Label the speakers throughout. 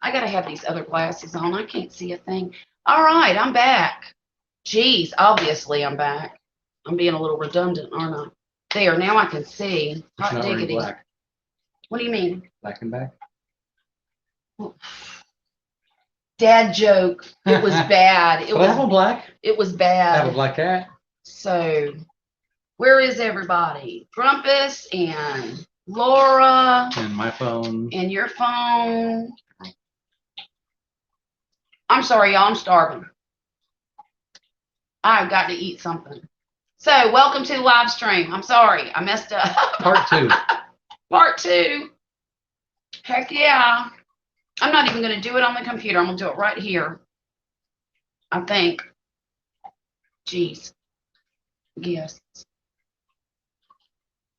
Speaker 1: I gotta have these other glasses on. I can't see a thing. All right, I'm back. Jeez, obviously I'm back. I'm being a little redundant, aren't I? There, now I can see.
Speaker 2: It's
Speaker 1: Hot
Speaker 2: not wearing
Speaker 1: diggity.
Speaker 2: black.
Speaker 1: What do you mean?
Speaker 2: Black and back.
Speaker 1: Dad joke. It was bad.
Speaker 2: But I have a black.
Speaker 1: It was
Speaker 2: I
Speaker 1: bad.
Speaker 2: have a black cat.
Speaker 1: So, where is everybody? Grumpus and Laura
Speaker 2: And my phone.
Speaker 1: and your phone. I'm sorry, y'all. I'm starving. I've got to eat something. So, welcome to the live stream. I'm sorry, I messed up.
Speaker 2: Part 2.
Speaker 1: Part 2. Heck yeah. I'm not even going to do it on the computer. I'm going to do it right here. I think. Jeez. Guests.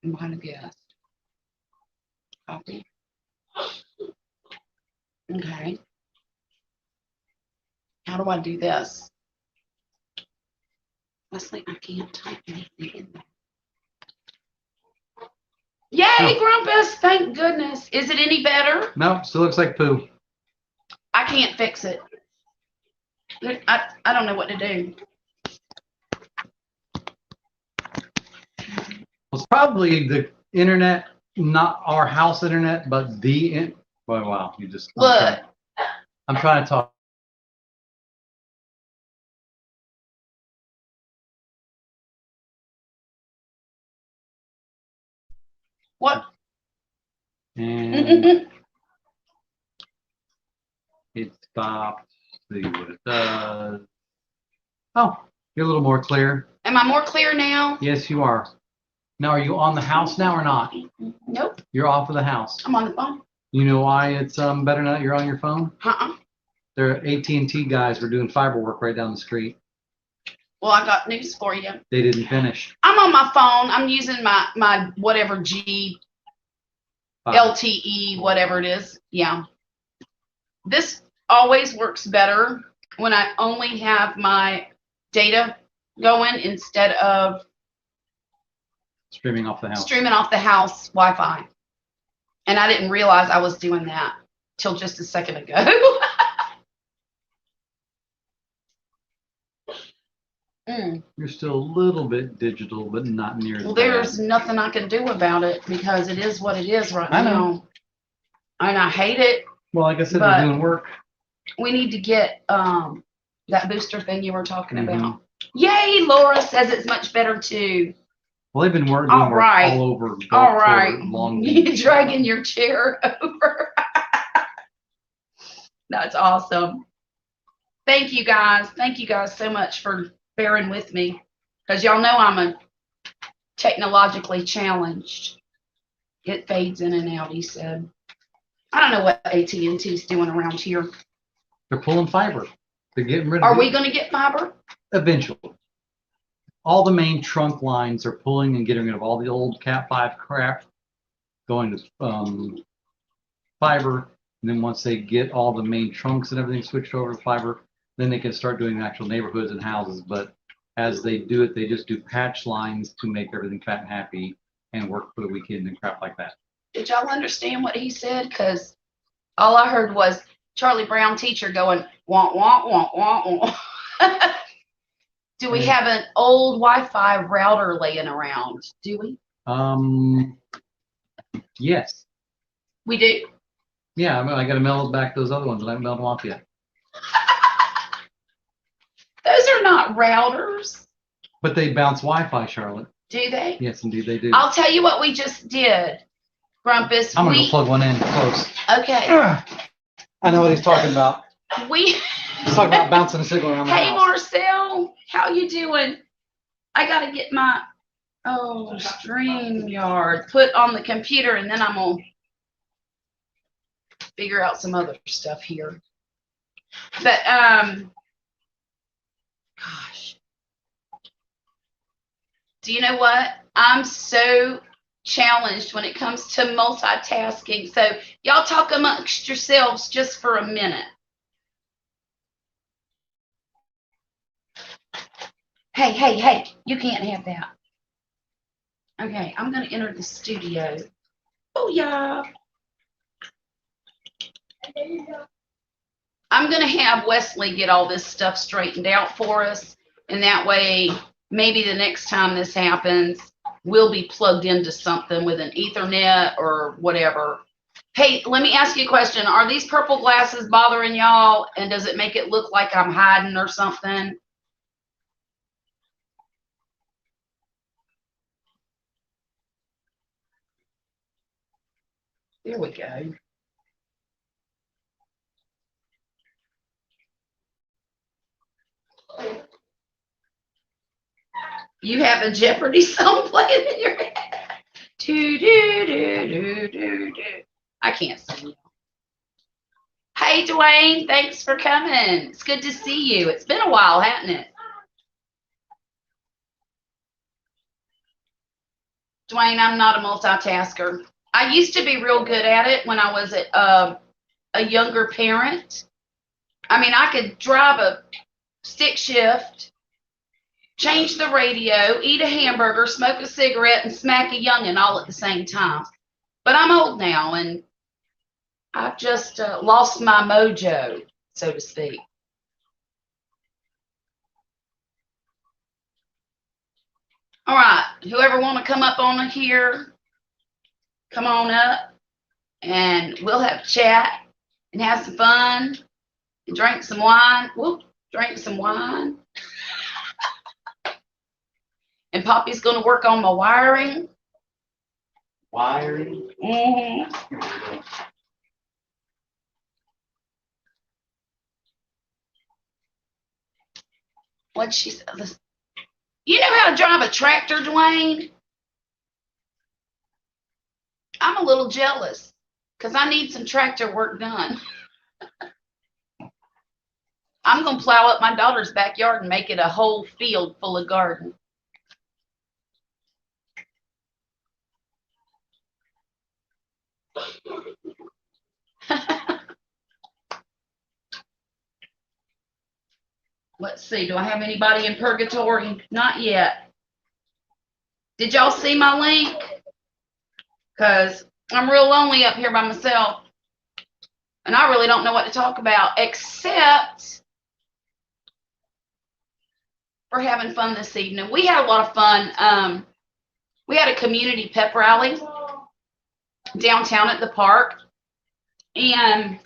Speaker 1: I'm going to guess. Copy. Okay. How do I do this? Leslie, I can't type anything in there. Yay, Grumpus! Thank goodness. Is it any better?
Speaker 2: No, still looks like poo.
Speaker 1: I can't fix it. I don't know what to do.
Speaker 2: It's probably the internet, not our house internet, but the Boy, wow, you just.
Speaker 1: Look.
Speaker 2: I'm trying to talk.
Speaker 1: What?
Speaker 2: And it stopped. See what it does. Oh, you're a little more clear.
Speaker 1: Am I more clear now?
Speaker 2: Yes, you are. Now, are you on the house now or not?
Speaker 1: Nope.
Speaker 2: You're off of the house.
Speaker 1: I'm on the phone.
Speaker 2: You know why it's better now that you're on your phone?
Speaker 1: Uh-uh.
Speaker 2: Their AT&T guys were doing fiber work right down the street.
Speaker 1: Well, I got news for you.
Speaker 2: They didn't finish.
Speaker 1: I'm on my phone. I'm using my whatever G, LTE, whatever it is. Yeah. This always works better when I only have my data going instead of
Speaker 2: Streaming off the house.
Speaker 1: streaming off the house Wi-Fi. And I didn't realize I was doing that till just a second ago.
Speaker 2: You're still a little bit digital, but not near as
Speaker 1: Well,
Speaker 2: bad.
Speaker 1: there's nothing I can do about it because it is what it is right
Speaker 2: I
Speaker 1: now.
Speaker 2: know.
Speaker 1: And I hate it.
Speaker 2: Well, like I said,
Speaker 1: but
Speaker 2: they're doing work.
Speaker 1: We need to get that booster thing you were talking
Speaker 2: Mhm.
Speaker 1: about. Yay, Laura says it's much better too.
Speaker 2: Well, they've been doing
Speaker 1: All
Speaker 2: work
Speaker 1: right.
Speaker 2: all over.
Speaker 1: All right.
Speaker 2: Long
Speaker 1: You
Speaker 2: Beach.
Speaker 1: dragging your chair over. That's awesome. Thank you guys. Thank you guys so much for bearing with me. Because y'all know I'm a technologically challenged. It fades in and out, he said. I don't know what AT&T's doing around here.
Speaker 2: They're pulling fiber. They're getting rid of
Speaker 1: Are
Speaker 2: it.
Speaker 1: we going to get fiber?
Speaker 2: Eventually. All the main trunk lines are pulling and getting rid of all the old Cat 5 crap, going to fiber. And then once they get all the main trunks and everything switched over to fiber, then they can start doing actual neighborhoods and houses. But as they do it, they just do patch lines to make everything fat and happy and work for the weekend and crap like that.
Speaker 1: Did y'all understand what he said? Because all I heard was Charlie Brown teacher going, wah, wah, wah, wah, wah. Do we have an old Wi-Fi router laying around? Do we?
Speaker 2: Yes.
Speaker 1: We do.
Speaker 2: Yeah, I got to mail it back those other ones, and I haven't mailed them off yet.
Speaker 1: Those are not routers.
Speaker 2: But they bounce Wi-Fi, Charlotte.
Speaker 1: Do they?
Speaker 2: Yes, indeed they do.
Speaker 1: I'll tell you what we just did, Grumpus.
Speaker 2: I'm going to go plug one in close.
Speaker 1: Okay.
Speaker 2: I know what he's talking about.
Speaker 1: He's
Speaker 2: talking about bouncing a signal around the
Speaker 1: Hey,
Speaker 2: house.
Speaker 1: Marcel. How you doing? I got to get my, StreamYard put on the computer, and then I'm going to figure out some other stuff here. But, gosh. Do you know what? I'm so challenged when it comes to multitasking. So y'all talk amongst yourselves just for a minute. Hey, you can't have that. Okay, I'm going to enter the studio. Oh, yeah. I'm going to have Wesley get all this stuff straightened out for us. And that way, maybe the next time this happens, we'll be plugged into something with an Ethernet or whatever. Hey, let me ask you a question. Are these purple glasses bothering y'all? And does it make it look like I'm hiding or something? There we go. You have a Jeopardy song playing in your head. Do, do, do, do, do, do. I can't sing. Hey, Dwayne, thanks for coming. It's good to see you. It's been a while, hasn't it? Dwayne, I'm not a multitasker. I used to be real good at it when I was a younger parent. I mean, I could drive a stick shift, change the radio, eat a hamburger, smoke a cigarette, and smack a youngin' all at the same time. But I'm old now, and I've just lost my mojo, so to speak. All right, whoever want to come up on here, come on up, and we'll have a chat and have some fun and drink some wine. We'll drink some wine. And Poppy's going to work on my wiring.
Speaker 3: Wiring.
Speaker 1: Mm-hmm. What'd she say? You know how to drive a tractor, Dwayne? I'm a little jealous because I need some tractor work done. I'm going to plow up my daughter's backyard and make it a whole field full of garden. Let's see. Do I have anybody in purgatory? Not yet. Did y'all see my link? Because I'm real lonely up here by myself. And I really don't know what to talk about except for having fun this evening. We had a lot of fun. We had a community pep rally downtown at the park. And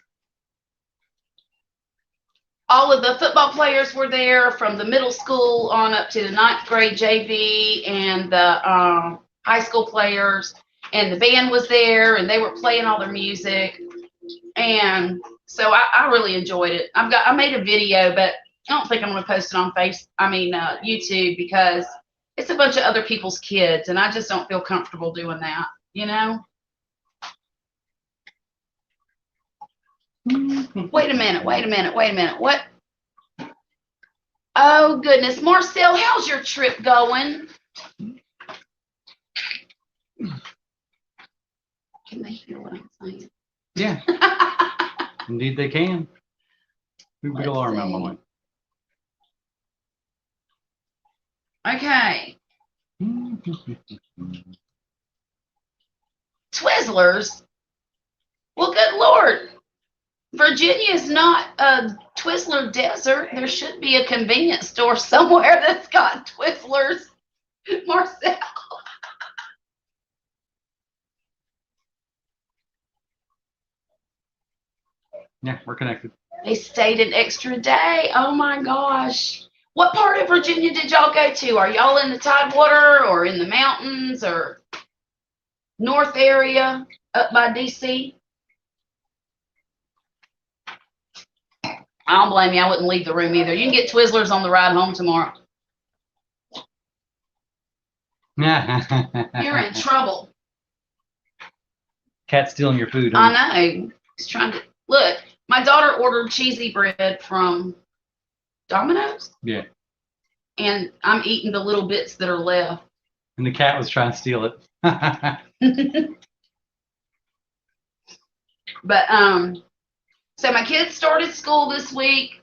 Speaker 1: all of the football players were there from the middle school on up to the 9th grade JV and the high school players. And the band was there and they were playing all their music. And so I really enjoyed it. I made a video, but I don't think I'm going to post it on YouTube because it's a bunch of other people's kids and I just don't feel comfortable doing that, you know? Wait a minute. What? Oh, goodness. Marcel, how's your trip going? Can they hear what I'm saying?
Speaker 2: Yeah, indeed they can. Who big alarm on my way?
Speaker 1: Okay. Twizzlers? Well, good Lord. Virginia is not a Twizzler desert. There should be a convenience store somewhere that's got Twizzlers. Marcel.
Speaker 2: Yeah, we're connected.
Speaker 1: They stayed an extra day. Oh my gosh. What part of Virginia did y'all go to? Are y'all in the Tidewater or in the mountains or north area up by DC? I don't blame you. I wouldn't leave the room either. You can get Twizzlers on the ride home tomorrow. You're in trouble.
Speaker 2: Cat stealing your food. Huh?
Speaker 1: I know. He's trying to look. My daughter ordered cheesy bread from Domino's.
Speaker 2: Yeah.
Speaker 1: And I'm eating the little bits that are left.
Speaker 2: And the cat was trying to steal it.
Speaker 1: But so my kids started school this week.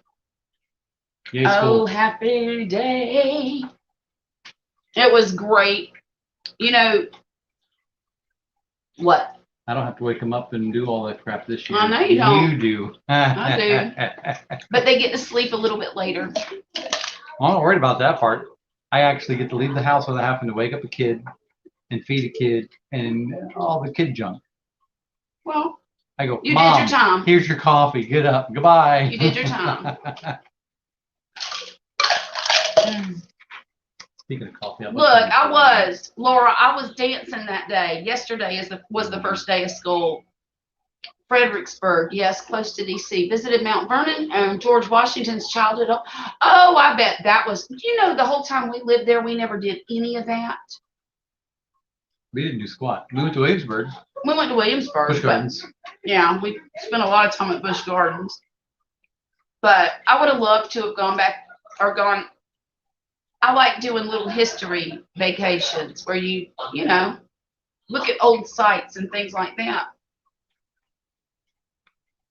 Speaker 2: Yay,
Speaker 1: Oh,
Speaker 2: school.
Speaker 1: happy day. It was great. You know what?
Speaker 2: I don't have to wake them up and do all that crap this year.
Speaker 1: I know you don't.
Speaker 2: You do.
Speaker 1: I But they get to sleep a little bit later.
Speaker 2: I'm not worried about that part. I actually get to leave the house without having to wake up a kid and feed a kid and all the kid junk.
Speaker 1: Well,
Speaker 2: I go,
Speaker 1: you
Speaker 2: Mom,
Speaker 1: did your time.
Speaker 2: here's your coffee. Get up. Goodbye.
Speaker 1: You did your time.
Speaker 2: Speaking of coffee,
Speaker 1: Look, Laura, I was dancing that day. Yesterday was the first day of school. Fredericksburg, yes, close to DC. Visited Mount Vernon and George Washington's childhood. Oh, I bet that was, the whole time we lived there, we never did any of that.
Speaker 2: We didn't do squat. We went to Williamsburg.
Speaker 1: We went to Williamsburg.
Speaker 2: Busch Gardens.
Speaker 1: Yeah, we spent a lot of time at Busch Gardens. But I would have loved to have gone back or gone. I like doing little history vacations where you look at old sites and things like that.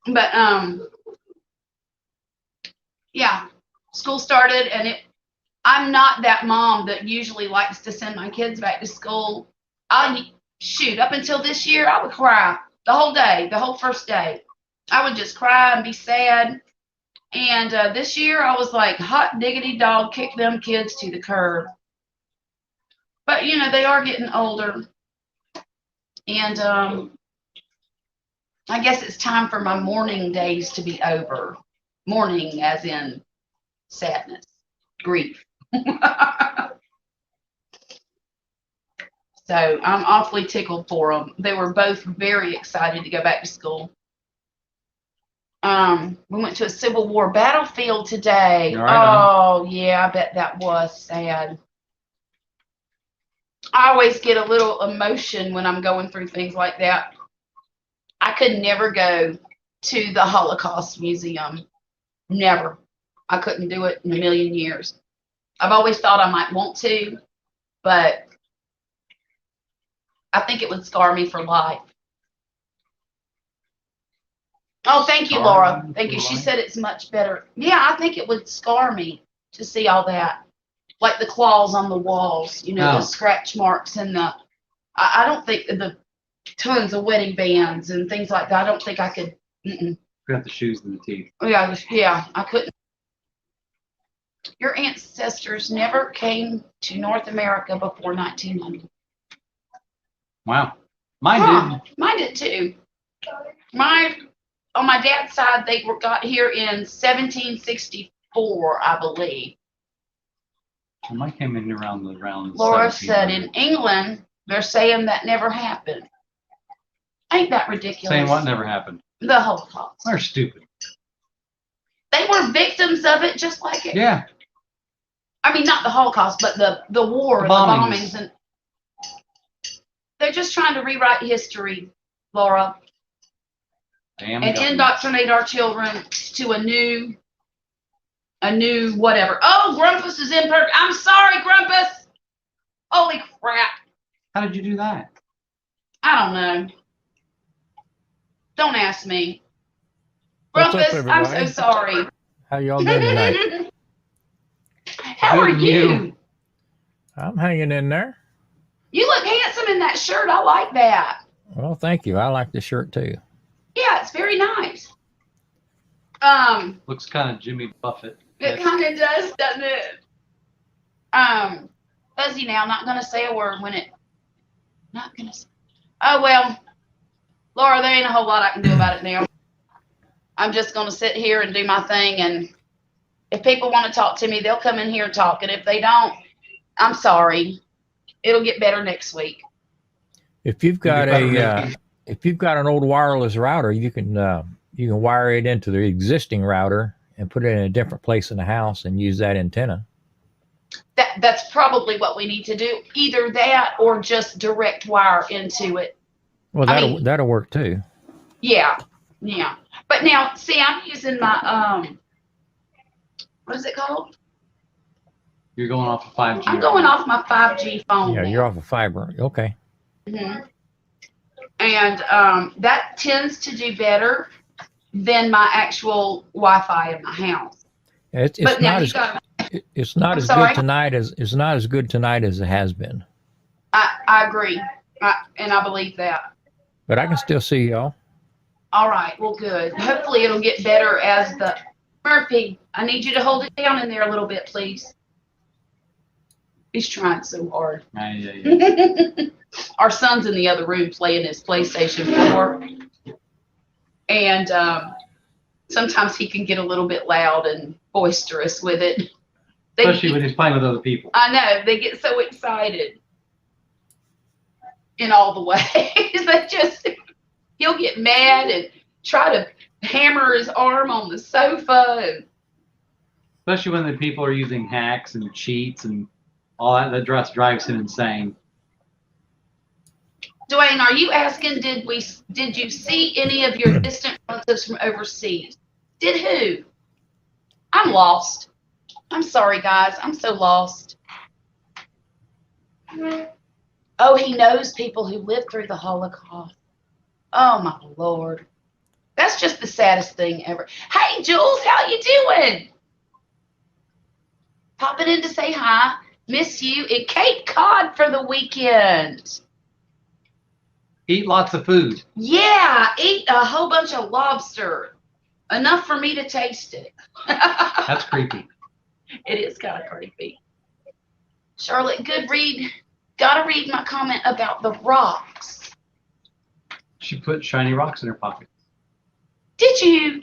Speaker 1: But yeah, school started and I'm not that mom that usually likes to send my kids back to school. Up until this year, I would cry the whole day, the whole first day. I would just cry and be sad. And this year, I was like, hot diggity dog, kick them kids to the curb. But, they are getting older. And I guess it's time for my mourning days to be over. Mourning as in sadness, grief. So I'm awfully tickled for them. They were both very excited to go back to school. We went to a Civil War battlefield today. Oh, yeah, I bet that was sad. I always get a little emotion when I'm going through things like that. I could never go to the Holocaust Museum. Never. I couldn't do it in a million years. I've always thought I might want to, but I think it would scar me for life. Oh, thank you, Laura. Thank you. She said it's much better. Yeah, I think it would scar me to see all that. Like the claws on the walls, the scratch marks and I don't think the tons of wedding bands and things like that. I don't think I could.
Speaker 2: Got the shoes and the teeth.
Speaker 1: Yeah, I couldn't. Your ancestors never came to North America before 1900.
Speaker 2: Wow. Mine did.
Speaker 1: Mine did too. On my dad's side, they got here in 1764, I believe.
Speaker 2: Well, mine came in around
Speaker 1: Laura said in England, they're saying that never happened. Ain't that ridiculous?
Speaker 2: Saying what never happened?
Speaker 1: The Holocaust.
Speaker 2: They're stupid.
Speaker 1: They were victims of it just like it.
Speaker 2: Yeah.
Speaker 1: I mean, not the Holocaust, but the war, the bombings. And they're just trying to rewrite history, Laura.
Speaker 2: Damn
Speaker 1: and indoctrinate our children to a new whatever. Oh, Grumpus is in per. I'm sorry, Grumpus. Holy crap.
Speaker 2: How did you do that?
Speaker 1: I don't know. Don't ask me. Grumpus, I'm so sorry.
Speaker 3: How y'all doing tonight?
Speaker 1: How are you?
Speaker 3: I'm hanging in there.
Speaker 1: You look handsome in that shirt. I like that.
Speaker 3: Well, thank you. I like the shirt too.
Speaker 1: Yeah, it's very nice.
Speaker 2: Looks kind of Jimmy Buffett.
Speaker 1: It kind of does, doesn't it? Fuzzy now, not gonna say a word when it. Not gonna say. Oh well, Laura, there ain't a whole lot I can do about it now. I'm just gonna sit here and do my thing, and if people want to talk to me, they'll come in here and talk, and if they don't, I'm sorry. It'll get better next week.
Speaker 3: If you've got if you've got an old wireless router, you can wire it into the existing router and put it in a different place in the house and use that antenna.
Speaker 1: That's probably what we need to do. Either that or just direct wire into it.
Speaker 3: Well, that'll work too.
Speaker 1: Yeah. But now, see, I'm using my what is it called?
Speaker 2: You're going off of 5G.
Speaker 1: I'm going off my 5G phone.
Speaker 3: Yeah,
Speaker 1: now.
Speaker 3: You're off of fiber. Okay.
Speaker 1: Mm-hmm. And that tends to do better than my actual Wi-Fi in my house.
Speaker 3: It's not as good tonight as it has been.
Speaker 1: I agree, and I believe that.
Speaker 3: but I can still see y'all.
Speaker 1: All right, well, good. Hopefully it'll get better as the Murphy. I need you to hold it down in there a little bit, please. He's trying so hard.
Speaker 2: Yeah.
Speaker 1: Our son's in the other room playing his PlayStation 4, and sometimes he can get a little bit loud and boisterous with it.
Speaker 2: Especially when he's playing with other people.
Speaker 1: I know, they get so excited in all the ways. He'll get mad and try to hammer his arm on the sofa.
Speaker 2: Especially when the people are using hacks and cheats and all that. That drives him insane.
Speaker 1: Dwayne, are you asking, did you see any of your distant relatives from overseas? Did who? I'm lost. I'm sorry, guys. I'm so lost. Oh, he knows people who lived through the Holocaust. Oh, my Lord. That's just the saddest thing ever. Hey, Jules, how you doing? Popping in to say hi. Miss you in Cape Cod for the weekend.
Speaker 2: Eat lots of food.
Speaker 1: Yeah, eat a whole bunch of lobster. Enough for me to taste it.
Speaker 2: That's creepy.
Speaker 1: It is kind of creepy. Charlotte, good read. Gotta read my comment about the rocks.
Speaker 2: She put shiny rocks in her pocket.
Speaker 1: Did you?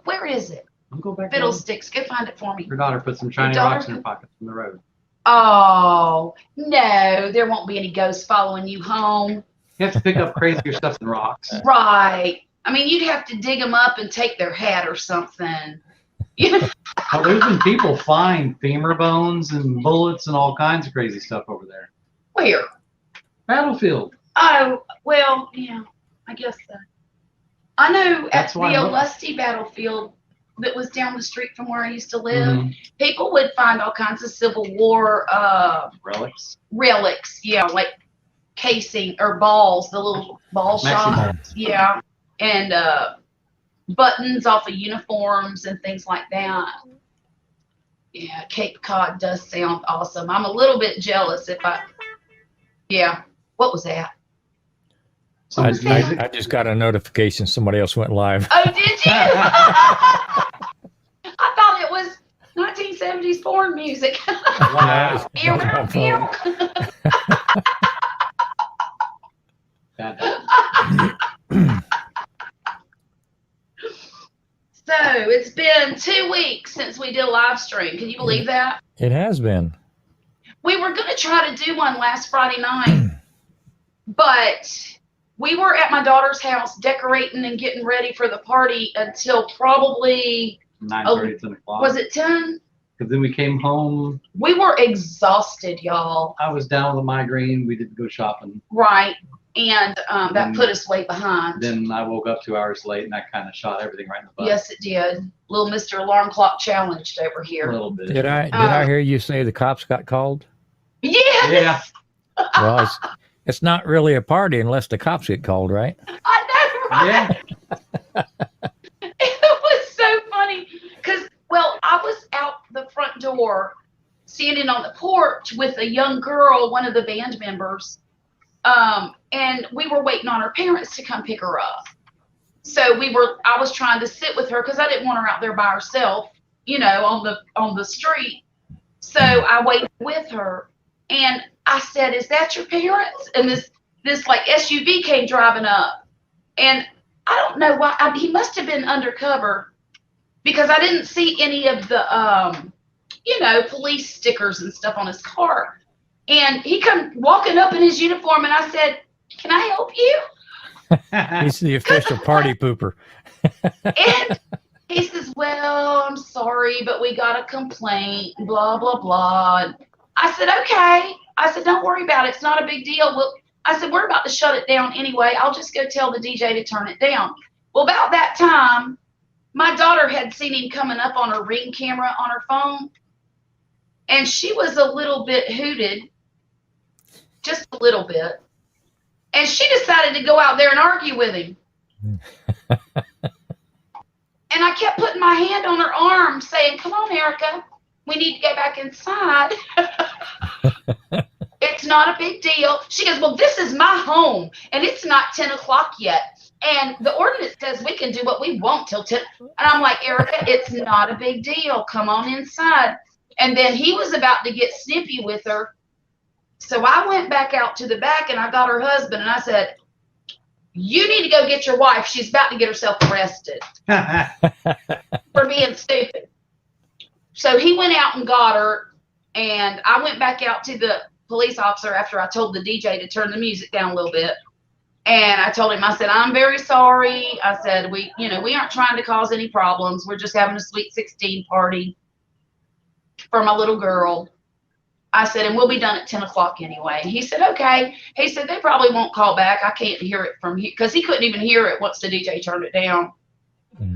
Speaker 1: Where is it?
Speaker 2: I'll go back.
Speaker 1: Fiddlesticks. Go find it for me.
Speaker 2: Her daughter put some shiny rocks in her pocket from the road.
Speaker 1: Oh, no. There won't be any ghosts following you home.
Speaker 2: You have to pick up crazier stuff than rocks.
Speaker 1: Right. I mean, you'd have to dig them up and take their hat or something.
Speaker 2: Oh, there's been people find femur bones and bullets and all kinds of crazy stuff over there.
Speaker 1: Where?
Speaker 2: Battlefield.
Speaker 1: Oh, well, yeah, I guess so. I know
Speaker 2: That's
Speaker 1: at
Speaker 2: why
Speaker 1: the
Speaker 2: I'm-
Speaker 1: Olustee battlefield that was down the street from where I used to live,
Speaker 2: Mhm.
Speaker 1: people would find all kinds of Civil War
Speaker 2: Relics.
Speaker 1: relics, yeah, like casing or balls, the little ball
Speaker 2: Maxi
Speaker 1: shot,
Speaker 2: balls.
Speaker 1: yeah, and buttons off of uniforms and things like that. Yeah, Cape Cod does sound awesome. I'm a little bit jealous yeah. What was that?
Speaker 2: Somebody's music.
Speaker 3: I just got a notification somebody else went live.
Speaker 1: Oh, did you? I thought it was 1970s porn music.
Speaker 2: Wow.
Speaker 1: So it's been 2 weeks since we did a live stream. Can you believe that?
Speaker 3: It has been.
Speaker 1: We were going to try to do one last Friday night, but we were at my daughter's house decorating and getting ready for the party until probably
Speaker 2: 9:30, 10 o'clock.
Speaker 1: Was it 10?
Speaker 2: Because then we came home.
Speaker 1: We were exhausted, y'all.
Speaker 2: I was down with a migraine. We didn't go shopping.
Speaker 1: Right. And that put us way behind.
Speaker 2: Then I woke up 2 hours late, and that kind of shot everything right in the butt.
Speaker 1: Yes, it did. Little Mr. Alarm Clock challenged over
Speaker 2: A
Speaker 1: here.
Speaker 2: little bit.
Speaker 3: Did I hear you say the cops got called?
Speaker 1: Yes!
Speaker 2: Yeah.
Speaker 3: Well, it's not really a party unless the cops get called, right?
Speaker 1: I know, right?
Speaker 2: Yeah.
Speaker 1: It was so funny because, well, I was out the front door standing on the porch with a young girl, one of the band members, and we were waiting on her parents to come pick her up. So I was trying to sit with her because I didn't want her out there by herself, on the street. So I waited with her, and I said, "Is that your parents?" And this like SUV came driving up, and I don't know why. He must have been undercover because I didn't see any of the police stickers and stuff on his car. And he come walking up in his uniform, and I said, "Can I help you?"
Speaker 3: He's the official party pooper.
Speaker 1: And he says, "Well, I'm sorry, but we got a complaint, blah, blah, blah." And I said, "Okay." I said, "Don't worry about it. It's not a big deal." I said, "We're about to shut it down anyway. I'll just go tell the DJ to turn it down." Well, about that time, my daughter had seen him coming up on her Ring camera on her phone, and she was a little bit hooted, just a little bit. And she decided to go out there and argue with him. And I kept putting my hand on her arm saying, "Come on, Erica, we need to go back inside." It's not a big deal. She goes, well, this is my home, and it's not 10 o'clock yet. And the ordinance says we can do what we want till 10. And I'm like, Erica, it's not a big deal. Come on inside. And then he was about to get snippy with her. So I went back out to the back, and I got her husband, and I said, you need to go get your wife. She's about to get herself arrested for being stupid. So he went out and got her, and I went back out to the police officer after I told the DJ to turn the music down a little bit. And I told him, I said, I'm very sorry. I said, we aren't trying to cause any problems. We're just having a sweet 16 party for my little girl. I said, and we'll be done at 10 o'clock anyway. He said, okay. He said, they probably won't call back. I can't hear it from here, because he couldn't even hear it once the DJ turned it down.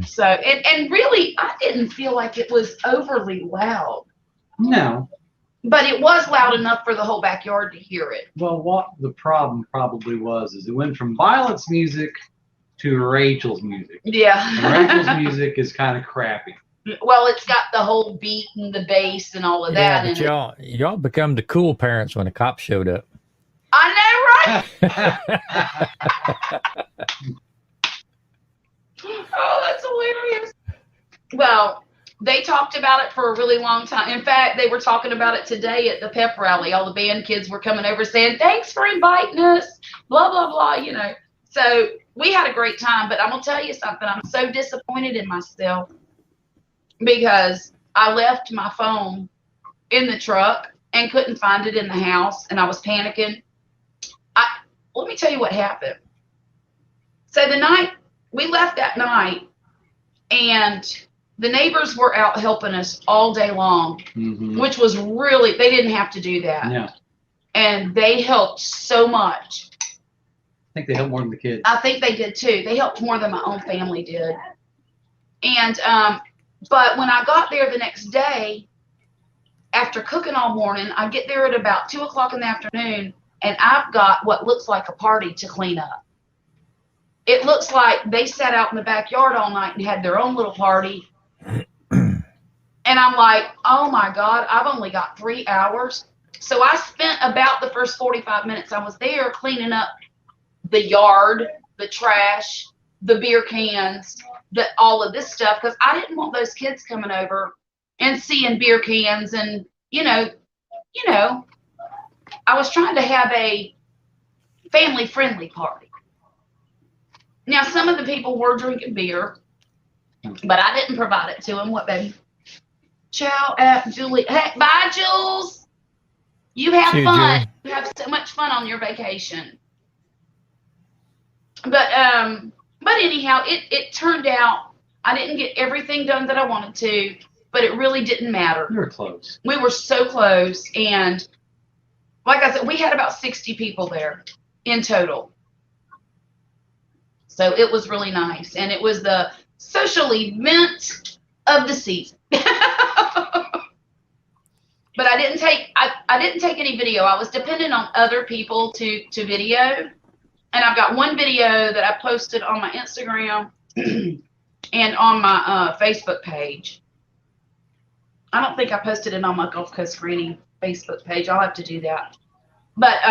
Speaker 1: So, and really, I didn't feel like it was overly loud.
Speaker 2: No.
Speaker 1: But it was loud enough for the whole backyard to hear it.
Speaker 2: Well, what the problem probably was is it went from Violet's music to Rachel's music.
Speaker 1: Yeah.
Speaker 2: And Rachel's music is kind of crappy.
Speaker 1: Well, it's got the whole beat and the bass and all of that.
Speaker 3: Yeah, but y'all become the cool parents when the cops showed up.
Speaker 1: I know, right? Oh, that's hilarious. Well, they talked about it for a really long time. In fact, they were talking about it today at the pep rally. All the band kids were coming over saying, thanks for inviting us, blah, blah, blah, you know. So we had a great time, but I'm going to tell you something. I'm so disappointed in myself because I left my phone in the truck and couldn't find it in the house, and I was panicking. Let me tell you what happened. So the night, we left that night, and the neighbors were out helping us all day long, which was really, they didn't have to do that.
Speaker 2: Yeah.
Speaker 1: And they helped so much.
Speaker 2: I think they helped more than the kids.
Speaker 1: I think they did too. They helped more than my own family did. And, but when I got there the next day, after cooking all morning, I get there at about 2 o'clock in the afternoon, and I've got what looks like a party to clean up. It looks like they sat out in the backyard all night and had their own little party. And I'm like, oh my God, I've only got 3 hours. So I spent about the first 45 minutes I was there cleaning up the yard, the trash, the beer cans, all of this stuff, because I didn't want those kids coming over and seeing beer cans. And, you know, I was trying to have a family-friendly party. Now, some of the people were drinking beer, but I didn't provide it to them. What, baby? Ciao, Julie. Hey, bye, Jules. You have fun.
Speaker 3: Julie.
Speaker 1: You have so much fun on your vacation. But anyhow, it turned out I didn't get everything done that I wanted to, but it really didn't matter.
Speaker 2: You were close.
Speaker 1: We were so close, and like I said, we had about 60 people there in total. So it was really nice, and it was the social event of the season. But I didn't take any video. I was dependent on other people to video, and I've got one video that I posted on my Instagram and on my Facebook page. I don't think I posted it on my Gulf Coast Granny Facebook page. I'll have to do that. But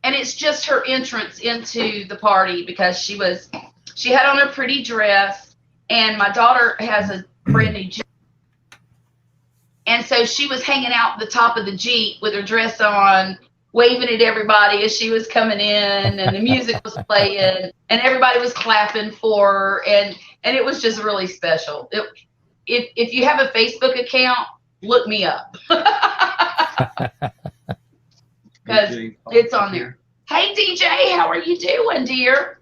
Speaker 1: and it's just her entrance into the party, because she had on her pretty dress, and my daughter has a brand new Jeep. And so she was hanging out the top of the Jeep with her dress on, waving at everybody as she was coming in, and the music was playing, and everybody was clapping for her, and it was just really special. If you have a Facebook account, look me up. Because it's on there. Hey, DJ, how are you doing, dear?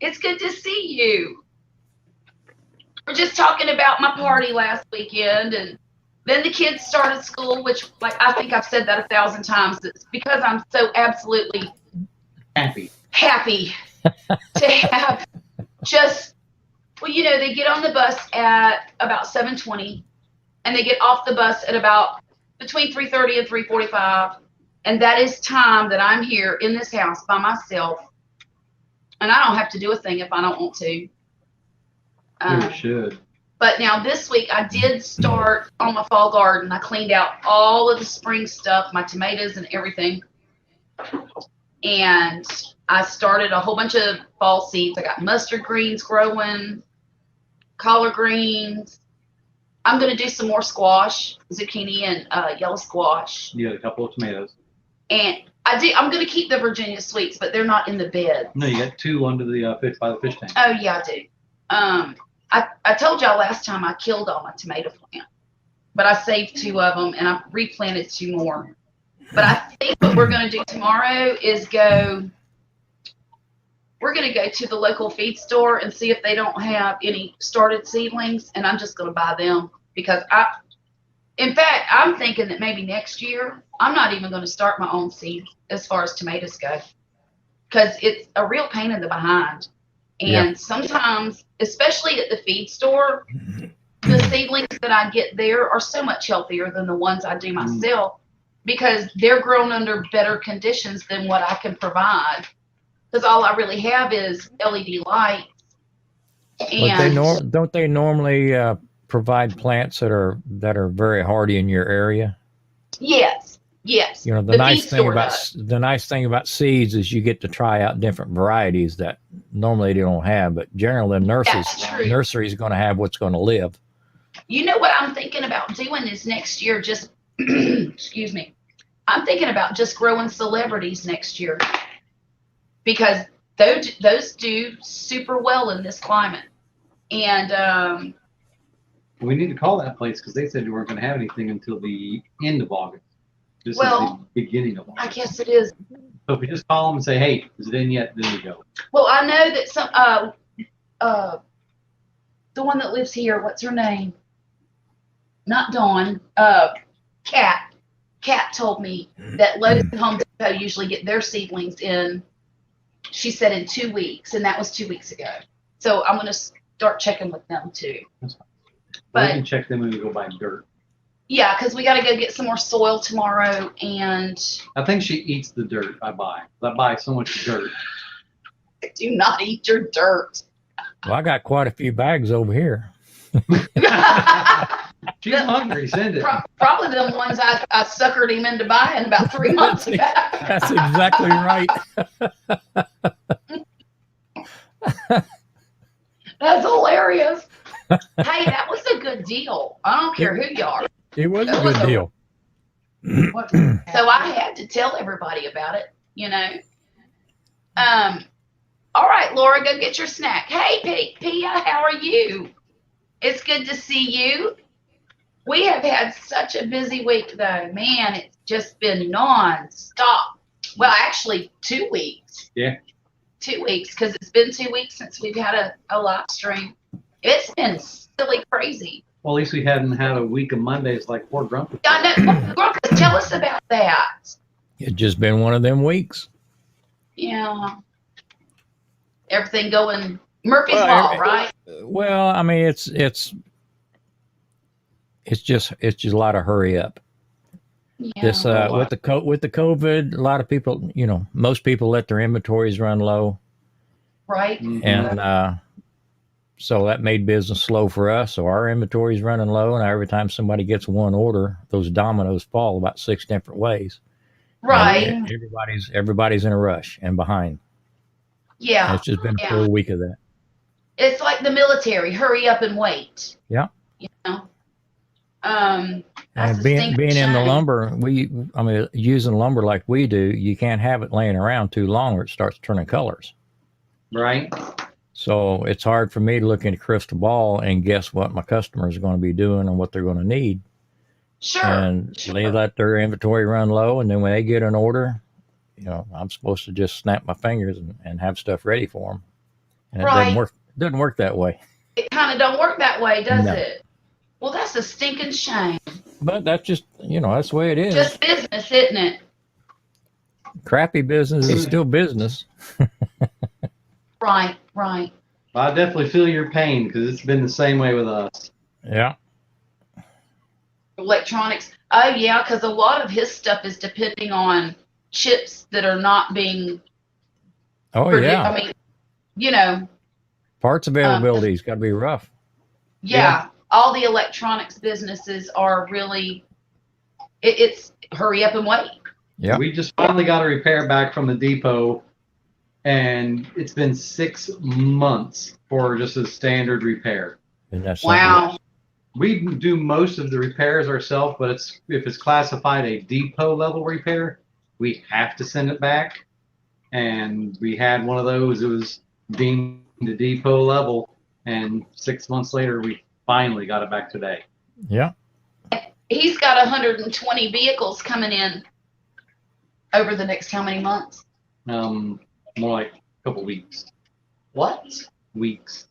Speaker 1: It's good to see you. We're just talking about my party last weekend, and then the kids started school, which, like, I think I've said that 1,000 times. It's because I'm so absolutely
Speaker 2: happy
Speaker 1: to have just, well, you know, they get on the bus at about 7:20, and they get off the bus at about between 3:30 and 3:45. And that is time that I'm here in this house by myself. And I don't have to do a thing if I don't want to.
Speaker 2: You should.
Speaker 1: But now this week I did start on my fall garden. I cleaned out all of the spring stuff, my tomatoes and everything. And I started a whole bunch of fall seeds. I got mustard greens growing, collard greens. I'm going to do some more squash, zucchini, and yellow squash.
Speaker 2: You got a couple of tomatoes.
Speaker 1: And I'm going to keep the Virginia sweets, but they're not in the bed.
Speaker 2: No, you got 2 under the fish by the fish tank.
Speaker 1: Oh yeah, I do. I told y'all last time I killed all my tomato plant, but I saved 2 of them and I replanted 2 more. But I think what we're going to do tomorrow is we're going to go to the local feed store and see if they don't have any started seedlings, and I'm just going to buy them because in fact, I'm thinking that maybe next year I'm not even going to start my own seed as far as tomatoes go, because it's a real pain in the behind. And sometimes, especially at the feed store, the seedlings that I get there are so much healthier than the ones I do myself because they're grown under better conditions than what I can provide. Because all I really have is LED lights. And
Speaker 3: Don't they normally provide plants that are very hardy in your area?
Speaker 1: Yes.
Speaker 3: You know, the nice thing about seeds is you get to try out different varieties that normally they don't have, but generally the nursery is going to have what's going to live.
Speaker 1: You know what I'm thinking about doing is next year just excuse me. I'm thinking about just growing celebrities next year because those do super well in this climate. And
Speaker 2: we need to call that place because they said we weren't going to have anything until the end of August. This is the beginning of August.
Speaker 1: I guess it is.
Speaker 2: So if we just call them and say, hey, is it in yet? Then we go.
Speaker 1: Well, I know that some the one that lives here, what's her name? Not Dawn. Kat. Kat told me that Lowe's and Home Depot usually get their seedlings in, she said, in 2 weeks, and that was 2 weeks ago. So I'm going to start checking with them too.
Speaker 2: That's fine.
Speaker 1: But
Speaker 2: we can check them when we go buy dirt.
Speaker 1: Yeah, because we got to go get some more soil tomorrow, and
Speaker 2: I think she eats the dirt I buy. I buy so much dirt.
Speaker 1: do not eat your dirt.
Speaker 3: Well, I got quite a few bags over here.
Speaker 2: She's hungry. Send it.
Speaker 1: Probably the ones I suckered him into buying about 3 months ago.
Speaker 3: That's exactly right.
Speaker 1: That's hilarious. Hey, that was a good deal. I don't care who you are.
Speaker 3: It was a good deal.
Speaker 1: So I had to tell everybody about it, you know. All right, Laura, go get your snack. Hey, Pia, how are you? It's good to see you. We have had such a busy week, though. Man, it's just been non-stop. Well, actually, 2 weeks.
Speaker 2: Yeah.
Speaker 1: 2 weeks, because it's been 2 weeks since we've had a live stream. It's been silly crazy.
Speaker 2: Well, at least we hadn't had a week of Mondays like poor Grumpy.
Speaker 1: I know. Grumpus, tell us about that.
Speaker 3: It's just been one of them weeks.
Speaker 1: Yeah. Everything going Murphy's Law, right?
Speaker 3: Well, I mean, it's just a lot of hurry up.
Speaker 1: Yeah.
Speaker 3: This with the COVID, a lot of people, you know, most people let their inventories run low,
Speaker 1: right.
Speaker 2: Mm-hmm.
Speaker 3: and so that made business slow for us. So our inventory's running low, and every time somebody gets one order, those dominoes fall about 6 different ways.
Speaker 1: Right.
Speaker 3: And everybody's in a rush and behind.
Speaker 1: Yeah.
Speaker 3: And it's just been a full week of that.
Speaker 1: It's like the military, hurry up and wait.
Speaker 3: Yeah.
Speaker 1: You know.
Speaker 3: And being in the lumber, using lumber like we do, you can't have it laying around too long or it starts turning colors.
Speaker 2: Right.
Speaker 3: So it's hard for me to look in a crystal ball and guess what my customers are going to be doing and what they're going to need.
Speaker 1: Sure.
Speaker 3: And they let their inventory run low, and then when they get an order, you know, I'm supposed to just snap my fingers and have stuff ready for them. And
Speaker 1: right.
Speaker 3: It doesn't work that way.
Speaker 1: It kind of don't work that way, does
Speaker 3: No.
Speaker 1: it? Well, that's a stinking shame.
Speaker 3: But that's just, you know, that's the way it is.
Speaker 1: Just business, isn't it?
Speaker 3: Crappy business is still business.
Speaker 1: Right.
Speaker 2: I definitely feel your pain because it's been the same way with us.
Speaker 3: Yeah.
Speaker 1: Electronics. Oh, yeah, because a lot of his stuff is depending on chips that are not being
Speaker 3: Oh,
Speaker 1: produced.
Speaker 3: yeah.
Speaker 1: I mean, you know.
Speaker 3: Parts availability's got to be rough.
Speaker 1: Yeah, all the electronics businesses are really, it's hurry up and wait.
Speaker 3: Yeah.
Speaker 2: We just finally got a repair back from the depot, and it's been 6 months for just a standard repair.
Speaker 3: And that's something.
Speaker 1: Wow.
Speaker 2: We do most of the repairs ourselves, but if it's classified a depot level repair, we have to send it back. And we had one of those. It was deemed a depot level, and 6 months later, we finally got it back today.
Speaker 3: Yeah.
Speaker 1: He's got 120 vehicles coming in over the next how many months?
Speaker 2: More like a couple weeks.
Speaker 1: What?
Speaker 2: Weeks.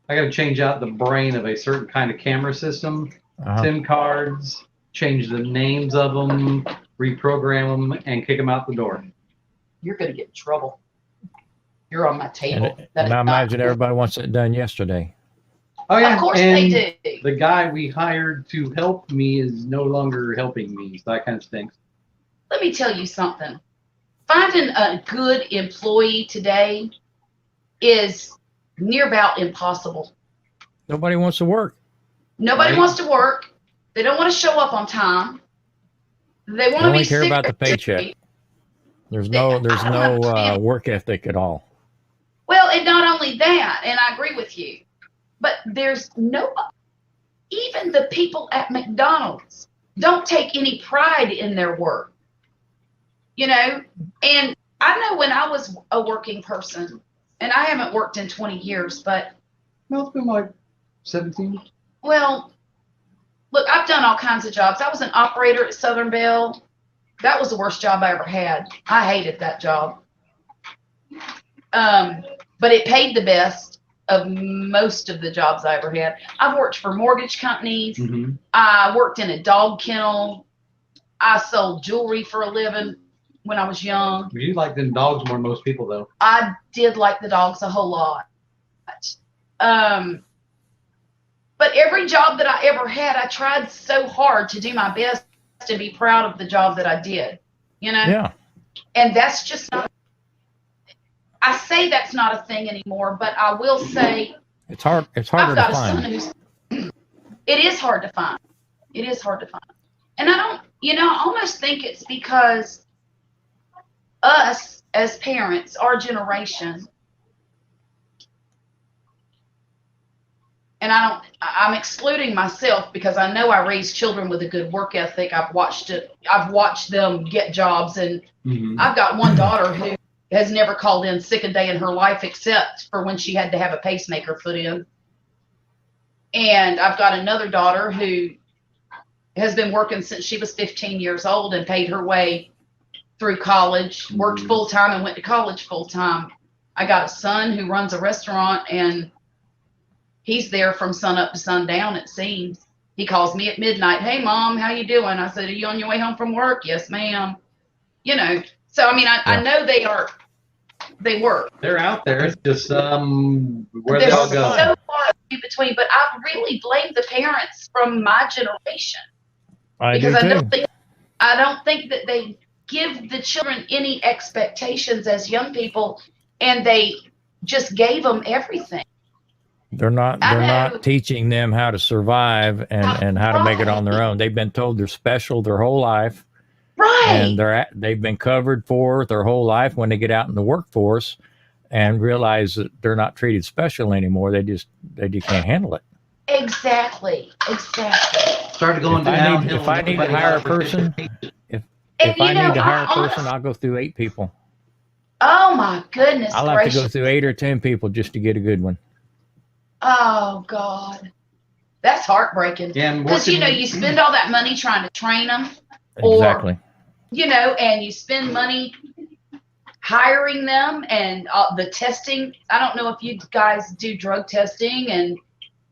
Speaker 2: I got to change out the brain of a certain kind of camera system, SIM cards, change the names of them, reprogram them, and kick them out the door.
Speaker 1: You're going to get in trouble. You're on my table.
Speaker 3: And I imagine everybody wants it done yesterday.
Speaker 2: Oh yeah,
Speaker 1: Of course
Speaker 2: and
Speaker 1: they do.
Speaker 2: the guy we hired to help me is no longer helping me. So that kind of stinks.
Speaker 1: Let me tell you something. Finding a good employee today is near about impossible.
Speaker 3: Nobody wants to work.
Speaker 1: Nobody
Speaker 2: Right.
Speaker 1: wants to work. They don't want to show up on time. They want
Speaker 3: They
Speaker 1: to be
Speaker 3: only care about the
Speaker 1: sick.
Speaker 3: paycheck. There's no work ethic at all.
Speaker 1: Well, and not only that, and I agree with you, but there's no, even the people at McDonald's don't take any pride in their work. You know, and I know when I was a working person, and I haven't worked in 20 years, but
Speaker 2: No, it's been like 17.
Speaker 1: well, look, I've done all kinds of jobs. I was an operator at Southern Bell. That was the worst job I ever had. I hated that job. But it paid the best of most of the jobs I ever had. I've worked for mortgage companies.
Speaker 2: Mm-hmm.
Speaker 1: I worked in a dog kennel. I sold jewelry for a living when I was young.
Speaker 2: You like them dogs more than most people, though.
Speaker 1: I did like the dogs a whole lot. But every job that I ever had, I tried so hard to do my best to be proud of the job that I did, you know?
Speaker 3: Yeah.
Speaker 1: And that's just not, I say that's not a thing anymore, but I will say
Speaker 3: It's harder
Speaker 1: I've
Speaker 3: to
Speaker 1: got a son
Speaker 3: find.
Speaker 1: who's, it is hard to find. It is hard to find. And I don't, I almost think it's because us as parents, our generation, and I'm excluding myself because I know I raised children with a good work ethic. I've watched them get jobs, and
Speaker 2: Mm-hmm.
Speaker 1: I've got one daughter who has never called in sick a day in her life except for when she had to have a pacemaker put in. And I've got another daughter who has been working since she was 15 years old and paid her way through college, worked full time and went to college full time. I got a son who runs a restaurant, and he's there from sun up to sundown, it seems. He calls me at midnight. Hey, Mom, how you doing? I said, are you on your way home from work? Yes, ma'am. So, I mean, I know they work.
Speaker 2: They're out there. It's just where
Speaker 1: There's
Speaker 2: they all go.
Speaker 1: so far in between, but I really blame the parents from my generation.
Speaker 3: I do
Speaker 1: Because
Speaker 3: too.
Speaker 1: I don't think that they give the children any expectations as young people, and they just gave them everything.
Speaker 3: They're not teaching them how to survive and how to make it on their own. They've been told they're special their whole life.
Speaker 1: Right.
Speaker 3: And they've been covered for their whole life. When they get out in the workforce and realize that they're not treated special anymore, they just can't handle it.
Speaker 1: Exactly.
Speaker 2: Started going downhill.
Speaker 3: If I need to hire a person, if I need to hire a person, I'll go through 8 people.
Speaker 1: Oh my goodness
Speaker 3: I'll have
Speaker 1: gracious.
Speaker 3: to go through 8 or 10 people just to get a good one.
Speaker 1: Oh God. That's heartbreaking.
Speaker 2: Yeah,
Speaker 1: Because you spend all that money trying to train them, Or-
Speaker 3: Exactly.
Speaker 1: and you spend money hiring them and the testing. I don't know if you guys do drug testing and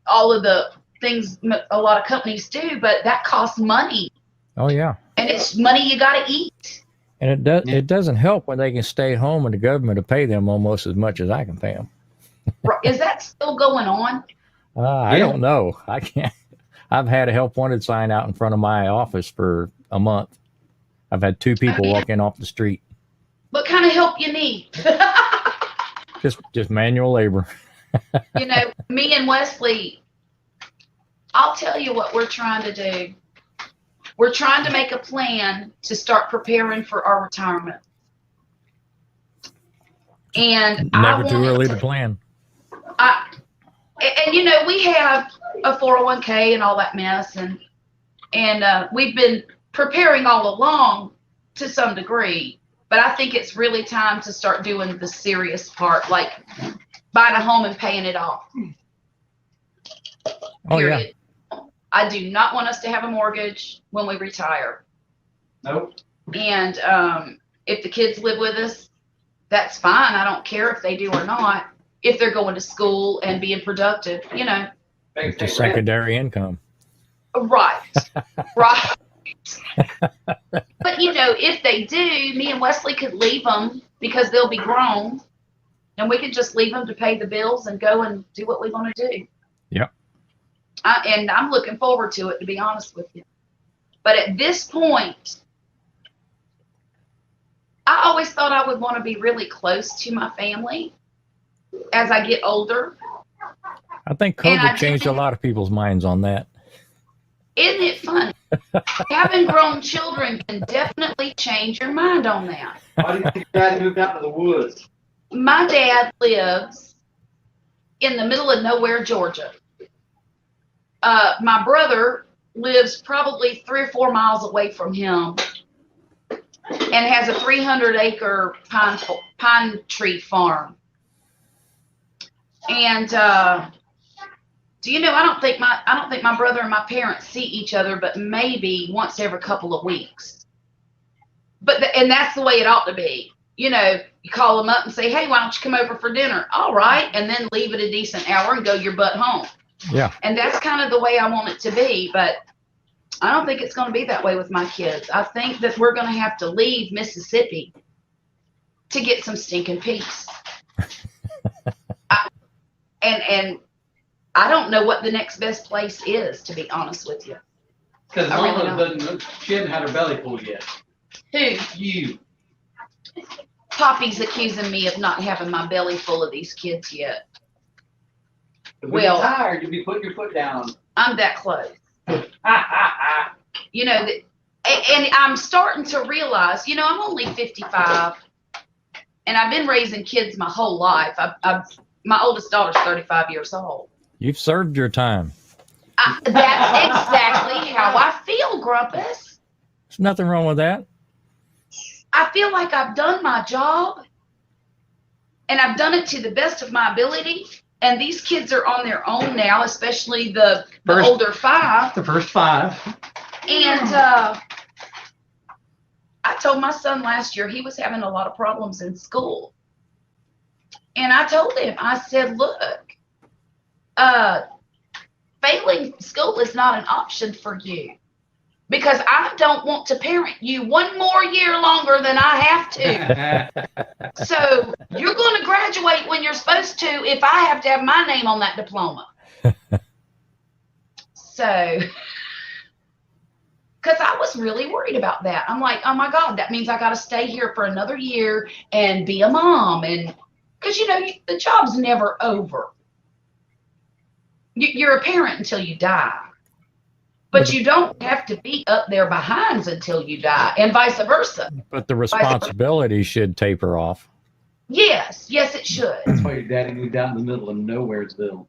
Speaker 1: all of the things a lot of companies do, but that costs money,
Speaker 3: Oh yeah.
Speaker 1: and it's money you got to eat.
Speaker 3: And it doesn't help when they can stay at home and the government will pay them almost as much as I can pay them.
Speaker 1: Is that still going on?
Speaker 3: I don't know. I can't. I've had a help wanted sign out in front of my office for a month. I've had 2 people walk in off the street.
Speaker 1: What kind of help you need?
Speaker 3: Just manual labor.
Speaker 1: You know, me and Wesley, I'll tell you what we're trying to do. We're trying to make a plan to start preparing for our retirement. And
Speaker 3: Never too early to plan.
Speaker 1: And you know, we have a 401k and all that mess, and we've been preparing all along to some degree, but I think it's really time to start doing the serious part, like buying a home and paying it off.
Speaker 3: Oh, yeah.
Speaker 1: Period. I do not want us to have a mortgage when we retire.
Speaker 2: Nope.
Speaker 1: And if the kids live with us, that's fine. I don't care if they do or not, if they're going to school and being productive, you know.
Speaker 3: It's a secondary income.
Speaker 1: Right. Right. But, you know, if they do, me and Wesley could leave them because they'll be grown, and we could just leave them to pay the bills and go and do what we want to do.
Speaker 3: Yep.
Speaker 1: And I'm looking forward to it, to be honest with you. But at this point, I always thought I would want to be really close to my family as I get older.
Speaker 3: I think COVID changed a lot of people's minds on that.
Speaker 1: Isn't it funny? Having grown children can definitely change your mind on that.
Speaker 2: Why do you think your dad moved out to the woods?
Speaker 1: My dad lives in the middle of nowhere, Georgia. My brother lives probably 3 or 4 miles away from him and has a 300-acre pine tree farm. And do you know, I don't think my brother and my parents see each other, but maybe once every couple of weeks. And that's the way it ought to be. You know, you call them up and say, hey, why don't you come over for dinner? All right. And then leave at a decent hour and go your butt home.
Speaker 3: Yeah.
Speaker 1: And that's kind of the way I want it to be. But I don't think it's going to be that way with my kids. I think that we're going to have to leave Mississippi to get some stinking peace. And I don't know what the next best place is, to be honest with you.
Speaker 2: Because
Speaker 1: I really
Speaker 2: Mama she hasn't had her belly full yet.
Speaker 1: Who?
Speaker 2: You.
Speaker 1: Poppy's accusing me of not having my belly full of these kids yet.
Speaker 2: When you're tired, you'll be putting your foot down.
Speaker 1: I'm that close. You know, and I'm starting to realize, you know, I'm only 55, and I've been raising kids my whole life. My oldest daughter's 35 years old.
Speaker 3: You've served your time.
Speaker 1: That's exactly how I feel, Grumpus.
Speaker 3: There's nothing wrong with that.
Speaker 1: I feel like I've done my job, and I've done it to the best of my ability. And these kids are on their own now, especially the older 5.
Speaker 2: The first 5.
Speaker 1: And I told my son last year he was having a lot of problems in school. And I told him, I said, look, failing school is not an option for you, because I don't want to parent you 1 more year longer than I have to. So you're going to graduate when you're supposed to if I have to have my name on that diploma. So, because I was really worried about that. I'm like, oh my God, that means I got to stay here for another year and be a mom. And because, you know, the job's never over. You're a parent until you die. But you don't have to be up there behinds until you die, and vice versa.
Speaker 3: But the responsibility should taper off.
Speaker 1: Yes, it should.
Speaker 2: That's why your daddy moved out in the middle of Nowheresville.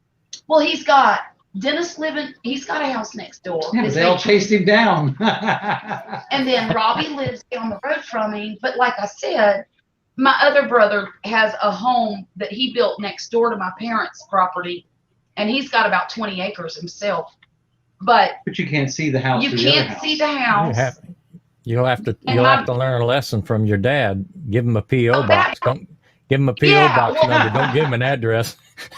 Speaker 1: Well, he's got Dennis he's got a house next door.
Speaker 2: Yeah, they all chased him down.
Speaker 1: And then Robbie lives down the road from him. But like I said, my other brother has a home that he built next door to my parents' property, and he's got about 20 acres himself. But
Speaker 2: you can't see the house.
Speaker 1: You can't see the house.
Speaker 3: You'll have to learn a lesson from your dad. Give him a P.O. box. Don't give him a P.O. box number. Don't give him an address.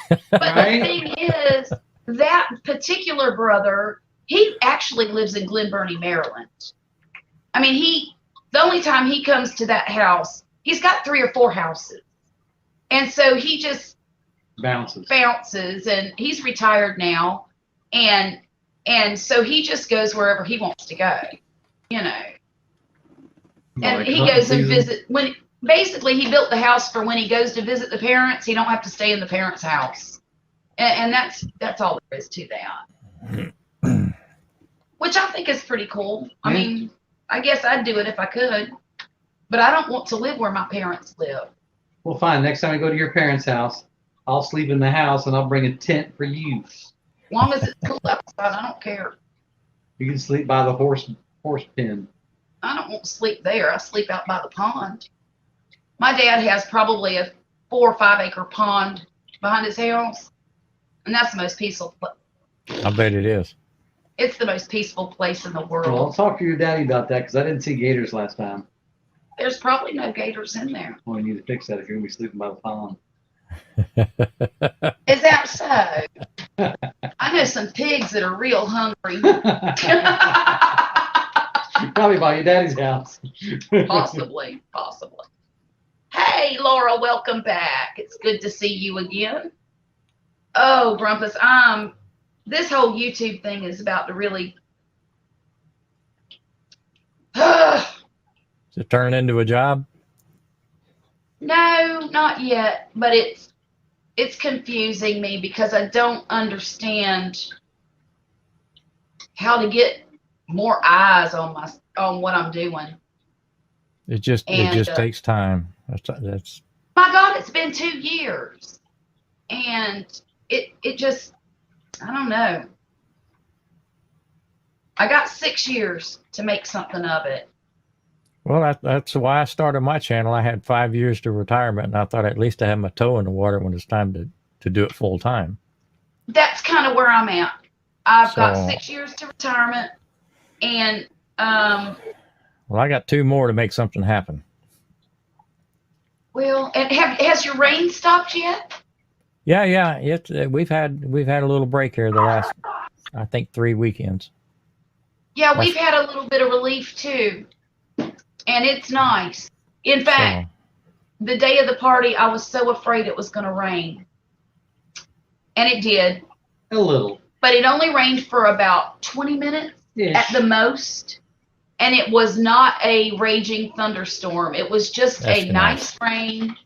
Speaker 1: But the thing is, that particular brother, he actually lives in Glen Burnie, Maryland. I mean, the only time he comes to that house, he's got 3 or 4 houses. And so he just bounces, and he's retired now. And so he just goes wherever he wants to go, you know. And he goes and basically he built the house for when he goes to visit the parents, he don't have to stay in the parents' house. And that's all there is to that. Which I think is pretty cool. I
Speaker 2: Yeah.
Speaker 1: mean, I guess I'd do it if I could, but I don't want to live where my parents live.
Speaker 2: Well, fine. Next time I go to your parents' house, I'll sleep in the house and I'll bring a tent for you.
Speaker 1: As long as it's cool outside, I don't care.
Speaker 2: You can sleep by the horse pen.
Speaker 1: I don't want to sleep there. I sleep out by the pond. My dad has probably a 4 or 5 acre pond behind his house, and that's the most peaceful.
Speaker 3: I bet it is.
Speaker 1: It's the most peaceful place in the
Speaker 2: Well, I'll
Speaker 1: world.
Speaker 2: talk to your daddy about that because I didn't see gators last time.
Speaker 1: There's probably no gators in there.
Speaker 2: Well, you need to fix that if you're gonna be sleeping by the pond.
Speaker 1: Is that so? I know some pigs that are real hungry.
Speaker 2: Probably by your daddy's house.
Speaker 1: Possibly. Hey, Laura, welcome back. It's good to see you again. Oh, Grumpus, this whole YouTube thing is about to really.
Speaker 3: Is it turning into a job?
Speaker 1: No, not yet, but it's confusing me because I don't understand how to get more eyes on what I'm doing.
Speaker 3: It just takes time. That's
Speaker 1: My God, it's been 2 years, and it just, I don't know. I got 6 years to make something of it.
Speaker 3: well. That's why I started my channel. I had 5 years to retirement, and I thought at least I had my toe in the water when it's time to do it full time.
Speaker 1: That's kind of where I'm at. I've got
Speaker 3: So-
Speaker 1: 6 years to retirement, and
Speaker 3: Well, I got 2 more to make something happen.
Speaker 1: well, and has your rain stopped yet?
Speaker 3: Yeah. We've had a little break here the last, I think, 3 weekends.
Speaker 1: Yeah, we've had a little bit of relief too, and it's nice. In fact, the day of the party, I was so afraid it was going to rain, and it did.
Speaker 2: A little.
Speaker 1: But it only rained for about 20 minutes at the most, and it was not a raging thunderstorm. It was just
Speaker 3: That's
Speaker 1: a nice rain.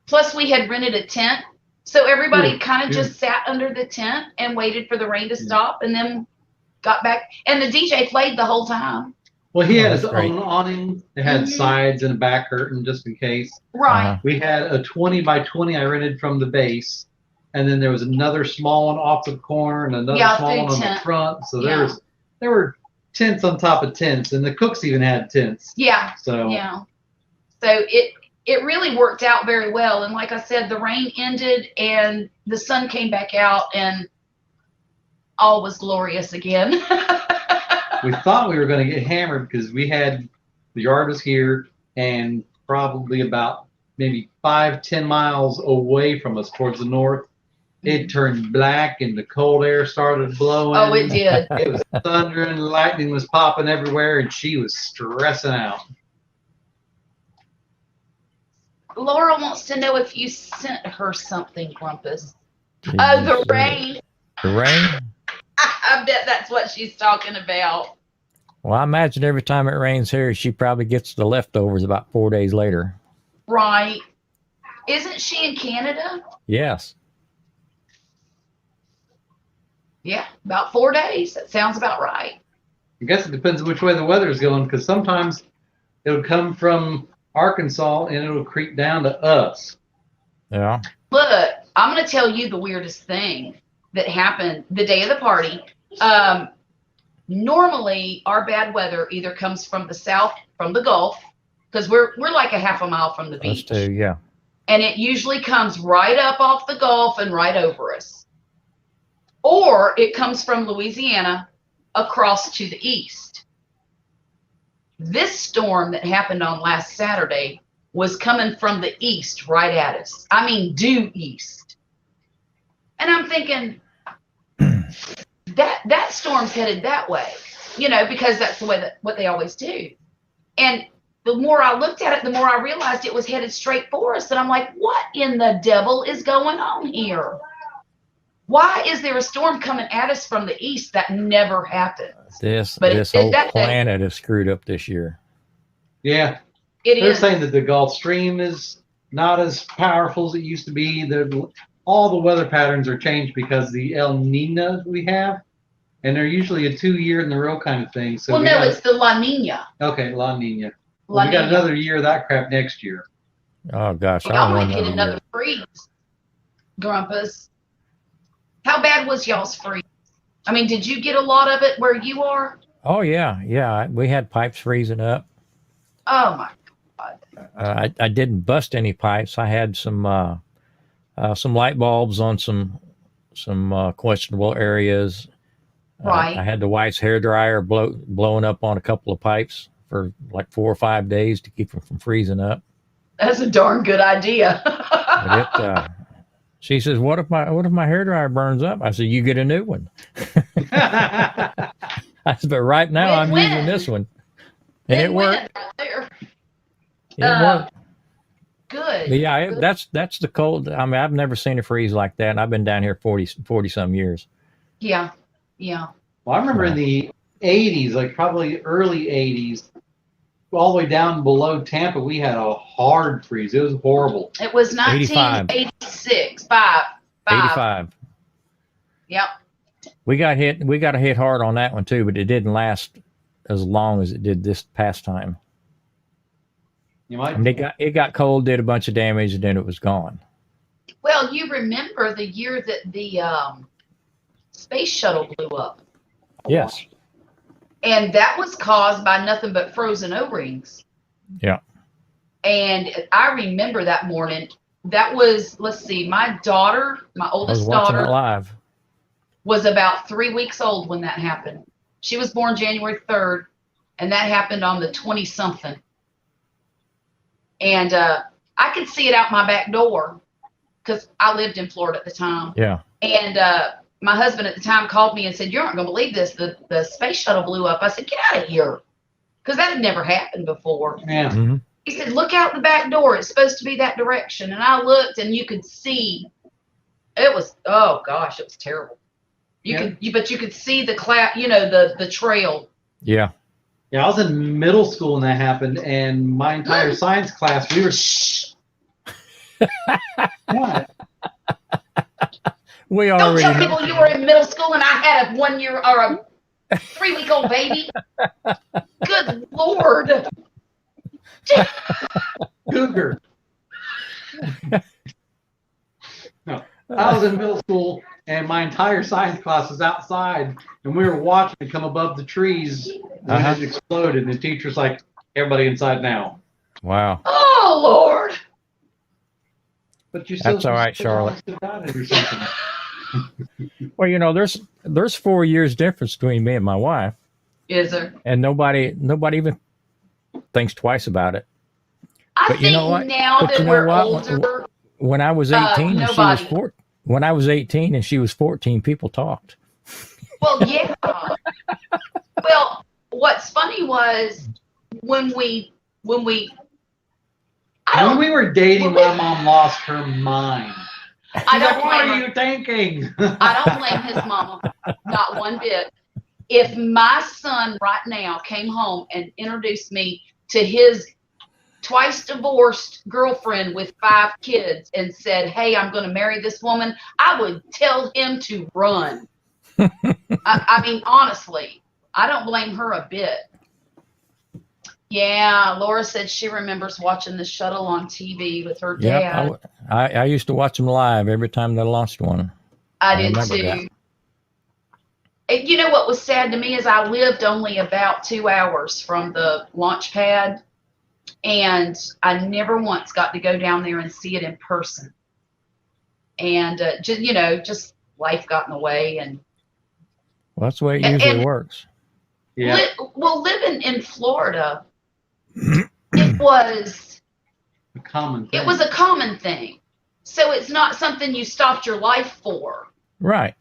Speaker 1: Plus, we had rented a tent, so everybody
Speaker 2: Good,
Speaker 1: kind of
Speaker 2: good.
Speaker 1: just sat under the tent and waited for the rain to stop, and then got back. And the DJ played the whole time.
Speaker 2: Well, he
Speaker 3: Oh,
Speaker 2: had his
Speaker 3: that's great.
Speaker 2: own awning. It had
Speaker 1: Mhm.
Speaker 2: sides and a back curtain just in case.
Speaker 1: Right.
Speaker 3: Uh-huh.
Speaker 2: We had a 20 by 20 I rented from the base, and then there was another small one off the corner and another
Speaker 1: Yeah,
Speaker 2: small
Speaker 1: food
Speaker 2: one on the
Speaker 1: tent.
Speaker 2: front. So
Speaker 1: Yeah.
Speaker 2: there were tents on top of tents, and the cooks even had tents.
Speaker 1: Yeah.
Speaker 2: So
Speaker 1: Yeah. So it really worked out very well. And like I said, the rain ended and the sun came back out and all was glorious again.
Speaker 2: we thought we were going to get hammered because the yard was here and probably about maybe 5-10 miles away from us towards the north. It turned black and the cold air started blowing.
Speaker 1: Oh, it did.
Speaker 2: It was thundering, lightning was popping everywhere, and she was stressing out.
Speaker 1: Laura wants to know if you sent her something, Grumpus.
Speaker 3: Did
Speaker 1: Oh,
Speaker 3: you
Speaker 1: the
Speaker 3: see
Speaker 1: rain.
Speaker 3: The rain?
Speaker 1: I bet that's what she's talking about.
Speaker 3: Well, I imagine every time it rains here, she probably gets the leftovers about 4 days later.
Speaker 1: Right. Isn't she in Canada?
Speaker 3: Yes.
Speaker 1: Yeah, about 4 days. That sounds about right.
Speaker 2: I guess it depends on which way the weather is going, because sometimes it'll come from Arkansas and it'll creep down to us.
Speaker 3: Yeah.
Speaker 1: Look, I'm going to tell you the weirdest thing that happened the day of the party. Normally, our bad weather either comes from the south, from the Gulf, because we're like a half a mile from the
Speaker 3: Us
Speaker 1: beach.
Speaker 3: too. Yeah.
Speaker 1: And it usually comes right up off the Gulf and right over us. Or it comes from Louisiana across to the east. This storm that happened on last Saturday was coming from the east right at us. I mean, due east. And I'm thinking, that storm's headed that way, because that's the way what they always do. And the more I looked at it, the more I realized it was headed straight for us. And I'm like, what in the devil is going on here? Why is there a storm coming at us from the east? That never happens.
Speaker 3: This
Speaker 1: But
Speaker 3: this
Speaker 1: it-
Speaker 3: whole
Speaker 1: that-
Speaker 3: planet is screwed up this year.
Speaker 2: Yeah,
Speaker 1: It
Speaker 2: they're
Speaker 1: is.
Speaker 2: saying that the Gulf Stream is not as powerful as it used to be. all the weather patterns are changed because the El Nino we have, and they're usually a 2-year in a row kind of thing. So
Speaker 1: well,
Speaker 2: we
Speaker 1: no,
Speaker 2: got,
Speaker 1: it's the La Nina.
Speaker 2: okay, La Nina.
Speaker 1: La
Speaker 2: Well, we got
Speaker 1: Nina.
Speaker 2: another year of that crap next year.
Speaker 3: Oh gosh, I
Speaker 1: Y'all
Speaker 3: don't
Speaker 1: might
Speaker 3: want
Speaker 1: get another freeze, Grumpus. How bad was y'all's freeze? I mean, did you get a lot of it where you are?
Speaker 3: Oh yeah. We had pipes freezing up.
Speaker 1: Oh my God.
Speaker 3: I didn't bust any pipes. I had some light bulbs on some questionable areas.
Speaker 1: Right.
Speaker 3: I had the wife's hair dryer blowing up on a couple of pipes for like 4 or 5 days to keep them from freezing up.
Speaker 1: That's a darn good idea.
Speaker 3: But she says, "What if my hair dryer burns up?" I said, "You get a new one." I said, "But right now I'm
Speaker 1: Win-win.
Speaker 3: using this one, and it worked.
Speaker 1: Right there.
Speaker 3: It worked."
Speaker 1: Good.
Speaker 3: But yeah,
Speaker 1: Good.
Speaker 3: that's the cold. I mean, I've never seen a freeze like that, and I've been down here 40 some years.
Speaker 1: Yeah. Yeah.
Speaker 2: Well, I remember in the 80s, like probably early 80s, all the way down below Tampa, we had a hard freeze. It was horrible.
Speaker 1: It was
Speaker 3: 85.
Speaker 1: 1986. Five.
Speaker 3: 85.
Speaker 1: Yep.
Speaker 3: We got hit hard on that one too, but it didn't last as long as it did this past time.
Speaker 2: You might.
Speaker 3: I mean, it got cold, did a bunch of damage, and then it was gone.
Speaker 1: Well, you remember the year that the space shuttle blew up,
Speaker 3: Yes.
Speaker 1: and that was caused by nothing but frozen O-rings.
Speaker 3: Yeah.
Speaker 1: And I remember that morning. That was, let's see, my daughter, my
Speaker 3: I was
Speaker 1: oldest
Speaker 3: watching it
Speaker 1: daughter,
Speaker 3: live.
Speaker 1: was about 3 weeks old when that happened. She was born January 3rd, and that happened on the 20-something. And I could see it out my back door because I lived in Florida at the time.
Speaker 3: Yeah.
Speaker 1: And my husband at the time called me and said, "You aren't going to believe this. The space shuttle blew up." I said, "Get out of here," because that had never happened before.
Speaker 2: Yeah.
Speaker 3: Mm-hmm.
Speaker 1: He said, "Look out the back door. It's supposed to be that direction." And I looked, and you could see. It was, oh gosh, it was terrible. But you could see the cloud, the trail.
Speaker 3: Yeah.
Speaker 2: Yeah, I was in middle school when that happened, and my entire science class, we were. What?
Speaker 3: We
Speaker 1: Don't
Speaker 3: already
Speaker 1: tell
Speaker 3: know.
Speaker 1: people you were in middle school and I had a 1 year or a 3-week-old baby. Good Lord.
Speaker 2: Cougar. No, I was in middle school, and my entire science class was outside, and we were watching it come above the trees when it exploded. And the teacher's like, "Everybody inside now."
Speaker 3: Wow.
Speaker 1: Oh, Lord.
Speaker 2: But you still.
Speaker 3: That's all right, Charlotte.
Speaker 2: Or something.
Speaker 3: Well, there's 4 years difference between me and my wife,
Speaker 1: Is there?
Speaker 3: and nobody even thinks twice about it.
Speaker 1: I
Speaker 3: But you
Speaker 1: think
Speaker 3: know what?
Speaker 1: now
Speaker 3: But
Speaker 1: that
Speaker 3: you know
Speaker 1: we're
Speaker 3: what?
Speaker 1: older.
Speaker 3: When I was 18 and she was
Speaker 1: nobody.
Speaker 3: 14, when I was 18 and she was 14, people talked.
Speaker 1: Well, yeah. Well, what's funny was when we
Speaker 2: When we were dating, my mom lost her mind.
Speaker 1: I don't
Speaker 2: What
Speaker 1: blame
Speaker 2: are
Speaker 1: her.
Speaker 2: you thinking?
Speaker 1: I don't blame his mama, not one bit. If my son right now came home and introduced me to his twice divorced girlfriend with 5 kids and said, "Hey, I'm going to marry this woman," I would tell him to run. I mean, honestly, I don't blame her a bit. Yeah, Laura said she remembers watching the shuttle on TV with her dad.
Speaker 3: Yep, I used to watch them live every time they launched one.
Speaker 1: I did
Speaker 3: remember
Speaker 1: too.
Speaker 3: that.
Speaker 1: And you know what was sad to me is I lived only about 2 hours from the launch pad, and I never once got to go down there and see it in person. And just life got in the way. And
Speaker 3: Well, that's the way it usually works.
Speaker 2: Yeah.
Speaker 1: Living in Florida, it was
Speaker 2: A common thing.
Speaker 1: it was a common thing. So it's not something you stopped your life for.
Speaker 3: Right.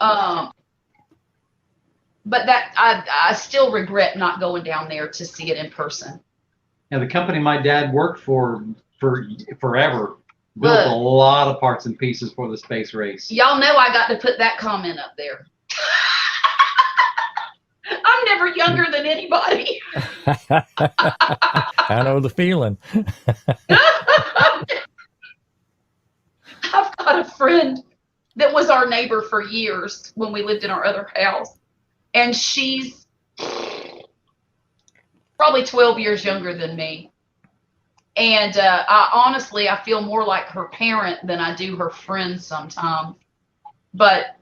Speaker 1: But that I still regret not going down there to see it in person.
Speaker 2: Yeah, the company my dad worked for forever built
Speaker 1: Look.
Speaker 2: a lot of parts and pieces for the space race.
Speaker 1: Y'all know I got to put that comment up there. I'm never younger than anybody.
Speaker 3: I know the feeling.
Speaker 1: I've got a friend that was our neighbor for years when we lived in our other house. And she's probably 12 years younger than me. And I feel more like her parent than I do her friend sometimes. But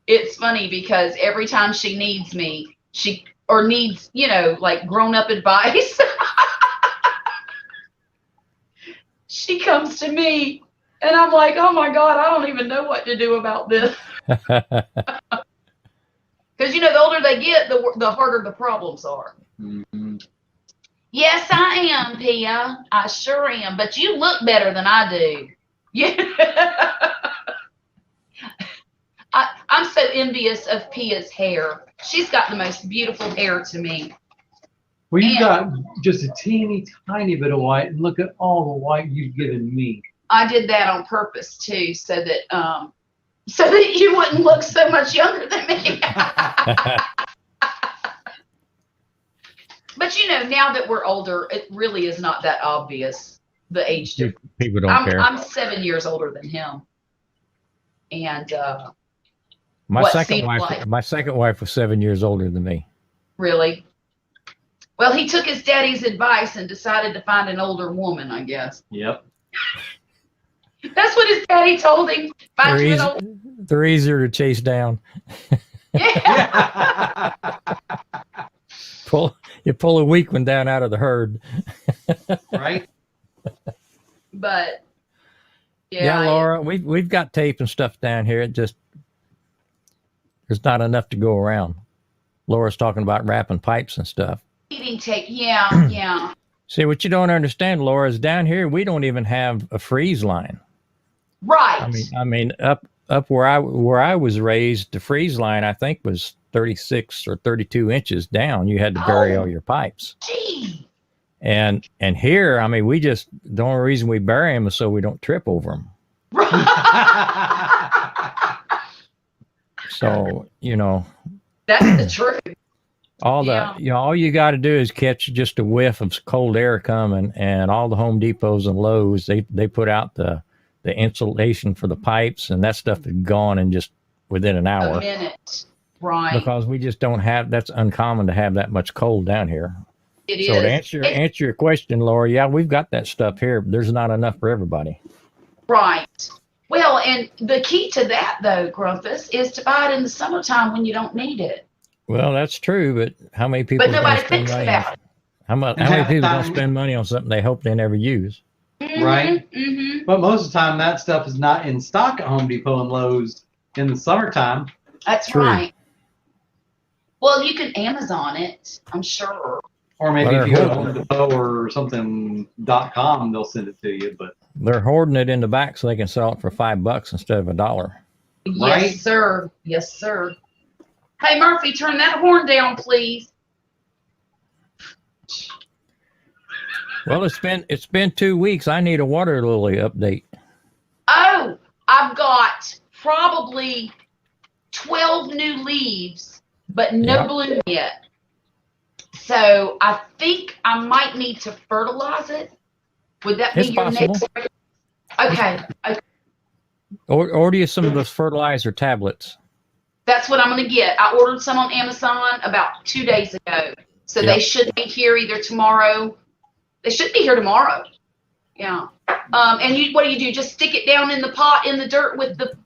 Speaker 1: it's funny because every time she needs me, needs, like grown-up advice, she comes to me. And I'm like, oh my God, I don't even know what to do about this. Because, the older they get, the harder the problems are.
Speaker 2: Mm-hmm.
Speaker 1: Yes, I am, Pia. I sure am. But you look better than I do. Yeah. I'm so envious of Pia's hair. She's got the most beautiful hair to me.
Speaker 2: Well, you've got just a teeny tiny bit of white, and look at all the white you've given me.
Speaker 1: I did that on purpose too, so that you wouldn't look so much younger than me. But now that we're older, it really is not that obvious, the age difference.
Speaker 3: People don't care.
Speaker 1: I'm 7 years older than him, and
Speaker 3: my second wife was 7 years older than me.
Speaker 1: Really? Well, he took his daddy's advice and decided to find an older woman, I guess.
Speaker 2: Yep.
Speaker 1: That's what his daddy told him.
Speaker 3: They're easier to chase down.
Speaker 1: Yeah.
Speaker 3: You pull a weak one down out of the herd.
Speaker 2: Right?
Speaker 1: But
Speaker 3: yeah, Laura, we've got tape and stuff down here. It just there's not enough to go around. Laura's talking about wrapping pipes and stuff.
Speaker 1: Heating tape, yeah.
Speaker 3: See, what you don't understand, Laura, is down here we don't even have a freeze line.
Speaker 1: Right.
Speaker 3: I mean, up where I was raised, the freeze line I think was 36 or 32 inches down. You had to bury all your pipes.
Speaker 1: Gee.
Speaker 3: And here, I mean, the only reason we bury them is so we don't trip over them. So
Speaker 1: that's the truth.
Speaker 3: All you got to do is catch just a whiff of cold air coming, and all the Home Depots and Lowe's they put out the insulation for the pipes, and that stuff is gone in just within an hour.
Speaker 1: A minute, right?
Speaker 3: Because we just don't have. That's uncommon to have that much cold down here.
Speaker 1: It is.
Speaker 3: So to answer your question, Laura, yeah, we've got that stuff here, but there's not enough for everybody.
Speaker 1: Right. Well, and the key to that, though, Grumpus, is to buy it in the summertime when you don't need it.
Speaker 3: Well, that's true, but how many people?
Speaker 1: But nobody thinks about it.
Speaker 3: How many people don't spend money on something they hope they never use?
Speaker 1: Mm-hmm,
Speaker 2: right?
Speaker 1: Mm-hmm.
Speaker 2: But most of the time, that stuff is not in stock at Home Depot and Lowe's in the summertime.
Speaker 1: That's
Speaker 3: True.
Speaker 1: right. Well, you can Amazon it, I'm sure.
Speaker 2: Or maybe if you go to Home Depot or something.com, they'll send it to you. But
Speaker 3: they're hoarding it in the back so they can sell it for $5 instead of $1.
Speaker 2: Right?
Speaker 1: Yes, sir. Yes, sir. Hey, Murphy, turn that horn down, please.
Speaker 3: Well, it's been 2 weeks. I need a water lily update.
Speaker 1: Oh, I've got probably 12 new leaves, but no bloom yet. So I think I might need to fertilize it. Would that be
Speaker 3: It's
Speaker 1: your
Speaker 3: possible.
Speaker 1: next? Okay.
Speaker 3: Order you some of those fertilizer tablets.
Speaker 1: That's what I'm going to get. I ordered some on Amazon about 2 days ago. So they should be here either tomorrow. They should be here tomorrow. Yeah. And what do? Just stick it down in the pot in the dirt with the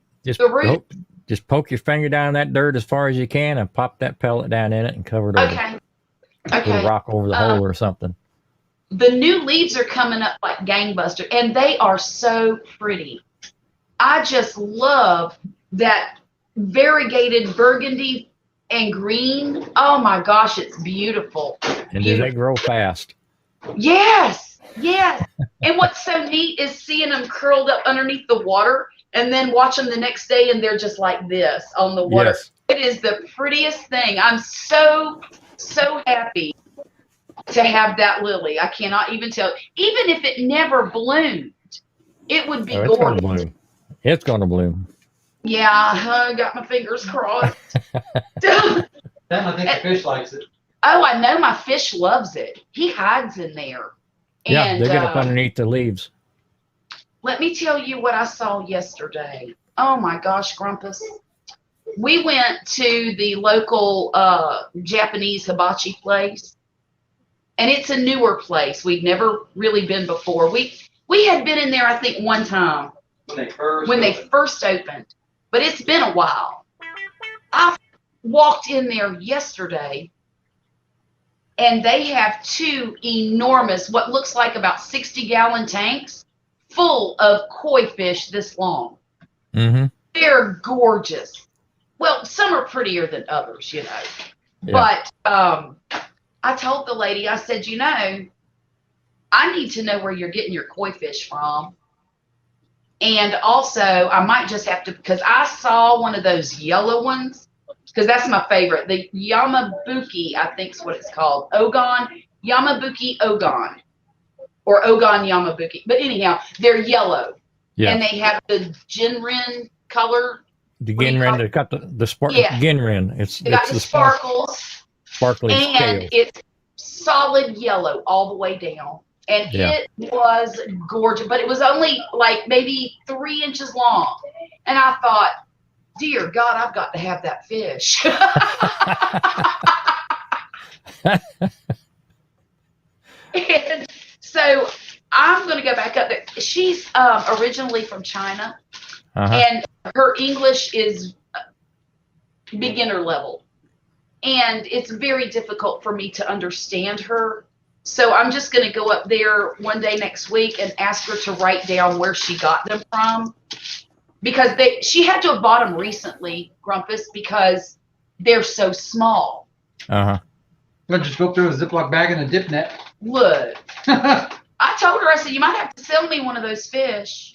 Speaker 1: root?
Speaker 3: Just poke your finger down in that dirt as far as you can and pop that pellet down in it and cover it over.
Speaker 1: Okay.
Speaker 3: Put a rock over the hole or something.
Speaker 1: The new leaves are coming up like gangbusters, and they are so pretty. I just love that variegated burgundy and green. Oh my gosh, it's beautiful.
Speaker 3: And do they grow fast?
Speaker 1: Yes. And what's so neat is seeing them curled up underneath the water and then watch them the next day and they're just like this on the water.
Speaker 3: Yes.
Speaker 1: It is the prettiest thing. I'm so happy to have that lily. I cannot even tell. Even if it never bloomed, it would be
Speaker 3: It's going to
Speaker 1: gorgeous.
Speaker 3: bloom. It's going to bloom.
Speaker 1: Yeah, I got my fingers crossed.
Speaker 2: then I think the fish likes it.
Speaker 1: Oh, I know my fish loves it. He hides in there.
Speaker 3: Yeah, they get up underneath the leaves.
Speaker 1: Let me tell you what I saw yesterday. Oh my gosh, Grumpus. We went to the local Japanese hibachi place, and it's a newer place. We'd never really been before. We had been in there, I think, one time when they first opened, but it's been a while. I walked in there yesterday, and they have two enormous, what looks like about 60-gallon tanks full of koi fish this long.
Speaker 3: Mm-hmm.
Speaker 1: They're gorgeous. Well, some are prettier than others, you know.
Speaker 3: Yeah.
Speaker 1: But I told the lady, I said, you know, I need to know where you're getting your koi fish from. And also, I might just have to, because I saw one of those yellow ones, because that's my favorite. The Yamabuki, I think is what it's called. Ogon, Yamabuki Ogon. Or Ogon Yamabuki. But anyhow, they're yellow.
Speaker 3: Yeah.
Speaker 1: And they have the Jinrin color.
Speaker 3: The
Speaker 1: What do you call
Speaker 3: Ginrin, they got the spark.
Speaker 1: Yeah.
Speaker 3: Ginrin. It's
Speaker 1: They got
Speaker 3: it's
Speaker 1: the sparkles.
Speaker 3: sparkly
Speaker 1: And
Speaker 3: scales.
Speaker 1: it's solid yellow all the way down. And
Speaker 3: Yeah.
Speaker 1: it was gorgeous. But it was only like maybe 3 inches long. And I thought, dear God, I've got to have that fish. And so I'm going to go back up there. She's originally from China,
Speaker 3: Uh-huh.
Speaker 1: and her English is beginner level. And it's very difficult for me to understand her. So I'm just going to go up there one day next week and ask her to write down where she got them from. Because she had to have bought them recently, Grumpus, because they're so small.
Speaker 3: Uh-huh.
Speaker 2: Let's just go through a Ziploc bag and a dip net.
Speaker 1: Look, I told her, I said, you might have to sell me one of those fish.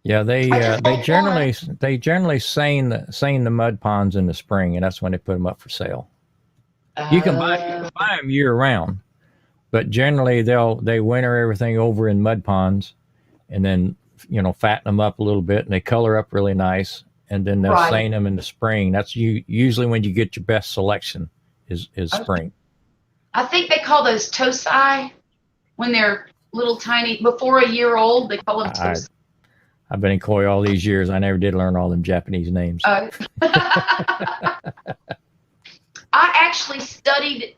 Speaker 3: Yeah, they
Speaker 1: I just don't
Speaker 3: generally seine the mud ponds in the spring, and that's when they put them up for sale. You can buy them year round, but generally they winter everything over in mud ponds, and then fatten them up a little bit, and they color up really nice, and then they'll
Speaker 1: Right.
Speaker 3: seine them in the spring. That's usually when you get your best selection is spring.
Speaker 1: I think they call those tosai when they're little tiny, before a year old. They call them tosai.
Speaker 3: I've been in koi all these years. I never did learn all them Japanese names.
Speaker 1: I actually studied,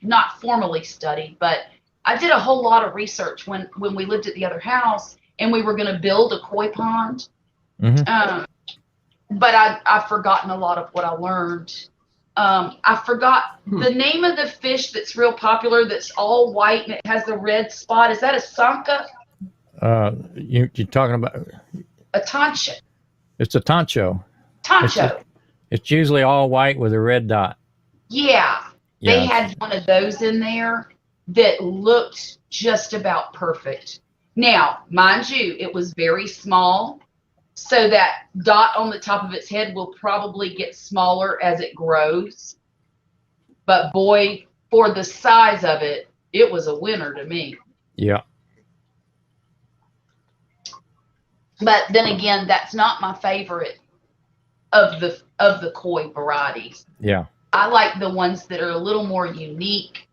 Speaker 1: not formally studied, but I did a whole lot of research when we lived at the other house and we were going to build a koi pond.
Speaker 3: Mm-hmm.
Speaker 1: But I've forgotten a lot of what I learned. I forgot the name of the fish that's real popular, that's all white and it has the red spot. Is that a sanka?
Speaker 3: You're talking about
Speaker 1: A tancho?
Speaker 3: it's a tancho.
Speaker 1: Tancho.
Speaker 3: It's usually all white with a red dot.
Speaker 1: Yeah.
Speaker 3: Yeah.
Speaker 1: They had one of those in there that looked just about perfect. Now, mind you, it was very small, so that dot on the top of its head will probably get smaller as it grows. But boy, for the size of it, it was a winner to me.
Speaker 3: Yeah.
Speaker 1: But then again, that's not my favorite of the koi varieties.
Speaker 3: Yeah.
Speaker 1: I like the ones that are a little more unique.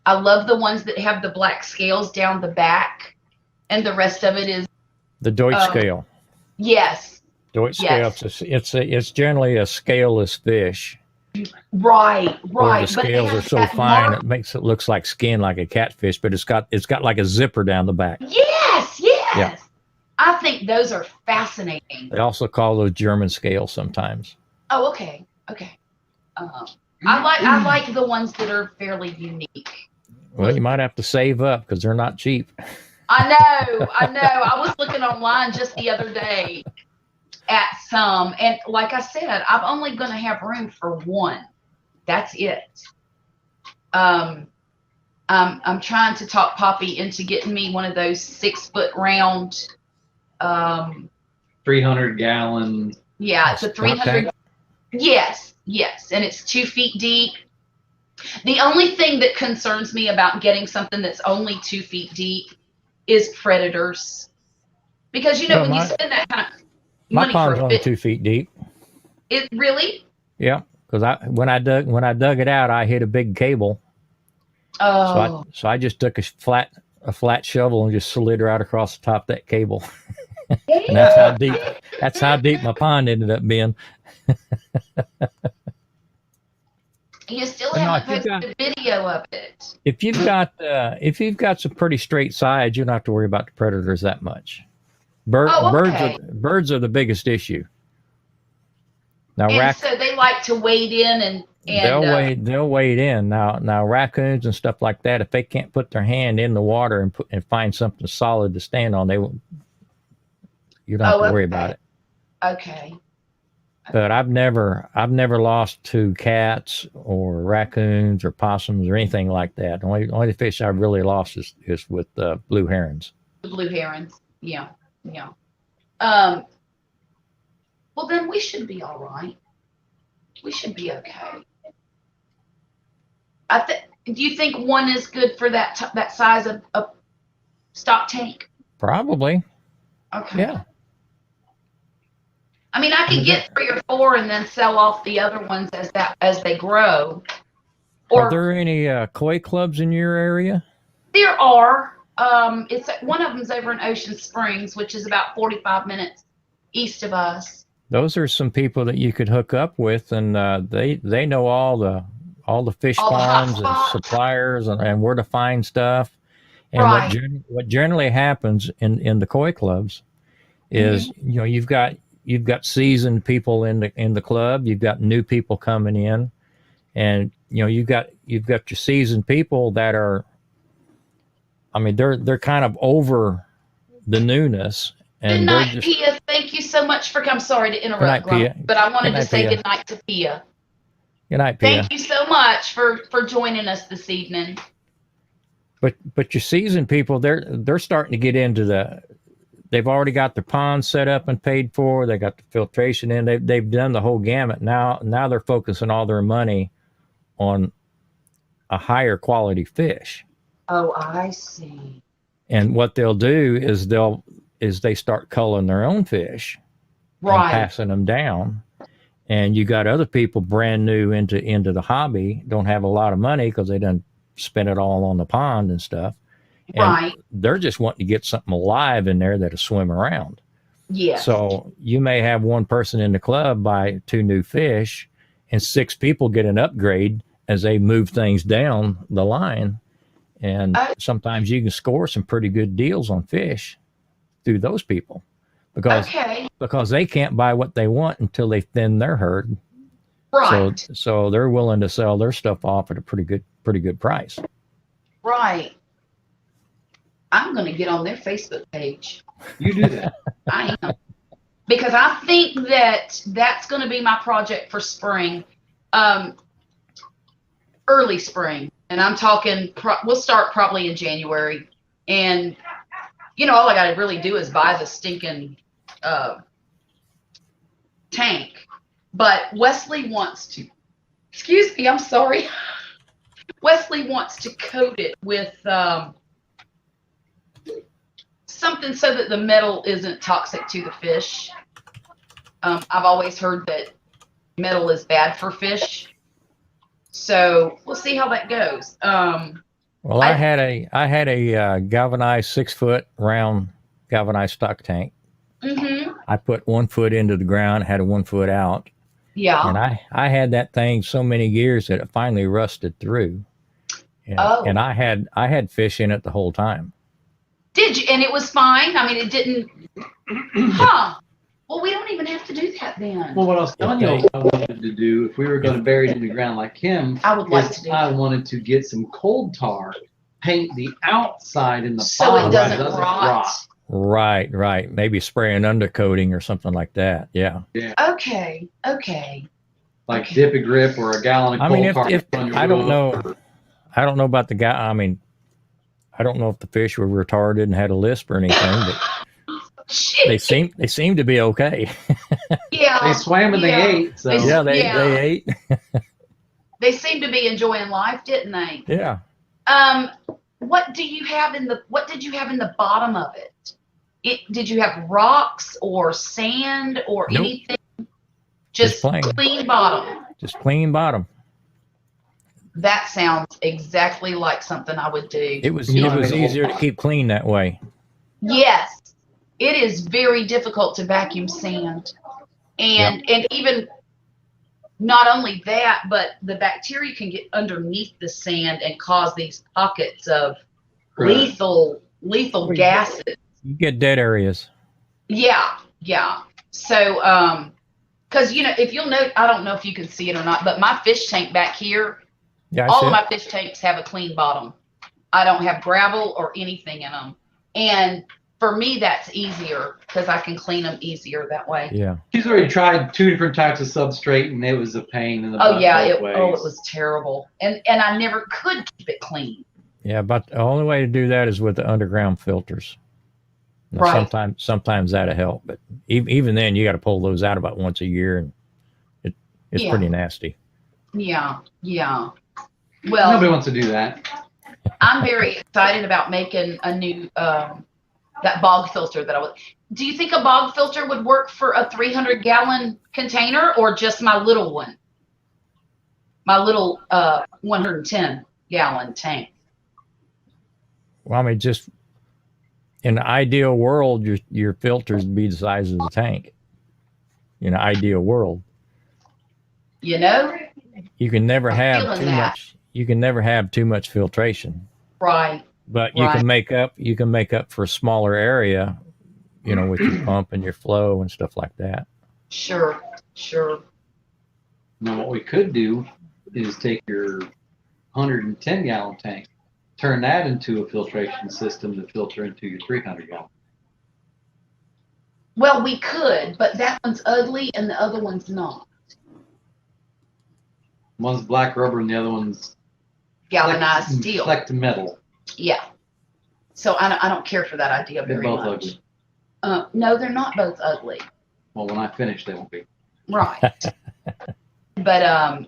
Speaker 1: I love the ones that have the black scales down the back, and the rest of it is
Speaker 3: The Deutsch scale.
Speaker 1: yes,
Speaker 3: Deutsch
Speaker 1: yes.
Speaker 3: scale. It's generally a scaleless fish.
Speaker 1: right.
Speaker 3: Or the
Speaker 1: But they
Speaker 3: scales
Speaker 1: have
Speaker 3: are so
Speaker 1: that
Speaker 3: fine
Speaker 1: mark-
Speaker 3: it makes it looks like skin, like a catfish, but it's got like a zipper down the back.
Speaker 1: Yes.
Speaker 3: Yeah.
Speaker 1: I think those are fascinating.
Speaker 3: They also call those German scales sometimes.
Speaker 1: Oh, okay. I like the ones that are fairly unique.
Speaker 3: Well, you might have to save up because they're not cheap.
Speaker 1: I know. I was looking online just the other day at some, and like I said, I'm only going to have room for one. That's it. I'm trying to talk Poppy into getting me one of those 6-foot round.
Speaker 2: 300-gallon.
Speaker 1: Yeah, it's a
Speaker 3: Squat
Speaker 1: 300.
Speaker 3: tank?
Speaker 1: Yes, and it's 2 feet deep. The only thing that concerns me about getting something that's only 2 feet deep is predators, because
Speaker 3: Well,
Speaker 1: when you spend that kind of
Speaker 3: My
Speaker 1: money
Speaker 3: pond's
Speaker 1: for a
Speaker 3: only
Speaker 1: fish,
Speaker 3: 2 feet deep.
Speaker 1: it really.
Speaker 3: Yeah, because when I dug it out, I hit a big cable.
Speaker 1: Oh,
Speaker 3: So I just took a flat shovel and just slid right across the top of that cable. And that's how deep my pond ended up being.
Speaker 1: You still
Speaker 3: But no,
Speaker 1: haven't
Speaker 3: if you've
Speaker 1: posted a video of it.
Speaker 3: If you've got some pretty straight sides, you don't have to worry about the predators that much.
Speaker 1: Okay.
Speaker 3: Birds are the biggest issue. Now,
Speaker 1: And so they like to wade in and
Speaker 3: they'll wade in. Now raccoons and stuff like that, if they can't put their hand in the water and find something solid to stand on, you don't have to worry about it.
Speaker 1: Okay.
Speaker 3: But I've never lost to cats or raccoons or possums or anything like that. The only fish I've really lost is with blue herons.
Speaker 1: The blue herons. Yeah. Well, then we should be all right. We should be okay. Do you think one is good for that size of stock tank?
Speaker 3: Probably.
Speaker 1: Okay.
Speaker 3: Yeah.
Speaker 1: I mean, I could get 3 or 4 and then sell off the other ones as they grow.
Speaker 3: Are there any koi clubs in your area?
Speaker 1: There are. It's one of them's over in Ocean Springs, which is about 45 minutes east of us.
Speaker 3: Those are some people that you could hook up with, and they know all the fish ponds and suppliers and where to find stuff. And
Speaker 1: right.
Speaker 3: what generally happens in the koi clubs is you've got seasoned people in the club, you've got new people coming in, and you've got your seasoned people that are, I mean, they're kind of over the newness. And
Speaker 1: good night, Pia. Thank you so much for coming. Sorry to interrupt,
Speaker 3: Pia.
Speaker 1: But I wanted to say good night to Pia.
Speaker 3: Good night, Pia.
Speaker 1: Thank you so much for joining us this evening.
Speaker 3: But your seasoned people, they're starting to get into they've already got their ponds set up and paid for. They got the filtration in. They've done the whole gamut. Now they're focusing all their money on a higher quality fish.
Speaker 1: Oh, I see.
Speaker 3: And what they'll do is they start culling their own fish,
Speaker 1: right,
Speaker 3: and passing them down. And you got other people brand new into the hobby, don't have a lot of money because they done spent it all on the pond and stuff. And
Speaker 1: right.
Speaker 3: They're just wanting to get something alive in there that'll swim around.
Speaker 1: Yes.
Speaker 3: So you may have one person in the club buy 2 new fish, and 6 people get an upgrade as they move things down the line. And sometimes you can score some pretty good deals on fish through those people because they can't buy what they want until they thin their herd.
Speaker 1: Right.
Speaker 3: So they're willing to sell their stuff off at a pretty good price.
Speaker 1: Right. I'm going to get on their Facebook page.
Speaker 2: You do that.
Speaker 1: I am. Because I think that's going to be my project for spring, early spring. And I'm talking, we'll start probably in January. And, all I got to really do is buy the stinking tank. But Wesley wants to, excuse me, I'm sorry. Wesley wants to coat it with something so that the metal isn't toxic to the fish. I've always heard that metal is bad for fish. So we'll see how that goes.
Speaker 3: Well, I had a galvanized 6-foot round galvanized stock tank.
Speaker 1: Mm-hmm.
Speaker 3: I put 1 foot into the ground, had a 1 foot out.
Speaker 1: Yeah.
Speaker 3: And I had that thing so many years that it finally rusted through. And, and I had fish in it the whole time.
Speaker 1: Did you? And it was fine? I mean, it didn't. Huh. Well, we don't even have to do that then.
Speaker 2: Well, what I was telling you I wanted to do, if we were going to bury it in the ground like him,
Speaker 1: I would like to do
Speaker 2: I wanted to get some cold tar, paint the outside in the
Speaker 1: so
Speaker 2: pond
Speaker 1: it doesn't rot.
Speaker 3: Right. Maybe spray an undercoating or something like that. Yeah.
Speaker 1: Okay.
Speaker 2: Like Dip a Grip or a gallon of cold tar.
Speaker 3: If I don't know about the guy. I mean, I don't know if the fish were retarded and had a lisp or anything, but they seem to be okay.
Speaker 1: Yeah.
Speaker 2: They swam and they ate. So.
Speaker 3: They ate.
Speaker 1: They seem to be enjoying life, didn't they?
Speaker 3: Yeah.
Speaker 1: What did you have in the bottom of it? Did you have rocks or sand or anything? Just clean bottom.
Speaker 3: Just clean bottom.
Speaker 1: That sounds exactly like something I would do.
Speaker 3: It was easier to keep clean that way.
Speaker 1: Yes. it is very difficult to vacuum sand. And even not only that, but the bacteria can get underneath the sand and cause these pockets of lethal gases.
Speaker 3: You get dead areas.
Speaker 1: Yeah. So, because if you'll note, I don't know if you can see it or not, but my fish tank back here, all of my fish tanks have a clean bottom. I don't have gravel or anything in them, and for me that's easier because I can clean them easier that way.
Speaker 3: Yeah.
Speaker 2: She's already tried 2 different types of substrate, and it was a pain in the
Speaker 1: Oh
Speaker 2: butt
Speaker 1: yeah,
Speaker 2: both
Speaker 1: it
Speaker 2: ways.
Speaker 1: was terrible, and I never could keep it clean.
Speaker 3: Yeah, but the only way to do that is with the underground filters. Now,
Speaker 1: Right.
Speaker 3: Sometimes that'll help, but even then, you got to pull those out about once a year, and it's pretty nasty.
Speaker 1: Yeah.
Speaker 2: Nobody
Speaker 1: Well,
Speaker 2: wants to do that.
Speaker 1: I'm very excited about making a new that bog filter that I would. Do you think a bog filter would work for a 300-gallon container or just my little one? My little 110-gallon tank.
Speaker 3: Well, I mean, just in the ideal world, your filters would be the size of the tank. In an ideal world,
Speaker 1: You know?
Speaker 3: you can never
Speaker 1: I'm
Speaker 3: have
Speaker 1: feeling
Speaker 3: too
Speaker 1: that.
Speaker 3: much. You can never have too much filtration.
Speaker 1: Right.
Speaker 3: But you can make up for a smaller area, with your pump and your flow and stuff like that.
Speaker 1: Sure.
Speaker 2: Now, what we could do is take your 110-gallon tank, turn that into a filtration system to filter into your 300-gallon.
Speaker 1: Well, we could, but that one's ugly and the other one's not.
Speaker 2: One's black rubber and the other one's
Speaker 1: Galvanized steel.
Speaker 2: Flecked metal.
Speaker 1: Yeah. So I don't care for that idea
Speaker 2: They're
Speaker 1: very
Speaker 2: both
Speaker 1: much.
Speaker 2: ugly.
Speaker 1: No, they're not both ugly.
Speaker 2: Well, when I finish, they won't be.
Speaker 1: Right. But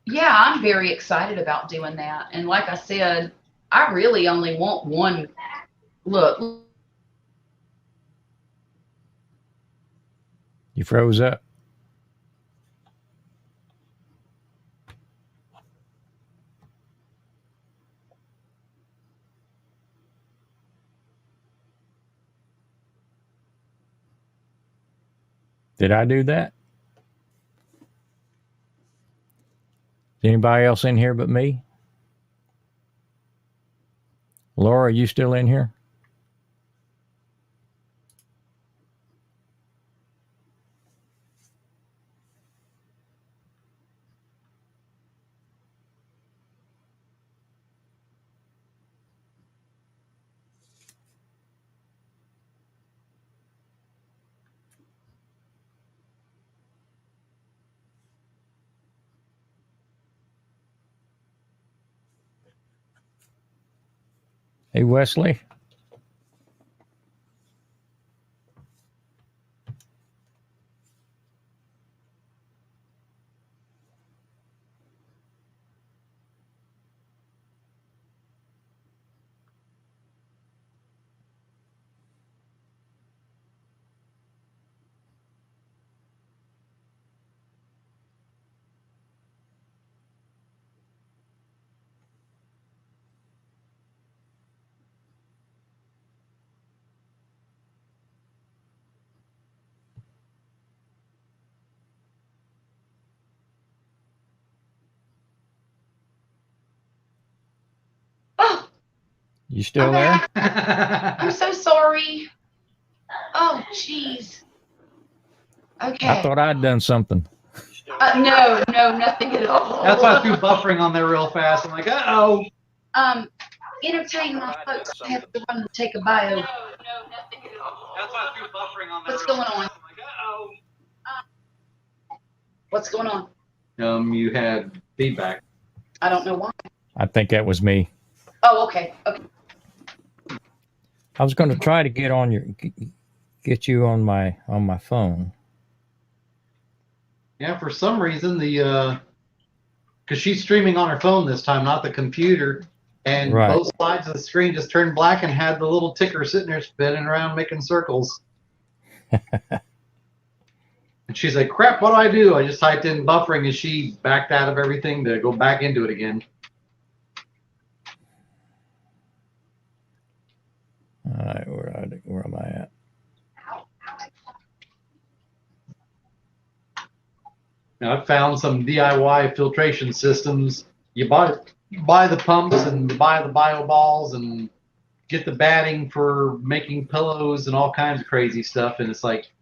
Speaker 1: yeah, I'm very excited about doing that. And like I said, I really only want one. Look.
Speaker 3: You froze up. Did I do that? Is anybody else in here but me? Laura, are you still in here? Hey, Wesley.
Speaker 1: Oh,
Speaker 3: You still there?
Speaker 1: I'm so sorry. Oh, jeez. Okay.
Speaker 2: Oh.
Speaker 3: I thought I'd done something.
Speaker 1: No, nothing at all.
Speaker 2: That's why I threw buffering on there real fast. I'm like, uh-oh.
Speaker 1: Entertain my folks. I have to run to take a bio.
Speaker 2: That's why I threw buffering on there.
Speaker 1: What's going on?
Speaker 2: I'm like, uh-oh.
Speaker 1: What's going on?
Speaker 2: You had feedback.
Speaker 1: I don't know why.
Speaker 3: I think that was me.
Speaker 1: Oh, okay.
Speaker 3: I was going to try to get you on my phone.
Speaker 2: Yeah, for some reason because she's streaming on her phone this time, not the computer, and
Speaker 3: Right.
Speaker 2: both sides of the screen just turned black and had the little ticker sitting there spinning around making circles. And she's like, "Crap, what do I do?" I just typed in buffering, and she backed out of everything to go back into it again.
Speaker 3: All right, where am I at?
Speaker 2: Now, I found some DIY filtration systems. You buy the pumps and buy the bio balls and get the batting for making pillows and all kinds of crazy stuff. And it's like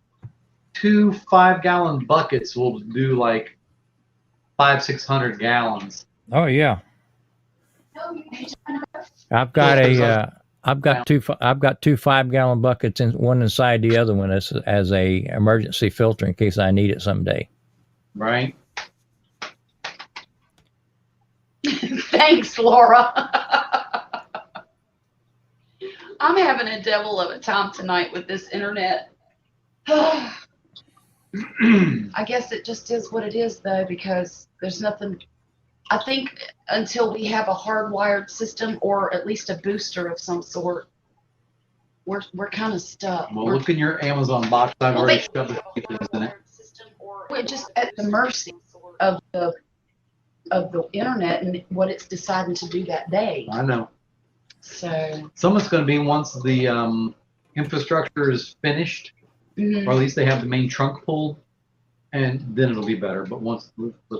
Speaker 2: 2 5-gallon buckets will do like 600 gallons.
Speaker 3: Oh yeah. I've got I've got two 5-gallon buckets, and one inside the other one as a emergency filter in case I need it someday.
Speaker 2: Right.
Speaker 1: Thanks, Laura. I'm having a devil of a time tonight with this internet. I guess it just is what it is, though, because there's nothing. I think until we have a hardwired system or at least a booster of some sort, we're kind of stuck.
Speaker 2: Well, look in your Amazon box. I've already shoved a few things in it.
Speaker 1: We're just at the mercy of the internet and what it's deciding to do that day.
Speaker 2: I know.
Speaker 1: So
Speaker 2: Someone's going to be once the infrastructure is finished, or at least they have the main trunk pulled, and then it'll be better. But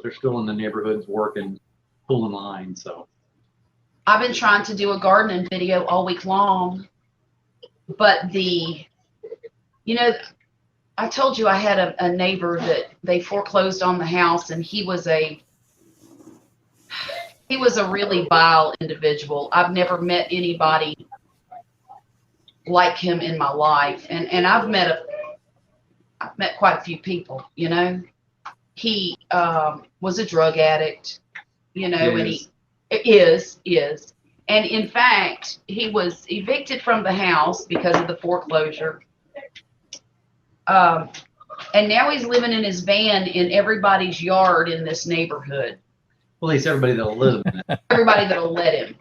Speaker 2: they're still in the neighborhoods working, pulling lines. So
Speaker 1: I've been trying to do a gardening video all week long, but I told you I had a neighbor that they foreclosed on the house, and he was a really vile individual. I've never met anybody like him in my life, and I've met quite a few people. He was a drug addict, and he is, and in fact, he was evicted from the house because of the foreclosure. And now he's living in his van in everybody's yard in this neighborhood.
Speaker 2: well, at least everybody that'll live in it.
Speaker 1: Everybody that'll let him.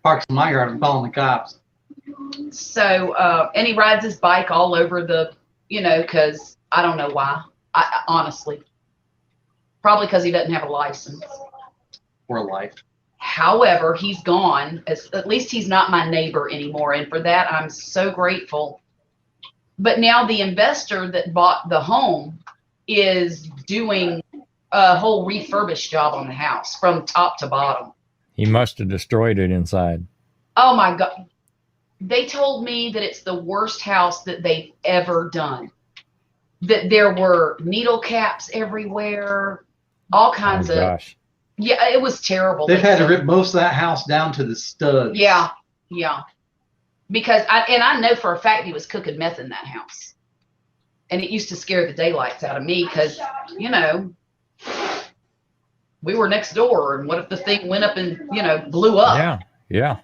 Speaker 2: Parks in my yard and calling the cops.
Speaker 1: So, and he rides his bike all over because I don't know why. I honestly, probably because he doesn't have a license.
Speaker 2: For life.
Speaker 1: However, he's gone. At least he's not my neighbor anymore, and for that I'm so grateful. But now the investor that bought the home is doing a whole refurbished job on the house from top to bottom.
Speaker 3: He must have destroyed it inside.
Speaker 1: Oh my God. They told me that it's the worst house that they've ever done. That there were needle caps everywhere, all kinds of.
Speaker 3: Gosh.
Speaker 1: Yeah, it was terrible.
Speaker 2: They've had to rip most of that house down to the studs.
Speaker 1: Yeah. Because I know for a fact he was cooking meth in that house. And it used to scare the daylights out of me because, we were next door, and what if the thing went up and, blew up?
Speaker 3: Yeah.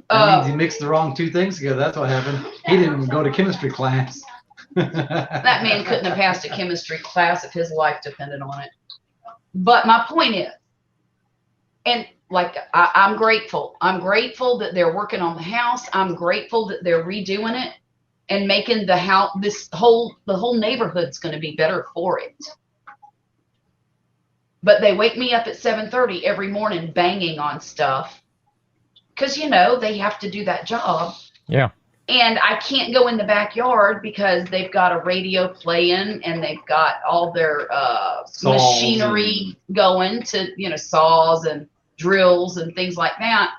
Speaker 2: That means he mixed the wrong two things together. That's what happened. He didn't even go to chemistry class.
Speaker 1: That man couldn't have passed a chemistry class if his life depended on it. But my point is, and like, I'm grateful. I'm grateful that they're working on the house. I'm grateful that they're redoing it and making the house, the whole neighborhood's going to be better for it. But they wake me up at 7:30 every morning banging on stuff because, they have to do that job.
Speaker 3: Yeah.
Speaker 1: And I can't go in the backyard because they've got a radio playing and they've got all their machinery going to, saws and drills and things like that.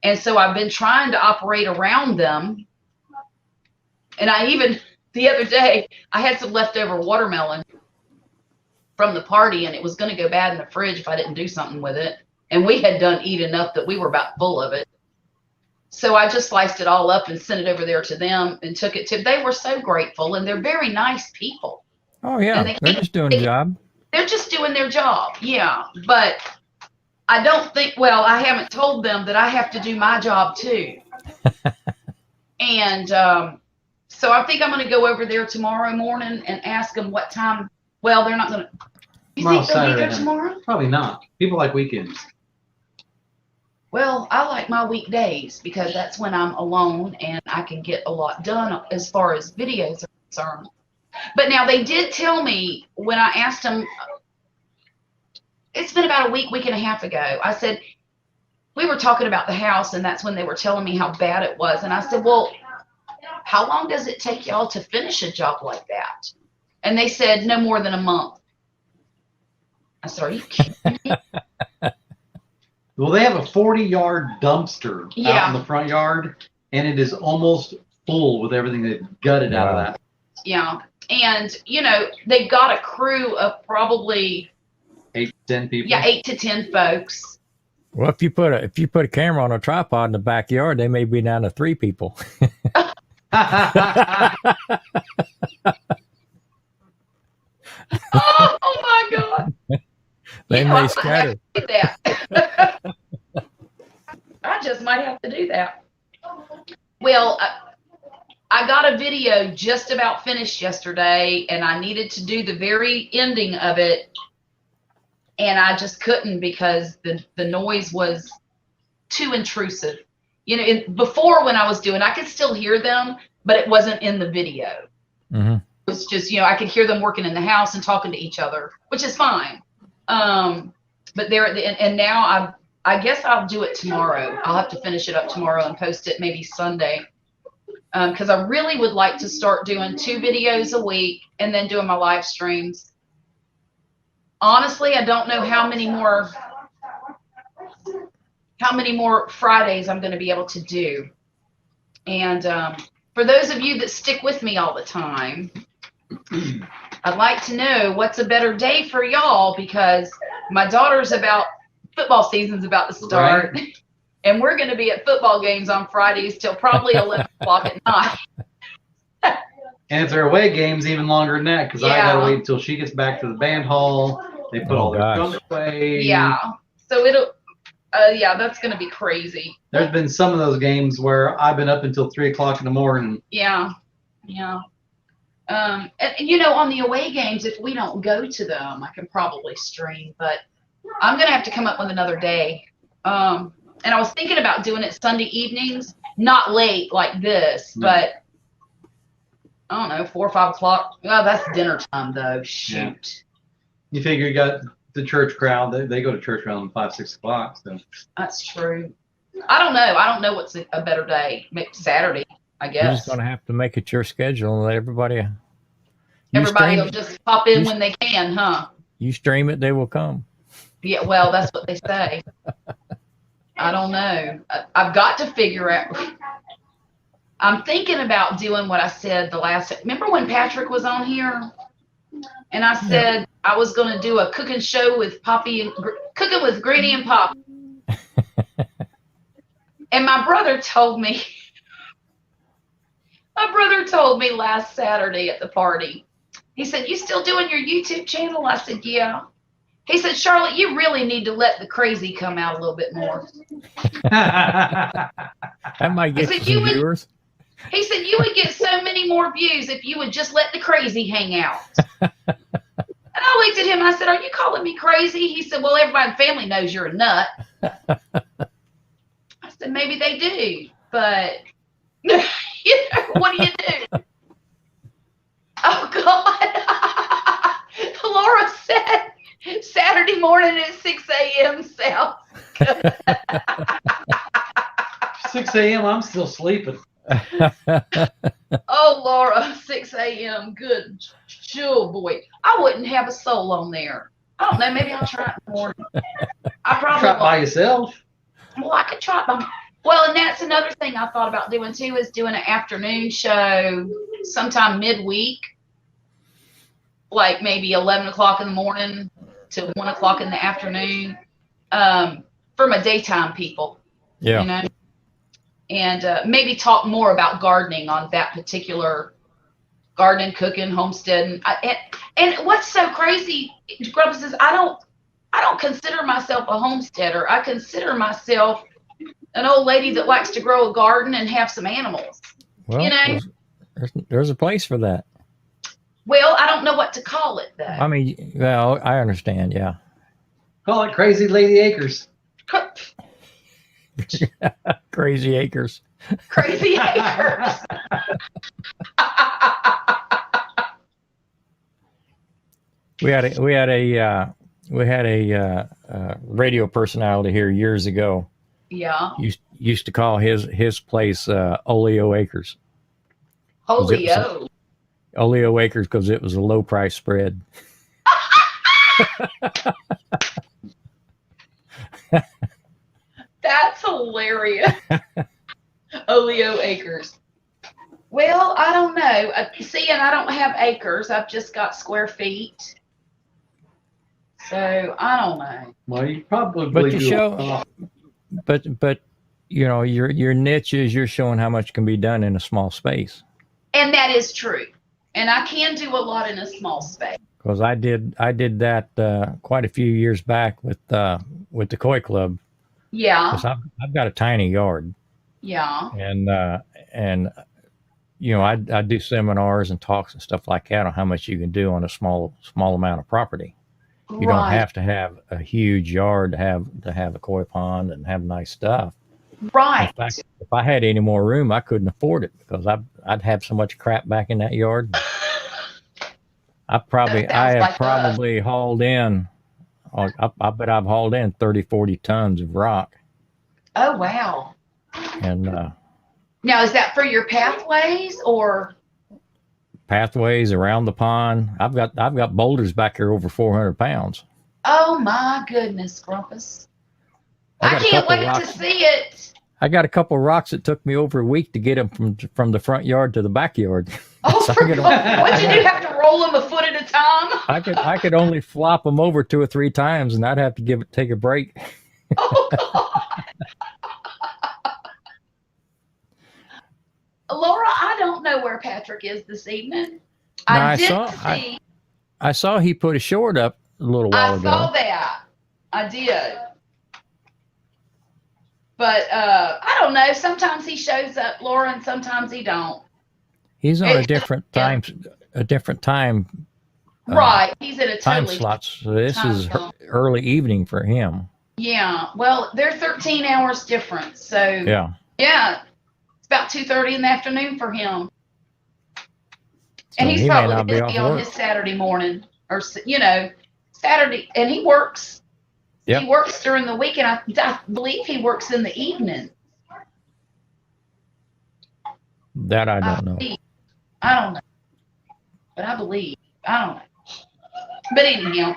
Speaker 1: And so I've been trying to operate around them. And the other day, I had some leftover watermelon from the party, and it was going to go bad in the fridge if I didn't do something with it. And we had done eat enough that we were about full of it. So I just sliced it all up and sent it over there to them and took it to. They were so grateful, and they're very nice people.
Speaker 3: Oh yeah, they're just doing a job.
Speaker 1: They're just doing their job, yeah. But I don't think. Well, I haven't told them that I have to do my job too. And so I think I'm going to go over there tomorrow morning and ask them what time. Well, they're not going to. You think they'll be there tomorrow?
Speaker 2: Probably not. People like weekends.
Speaker 1: Well, I like my weekdays because that's when I'm alone and I can get a lot done as far as videos are concerned. But now they did tell me when I asked them, it's been about a week and a half ago. I said, we were talking about the house, and that's when they were telling me how bad it was. And I said, well, how long does it take y'all to finish a job like that? And they said no more than a month. I said, are you kidding me?
Speaker 2: Well, they have a 40-yard dumpster out
Speaker 1: Yeah.
Speaker 2: in the front yard, and it is almost full with everything they've gutted out of
Speaker 3: Wow.
Speaker 2: that.
Speaker 1: Yeah. And, they've got a crew of probably,
Speaker 2: 8 to 10 people.
Speaker 1: yeah, 8 to 10 folks.
Speaker 3: Well, if you put a camera on a tripod in the backyard, they may be down to 3 people.
Speaker 1: Oh my God.
Speaker 3: They
Speaker 1: I
Speaker 3: may
Speaker 1: might
Speaker 3: scatter.
Speaker 1: have to do that. I just might have to do that. Well, I got a video just about finished yesterday, and I needed to do the very ending of it, and I just couldn't because the noise was too intrusive. Before when I was doing, I could still hear them, but it wasn't in the video.
Speaker 3: Mm-hmm.
Speaker 1: It was just, I could hear them working in the house and talking to each other, which is fine. But and now I guess I'll do it tomorrow. I'll have to finish it up tomorrow and post it maybe Sunday. Because I really would like to start doing 2 videos a week and then doing my live streams. Honestly, I don't know how many more Fridays I'm going to be able to do. And for those of you that stick with me all the time, I'd like to know what's a better day for y'all, because my football season's about to start. Right. And we're going to be at football games on Fridays till probably 11 o'clock at night.
Speaker 2: And if they're away games, even longer than that, because I got to wait until she gets back to the band hall. They put all their junk away.
Speaker 1: Yeah. So that's going to be crazy.
Speaker 2: There's been some of those games where I've been up until 3 o'clock in the morning.
Speaker 1: Yeah. Yeah. And on the away games, if we don't go to them, I can probably stream, but I'm going to have to come up with another day. And I was thinking about doing it Sunday evenings, not late like this, but I don't know, 4 or 5 o'clock. Oh, that's dinner time though. Shoot.
Speaker 2: Yeah. You figure you got the church crowd. They go to church around 5, 6 o'clock. So.
Speaker 1: That's true. I don't know what's a better day. Maybe Saturday, I guess.
Speaker 3: You're just going to have to make it your schedule and let everybody.
Speaker 1: Everybody will just pop in when they can, huh?
Speaker 3: You stream it, they will come.
Speaker 1: Yeah, well, that's what they say. I don't know. I've got to figure out. I'm thinking about doing what I said remember when Patrick was on here? And I said I was going to do a cooking show with Poppy and cooking with Granny and Poppy. And my brother told me last Saturday at the party, he said, "You still doing your YouTube channel?" I said, "Yeah." He said, "Charlotte, you really need to let the crazy come out a little bit more."
Speaker 3: That might get some viewers.
Speaker 1: He said, "You would get so many more views if you would just let the crazy hang out." And I looked at him, I said, "Are you calling me crazy?" He said, "Well, everybody in the family knows you're a nut." I said, "Maybe they do, but what do you do?" Oh, God. Laura said, Saturday morning at 6 a.m. South.
Speaker 2: 6 a.m. I'm still sleeping.
Speaker 1: Oh, Laura, 6 a.m. Good. Oh, boy. I wouldn't have a soul on there. I don't know. Maybe I'll try it in the morning. I probably
Speaker 2: try it by yourself.
Speaker 1: Well, I could try it by. Well, and that's another thing I thought about doing too, is doing an afternoon show sometime midweek, like maybe 11 o'clock in the morning to 1 o'clock in the afternoon, for my daytime people.
Speaker 3: Yeah.
Speaker 1: You know? And maybe talk more about gardening on that particular gardening, cooking, homesteading. And what's so crazy, Grubba, says, I don't consider myself a homesteader. I consider myself an old lady that likes to grow a garden and have some animals.
Speaker 3: Well,
Speaker 1: you know,
Speaker 3: there's a place for that.
Speaker 1: Well, I don't know what to call it though.
Speaker 3: I mean, well, I understand. Yeah.
Speaker 2: Call it Crazy Lady Acres.
Speaker 3: Crazy Acres.
Speaker 1: Crazy Acres.
Speaker 3: We had a radio personality here years ago.
Speaker 1: Yeah.
Speaker 3: Used to call his place Oleo Acres.
Speaker 1: Oleo.
Speaker 3: Oleo Acres because it was a low price spread.
Speaker 1: That's hilarious. Oleo acres. Well, I don't know. See, and I don't have acres. I've just got square feet. So I don't know.
Speaker 2: Well, you probably
Speaker 3: But you
Speaker 2: do.
Speaker 3: show, but you know, your niche is you're showing how much can be done in a small space.
Speaker 1: And that is true. And I can do a lot in a small space.
Speaker 3: Because I did that quite a few years back with the Koi Club.
Speaker 1: Yeah.
Speaker 3: Because I've got a tiny yard.
Speaker 1: Yeah.
Speaker 3: And you know, I do seminars and talks and stuff like that on how much you can do on a small amount of property. You don't have to have a huge yard to have a koi pond and have nice stuff.
Speaker 1: Right.
Speaker 3: In fact, if I had any more room, I couldn't afford it because I'd have so much crap back in that yard. I have probably hauled in. I bet I've hauled in 30, 40 tons of rock.
Speaker 1: Oh wow.
Speaker 3: And
Speaker 1: now is that for your pathways or
Speaker 3: pathways around the pond? I've got boulders back here over 400 pounds.
Speaker 1: Oh my goodness, Grumpus. I can't wait to see it.
Speaker 3: I got a couple of rocks that took me over a week to get them from the front yard to the backyard.
Speaker 1: Oh,
Speaker 3: So
Speaker 1: what you do? Have to roll them a foot at a time?
Speaker 3: I could only flop them over 2 or 3 times, and I'd have to take a break.
Speaker 1: Oh God. Laura, I don't know where Patrick is this evening.
Speaker 3: I saw he put a short up a little while ago.
Speaker 1: I saw that. I did. But I don't know. Sometimes he shows up, Laura, and sometimes he don't.
Speaker 3: He's on a different time.
Speaker 1: Right. He's in a
Speaker 3: time
Speaker 1: totally
Speaker 3: slot. So this is
Speaker 1: zone.
Speaker 3: early evening for him.
Speaker 1: Yeah. Well, they're 13 hours different. So
Speaker 3: Yeah.
Speaker 1: It's about 2:30 in the afternoon for him.
Speaker 3: So
Speaker 1: And he's
Speaker 3: he may
Speaker 1: probably
Speaker 3: not be
Speaker 1: busy
Speaker 3: off
Speaker 1: on
Speaker 3: work.
Speaker 1: his Saturday morning or, Saturday. And he works.
Speaker 3: Yep.
Speaker 1: He works during the week, and I believe he works in the evening.
Speaker 3: That I don't know.
Speaker 1: I don't know. But I believe. I don't know. But anyhow,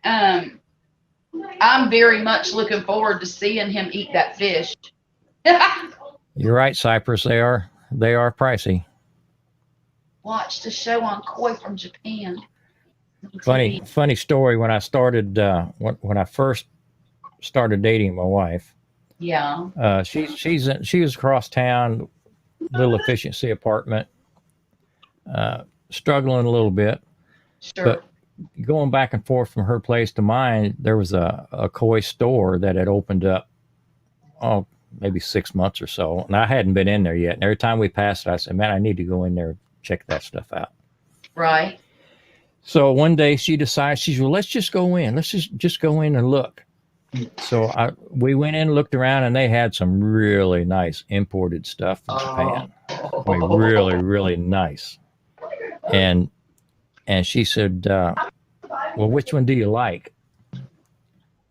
Speaker 1: I'm very much looking forward to seeing him eat that fish.
Speaker 3: You're right, Cypress. They are pricey.
Speaker 1: Watched a show on koi from Japan.
Speaker 3: Funny story. When I started, when I first started dating my wife,
Speaker 1: Yeah.
Speaker 3: she was across town, little efficiency apartment, struggling a little bit.
Speaker 1: Sure.
Speaker 3: But going back and forth from her place to mine, there was a koi store that had opened up, maybe 6 months or so, and I hadn't been in there yet. And every time we passed it, I said, "Man, I need to go in there and check that stuff out."
Speaker 1: Right.
Speaker 3: So one day she decides, she's, "Well, let's just go in. Let's just go in and look." So we went in and looked around, and they had some really nice imported stuff from Japan. I mean, really, really nice. And she said, "Well, which one do you like?"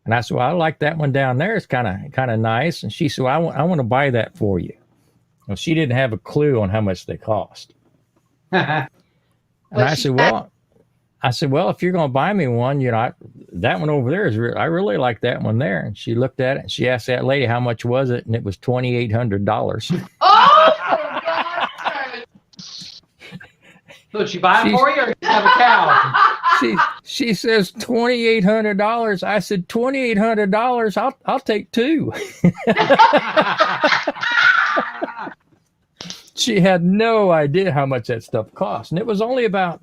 Speaker 3: And I said, "Well, I like that one down there. It's kind of nice." And she said, "Well, I want to buy that for you." Well, she didn't have a clue on how much they cost. And I said, "Well, if you're going to buy me one, that one over there I really like that one there." And she looked at it and she asked that lady how much was it, and it was $2,800.
Speaker 1: Oh, for God's sake.
Speaker 2: So did she buy it for you, or did you have a cow?
Speaker 3: She says $2,800. I said, $2,800. I'll take 2. She had no idea how much that stuff cost, and it was only about,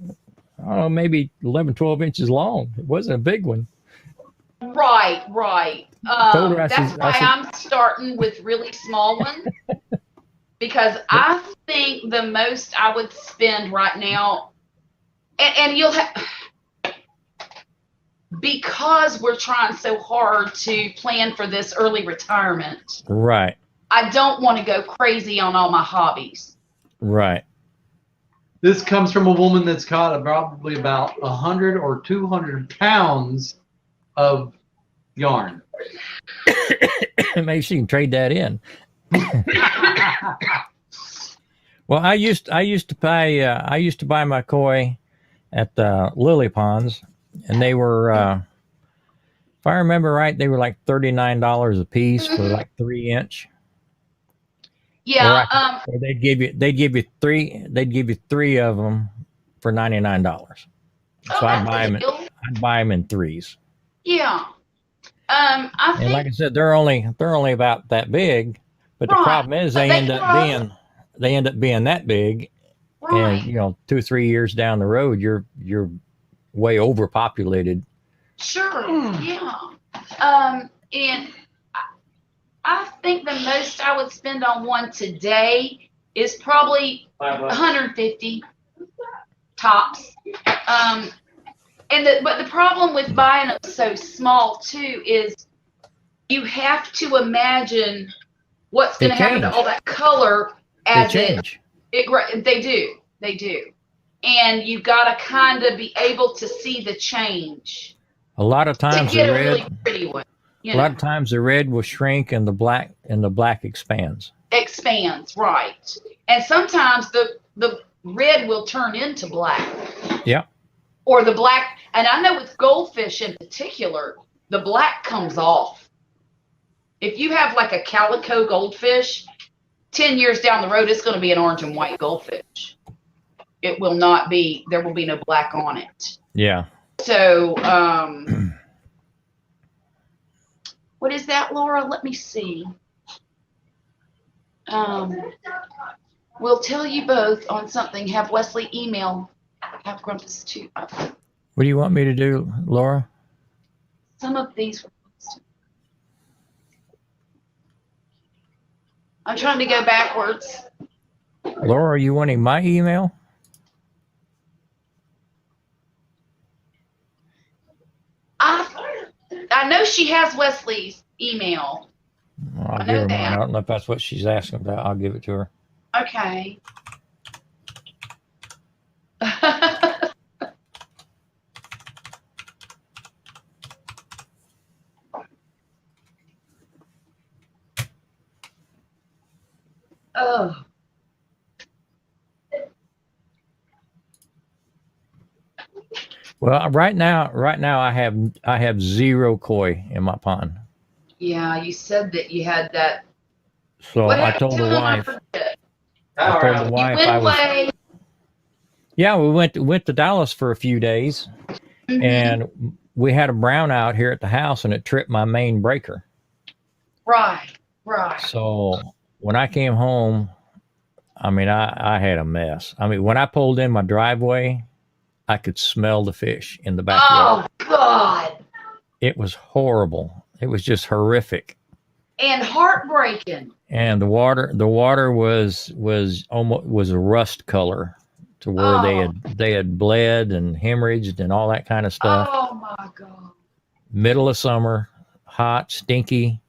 Speaker 3: I don't know, maybe 11, 12 inches long. It wasn't a big one.
Speaker 1: Right.
Speaker 3: Told her, I
Speaker 1: That's
Speaker 3: said-
Speaker 1: why I'm starting with really small ones. Because I think the most I would spend right now, and you'll have, because we're trying so hard to plan for this early retirement,
Speaker 3: Right.
Speaker 1: I don't want to go crazy on all my hobbies.
Speaker 3: Right.
Speaker 2: This comes from a woman that's caught probably about 100 or 200 pounds of yarn.
Speaker 3: Maybe she can trade that in. Well, I used to buy my koi at the Lily Ponds, and they were, if I remember right, they were like $39 a piece for like 3 inch.
Speaker 1: Yeah.
Speaker 3: Or they'd give you three of them for $99. So I'd buy them in threes.
Speaker 1: Yeah. I
Speaker 3: And
Speaker 1: think,
Speaker 3: like I said, they're only about that big, but the
Speaker 1: Right.
Speaker 3: problem is
Speaker 1: But
Speaker 3: they
Speaker 1: they
Speaker 3: end up
Speaker 1: cost-
Speaker 3: being that big,
Speaker 1: right.
Speaker 3: and 2-3 years down the road, you're way overpopulated.
Speaker 1: Sure. Yeah. And I think the most I would spend on one today is probably 150 tops. But the problem with buying them so small too is you have to imagine what's going to happen to
Speaker 3: change.
Speaker 1: all that color
Speaker 3: They
Speaker 1: as
Speaker 3: change.
Speaker 1: they do, and you got to kind of be able to see the change
Speaker 3: A lot of
Speaker 1: to
Speaker 3: times
Speaker 1: get
Speaker 3: the
Speaker 1: a
Speaker 3: red,
Speaker 1: really pretty one.
Speaker 3: a lot of times the red will shrink and the black expands.
Speaker 1: Expands, right? And sometimes the red will turn into black.
Speaker 3: Yeah.
Speaker 1: Or the black, and I know with goldfish in particular, the black comes off. If you have like a calico goldfish, 10 years down the road, it's going to be an orange and white goldfish. It will not be, there will be no black on it.
Speaker 3: Yeah.
Speaker 1: So, what is that, Laura? Let me see. We'll tell you both on something. Have Wesley email. Have Grumpus too.
Speaker 3: What do you want me to do, Laura?
Speaker 1: Some of these. I'm trying to go backwards.
Speaker 3: Laura, are you wanting my email?
Speaker 1: I know she has Wesley's email.
Speaker 3: I'll give her mine. I don't know if that's what she's asking about. I'll give it to her.
Speaker 1: Okay. Oh.
Speaker 3: Well, right now I have 0 koi in my pond.
Speaker 1: Yeah, you said that you had that.
Speaker 3: So I told the wife. Yeah, we went to Dallas for a few days, and we had a brownout here at the house, and it tripped my main breaker.
Speaker 1: Right.
Speaker 3: So when I came home, I mean, I had a mess. I mean, when I pulled in my driveway, I could smell the fish in the backyard.
Speaker 1: Oh God!
Speaker 3: It was horrible. It was just horrific
Speaker 1: and heartbreaking.
Speaker 3: And the water was a rust color, to where they had bled and hemorrhaged and all that kind of stuff.
Speaker 1: Oh my God!
Speaker 3: Middle of summer, hot, stinky.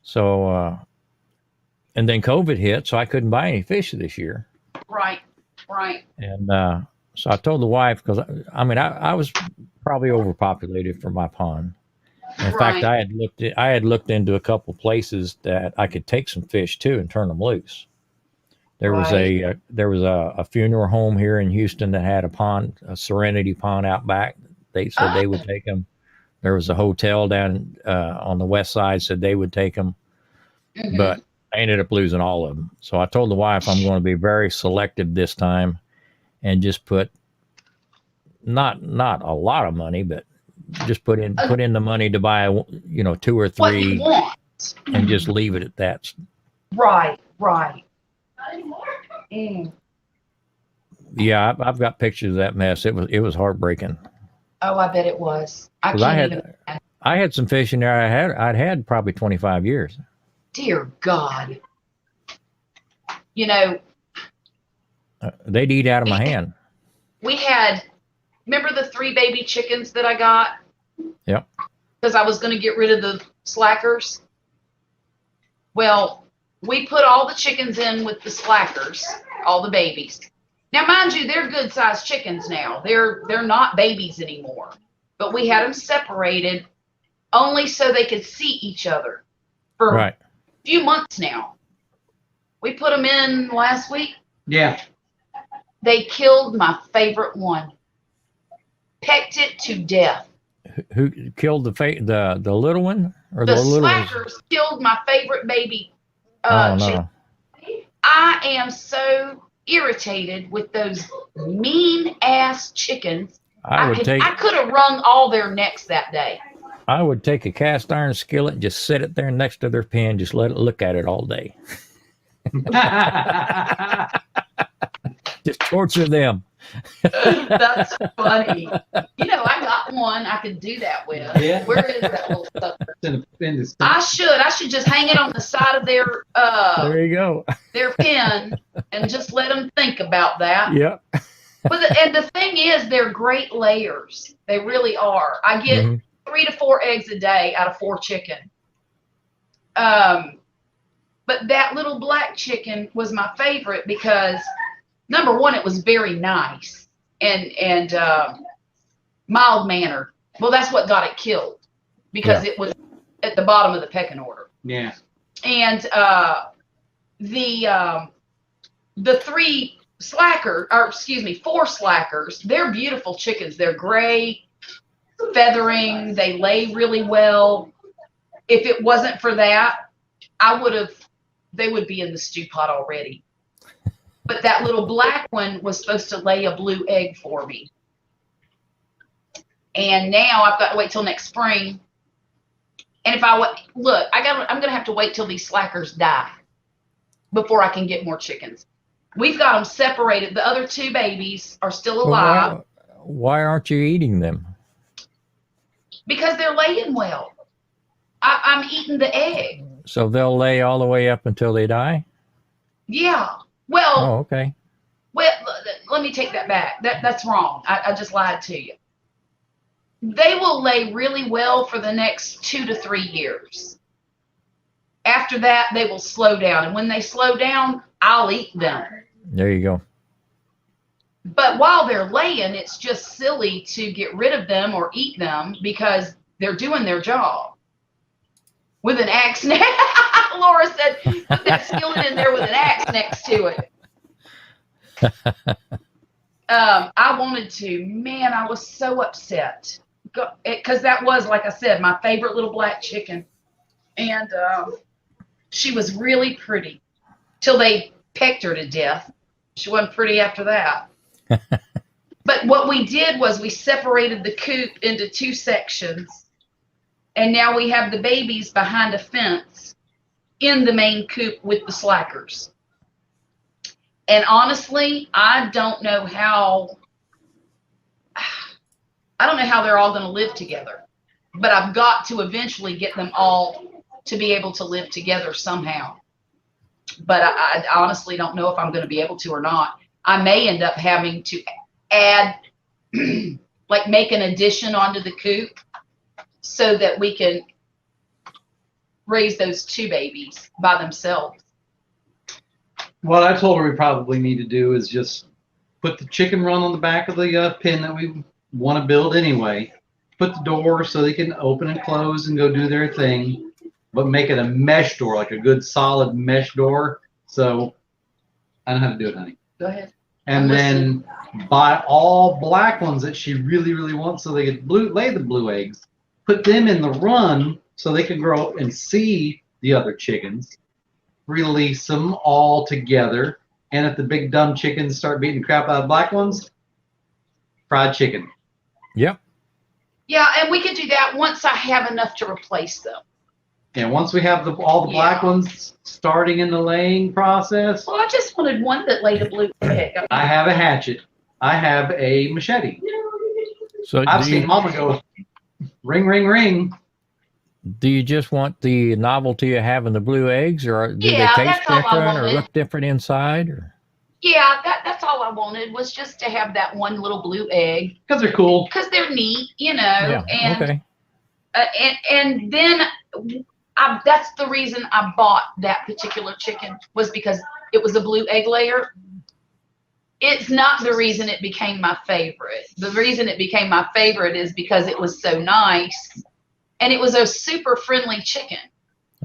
Speaker 3: So, and then COVID hit, so I couldn't buy any fish this year.
Speaker 1: Right.
Speaker 3: And so I told the wife, because I was probably overpopulated for my pond. In fact, I had looked into a couple places that I could take some fish to and turn them loose. There was a funeral home here in Houston that had a pond, a Serenity pond out back. They said they would take them. There was a hotel down on the west side, said they would take them, but I ended up losing all of them. So I told the wife I'm going to be very selective this time, and just put not a lot of money, but just put in the money to buy 2 or 3
Speaker 1: what you want.
Speaker 3: And just leave it at that.
Speaker 1: Right.
Speaker 3: Yeah, I've got pictures of that mess. It was heartbreaking.
Speaker 1: Oh, I bet it was.
Speaker 3: I had some fish in there I'd had probably 25 years.
Speaker 1: Dear God.
Speaker 3: They'd eat out of my hand.
Speaker 1: We had, remember the 3 baby chickens that I got?
Speaker 3: Yep.
Speaker 1: Because I was going to get rid of the slackers. Well, we put all the chickens in with the slackers, all the babies. Now, mind you, they're good sized chickens now. They're not babies anymore. But we had them separated only so they could see each other for a few months now. We put them in last week.
Speaker 2: Yeah.
Speaker 1: They killed my favorite one. pecked it to death.
Speaker 3: Who killed the little one or
Speaker 1: The
Speaker 3: the little ones?
Speaker 1: slackers killed my favorite baby.
Speaker 3: Oh
Speaker 1: chicken.
Speaker 3: no!
Speaker 1: I am so irritated with those mean ass chickens. I could have wrung all their necks that day.
Speaker 3: I would take a cast iron skillet and just set it there next to their pen, just let it look at it all day. Just torture them.
Speaker 1: That's funny. You know, I got one I could do that with.
Speaker 2: Yeah.
Speaker 1: Where is that little sucker?
Speaker 2: It's
Speaker 1: I should just hang it on the side of their
Speaker 3: There you go.
Speaker 1: their pen and just let them think about that.
Speaker 3: Yep.
Speaker 1: And the thing is, they're great layers. They really are. I get 3 to 4 eggs a day out of 4 chicken. But that little black chicken was my favorite because, number one, it was very nice and mild mannered. Well, that's what got it killed because it was at the bottom of the pecking order.
Speaker 2: Yeah.
Speaker 1: And the 4 slackers, they're beautiful chickens. They're gray, feathering, they lay really well. If it wasn't for that, they would be in the stew pot already. But that little black one was supposed to lay a blue egg for me. And now I've got to wait till next spring. And if I'm going to have to wait till these slackers die before I can get more chickens. We've got them separated. The other 2 babies are still alive.
Speaker 3: Why aren't you eating them?
Speaker 1: Because they're laying well. I'm eating the egg.
Speaker 3: So they'll lay all the way up until they die?
Speaker 1: Yeah. Well,
Speaker 3: Oh, okay.
Speaker 1: well, let me take that back. That's wrong. I just lied to you. They will lay really well for the next 2 to 3 years. After that, they will slow down. And when they slow down, I'll eat them.
Speaker 3: There you go.
Speaker 1: But while they're laying, it's just silly to get rid of them or eat them because they're doing their job. With an axe. Laura said, put that skillet in there with an axe next to it. I wanted to. Man, I was so upset. Because that was, like I said, my favorite little black chicken. And she was really pretty. Till they pecked her to death. She wasn't pretty after that. But what we did was we separated the coop into 2 sections. And now we have the babies behind a fence in the main coop with the slackers. And honestly, I don't know how they're all going to live together. But I've got to eventually get them all to be able to live together somehow. But I honestly don't know if I'm going to be able to or not. I may end up having to add, like make an addition onto the coop so that we can raise those 2 babies by themselves.
Speaker 2: What I told her we probably need to do is just put the chicken run on the back of the pen that we want to build anyway. Put the door so they can open and close and go do their thing, but make it a mesh door, like a good solid mesh door. So I know how to do it, honey.
Speaker 1: Go ahead.
Speaker 2: And then buy all black ones that she really, really wants so they could lay the blue eggs. Put them in the run so they can grow up and see the other chickens. Release them all together. And if the big dumb chickens start beating the crap out of black ones, fried chicken.
Speaker 3: Yep.
Speaker 1: Yeah, and we could do that once I have enough to replace them.
Speaker 2: And once we have all the black ones starting in the laying process,
Speaker 1: Well, I just wanted one that laid a blue egg.
Speaker 2: I have a hatchet. I have a machete.
Speaker 3: So
Speaker 2: I've seen Mama go ring, ring, ring.
Speaker 3: do you just want the novelty of having the blue eggs, or do
Speaker 1: Yeah,
Speaker 3: they taste
Speaker 1: that's all I
Speaker 3: different or
Speaker 1: wanted.
Speaker 3: look different inside? Or?
Speaker 1: Yeah, that's all I wanted was just to have that one little blue egg
Speaker 2: Because they're cool.
Speaker 1: because they're neat, you know.
Speaker 3: Yeah.
Speaker 1: And
Speaker 3: Okay.
Speaker 1: and then that's the reason I bought that particular chicken was because it was a blue egg layer. It's not the reason it became my favorite. The reason it became my favorite is because it was so nice, and it was a super friendly chicken.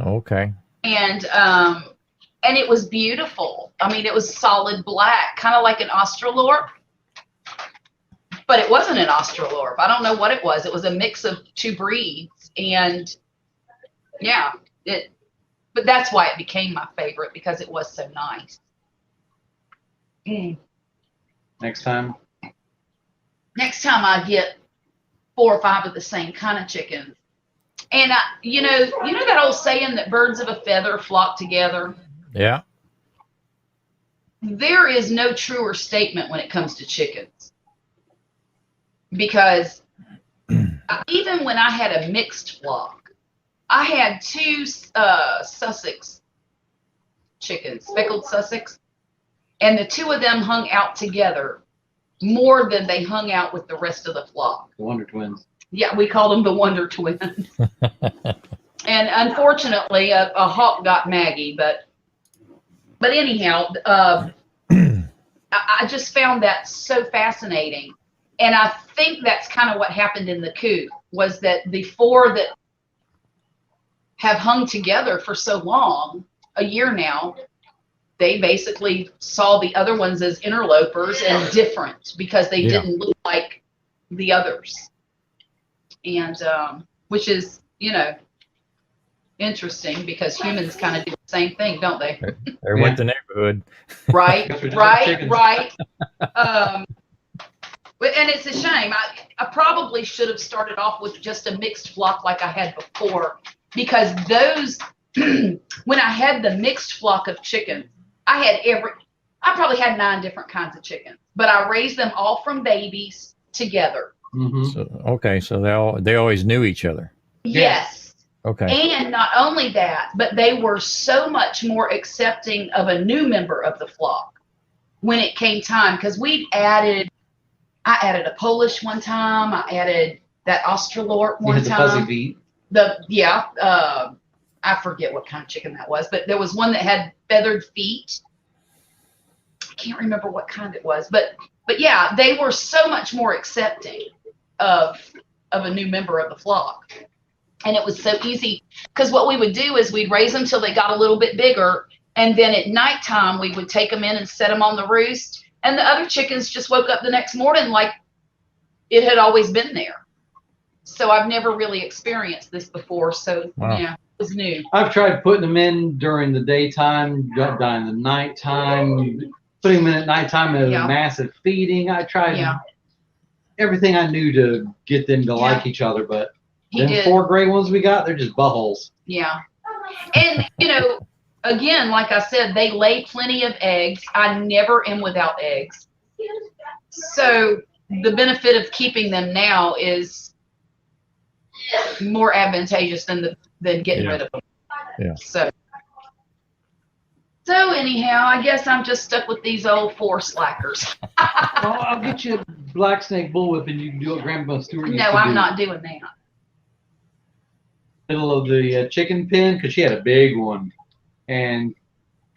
Speaker 3: Okay.
Speaker 1: And it was beautiful. I mean, it was solid black, kind of like an Australorp. but it wasn't an Australorp. I don't know what it was. It was a mix of two breeds, and yeah, but that's why it became my favorite, because it was so nice.
Speaker 2: Next time.
Speaker 1: Next time I get 4 or 5 of the same kind of chickens. And you know that old saying that birds of a feather flock together?
Speaker 3: Yeah.
Speaker 1: There is no truer statement when it comes to chickens. Because even when I had a mixed flock, I had 2 Sussex chickens, speckled Sussex, and the 2 of them hung out together more than they hung out with the rest of the flock.
Speaker 2: The Wonder Twins.
Speaker 1: Yeah, we called them the Wonder Twins. And unfortunately, a hawk got Maggie, but anyhow, I just found that so fascinating. And I think that's kind of what happened in the coop, was that the 4 that have hung together for so long, a year now, they basically saw the other ones as interlopers and different because they didn't look like the others. And which is, interesting, because humans kind of do the same thing, don't they?
Speaker 3: They're with the neighborhood.
Speaker 1: Right. And it's a shame. I probably should have started off with just a mixed flock like I had before, because those, when I had the mixed flock of chickens, I probably had 9 different kinds of chickens, but I raised them all from babies together.
Speaker 2: Mm-hmm.
Speaker 3: So they always knew each other.
Speaker 1: Yes.
Speaker 3: Okay.
Speaker 1: And not only that, but they were so much more accepting of a new member of the flock when it came time, because I added a Polish one time. I added that Australorp one
Speaker 2: the
Speaker 1: time.
Speaker 2: fuzzy beat.
Speaker 1: I forget what kind of chicken that was, but there was one that had feathered feet. I can't remember what kind it was, but yeah, they were so much more accepting of a new member of the flock. And it was so easy, because what we would do is we'd raise them till they got a little bit bigger, and then at nighttime we would take them in and set them on the roost, and the other chickens just woke up the next morning like it had always been there. So I've never really experienced this before, so yeah, it was new.
Speaker 2: I've tried putting them in during the daytime, during the nighttime, putting them in at nighttime as a massive feeding. I tried everything I knew to get them to like each other, but them 4 gray ones we got, they're just buttholes.
Speaker 1: Yeah. And, again, like I said, they lay plenty of eggs. I never am without eggs. So the benefit of keeping them now is more advantageous than getting rid of them.
Speaker 3: Yeah.
Speaker 1: So anyhow, I guess I'm just stuck with these old 4 slackers.
Speaker 2: Well, I'll get you a black snake bullwhip and you can do what Grandma Stewart used to do.
Speaker 1: No, I'm not doing that.
Speaker 2: Middle of the chicken pen, because she had a big one, and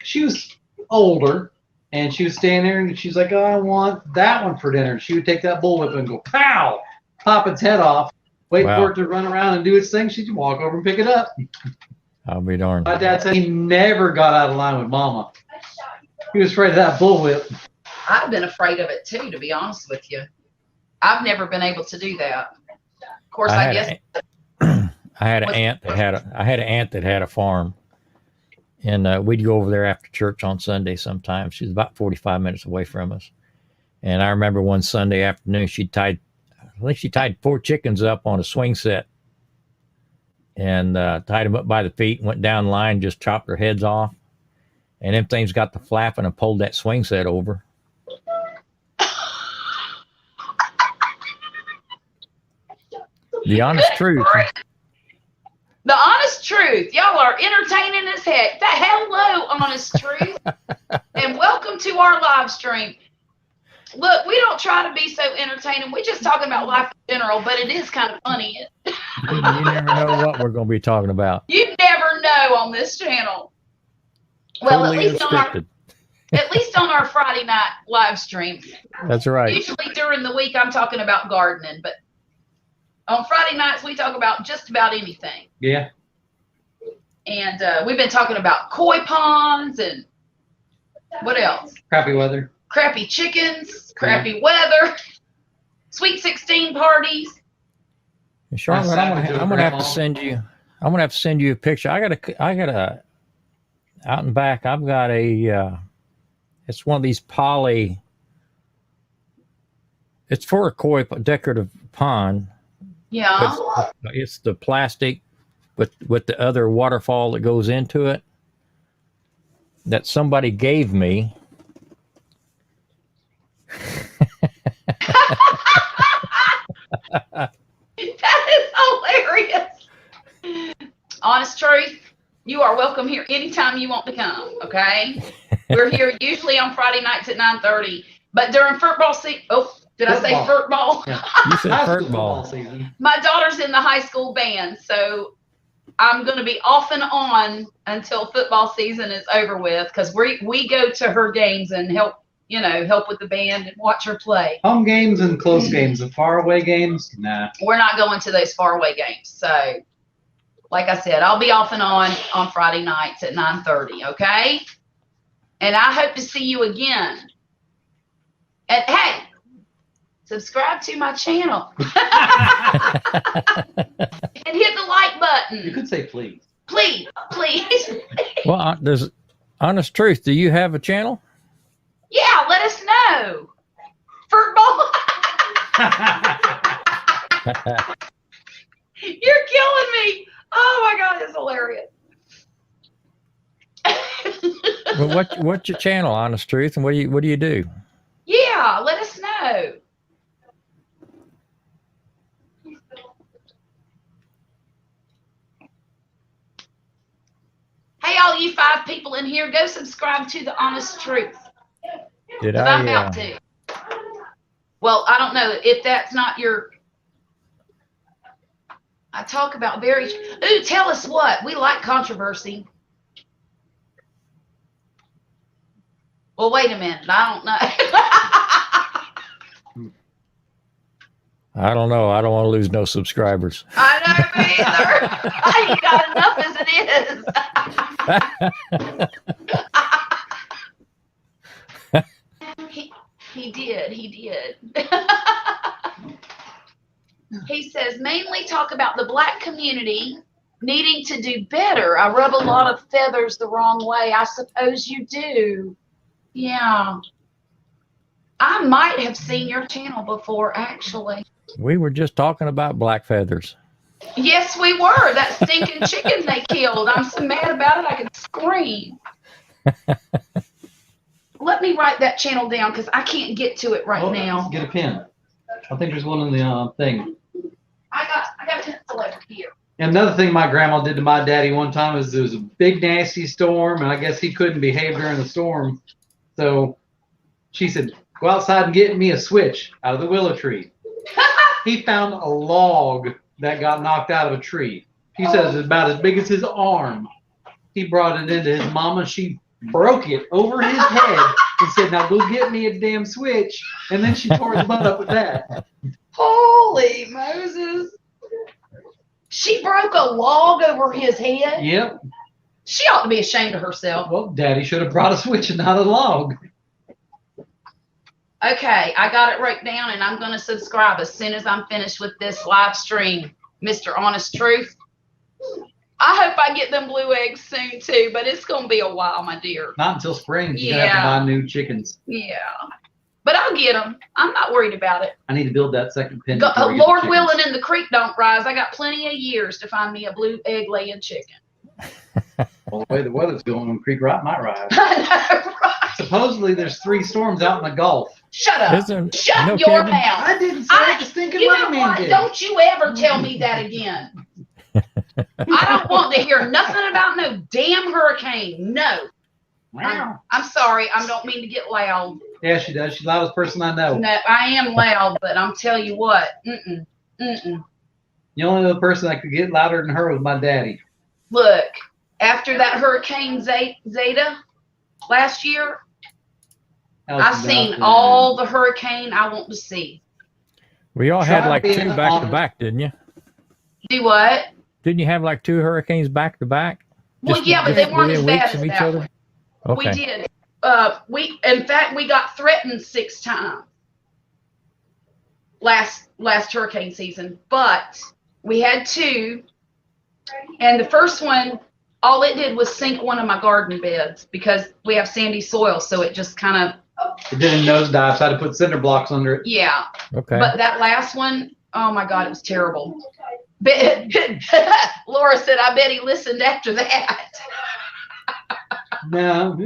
Speaker 2: she was older, and she was standing there, and she's like, "Oh, I want that one for dinner." And she would take that bullwhip and go, pow, pop its head off, wait for it to run around and do its thing. She'd walk over and pick it up.
Speaker 3: I'll be darned.
Speaker 2: My dad said he never got out of line with Mama. He was afraid of that bullwhip.
Speaker 1: I've been afraid of it too, to be honest with you. I've never been able to do that. Of course, I guess.
Speaker 3: I had an aunt that had a farm, and we'd go over there after church on Sunday sometimes. She's about 45 minutes away from us. And I remember one Sunday afternoon, she tied 4 chickens up on a swing set and tied them up by the feet and went down the line, just chopped their heads off. And them things got to flapping and pulled that swing set over. The honest truth.
Speaker 1: The honest truth. Y'all are entertaining as heck. Hello, honest truth. And welcome to our live stream. Look, we don't try to be so entertaining. We're just talking about life in general, but it is kind of funny.
Speaker 3: You never know what we're going to be talking about.
Speaker 1: You never know on this channel. Well,
Speaker 3: totally
Speaker 1: at least on our Friday night live stream.
Speaker 3: That's right.
Speaker 1: Usually during the week, I'm talking about gardening, but on Friday nights, we talk about just about anything.
Speaker 2: Yeah.
Speaker 1: And we've been talking about koi ponds and what else?
Speaker 2: Crappy weather.
Speaker 1: Crappy chickens, crappy weather. Sweet 16 parties.
Speaker 3: Charlotte, I'm
Speaker 2: Savage
Speaker 3: gonna,
Speaker 2: over
Speaker 3: I'm gonna have to
Speaker 2: grandma.
Speaker 3: send you. I'm gonna have to send you a picture. I got a out and back. I've got a. It's one of these poly. It's for a koi decorative pond.
Speaker 1: Yeah.
Speaker 3: But it's the plastic with the other waterfall that goes into it that somebody gave me.
Speaker 1: That is hilarious. Honest truth, you are welcome here anytime you want to come, okay? We're here usually on Friday nights at 9:30. But during football season, did I say football?
Speaker 2: Yeah.
Speaker 3: You said
Speaker 2: High school
Speaker 3: football.
Speaker 2: season.
Speaker 1: My daughter's in the high school band, so I'm going to be off and on until football season is over with because we go to her games and help with the band and watch her play.
Speaker 2: Home games and close games and far away games, nah.
Speaker 1: We're not going to those faraway games. So, like I said, I'll be off and on Friday nights at 9:30, okay? And I hope to see you again. And hey, subscribe to my channel. And hit the like
Speaker 2: You
Speaker 1: button.
Speaker 2: could say please.
Speaker 1: Please.
Speaker 3: Well, there's honest truth. Do you have a channel?
Speaker 1: Yeah, let us know. Football. You're killing me. Oh my God, it's hilarious.
Speaker 3: Well, what's your channel, honest truth, and what do you do?
Speaker 1: Yeah, let us know. Hey, all you 5 people in here, go subscribe to The Honest Truth.
Speaker 3: Did
Speaker 1: 'Cause I'm about
Speaker 3: I?
Speaker 1: to. Well, I don't know if that's not your. I talk about very. Ooh, tell us what. We like controversy. Well, wait a minute. I don't know.
Speaker 3: I don't know. I don't want to lose no subscribers.
Speaker 1: I know me either. I ain't got enough as it is. He did. He says, mainly talk about the Black community needing to do better. I rub a lot of feathers the wrong way. I suppose you do. Yeah. I might have seen your channel before, actually.
Speaker 3: We were just talking about black feathers.
Speaker 1: Yes, we were. That stinking chicken they killed. I'm so mad about it, I could scream. Let me write that channel down because I can't get to it right now.
Speaker 2: Get a pen. I think there's one in the thing.
Speaker 1: I got a pencil over here.
Speaker 2: And another thing my grandma did to my daddy one time is there was a big nasty storm, and I guess he couldn't behave during the storm. So she said, go outside and get me a switch out of the willow tree. He found a log that got knocked out of a tree. He says it's about as big as his arm. He brought it into his mama. She broke it over his head and said, now go get me a damn switch. And then she tore his butt up with that.
Speaker 1: Holy Moses. She broke a log over his head?
Speaker 2: Yep.
Speaker 1: She ought to be ashamed of herself.
Speaker 2: Well, daddy should have brought a switch and not a log.
Speaker 1: Okay, I got it wrote down and I'm going to subscribe as soon as I'm finished with this live stream, Mr. Honest Truth. I hope I get them blue eggs soon too, but it's going to be a while, my dear.
Speaker 2: Not until spring. You're going to have to buy new chickens.
Speaker 1: Yeah. But I'll get them. I'm not worried about it.
Speaker 2: I need to build that second pen. before we get the
Speaker 1: Lord
Speaker 2: chickens.
Speaker 1: willing and the creek don't rise. I got plenty of years to find me a blue egg laying chicken.
Speaker 2: Well, the way the weather's going, the creek right might rise.
Speaker 1: I know, right?
Speaker 2: Supposedly there's 3 storms out in the Gulf.
Speaker 1: Shut up.
Speaker 3: Isn't
Speaker 1: Shut
Speaker 3: no
Speaker 1: your
Speaker 3: kidding?
Speaker 1: mouth.
Speaker 2: I didn't say it. The stinking
Speaker 1: You know
Speaker 2: weatherman
Speaker 1: what?
Speaker 2: did.
Speaker 1: Don't you ever tell me that again. I don't want to hear nothing about no damn hurricane. No.
Speaker 2: Wow.
Speaker 1: I'm sorry. I don't mean to get loud.
Speaker 2: Yeah, she does. She's the loudest person I know.
Speaker 1: No, I am loud, but I'm telling you what. Mm-mm.
Speaker 2: The only other person that could get louder than her was my daddy.
Speaker 1: Look, after that Hurricane Zeta last year, I've seen all the hurricane I want to see.
Speaker 3: We all had
Speaker 2: Try
Speaker 3: like
Speaker 2: being
Speaker 3: 2 back to
Speaker 2: honest.
Speaker 3: back, didn't you?
Speaker 1: Do what?
Speaker 3: Didn't you have like 2 hurricanes back to back?
Speaker 1: Well, yeah, but they weren't as
Speaker 3: within
Speaker 1: bad
Speaker 3: weeks
Speaker 1: as
Speaker 3: of each
Speaker 1: that
Speaker 3: other?
Speaker 1: one.
Speaker 3: Okay.
Speaker 1: We did. In fact, we got threatened 6 times. last hurricane season, but we had 2, and the first one, all it did was sink one of my garden beds because we have sandy soil, so it just kind of,
Speaker 2: It didn't nosedive, so I had to put cinder blocks under it.
Speaker 1: yeah.
Speaker 3: Okay.
Speaker 1: But that last one, oh my God, it was terrible. Laura said, I bet he listened after that.
Speaker 2: No,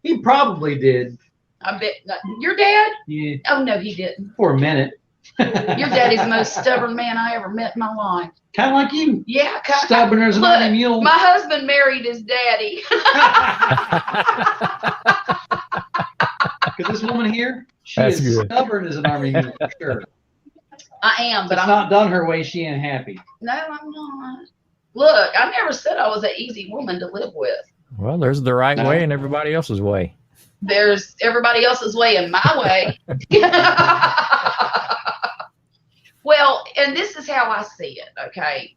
Speaker 2: he probably did.
Speaker 1: I bet, your dad?
Speaker 2: Yeah,
Speaker 1: Oh no, he didn't.
Speaker 2: for a minute.
Speaker 1: Your daddy's the most stubborn man I ever met in my life.
Speaker 2: Kind of like you.
Speaker 1: Yeah,
Speaker 2: Stubborn as an
Speaker 1: Look,
Speaker 2: army mule.
Speaker 1: my husband married his daddy.
Speaker 2: Because this woman here, she
Speaker 3: That's
Speaker 2: is
Speaker 3: good.
Speaker 2: stubborn as an army mule for sure.
Speaker 1: I am, but
Speaker 2: It's
Speaker 1: I'm
Speaker 2: not done her way. She ain't happy.
Speaker 1: no, I'm not. Look, I never said I was an easy woman to live with.
Speaker 3: Well, there's the right
Speaker 2: No.
Speaker 3: way and everybody else's way.
Speaker 1: There's everybody else's way and my way. Well, and this is how I see it, okay?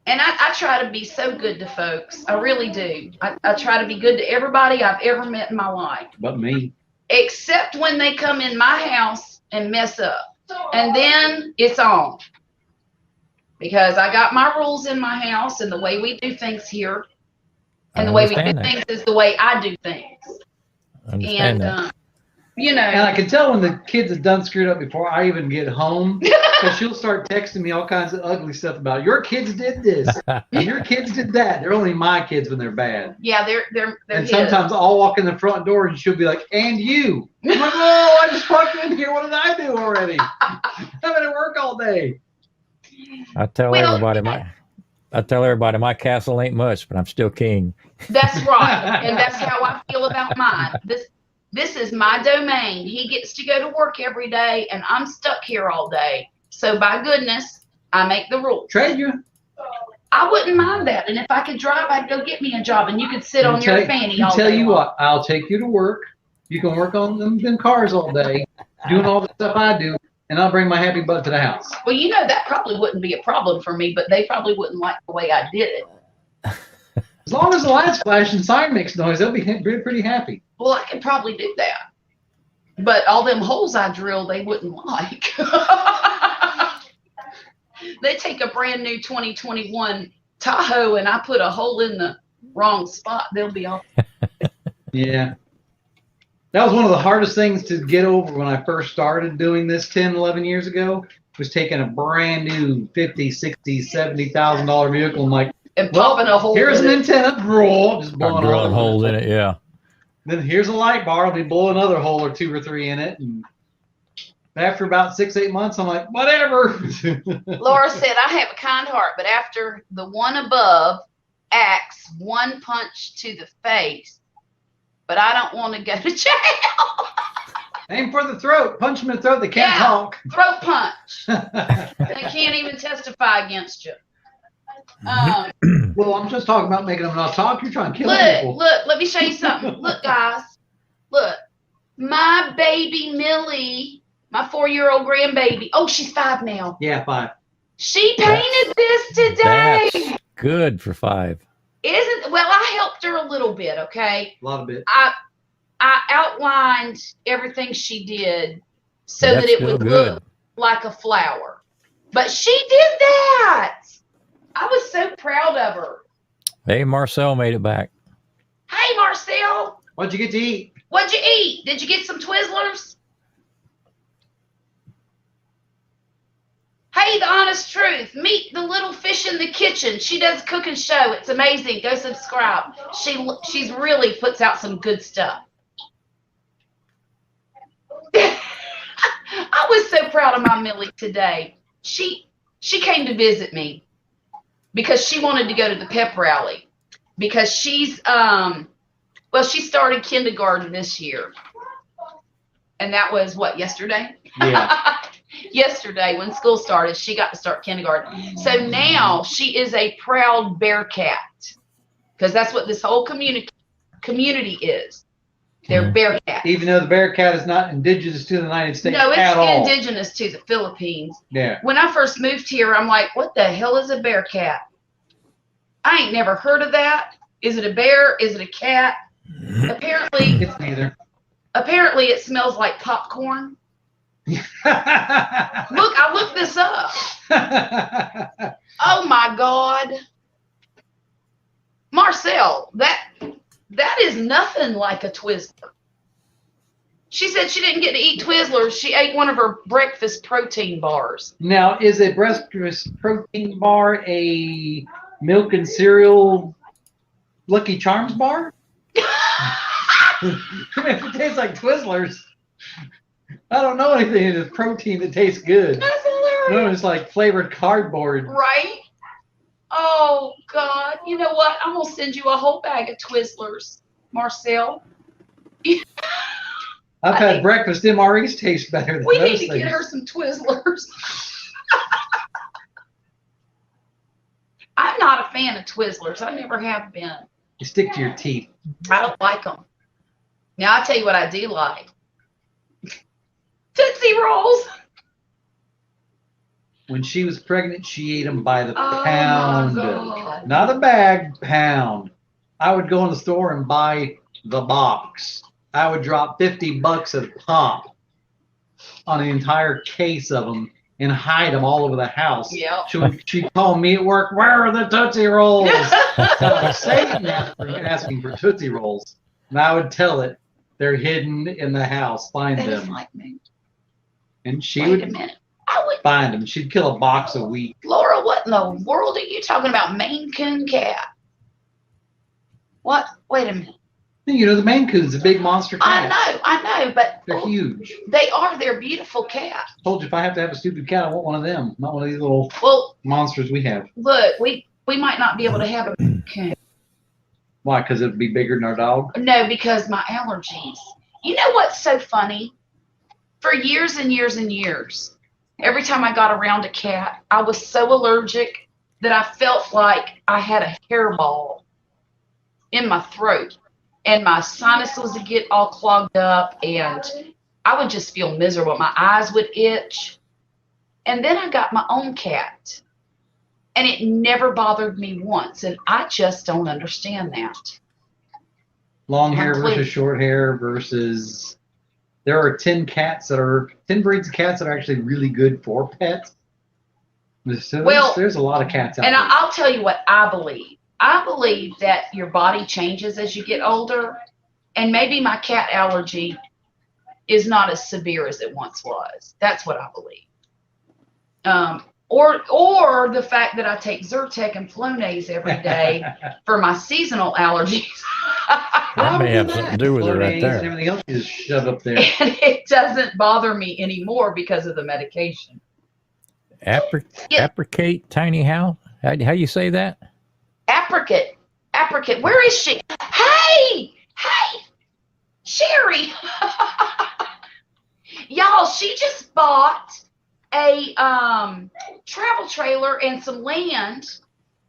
Speaker 1: And I try to be so good to folks. I really do. I try to be good to everybody I've ever met in my life,
Speaker 2: But me.
Speaker 1: except when they come in my house and mess up. And then it's on. Because I got my rules in my house and the way we do things here. And
Speaker 3: I
Speaker 1: the way we do
Speaker 3: understand
Speaker 1: things is the way I do things.
Speaker 3: I understand
Speaker 1: And,
Speaker 3: that.
Speaker 1: you know.
Speaker 2: And I can tell when the kids have done screwed up before I even get home. Because she'll start texting me all kinds of ugly stuff about your kids did this. And your kids did that. They're only my kids when they're bad.
Speaker 1: Yeah, they're
Speaker 2: And
Speaker 1: his.
Speaker 2: sometimes I'll walk in the front door and she'll be like, and you. I'm like, oh, I just walked in here. What did I do already? I've been at work all day.
Speaker 3: I tell
Speaker 1: Well,
Speaker 3: everybody my castle ain't much, but I'm still king.
Speaker 1: That's right. And that's how I feel about mine. This is my domain. He gets to go to work every day and I'm stuck here all day. So by goodness, I make the rules.
Speaker 2: Trade you.
Speaker 1: I wouldn't mind that. And if I could drive, I'd go get me a job and you could sit on your fanny all
Speaker 2: Tell
Speaker 1: day
Speaker 2: you
Speaker 1: long.
Speaker 2: what, I'll take you to work. You can work on them cars all day, doing all the stuff I do, and I'll bring my happy butt to the house.
Speaker 1: Well, you know, that probably wouldn't be a problem for me, but they probably wouldn't like the way I did it.
Speaker 2: As long as the lights flash and sign makes noise, they'll be pretty happy.
Speaker 1: Well, I could probably do that. But all them holes I drill, they wouldn't like. They take a brand new 2021 Tahoe and I put a hole in the wrong spot. They'll be all.
Speaker 2: Yeah. That was one of the hardest things to get over when I first started doing this 10, 11 years ago, was taking a brand new $50, $60, $70,000 vehicle and like,
Speaker 1: And popping a hole
Speaker 2: here's
Speaker 1: in
Speaker 2: an
Speaker 1: it.
Speaker 2: antenna, draw, just
Speaker 3: Start
Speaker 2: blowing
Speaker 3: drilling
Speaker 2: a hole.
Speaker 3: holes in it, yeah.
Speaker 2: Then here's a light bar, I'll be blowing another hole or 2 or 3 in it. And after about 6, 8 months, I'm like, whatever.
Speaker 1: Laura said, I have a kind heart, but after the one above acts one punch to the face, but I don't want to go to jail.
Speaker 2: Aim for the throat. Punch them in the throat. They can't
Speaker 1: Yeah.
Speaker 2: talk.
Speaker 1: Throat punch. They can't even testify against you.
Speaker 2: Well, I'm just talking about making them not talk. You're trying to kill
Speaker 1: Look,
Speaker 2: people.
Speaker 1: let me show you something. Look, guys, look, my baby Millie, my 4-year-old grandbaby. Oh, she's 5 now.
Speaker 2: Yeah, 5.
Speaker 1: She painted this today.
Speaker 3: That's good for 5.
Speaker 1: Well, I helped her a little bit, okay?
Speaker 2: A lot of it.
Speaker 1: I outlined everything she did so
Speaker 3: That's
Speaker 1: that it
Speaker 3: still
Speaker 1: would
Speaker 3: good.
Speaker 1: look like a flower. But she did that. I was so proud of her.
Speaker 3: Hey, Marcel made it back.
Speaker 1: Hey, Marcel,
Speaker 2: What'd you get to eat?
Speaker 1: what'd you eat? Did you get some Twizzlers? Hey, the honest truth. Meet the little fish in the kitchen. She does a cooking show. It's amazing. Go subscribe. She's really puts out some good stuff. I was so proud of my Millie today. She came to visit me because she wanted to go to the pep rally because she's she started kindergarten this year. And that was what, yesterday?
Speaker 2: Yeah.
Speaker 1: Yesterday when school started, she got to start kindergarten. So now she is a proud Bearcat because that's what this whole community is. They're Bearcats.
Speaker 2: Even though the Bearcat is not indigenous to the United States
Speaker 1: No,
Speaker 2: at all.
Speaker 1: it's indigenous to the Philippines.
Speaker 2: Yeah.
Speaker 1: When I first moved here, I'm like, what the hell is a Bearcat? I ain't never heard of that. Is it a bear? Is it a cat? Apparently
Speaker 2: It's neither.
Speaker 1: it smells like popcorn. Look, I looked this up. Oh my God. Marcel, that is nothing like a Twizzler. She said she didn't get to eat Twizzlers. She ate one of her breakfast protein bars.
Speaker 2: Now, is a breakfast protein bar a milk and cereal Lucky Charms bar? If it tastes like Twizzlers, I don't know anything in this protein that tastes good.
Speaker 1: That's hilarious.
Speaker 2: No, it's like flavored cardboard.
Speaker 1: Right? Oh, God. You know what? I'm going to send you a whole bag of Twizzlers, Marcel.
Speaker 2: I've had breakfast MREs taste better than
Speaker 1: We
Speaker 2: those
Speaker 1: need to
Speaker 2: things.
Speaker 1: get her some Twizzlers. I'm not a fan of Twizzlers. I never have been.
Speaker 2: You stick to your teeth.
Speaker 1: I don't like them. Now, I'll tell you what I do like. Tootsie Rolls.
Speaker 2: When she was pregnant, she ate them by the
Speaker 1: Oh,
Speaker 2: pound.
Speaker 1: my God.
Speaker 2: Not a bag, pound. I would go in the store and buy the box. I would drop $50 a pop on an entire case of them and hide them all over the house.
Speaker 1: Yep.
Speaker 2: She'd call me at work, where are the Tootsie Rolls? Satan asking for Tootsie Rolls. And I would tell it, they're hidden in the house. Find
Speaker 1: That is
Speaker 2: them.
Speaker 1: like me.
Speaker 2: And she
Speaker 1: Wait a
Speaker 2: would
Speaker 1: minute. I would,
Speaker 2: find them. She'd kill a box a week.
Speaker 1: Laura, what in the world are you talking about? Maine Coon cat. What? Wait a minute.
Speaker 2: You know, the Maine Coon's a big monster cat.
Speaker 1: I know, but
Speaker 2: They're huge.
Speaker 1: they're beautiful cats.
Speaker 2: Told you if I have to have a stupid cat, I want one of them, not one of these little
Speaker 1: Well,
Speaker 2: monsters we have.
Speaker 1: look, we might not be able to have a coon.
Speaker 2: Why? Because it'd be bigger than our dog?
Speaker 1: No, because my allergies. You know what's so funny? For years and years and years, every time I got around a cat, I was so allergic that I felt like I had a hairball in my throat. And my sinuses would get all clogged up, and I would just feel miserable. My eyes would itch. And then I got my own cat, and it never bothered me once. And I just don't understand that.
Speaker 2: Long hair
Speaker 1: Complete.
Speaker 2: versus short hair versus. There are 10 breeds of cats that are actually really good for pets. So
Speaker 1: Well,
Speaker 2: there's a lot of cats out
Speaker 1: And
Speaker 2: there.
Speaker 1: I'll tell you what I believe. I believe that your body changes as you get older, and maybe my cat allergy is not as severe as it once was. That's what I believe. Or the fact that I take Zyrtec and Flonase every day for my seasonal allergies.
Speaker 3: That may have something to do with it right
Speaker 2: Flonase
Speaker 3: there.
Speaker 2: And everything else you just shove up there.
Speaker 1: And it doesn't bother me anymore because of the medication. Yeah.
Speaker 3: Apricate tiny house. How you say that?
Speaker 1: Apricot, where is she? Hey, Sherry. Y'all, she just bought a travel trailer and some land,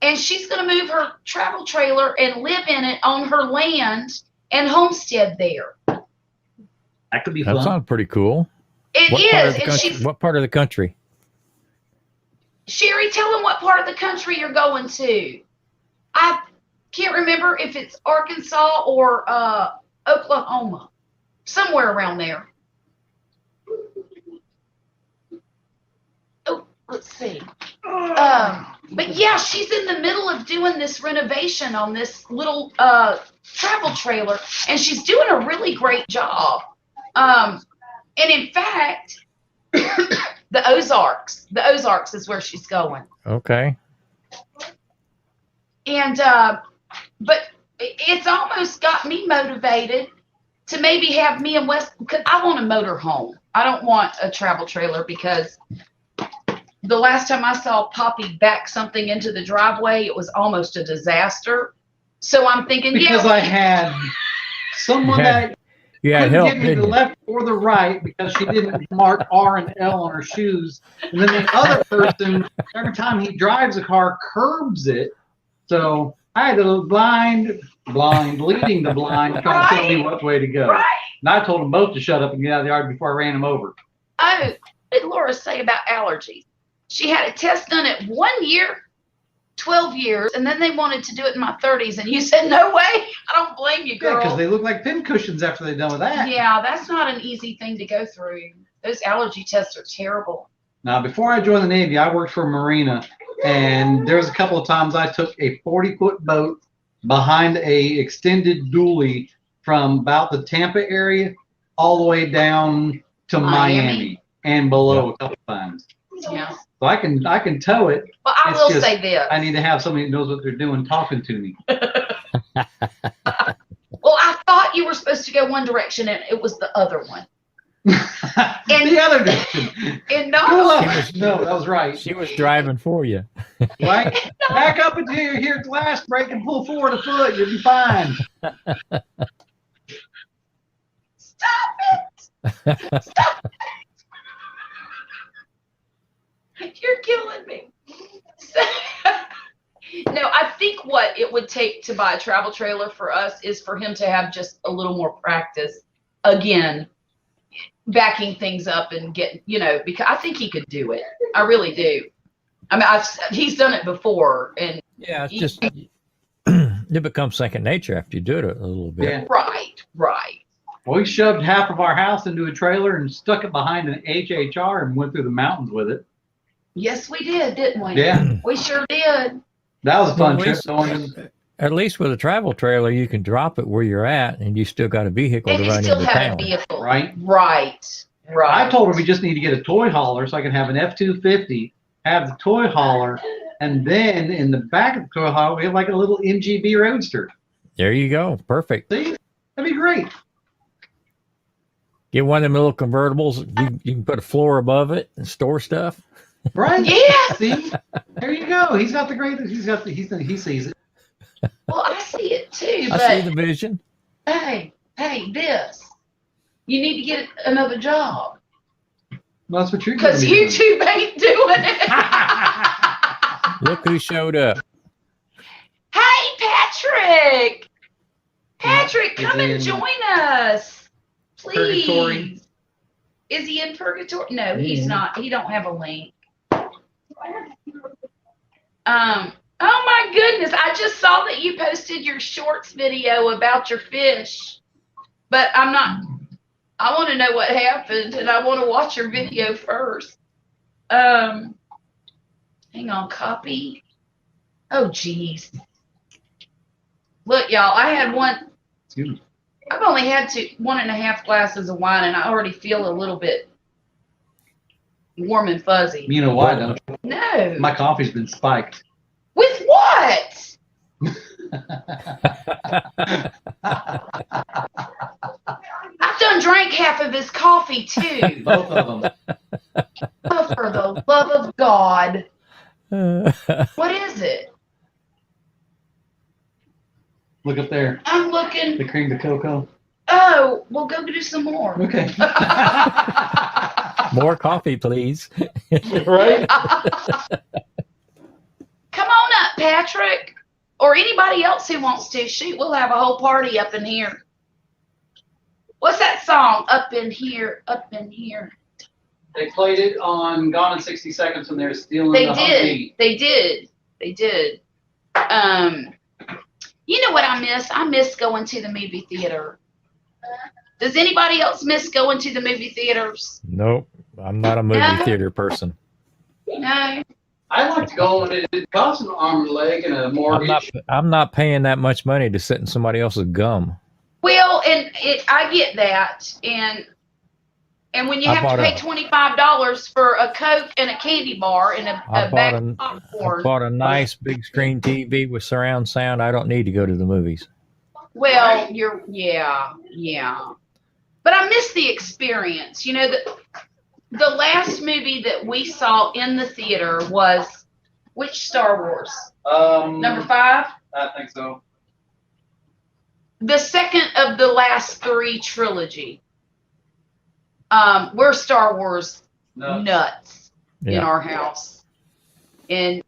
Speaker 1: and she's going to move her travel trailer and live in it on her land and homestead there.
Speaker 2: That could be
Speaker 3: That
Speaker 2: fun.
Speaker 3: sounds pretty cool.
Speaker 1: It
Speaker 3: What part of
Speaker 1: is,
Speaker 3: the
Speaker 1: and
Speaker 3: country?
Speaker 1: she's
Speaker 3: What part of the country?
Speaker 1: Sherry, tell them what part of the country you're going to. I can't remember if it's Arkansas or Oklahoma, somewhere around there. Oh, let's see. But yeah, she's in the middle of doing this renovation on this little travel trailer, and she's doing a really great job. And in fact, the Ozarks is where she's going.
Speaker 3: Okay.
Speaker 1: And but it's almost got me motivated to maybe have me and Wes, because I want a motor home. I don't want a travel trailer, because the last time I saw Poppy back something into the driveway, it was almost a disaster. So I'm thinking,
Speaker 2: Because I had someone that
Speaker 3: You had
Speaker 2: couldn't
Speaker 3: help,
Speaker 2: get me
Speaker 3: didn't
Speaker 2: the
Speaker 3: you?
Speaker 2: left or the right because she didn't mark R and L on her shoes. And then the other person, every time he drives a car, curbs it. So I had the blind leading the blind, trying to tell me what way to go.
Speaker 1: right.
Speaker 2: And I told them both to shut up and get out of the yard before I ran them over.
Speaker 1: Oh, what did Laura say about allergies? She had a test done at 1 year, 12 years, and then they wanted to do it in my 30s. And you said, no way. I don't blame you,
Speaker 2: Yeah,
Speaker 1: girl.
Speaker 2: because they look like pin cushions after they're done with that.
Speaker 1: Yeah, that's not an easy thing to go through. Those allergy tests are terrible.
Speaker 2: Now, before I joined the Navy, I worked for a marina, and there was a couple of times I took a 40-foot boat behind a extended dually from about the Tampa area all the way down to Miami and below a couple of times.
Speaker 1: Yeah.
Speaker 2: So I can tow it.
Speaker 1: Well, I
Speaker 2: It's
Speaker 1: will
Speaker 2: just-
Speaker 1: say this.
Speaker 2: I need to have somebody who knows what they're doing talking to me.
Speaker 1: Well, I thought you were supposed to go one direction, and it was the other one.
Speaker 2: The other direction.
Speaker 1: And
Speaker 2: Go
Speaker 1: no,
Speaker 2: up. No, that was right.
Speaker 3: She was driving for you.
Speaker 2: Right? Back up until you're here at the last break and pull forward a foot. You'll be fine.
Speaker 1: stop it! Stop it! You're killing me. No, I think what it would take to buy a travel trailer for us is for him to have just a little more practice. Again, backing things up and getting, because I think he could do it. I really do. I mean, he's done it before, and
Speaker 3: Yeah, it's just it becomes second nature after you do it a little bit.
Speaker 2: Yeah.
Speaker 1: right.
Speaker 2: Well, we shoved half of our house into a trailer and stuck it behind an HHR and went through the mountains with it.
Speaker 1: Yes, we did, didn't we?
Speaker 2: Yeah,
Speaker 1: We sure did.
Speaker 2: that was a fun
Speaker 3: Well,
Speaker 2: trip. Going
Speaker 3: At least with a travel trailer, you can drop it where you're at, and you still got a vehicle
Speaker 1: And
Speaker 3: to
Speaker 1: you
Speaker 3: run
Speaker 1: still
Speaker 3: into
Speaker 1: have a
Speaker 3: town.
Speaker 1: vehicle.
Speaker 2: right?
Speaker 1: Right.
Speaker 2: I told her we just need to get a toy hauler so I can have an F-250, have the toy hauler, and then in the back of the toy hauler, we have like a little MGB Roadster.
Speaker 3: There you go. Perfect.
Speaker 2: See? That'd be great.
Speaker 3: Get one of them little convertibles. You can put a floor above it and store stuff.
Speaker 2: Right?
Speaker 1: Yeah.
Speaker 2: See? There you go. He's got the greatest. He sees it.
Speaker 1: Well, I see it too,
Speaker 3: I
Speaker 1: but
Speaker 3: see the vision.
Speaker 1: hey, this. You need to get another job
Speaker 2: Well, that's what you're
Speaker 1: because
Speaker 2: gonna be doing.
Speaker 1: YouTube ain't doing it.
Speaker 3: Look who showed up.
Speaker 1: Hey, Patrick. Patrick,
Speaker 2: Is
Speaker 1: come
Speaker 2: he
Speaker 1: and
Speaker 2: in
Speaker 1: join us, please.
Speaker 2: Purgatory?
Speaker 1: Is he in purgatory? No, he's not. He don't have a link. Oh my goodness! I just saw that you posted your shorts video about your fish, but I'm not. I want to know what happened, and I want to watch your video first. Hang on, copy. Oh, geez. Look, y'all, I had one.
Speaker 2: Excuse me.
Speaker 1: I've only had 1.5 glasses of wine, and I already feel a little bit warm and fuzzy.
Speaker 2: You know why, don't you?
Speaker 1: No.
Speaker 2: My coffee's been spiked.
Speaker 1: With what? I've done drank half of his coffee too.
Speaker 2: Both of them.
Speaker 1: Oh, for the love of God. What is it?
Speaker 2: Look up there.
Speaker 1: I'm looking.
Speaker 2: The cream de cocoa.
Speaker 1: Oh, we'll go do some more.
Speaker 2: Okay.
Speaker 3: More coffee, please.
Speaker 2: Right?
Speaker 1: Come on up, Patrick. Or anybody else who wants to. Shoot, we'll have a whole party up in here. What's that song? Up in here, up in here.
Speaker 2: They played it on Gone in 60 Seconds when they were stealing
Speaker 1: They
Speaker 2: the
Speaker 1: did.
Speaker 2: Humvee.
Speaker 1: They did. You know what I miss? I miss going to the movie theater. Does anybody else miss going to the movie theaters?
Speaker 3: Nope. I'm not a movie theater person.
Speaker 1: No.
Speaker 2: I like to go, and it costs an arm and a leg and a mortgage.
Speaker 3: I'm not paying that much money to sit in somebody else's gum.
Speaker 1: Well, and I get that, and when you
Speaker 3: I
Speaker 1: have to
Speaker 3: bought
Speaker 1: pay
Speaker 3: a-
Speaker 1: $25 for a Coke and a candy bar and
Speaker 3: I
Speaker 1: a bag of
Speaker 3: I
Speaker 1: popcorn,
Speaker 3: bought a nice big screen TV with surround sound. I don't need to go to the movies.
Speaker 1: well, yeah. But I miss the experience. You know, the last movie that we saw in the theater was which Star Wars? Number 5?
Speaker 2: I think so.
Speaker 1: The second of the last 3 trilogy. We're Star Wars
Speaker 2: No.
Speaker 1: nuts in
Speaker 3: Yeah.
Speaker 1: our house, and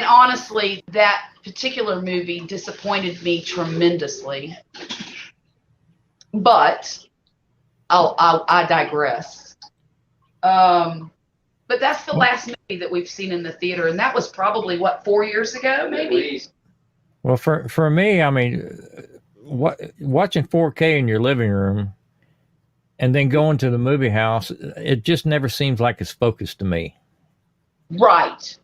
Speaker 1: honestly, that particular movie disappointed me tremendously. But I digress. But that's the last movie that we've seen in the theater, and that was probably what, 4 years ago, maybe.
Speaker 3: Well, for me, I mean, watching 4K in your living room And then going to the movie house, it just never seems like it's focused to me.
Speaker 1: Right.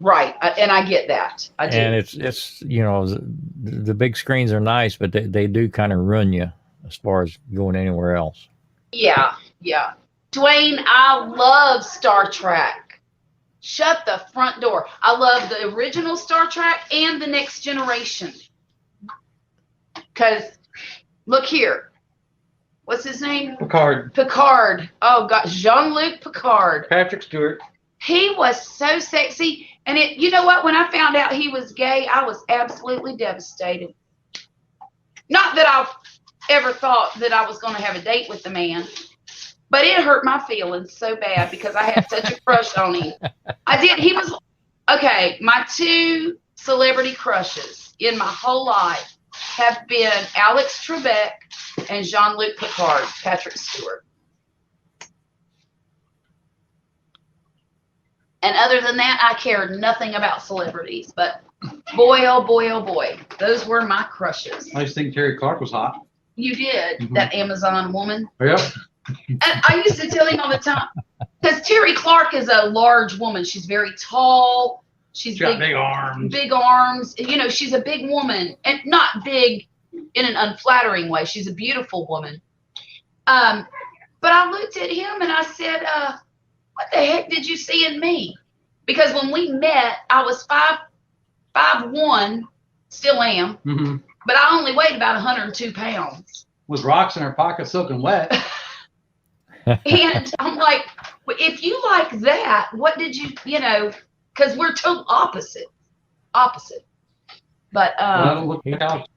Speaker 1: And I get that. I do.
Speaker 3: And it's the big screens are nice, but they do kind of run you as far as going anywhere else.
Speaker 1: Yeah. Dwayne, I love Star Trek. Shut the front door. I love the original Star Trek and the Next Generation. Because look here. What's his name?
Speaker 2: Picard.
Speaker 1: Oh God, Jean-Luc Picard.
Speaker 2: Patrick Stewart.
Speaker 1: He was so sexy. And you know what? When I found out he was gay, I was absolutely devastated. Not that I ever thought that I was going to have a date with the man, but it hurt my feelings so bad because I had such a crush on him. I did. He was, okay, my 2 celebrity crushes in my whole life have been Alex Trebek and Jean-Luc Picard, Patrick Stewart. And other than that, I cared nothing about celebrities. But boy, oh boy, those were my crushes.
Speaker 2: I used to think Terry Clark was hot.
Speaker 1: You did, that Amazon woman.
Speaker 2: Yep.
Speaker 1: And I used to tell him all the time, because Terry Clark is a large woman. She's very tall. She's
Speaker 2: got big arms.
Speaker 1: Big arms. You know, she's a big woman, and not big in an unflattering way. She's a beautiful woman. But I looked at him and I said, what the heck did you see in me? Because when we met, I was 5'1", still am, but I only weighed about 102 pounds.
Speaker 2: With rocks in her pocket, soaking wet.
Speaker 1: And I'm like, well, if you like that, what did you because we're total opposite. But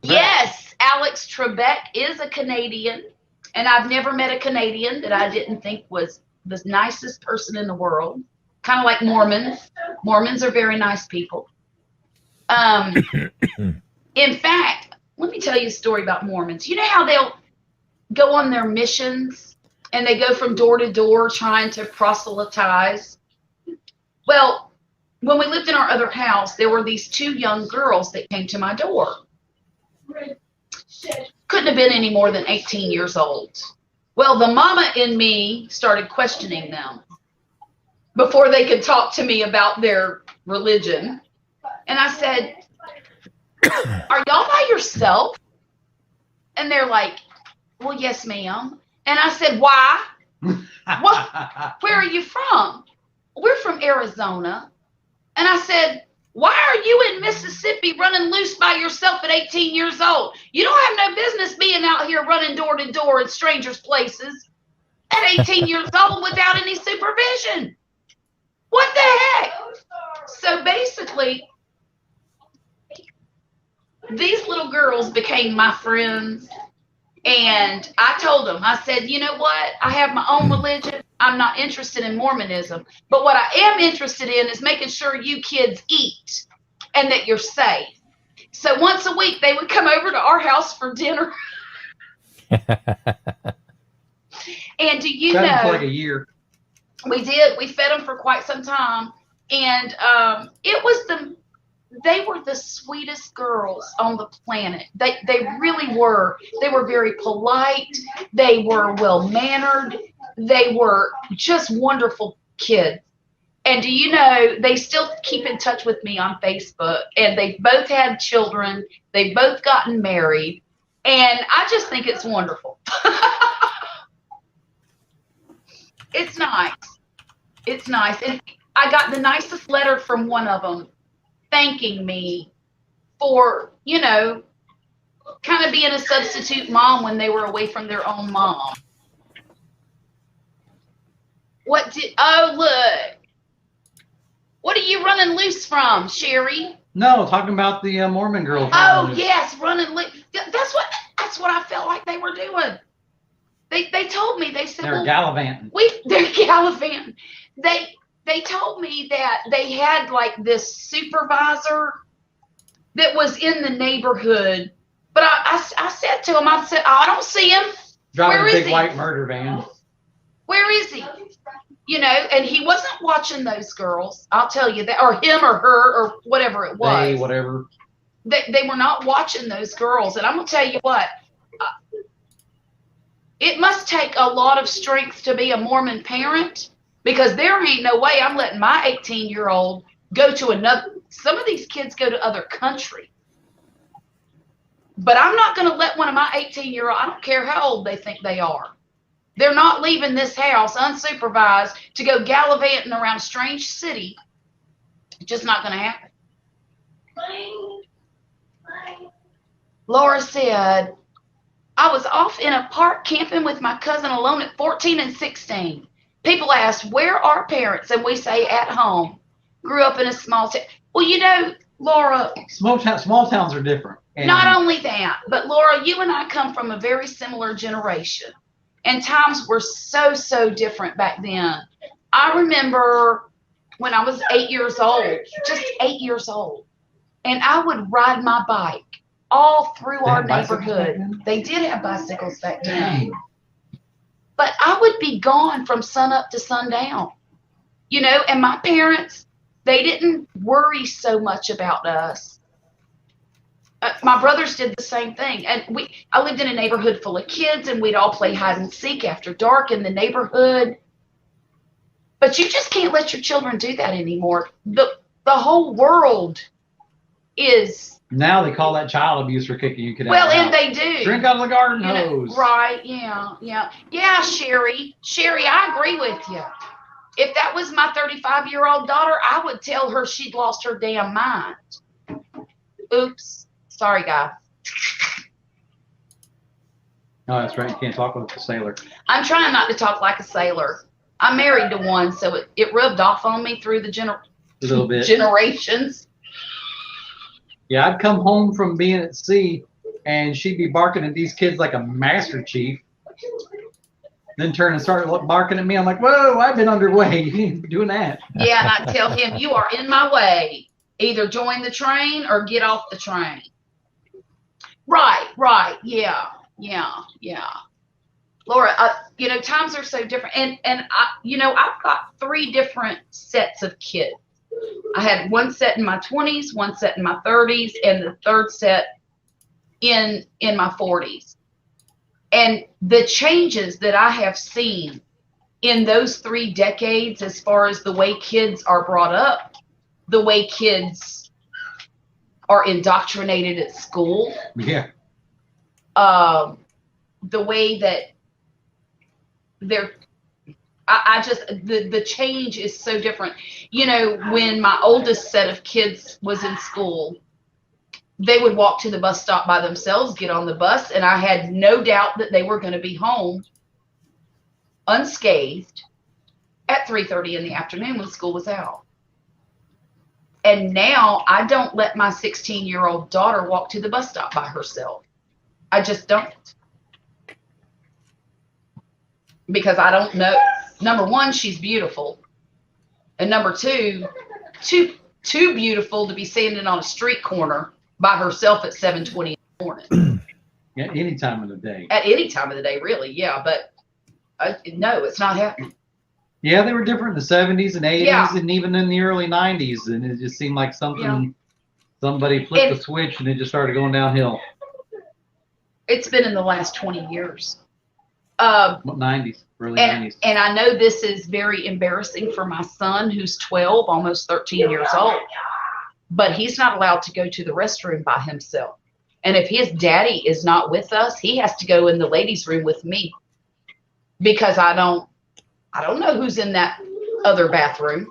Speaker 1: yes, Alex Trebek is a Canadian, and I've never met a Canadian that I didn't think was the nicest person in the world. Kind of like Mormons. Mormons are very nice people. In fact, let me tell you a story about Mormons. You know how they'll go on their missions and they go from door to door trying to proselytize? Well, when we lived in our other house, there were these 2 young girls that came to my door. Couldn't have been any more than 18 years old. Well, the mama in me started questioning them before they could talk to me about their religion. And I said, are y'all by yourself? And they're like, well, yes, ma'am. And I said, why? What? Where are you from? We're from Arizona. And I said, why are you in Mississippi running loose by yourself at 18 years old? You don't have no business being out here running door to door in strangers' places at 18 years old without any supervision. What the heck? So basically, these little girls became my friends. And I told them, I said, you know what? I have my own religion. I'm not interested in Mormonism. But what I am interested in is making sure you kids eat and that you're safe. So once a week, they would come over to our house for dinner. And do you know?
Speaker 2: For like a year.
Speaker 1: We did. We fed them for quite some time. And they were the sweetest girls on the planet. They really were. They were very polite. They were well-mannered. They were just wonderful kids. And do you know, they still keep in touch with me on Facebook. And they both had children. They've both gotten married. And I just think it's wonderful. It's nice. It's nice. And I got the nicest letter from one of them, thanking me for, kind of being a substitute mom when they were away from their own mom. Oh, look. What are you running loose from, Sherry?
Speaker 2: No, talking about the Mormon girl.
Speaker 1: Oh, yes, running loose. That's what I felt like they were doing. They told me, they said,
Speaker 2: they're gallivanting.
Speaker 1: They're gallivanting. They told me that they had like this supervisor that was in the neighborhood. But I said to him, I don't see him.
Speaker 2: Driving a big white murder van.
Speaker 1: Where is he? And he wasn't watching those girls. I'll tell you that, or him or her or whatever it was.
Speaker 2: Whatever.
Speaker 1: They were not watching those girls. And I'm going to tell you what, it must take a lot of strength to be a Mormon parent, because there ain't no way I'm letting my 18-year-old go to another. Some of these kids go to other countries. But I'm not going to let one of my 18-year-old, I don't care how old they think they are. They're not leaving this house unsupervised to go gallivanting around a strange city. It's just not going to happen. Laura said, I was off in a park camping with my cousin alone at 14 and 16. People ask, where are parents? And we say, at home. Grew up in a small town. Well, you know, Laura.
Speaker 2: Small towns are different. And
Speaker 1: not only that, but Laura, you and I come from a very similar generation. And times were so, so different back then. I remember when I was 8 years old, just 8 years old, and I would ride my bike all through our neighborhood. They did have bicycles back then. But I would be gone from sun up to sundown, you know, and my parents, they didn't worry so much about us. My brothers did the same thing. And I lived in a neighborhood full of kids, and we'd all play hide and seek after dark in the neighborhood. But you just can't let your children do that anymore. The whole world is. Now
Speaker 2: they call that child abuse for kicking you.
Speaker 1: Well, and they do.
Speaker 2: Drink out of the garden hose.
Speaker 1: Right, yeah, Sherry, I agree with you. If that was my 35-year-old daughter, I would tell her she'd lost her damn mind. Oops. Sorry, guys.
Speaker 2: No, that's right. You can't talk like a sailor.
Speaker 1: I'm trying not to talk like a sailor. I'm married to one, so it rubbed off on me through
Speaker 2: a little bit.
Speaker 1: generations.
Speaker 2: Yeah, I'd come home from being at sea, and she'd be barking at these kids like a master chief. Then turn and start barking at me. I'm like, whoa, I've been underway. You ain't doing that.
Speaker 1: Yeah, and I tell him, you are in my way. Either join the train or get off the train. Right. Yeah. Laura, you know, times are so different. And I've got 3 different sets of kids. I had one set in my 20s, one set in my 30s, and the third set in my 40s. And the changes that I have seen in those 3 decades, as far as the way kids are brought up, the way kids are indoctrinated at school.
Speaker 2: Yeah.
Speaker 1: The way that the change is so different. You know, when my oldest set of kids was in school, they would walk to the bus stop by themselves, get on the bus, and I had no doubt that they were going to be home unscathed at 3:30 in the afternoon when school was out. And now I don't let my 16-year-old daughter walk to the bus stop by herself. I just don't. Because I don't know. Number one, she's beautiful. And number two, too beautiful to be standing on a street corner by herself at 7:20 in the morning.
Speaker 2: Yeah, any time of the day.
Speaker 1: At any time of the day, really, yeah. But no, it's not happening.
Speaker 2: Yeah, they were different in the 70s and 80s,
Speaker 1: Yeah.
Speaker 2: and even in the early 90s. And it just seemed like somebody flipped the switch and it just started going downhill.
Speaker 1: It's been in the last 20 years.
Speaker 2: 90s, early 90s.
Speaker 1: And I know this is very embarrassing for my son, who's 12, almost 13 years old. But he's not allowed to go to the restroom by himself. And if his daddy is not with us, he has to go in the ladies' room with me. Because I don't know who's in that other bathroom.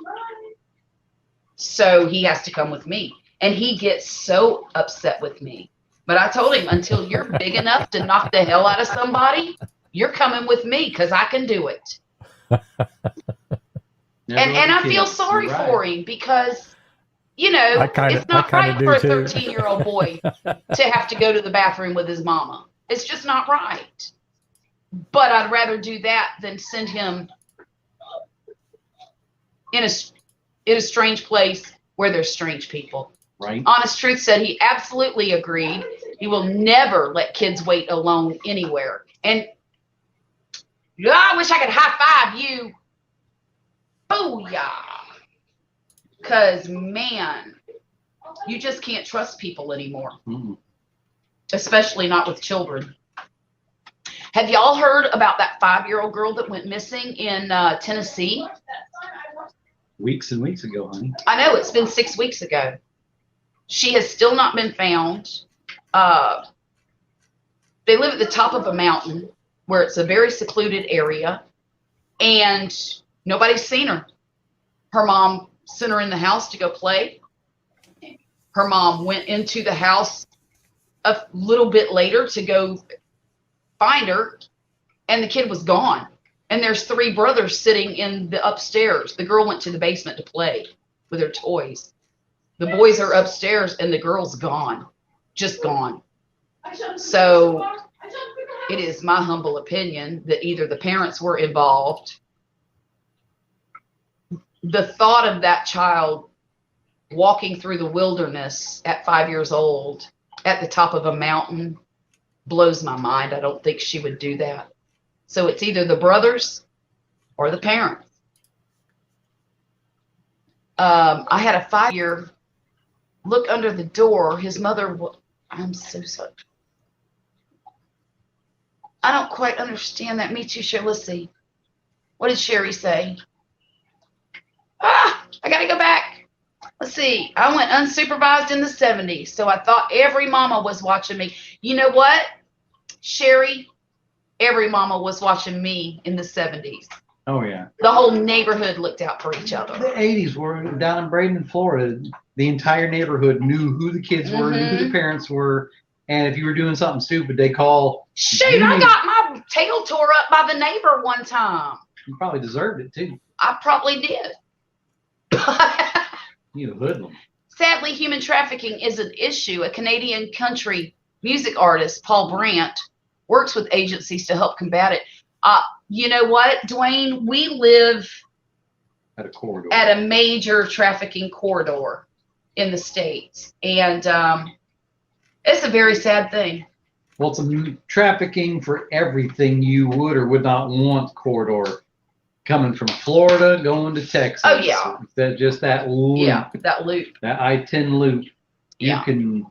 Speaker 1: So he has to come with me. And he gets so upset with me. But I told him, until you're big enough to knock the hell out of somebody, you're coming with me because I can do it. And I feel sorry for him because, you know, it's not right for a 13-year-old boy to have to go to the bathroom with his mama. It's just not right. But I'd rather do that than send him in a strange place where there's strange people.
Speaker 2: Right.
Speaker 1: Honest Truth said he absolutely agreed. He will never let kids wait alone anywhere. And I wish I could high five you. Booyah. Because, man, you just can't trust people anymore.
Speaker 2: Mm-hmm.
Speaker 1: Especially not with children. Have y'all heard about that 5-year-old girl that went missing in Tennessee?
Speaker 2: Weeks and weeks ago, honey.
Speaker 1: I know, it's been 6 weeks ago. She has still not been found. They live at the top of a mountain where it's a very secluded area, and nobody's seen her. Her mom sent her in the house to go play. Her mom went into the house a little bit later to go find her, and the kid was gone. And there's 3 brothers sitting in the upstairs. The girl went to the basement to play with her toys. The boys are upstairs, and the girl's gone, just gone. So it is my humble opinion that either the parents were involved. The thought of that child walking through the wilderness at 5 years old at the top of a mountain blows my mind. I don't think she would do that. So it's either the brothers or the parents. I had a 5-year look under the door. His mother, I'm so sorry. I don't quite understand that. Me too, Sherry. Let's see. What did Sherry say? I got to go back. Let's see. I went unsupervised in the 70s, so I thought every mama was watching me. You know what, Sherry? Every mama was watching me in the 70s.
Speaker 2: Oh, yeah.
Speaker 1: The whole neighborhood looked out for each other.
Speaker 2: The 80s were down in Bradenton, Florida. The entire neighborhood knew who the kids were, knew who the parents were. And if you were doing something stupid, they call.
Speaker 1: Shoot, I got my tail tore up by the neighbor one time.
Speaker 2: You probably deserved it, too.
Speaker 1: I probably did.
Speaker 2: You hoodlum.
Speaker 1: Sadly, human trafficking is an issue. A Canadian country music artist, Paul Brandt, works with agencies to help combat it. You know what, Dwayne? We live
Speaker 2: At a corridor.
Speaker 1: at a major trafficking corridor in the States. And it's a very sad thing.
Speaker 2: Well, it's a trafficking for everything you would or would not want corridor. Coming from Florida, going to Texas.
Speaker 1: Oh, yeah.
Speaker 2: That loop.
Speaker 1: Yeah, that loop.
Speaker 2: That I-10 loop. You
Speaker 1: Yeah.
Speaker 2: can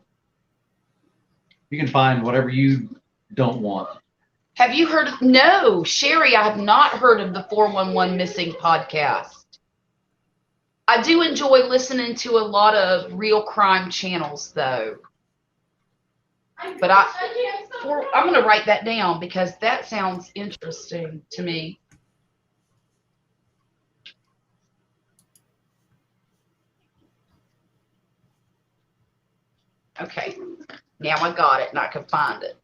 Speaker 2: find whatever you don't want.
Speaker 1: Have you heard of, no, Sherry, I have not heard of the 411 Missing podcast. I do enjoy listening to a lot of real crime channels, though. But I'm going to write that down because that sounds interesting to me. Okay, now I got it and I can find it.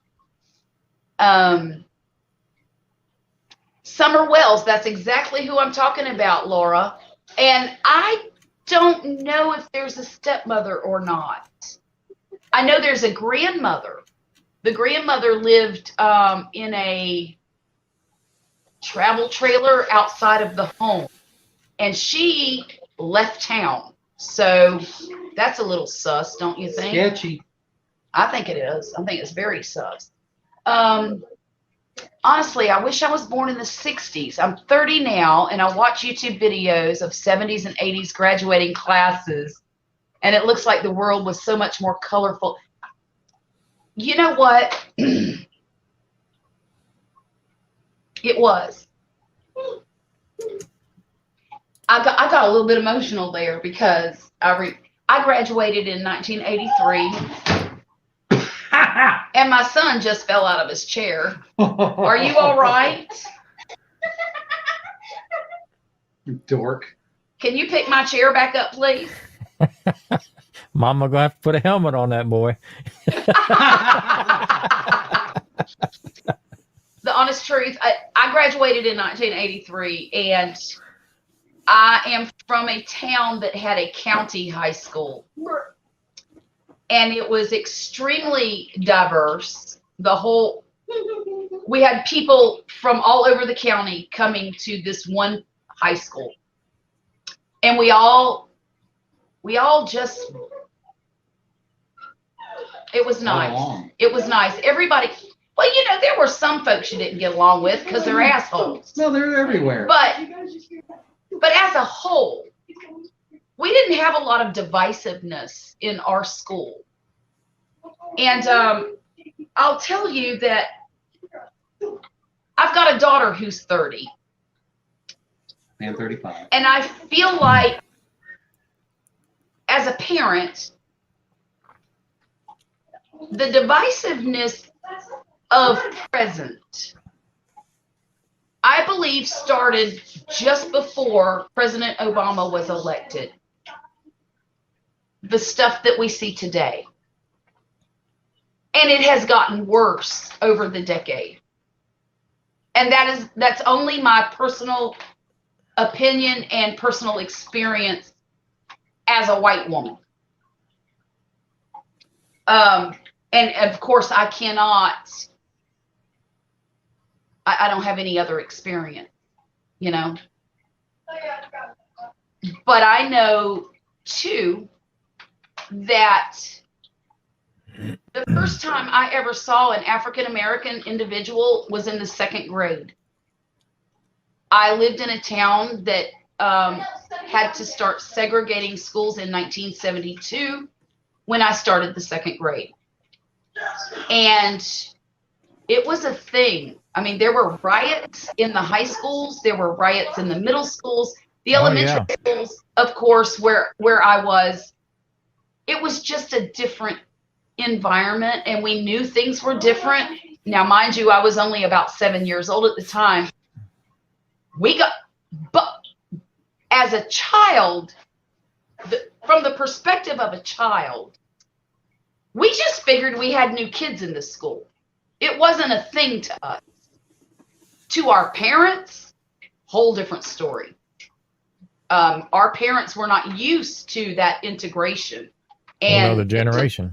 Speaker 1: Summer Wells, that's exactly who I'm talking about, Laura. And I don't know if there's a stepmother or not. I know there's a grandmother. The grandmother lived in a travel trailer outside of the home, and she left town. So that's a little sus, don't you think?
Speaker 2: Sketchy.
Speaker 1: I think it is. I think it's very sus. Honestly, I wish I was born in the 60s. I'm 30 now, and I watch YouTube videos of 70s and 80s graduating classes, and it looks like the world was so much more colorful. You know what? It was. I got a little bit emotional there because I graduated in 1983, and my son just fell out of his chair. Are you all right?
Speaker 2: Dork.
Speaker 1: Can you pick my chair back up, please?
Speaker 3: Mama gonna have to put a helmet on that boy.
Speaker 1: The honest truth, I graduated in 1983, and I am from a town that had a county high school. And it was extremely diverse. We had people from all over the county coming to this one high school. And we all just, it was nice. It was nice. Everybody, well, you know, there were some folks you didn't get along with because they're assholes.
Speaker 2: No, they're everywhere.
Speaker 1: But as a whole, we didn't have a lot of divisiveness in our school. And I'll tell you that I've got a daughter who's 30.
Speaker 2: And 35.
Speaker 1: And I feel like, as a parent, the divisiveness of present, I believe, started just before President Obama was elected. The stuff that we see today. And it has gotten worse over the decade. And that's only my personal opinion and personal experience as a white woman. And of course, I don't have any other experience, you know. But I know, too, that the first time I ever saw an African-American individual was in the 2nd grade. I lived in a town that had to start segregating schools in 1972 when I started the 2nd grade. And it was a thing. I mean, there were riots in the high schools. There were riots in the middle schools. The elementary schools, of course, where I was, it was just a different environment, and we knew things were different. Now, mind you, I was only about 7 years old at the time. But as a child, from the perspective of a child, we just figured we had new kids in the school. It wasn't a thing to us. To our parents, whole different story. Our parents were not used to that integration. And
Speaker 3: another generation.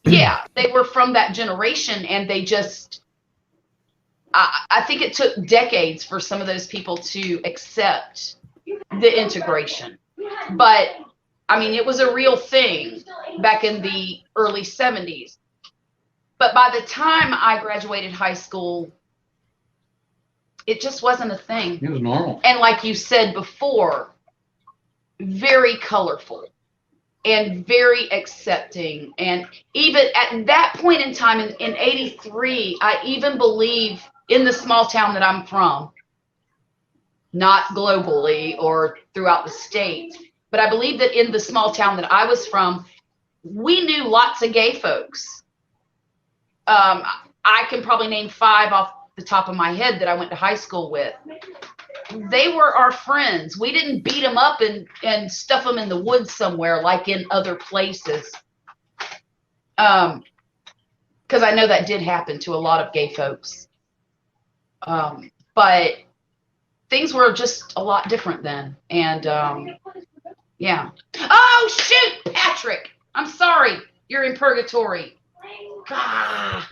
Speaker 1: Yeah, they were from that generation, and they just, I think it took decades for some of those people to accept the integration. But, I mean, it was a real thing back in the early 70s. But by the time I graduated high school, it just wasn't a thing.
Speaker 2: It was normal.
Speaker 1: And like you said before, very colorful. And very accepting. And even at that point in time, in 83, I even believe in the small town that I'm from, not globally or throughout the state, but I believe that in the small town that I was from, we knew lots of gay folks. I can probably name 5 off the top of my head that I went to high school with. They were our friends. We didn't beat them up and stuff them in the woods somewhere like in other places. Because I know that did happen to a lot of gay folks. But things were just a lot different then. And yeah. Oh, shoot, Patrick. I'm sorry. You're in purgatory. Ah.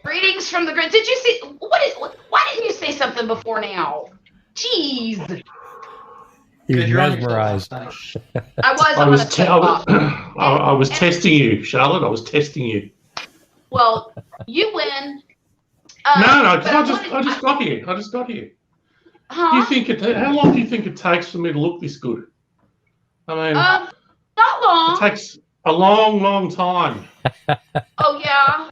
Speaker 1: Greetings from the grid. Did you see why didn't you say something before now? Jeez.
Speaker 3: He's mesmerized.
Speaker 1: I was
Speaker 4: testing you, Charlotte. I was testing you.
Speaker 1: Well, you win.
Speaker 4: No, because I just got here.
Speaker 1: Huh?
Speaker 4: Do you think how long do you think it takes for me to look this good? I mean,
Speaker 1: not long.
Speaker 4: it takes a long, long time.
Speaker 1: Oh yeah.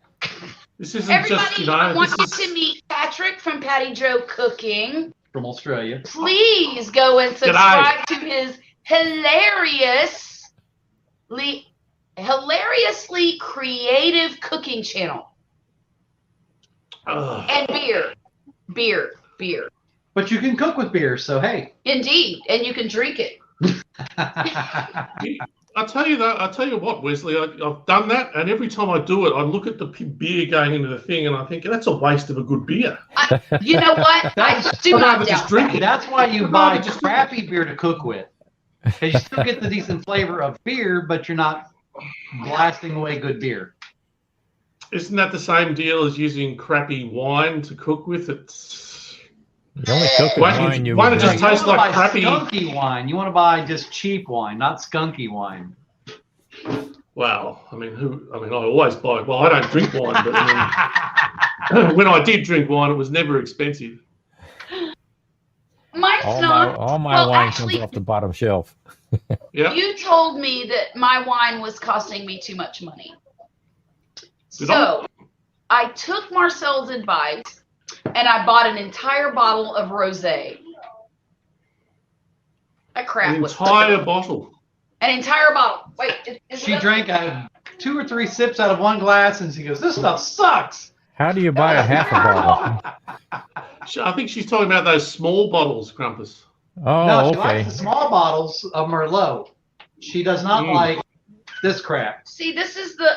Speaker 4: This isn't
Speaker 1: Everybody,
Speaker 4: just, you know.
Speaker 1: I want you to meet Patrick from Patty Joe Cooking.
Speaker 2: From Australia.
Speaker 1: Please go and subscribe to his hilariously creative cooking channel. And beer.
Speaker 2: But you can cook with beer, so hey.
Speaker 1: Indeed, and you can drink it.
Speaker 4: I'll tell you what, Wesley, I've done that, and every time I do it, I look at the beer going into the thing, and I think that's a waste of a good beer.
Speaker 1: You know what? I do not doubt
Speaker 4: drink it.
Speaker 2: That's why you buy crappy beer to cook with. Because you still get the decent flavor of beer, but you're not blasting away good beer.
Speaker 4: Isn't that the same deal as using crappy wine to cook with?
Speaker 3: You only cook with wine you
Speaker 4: wine just tastes like crappy
Speaker 2: skunky wine. You want to buy just cheap wine, not skunky wine.
Speaker 4: Well, I always buy. Well, I don't drink wine, but when I did drink wine, it was never expensive.
Speaker 1: Mine's
Speaker 3: all my wine comes off the bottom shelf.
Speaker 4: Yeah.
Speaker 1: You told me that my wine was costing me too much money.
Speaker 4: Did I?
Speaker 1: I took Marcel's advice and I bought an entire bottle of rosé. That crap
Speaker 4: An
Speaker 1: was
Speaker 4: entire bottle.
Speaker 1: an entire bottle. Wait, is
Speaker 2: She
Speaker 1: it
Speaker 2: drank 2 or 3 sips out of one glass, and she goes, "This stuff sucks."
Speaker 3: How do you buy a half a bottle?
Speaker 4: I think she's talking about those small bottles, Grumpus.
Speaker 3: Oh,
Speaker 2: No, she
Speaker 3: okay.
Speaker 2: likes the small bottles of Merlot. She does not like this crap.
Speaker 1: See, this is the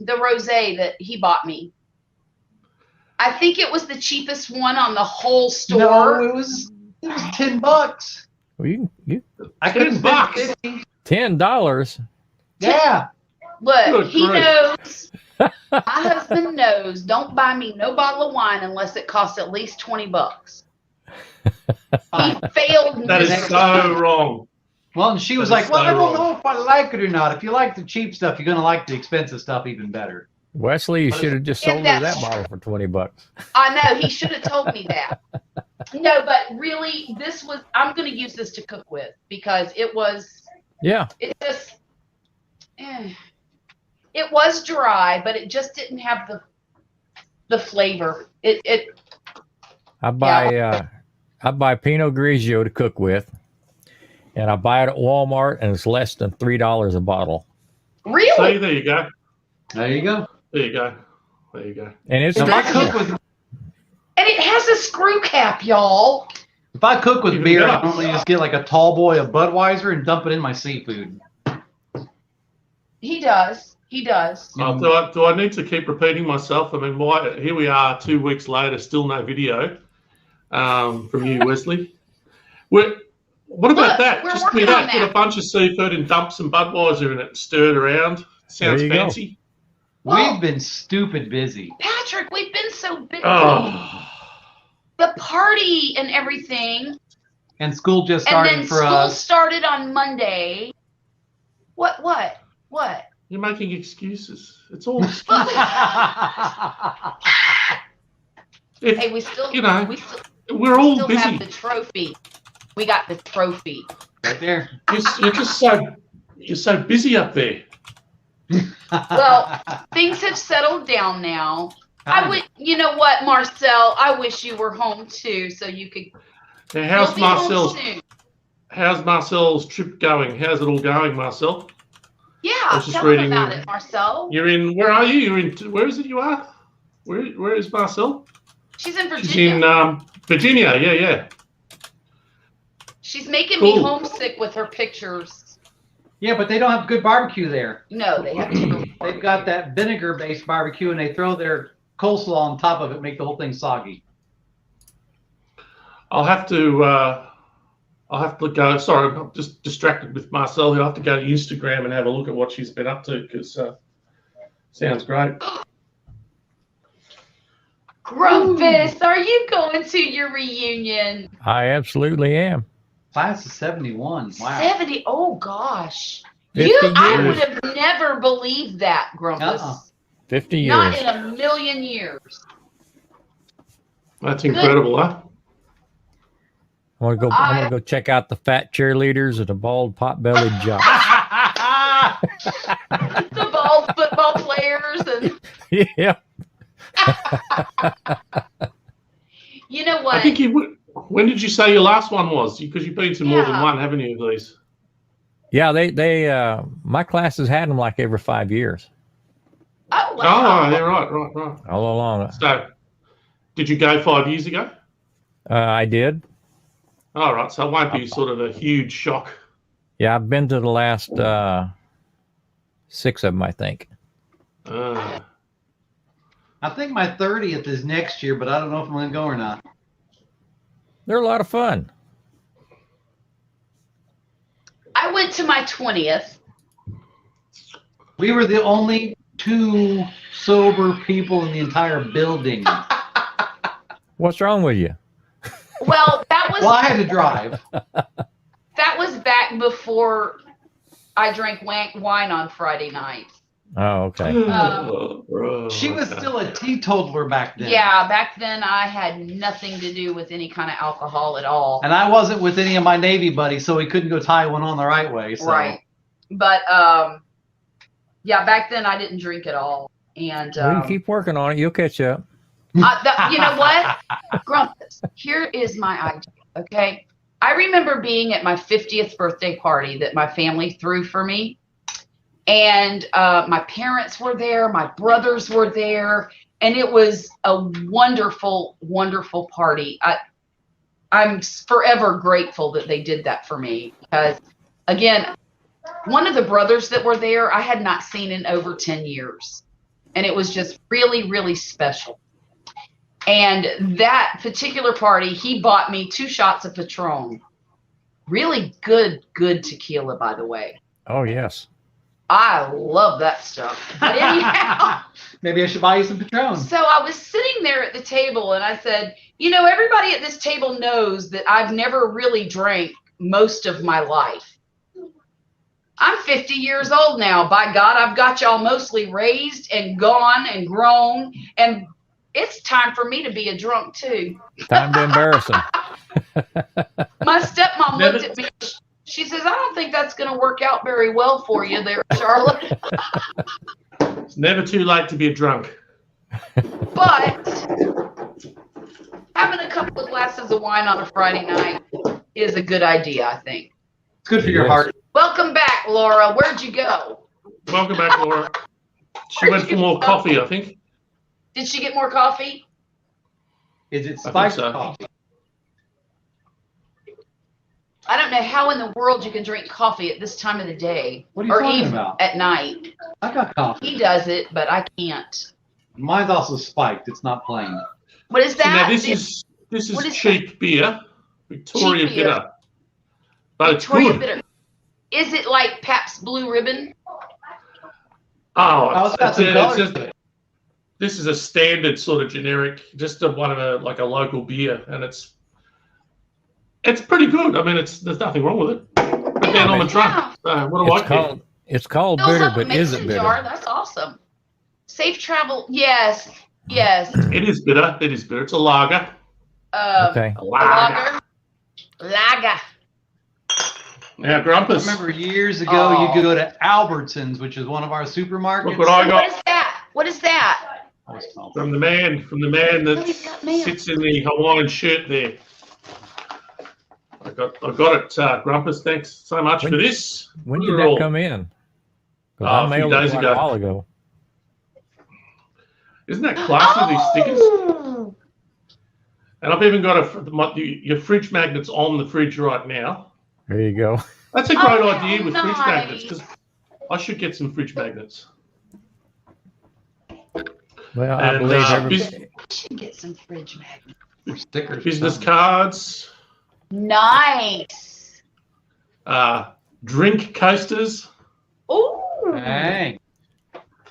Speaker 1: rosé that he bought me. I think it was the cheapest one on the whole
Speaker 2: No,
Speaker 1: store.
Speaker 2: it was $10.
Speaker 3: Well, you
Speaker 2: I couldn't
Speaker 4: $10.
Speaker 2: spend 50.
Speaker 3: $10.
Speaker 2: Yeah.
Speaker 1: Look,
Speaker 4: Good
Speaker 1: he
Speaker 4: grief.
Speaker 1: knows. My husband knows. Don't buy me no bottle of wine unless it costs at least $20. He failed me.
Speaker 4: That is so wrong.
Speaker 2: Well, and she was
Speaker 4: That
Speaker 2: like,
Speaker 4: is
Speaker 2: "Well,
Speaker 4: so
Speaker 2: I don't
Speaker 4: wrong.
Speaker 2: know if I like it or not. If you like the cheap stuff, you're gonna like the expensive stuff even better."
Speaker 3: Wesley, you should have just
Speaker 1: If
Speaker 3: sold her that
Speaker 1: that's-
Speaker 3: bottle for $20.
Speaker 1: I know, he should have told me that. No, but really, I'm going to use this to cook with because it just, it was dry, but it just didn't have the flavor.
Speaker 3: I buy Pinot Grigio to cook with, and I buy it at Walmart, and it's less than $3 a bottle.
Speaker 1: Really?
Speaker 4: See, there you go.
Speaker 2: There you go.
Speaker 4: There you go. There you go.
Speaker 3: And it's
Speaker 2: If I
Speaker 1: Exactly.
Speaker 2: cook with
Speaker 1: And it has a screw cap, y'all.
Speaker 2: Even beer,
Speaker 4: better.
Speaker 2: I normally just get like a tall boy of Budweiser and dump it in my seafood.
Speaker 1: He does. He does.
Speaker 4: Do I need to keep repeating myself? I mean, here we are 2 weeks later, still no video from you, Wesley. What about
Speaker 1: Look,
Speaker 4: that?
Speaker 1: we're
Speaker 4: Just give me
Speaker 1: working on
Speaker 4: that. Put
Speaker 1: that.
Speaker 4: a bunch of seafood and dump some Budweiser in it and stir it around. Sounds
Speaker 3: There you go.
Speaker 4: fancy.
Speaker 1: Well-
Speaker 2: We've been stupid busy.
Speaker 1: Patrick, we've been so busy.
Speaker 4: Oh,
Speaker 1: The party and everything.
Speaker 2: And school just
Speaker 1: And
Speaker 2: started
Speaker 1: then
Speaker 2: for
Speaker 1: school
Speaker 2: us.
Speaker 1: started on Monday. What?
Speaker 4: you're making excuses. It's all excuses.
Speaker 1: Hey, we still,
Speaker 4: You know,
Speaker 1: we still,
Speaker 4: We're all
Speaker 1: still
Speaker 4: busy.
Speaker 1: have the trophy. We got the trophy.
Speaker 2: Right there.
Speaker 4: You're just so busy up there.
Speaker 1: Well, things have settled down now. I would, you know what, Marcel? I wish you were home too, so you could.
Speaker 4: Now,
Speaker 1: you'll be home soon.
Speaker 4: how's Marcel's trip going? How's it all going, Marcel?
Speaker 1: Yeah,
Speaker 4: I was just
Speaker 1: tell him
Speaker 4: reading-
Speaker 1: about it, Marcel.
Speaker 4: You're in. Where are you? You're in. Where is it? You are. Where is Marcel?
Speaker 1: She's in
Speaker 4: She's
Speaker 1: Virginia.
Speaker 4: in Virginia. Yeah.
Speaker 1: She's making me
Speaker 4: Cool.
Speaker 1: homesick with her pictures.
Speaker 2: Yeah, but they don't have good barbecue there.
Speaker 1: No, they have to.
Speaker 2: They've got that vinegar-based barbecue, and they throw their coleslaw on top of it, make the whole thing soggy.
Speaker 4: I'll have to go. Sorry, I'm just distracted with Marcel. He'll have to go to Instagram and have a look at what she's been up to because sounds great.
Speaker 1: Grumpus, are you going to your reunion?
Speaker 3: I absolutely am.
Speaker 2: Class of 71. Wow.
Speaker 1: 70. Oh gosh.
Speaker 3: 50
Speaker 1: I
Speaker 3: years.
Speaker 1: would have never believed that, Grumpus.
Speaker 3: 50 years.
Speaker 1: Not in a million years.
Speaker 4: That's incredible, huh?
Speaker 3: I'm gonna go check out the fat cheerleaders and the bald pot-bellied jock.
Speaker 1: The bald football players and
Speaker 3: Yeah.
Speaker 1: you know
Speaker 4: I
Speaker 1: what?
Speaker 4: think you. When did you say your last one was? Because you've been to more than
Speaker 1: Yeah.
Speaker 4: one, haven't you? Of these.
Speaker 3: Yeah, they my classes had them like every 5 years,
Speaker 1: Oh
Speaker 4: Oh,
Speaker 1: wow.
Speaker 4: yeah, right.
Speaker 3: all along.
Speaker 4: So, did you go 5 years ago?
Speaker 3: I did.
Speaker 4: All right, so it won't be sort of a huge shock.
Speaker 3: Yeah, I've been to the last 6 of them, I think.
Speaker 4: Uh,
Speaker 2: I think my 30th is next year, but I don't know if I'm going to go or not.
Speaker 3: They're a lot of fun.
Speaker 1: I went to my 20th.
Speaker 2: We were the only 2 sober people in the entire building.
Speaker 3: What's wrong with you?
Speaker 1: Well, that was
Speaker 2: Well, I had to drive.
Speaker 1: that was back before I drank wine on Friday night.
Speaker 3: Oh, okay.
Speaker 2: She was still a teetotaler back then.
Speaker 1: Yeah, back then I had nothing to do with any kind of alcohol at all.
Speaker 2: And I wasn't with any of my Navy buddies, so we couldn't go tie one on the right way. So.
Speaker 1: Right. But yeah, back then I didn't drink at all. And
Speaker 3: We can keep working on it. You'll catch up.
Speaker 1: you know what? Grumpus, here is my idea, okay? I remember being at my 50th birthday party that my family threw for me. And my parents were there, my brothers were there, and it was a wonderful, wonderful party. I'm forever grateful that they did that for me because, again, one of the brothers that were there, I had not seen in over 10 years. And it was just really, really special. And that particular party, he bought me 2 shots of Patron. Really good tequila, by the way.
Speaker 3: Oh, yes.
Speaker 1: I love that stuff. But anyhow,
Speaker 2: Maybe I should buy you some Patron.
Speaker 1: so I was sitting there at the table and I said, everybody at this table knows that I've never really drank most of my life. I'm 50 years old now. By God, I've got y'all mostly raised and gone and grown. And it's time for me to be a drunk too.
Speaker 3: Time to embarrass them.
Speaker 1: My stepmom looked at me. She says, I don't think that's going to work out very well for you there, Charlotte.
Speaker 4: It's never too late to be a drunk.
Speaker 1: But having a couple of glasses of wine on a Friday night is a good idea, I think.
Speaker 2: It's good for your
Speaker 3: Yes.
Speaker 2: heart.
Speaker 1: Welcome back, Laura. Where'd you go?
Speaker 4: Welcome back, Laura. She went for more coffee, I think.
Speaker 1: Did she get more coffee?
Speaker 2: Is it
Speaker 4: think
Speaker 2: spiked
Speaker 4: so.
Speaker 2: coffee?
Speaker 1: I don't know how in the world you can drink coffee at this time of the day
Speaker 2: What are you
Speaker 1: or
Speaker 2: talking
Speaker 1: even
Speaker 2: about?
Speaker 1: at night.
Speaker 2: I got coffee.
Speaker 1: He does it, but I can't.
Speaker 2: Mine's also spiked. It's not plain.
Speaker 1: What is that?
Speaker 4: Now this is
Speaker 1: What is
Speaker 4: cheap beer, Victoria
Speaker 1: Cheap beer.
Speaker 4: Bitter, but it's
Speaker 1: Victoria
Speaker 4: good.
Speaker 1: Bitter. Is it like Pabst Blue Ribbon?
Speaker 2: Oh, it's got some colors
Speaker 4: just,
Speaker 2: to it.
Speaker 4: this is a standard sort of generic, just one of a like a local beer, and it's pretty good. I mean, there's nothing wrong with it. But then I'm a drunk. So what do I care?
Speaker 3: It's called
Speaker 1: Fills
Speaker 3: bitter,
Speaker 1: up a
Speaker 3: but is it
Speaker 1: mason
Speaker 3: bitter?
Speaker 1: jar. That's awesome. Safe travel. Yes. Yes.
Speaker 4: It is bitter. It is bitter. It's a lager.
Speaker 3: Okay.
Speaker 4: A
Speaker 1: A
Speaker 4: lager.
Speaker 1: Lager.
Speaker 4: Now,
Speaker 2: I
Speaker 4: Grumpus,
Speaker 2: remember years ago
Speaker 1: Oh.
Speaker 2: you could go to Albertsons, which is one of our supermarkets.
Speaker 4: look what I
Speaker 1: What
Speaker 4: got
Speaker 1: is that? What is that?
Speaker 2: Oh, it's called-
Speaker 4: from the man that
Speaker 1: Oh, he's got mail.
Speaker 4: sits in the Hawaiian shirt there. I got it, Grumpus. Thanks so much for this.
Speaker 3: When did
Speaker 4: We're
Speaker 3: that
Speaker 4: all-
Speaker 3: come in? 'Cause
Speaker 4: A
Speaker 3: I
Speaker 4: few
Speaker 3: mailed it
Speaker 4: days
Speaker 3: quite
Speaker 4: ago.
Speaker 3: a while ago.
Speaker 4: Isn't that classy, these stickers?
Speaker 1: Oh.
Speaker 4: And I've even got your fridge magnets on the fridge right now.
Speaker 3: There you go.
Speaker 4: That's a great
Speaker 1: Oh,
Speaker 4: idea with fridge
Speaker 1: nice.
Speaker 4: magnets, because I should get some fridge magnets.
Speaker 3: Well, I
Speaker 4: And,
Speaker 3: believe
Speaker 4: bus-
Speaker 3: everybody.
Speaker 1: I should get some fridge magnets.
Speaker 2: Or stickers. or
Speaker 4: business
Speaker 2: something.
Speaker 4: cards,
Speaker 1: Nice.
Speaker 4: drink coasters.
Speaker 1: Ooh.
Speaker 2: Hey.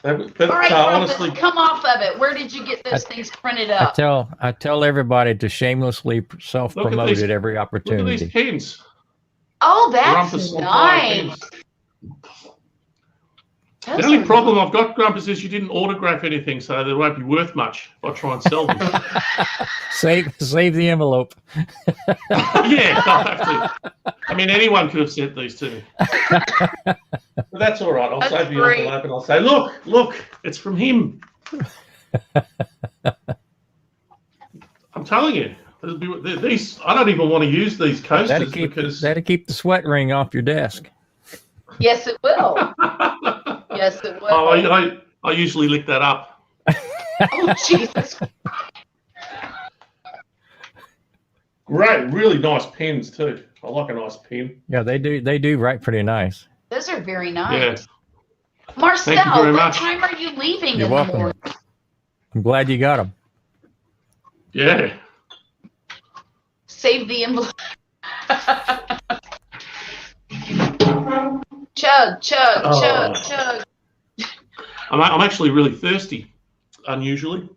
Speaker 4: That,
Speaker 1: All right,
Speaker 4: honestly,
Speaker 1: Grumpus, come off of it. Where did you get those things printed
Speaker 3: I
Speaker 1: up?
Speaker 3: tell everybody to shameously self-promote
Speaker 4: these-
Speaker 3: at every
Speaker 4: look at
Speaker 3: opportunity.
Speaker 4: these pens.
Speaker 1: Oh, that's
Speaker 4: Grumpus supply
Speaker 1: nice.
Speaker 4: pens.
Speaker 1: Those
Speaker 4: The only
Speaker 1: are
Speaker 4: problem I've got, Grumpus, is you didn't autograph anything, so they won't be worth much if I try and sell them.
Speaker 3: Save the envelope.
Speaker 4: Yeah, I'll have to. I mean, anyone could have sent these to me. But that's all right. I'll
Speaker 1: That's
Speaker 4: save the
Speaker 1: great.
Speaker 4: envelope and I'll say, look, it's from him. I'm telling you, these. I don't even want to use these coasters because.
Speaker 3: That'll keep the sweat ring off your desk.
Speaker 1: Yes, it will. Yes, it will.
Speaker 4: Oh, I usually lick that up.
Speaker 1: Oh, Jesus.
Speaker 4: Great, really nice pens too. I like a nice pen.
Speaker 3: Yeah, they do write pretty nice.
Speaker 1: Those are very
Speaker 4: Yeah.
Speaker 1: nice. Marcel,
Speaker 4: Thank you very
Speaker 1: what
Speaker 4: much.
Speaker 1: time are you leaving
Speaker 3: You're
Speaker 1: in the
Speaker 3: welcome.
Speaker 1: morning?
Speaker 3: I'm glad you got them.
Speaker 4: Yeah.
Speaker 1: Save the envelope. Chug, chug,
Speaker 4: Oh.
Speaker 1: chug, chug.
Speaker 4: I'm actually really thirsty, unusually.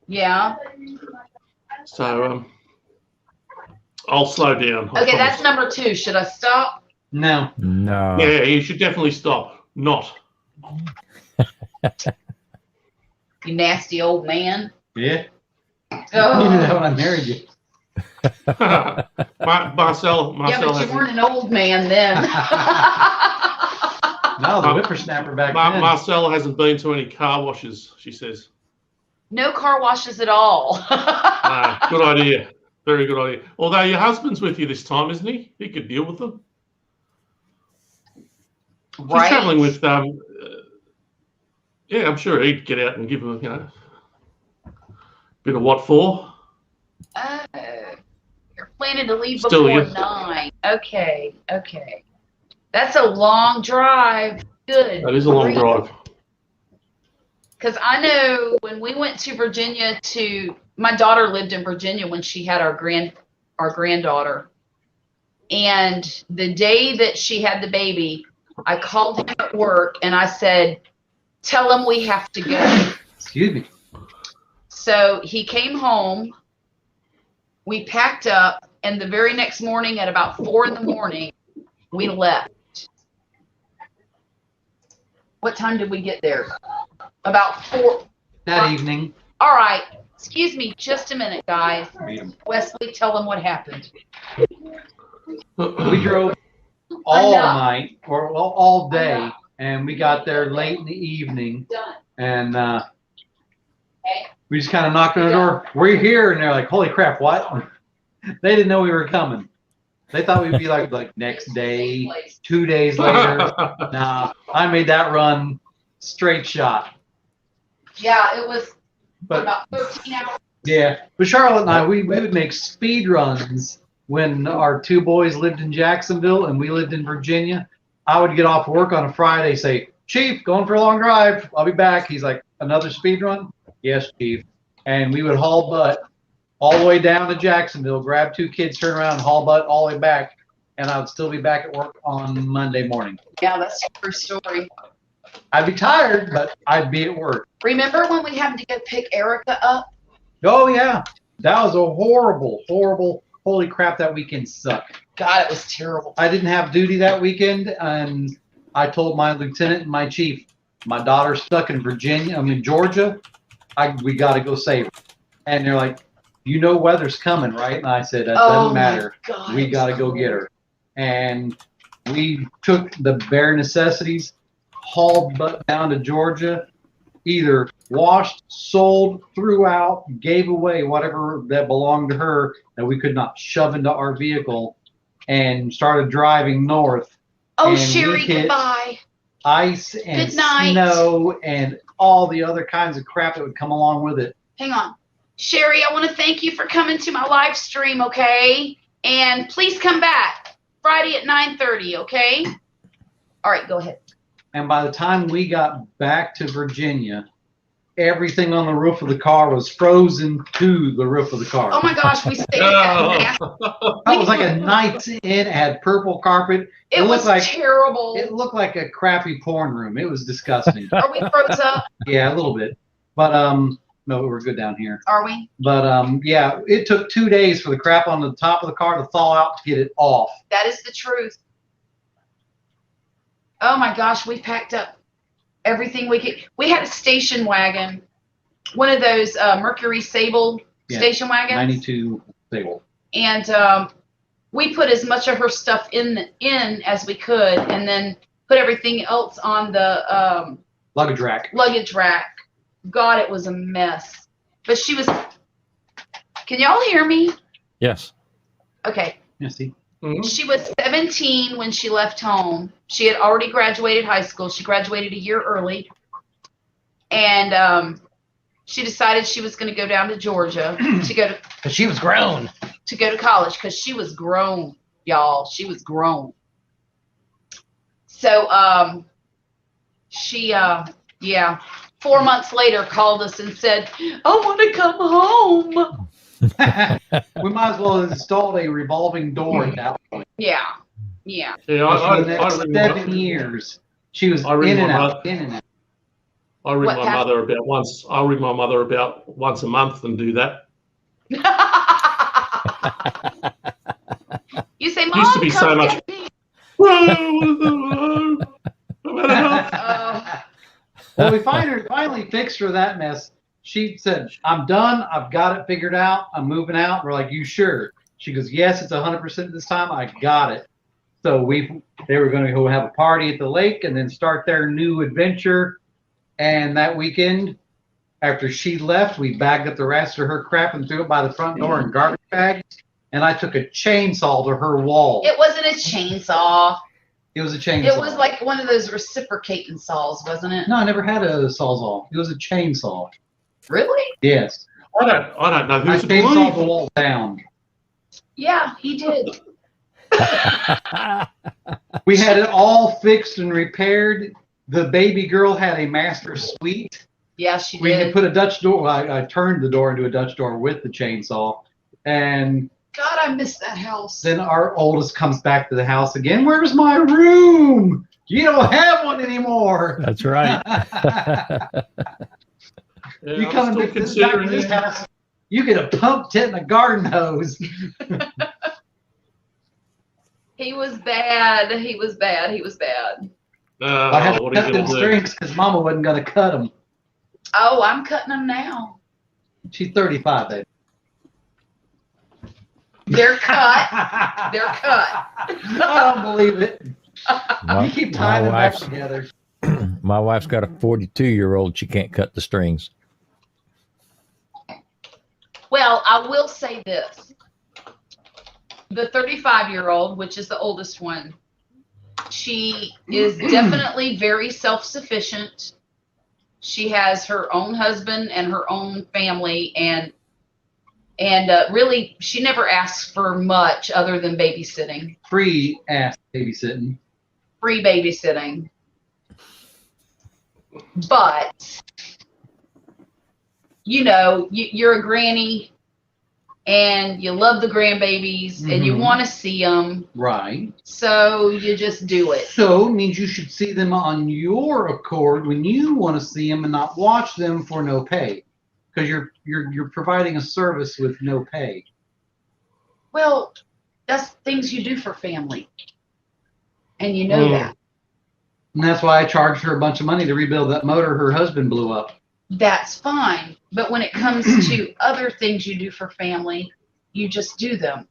Speaker 1: Yeah.
Speaker 4: So I'll slow down. I
Speaker 1: Okay, that's
Speaker 4: promise.
Speaker 1: number 2. Should I stop?
Speaker 2: No.
Speaker 3: No.
Speaker 4: Yeah, you should definitely stop. Not.
Speaker 1: You nasty old man.
Speaker 2: Yeah. You knew that
Speaker 1: Oh.
Speaker 2: when I married you.
Speaker 4: Marcel
Speaker 1: Yeah, but
Speaker 4: has
Speaker 1: you weren't an old man then.
Speaker 2: No, the whippersnapper back then.
Speaker 4: Marcel hasn't been to any car washes, she says.
Speaker 1: No car washes at all.
Speaker 4: Good idea. Very good idea. Although your husband's with you this time, isn't he? He could deal with them.
Speaker 1: Right.
Speaker 4: He's traveling with, yeah, I'm sure he'd get out and give him, a bit of what for.
Speaker 1: You're planning to leave
Speaker 4: Still
Speaker 1: before
Speaker 4: you.
Speaker 1: 9. Okay. That's a long drive. Good.
Speaker 4: That is a long drive.
Speaker 1: Because I know when we went to Virginia my daughter lived in Virginia when she had our granddaughter. And the day that she had the baby, I called him at work and I said, tell him we have to go.
Speaker 2: Excuse me.
Speaker 1: So he came home, we packed up, and the very next morning at about 4 a.m, we left. What time did we get there? About 4.
Speaker 2: That evening.
Speaker 1: All right. Excuse me just a minute, guys. Wesley, tell them what happened.
Speaker 2: We drove all
Speaker 1: Enough.
Speaker 2: night or all day, and we got there late in the evening,
Speaker 1: Done.
Speaker 2: and
Speaker 1: Okay.
Speaker 2: we just kind of knocked on the door. We're here, and they're like, "Holy crap, what?" They didn't know we were coming. They thought we'd be like next day, 2 days later. Nah, I made that run straight shot.
Speaker 1: Yeah, it was
Speaker 2: But
Speaker 1: about 13 hours.
Speaker 2: yeah, but Charlotte and I, we would make speed runs when our 2 boys lived in Jacksonville and we lived in Virginia. I would get off work on a Friday, say, "Chief, going for a long drive. I'll be back." He's like, "Another speed run?" "Yes, Chief." And we would haul butt all the way down to Jacksonville, grab 2 kids, turn around, and haul butt all the way back. And I would still be back at work on Monday morning.
Speaker 1: Yeah, that's a true story.
Speaker 2: I'd be tired, but I'd be at work.
Speaker 1: Remember when we had to go pick Erica up?
Speaker 2: Oh, yeah. That was a horrible, holy crap, that weekend sucked.
Speaker 1: God, it was terrible.
Speaker 2: I didn't have duty that weekend, and I told my lieutenant and my chief, my daughter's stuck in Georgia. We got to go save her. And they're like, "You know weather's coming, right?" And I said, "That doesn't matter.
Speaker 1: God,
Speaker 2: We got to go get her." And we took the bare necessities, hauled butt down to Georgia, either washed, sold, threw out, gave away whatever that belonged to her that we could not shove into our vehicle, and started driving north.
Speaker 1: Oh,
Speaker 2: and
Speaker 1: Sherry,
Speaker 2: we hit
Speaker 1: goodbye.
Speaker 2: Ice and
Speaker 1: Good night.
Speaker 2: snow and all the other kinds of crap that would come along with it.
Speaker 1: Hang on. Sherry, I want to thank you for coming to my live stream, okay? And please come back Friday at 9:30, okay? All right, go ahead.
Speaker 2: And by the time we got back to Virginia, everything on the roof of the car was frozen to the roof of the car.
Speaker 1: Oh my gosh, we stayed at that.
Speaker 2: That was like a Night's Inn. It had purple carpet.
Speaker 1: It
Speaker 2: looked
Speaker 1: was
Speaker 2: like
Speaker 1: terrible.
Speaker 2: It looked like a crappy porn room. It was disgusting.
Speaker 1: Are we froze up?
Speaker 2: Yeah, a little bit. But no, we're good down here.
Speaker 1: Are we?
Speaker 2: But yeah, it took 2 days for the crap on the top of the car to thaw out to get it off.
Speaker 1: That is the truth. Oh my gosh, we packed up everything we could. We had a station wagon, one of those Mercury Sable
Speaker 2: Yeah,
Speaker 1: station wagons.
Speaker 2: 92 Sable.
Speaker 1: And we put as much of her stuff in as we could, and then put everything else on the
Speaker 2: Luggage rack.
Speaker 1: luggage rack. God, it was a mess. But she was. Can y'all hear me?
Speaker 3: Yes.
Speaker 1: Okay.
Speaker 2: Yeah, see?
Speaker 1: She was 17 when she left home. She had already graduated high school. She graduated a year early. And she decided she was going to go down to Georgia to go to
Speaker 2: Because she was grown.
Speaker 1: college because she was grown, y'all. She was grown. So she 4 months later called us and said, "I want to come home."
Speaker 2: We might as well have installed a revolving door at that point.
Speaker 1: Yeah.
Speaker 4: Yeah,
Speaker 2: For the next
Speaker 4: ring
Speaker 2: 7
Speaker 4: my-
Speaker 2: years, she was
Speaker 4: I ring
Speaker 2: in and
Speaker 4: my
Speaker 2: out, in and out.
Speaker 4: I ring
Speaker 1: What
Speaker 4: my
Speaker 1: happened?
Speaker 4: mother about once. I'll ring my mother about once a month and do that.
Speaker 1: You say, "Mom,
Speaker 4: Used to be so
Speaker 1: come
Speaker 4: much-
Speaker 1: get me."
Speaker 4: I've had enough.
Speaker 2: Well, we finally fixed her that mess. She said, "I'm done. I've got it figured out. I'm moving out." We're like, "You sure?" She goes, "Yes, it's 100% this time. I got it." So they were going to go have a party at the lake and then start their new adventure. And that weekend, after she left, we bagged up the rest of her crap and threw it by the front door in garbage bags. And I took a chainsaw to her wall.
Speaker 1: It wasn't a chainsaw.
Speaker 2: It was a chainsaw.
Speaker 1: It was like one of those reciprocating saws, wasn't it?
Speaker 2: No, I never had a sawzall. It was a chainsaw.
Speaker 1: Really?
Speaker 2: Yes.
Speaker 4: I don't know
Speaker 2: I
Speaker 4: who's to
Speaker 2: chainsawed the
Speaker 4: believe.
Speaker 2: wall down.
Speaker 1: Yeah, he did.
Speaker 2: We had it all fixed and repaired. The baby girl had a master suite.
Speaker 1: Yeah, she
Speaker 2: We had
Speaker 1: did.
Speaker 2: put a Dutch door. I turned the door into a Dutch door with the chainsaw. And
Speaker 1: God, I miss that house.
Speaker 2: then our oldest comes back to the house again. Where's my room? You don't have one anymore.
Speaker 3: That's right.
Speaker 4: Yeah,
Speaker 2: You
Speaker 4: I'm
Speaker 2: come
Speaker 4: still
Speaker 2: and back to this
Speaker 4: considering
Speaker 2: house, you get a pump tent and a garden hose.
Speaker 1: He was bad. He was bad. He was bad.
Speaker 2: I had to
Speaker 4: What are
Speaker 2: cut
Speaker 4: you
Speaker 2: them
Speaker 4: gonna do?
Speaker 2: strings because Mama wasn't going to cut them.
Speaker 1: Oh, I'm cutting them now.
Speaker 2: She's 35, baby.
Speaker 1: They're cut. They're cut.
Speaker 2: I don't believe it. You keep tying them back
Speaker 3: wife's,
Speaker 2: together.
Speaker 3: my wife's got a 42-year-old. She can't cut the strings.
Speaker 1: Well, I will say this. The 35-year-old, which is the oldest one, she is definitely very self-sufficient. She has her own husband and her own family, and really, she never asks for much other than babysitting,
Speaker 2: Free ass babysitting.
Speaker 1: free babysitting. But, you know, you're a granny, and you love the grandbabies, and you
Speaker 2: Mhm.
Speaker 1: want to see them,
Speaker 2: Right.
Speaker 1: so you just do it.
Speaker 2: So it means you should see them on your accord when you want to see them and not watch them for no pay. Because you're providing a service with no pay.
Speaker 1: Well, that's things you do for family. And you know that.
Speaker 2: And that's why I charged her a bunch of money to rebuild that motor her husband blew up.
Speaker 1: That's fine. But when it comes to other things you do for family, you just do them.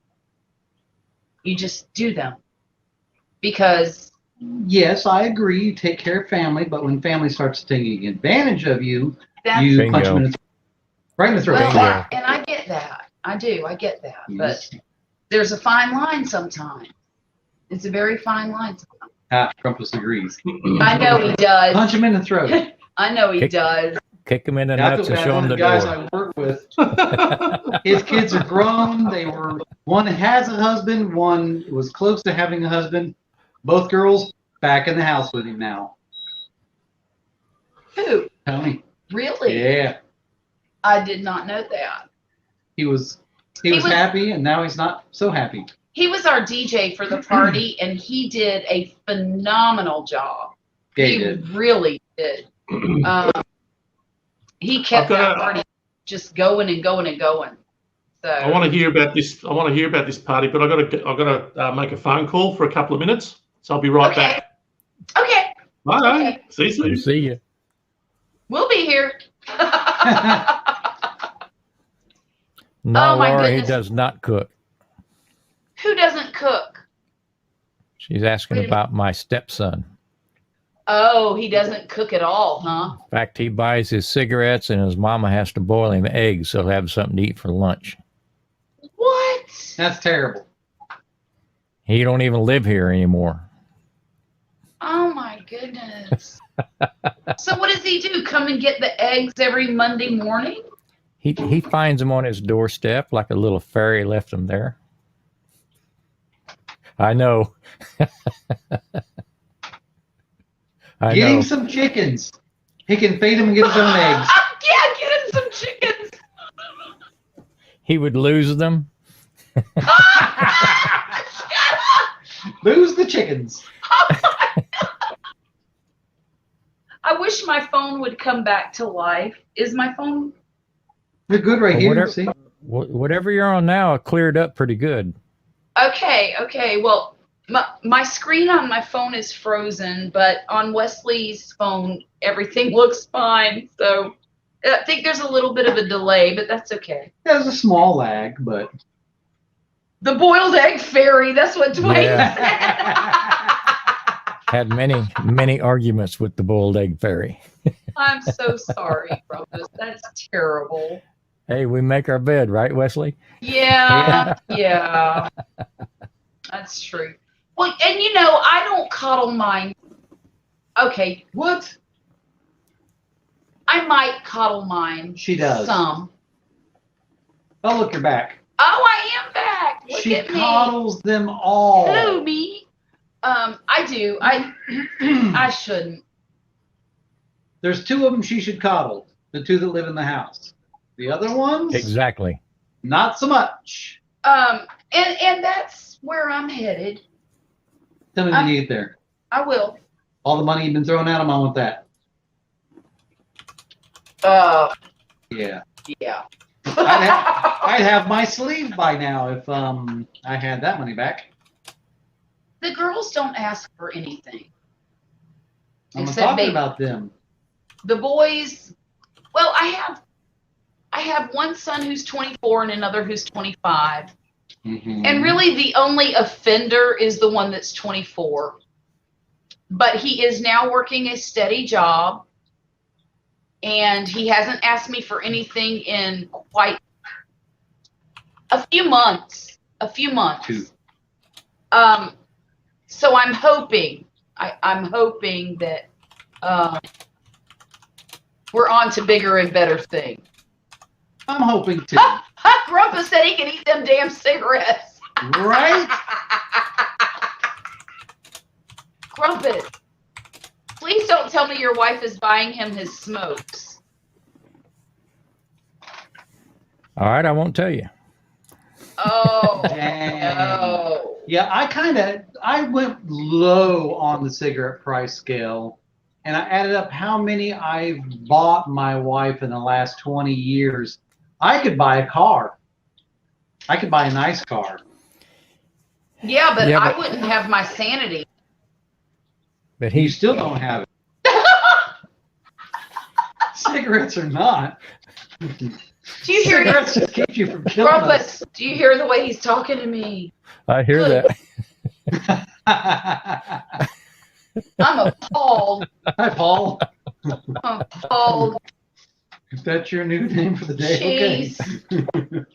Speaker 1: You just do them. Because
Speaker 2: Yes, I agree. You take care of family, but when family starts taking advantage of you,
Speaker 1: that's
Speaker 2: you
Speaker 3: Bingo.
Speaker 2: punch them in the right in the throat.
Speaker 1: well,
Speaker 3: Bingo.
Speaker 1: and I get that. I do. I get that.
Speaker 2: Yes.
Speaker 1: But there's a fine line sometimes. It's a very fine line.
Speaker 2: Trumpus agrees.
Speaker 1: I know he does.
Speaker 2: Punch him in the throat.
Speaker 1: I know he
Speaker 3: Kick-
Speaker 1: does.
Speaker 3: Kick them in the
Speaker 2: I feel
Speaker 3: nuts and
Speaker 2: bad
Speaker 3: show
Speaker 2: for
Speaker 3: them the
Speaker 2: guys
Speaker 3: door.
Speaker 2: I work with. His kids are grown. One has a husband. One was close to having a husband. Both girls back in the house with him now.
Speaker 1: Who?
Speaker 2: Tony.
Speaker 1: Really?
Speaker 2: Yeah.
Speaker 1: I did not know that.
Speaker 2: He was
Speaker 1: was-
Speaker 2: happy, and now he's not so happy.
Speaker 1: He was our DJ for the party, and he did a phenomenal job.
Speaker 2: Yeah, he
Speaker 1: He
Speaker 2: did.
Speaker 1: really did. He kept
Speaker 4: Okay.
Speaker 1: that party just going and going and going. So
Speaker 4: I want to hear about this. I want to hear about this party, but I got to make a phone call for a couple of minutes. So I'll be right
Speaker 1: Okay.
Speaker 4: back.
Speaker 1: okay,
Speaker 4: Bye.
Speaker 1: Okay.
Speaker 4: See you soon.
Speaker 3: See you.
Speaker 1: we'll be here.
Speaker 3: No,
Speaker 1: Oh, my
Speaker 3: Laura, he
Speaker 1: goodness.
Speaker 3: does not cook.
Speaker 1: Who doesn't cook?
Speaker 3: She's asking
Speaker 1: Wait a
Speaker 3: about my stepson.
Speaker 1: Oh, he doesn't cook at all, huh?
Speaker 3: In fact, he buys his cigarettes and his mama has to boil him eggs so he'll have something to eat for lunch.
Speaker 1: What?
Speaker 2: That's terrible.
Speaker 3: He don't even live here anymore.
Speaker 1: Oh my goodness. So what does he do? Come and get the eggs every Monday morning?
Speaker 3: He finds them on his doorstep like a little fairy left them there. I know. I
Speaker 2: Get
Speaker 3: know.
Speaker 2: him some chickens. He can feed them and get his own eggs.
Speaker 1: Yeah, get him some chickens.
Speaker 3: He would lose them.
Speaker 2: Lose the chickens.
Speaker 1: I wish my phone would come back to life. Is my phone?
Speaker 2: They're good right
Speaker 3: Well,
Speaker 2: here.
Speaker 3: whatever-
Speaker 2: See?
Speaker 3: Whatever you're on now, it cleared up pretty good.
Speaker 1: Okay. Well, my screen on my phone is frozen, but on Wesley's phone, everything looks fine. So I think there's a little bit of a delay, but that's okay.
Speaker 2: There's a small lag, but
Speaker 1: The boiled egg fairy. That's what Dwayne
Speaker 3: Yeah.
Speaker 1: said.
Speaker 3: Had many arguments with the boiled egg fairy.
Speaker 1: I'm so sorry, Rumpus. That's terrible.
Speaker 3: Hey, we make our bed, right, Wesley?
Speaker 1: Yeah. That's true. Well, and I don't coddle mine. Okay,
Speaker 2: What?
Speaker 1: I might coddle mine.
Speaker 2: She does.
Speaker 1: Some.
Speaker 2: Oh, look, you're back.
Speaker 1: Oh, I am back. Look
Speaker 2: She
Speaker 1: at me.
Speaker 2: coddles them all.
Speaker 1: Who, me? I do. I shouldn't.
Speaker 2: There's 2 of them she should coddle. The 2 that live in the house. The other ones,
Speaker 3: Exactly.
Speaker 2: not so much.
Speaker 1: And that's where I'm headed.
Speaker 2: Tell me when you get there.
Speaker 1: I will.
Speaker 2: All the money you've been throwing at them, I want that. Yeah.
Speaker 1: Yeah.
Speaker 2: I'd have my sleeve by now if I had that money back.
Speaker 1: The girls don't ask for anything.
Speaker 2: I'm not
Speaker 1: Except
Speaker 2: talking
Speaker 1: baby.
Speaker 2: about them.
Speaker 1: The boys, well, I have one son who's 24 and another who's 25.
Speaker 2: Mhm.
Speaker 1: And really the only offender is the one that's 24. But he is now working a steady job. And he hasn't asked me for anything in quite a few months.
Speaker 2: 2.
Speaker 1: So I'm hoping, I'm hoping that we're on to bigger and better things.
Speaker 2: I'm hoping to.
Speaker 1: Grandpa said he can eat them damn cigarettes.
Speaker 2: Right?
Speaker 1: Grumpet, please don't tell me your wife is buying him his smokes.
Speaker 3: All right, I won't tell you.
Speaker 1: Oh,
Speaker 2: Dang.
Speaker 1: no.
Speaker 2: Yeah, I went low on the cigarette price scale, and I added up how many I've bought my wife in the last 20 years. I could buy a car. I could buy a nice car.
Speaker 1: Yeah, but
Speaker 3: Yeah,
Speaker 1: I
Speaker 3: but-
Speaker 1: wouldn't have my sanity.
Speaker 3: But
Speaker 2: You
Speaker 3: he's
Speaker 2: still don't have it. Cigarettes or not.
Speaker 1: Do you hear him?
Speaker 2: Cigarettes just keep you from killing us.
Speaker 1: Grumpet, do you hear the way he's talking to me?
Speaker 3: I hear that.
Speaker 1: I'm appalled.
Speaker 2: Hi, Paul.
Speaker 1: I'm appalled.
Speaker 2: Is that your new name for the day?
Speaker 1: Jeez.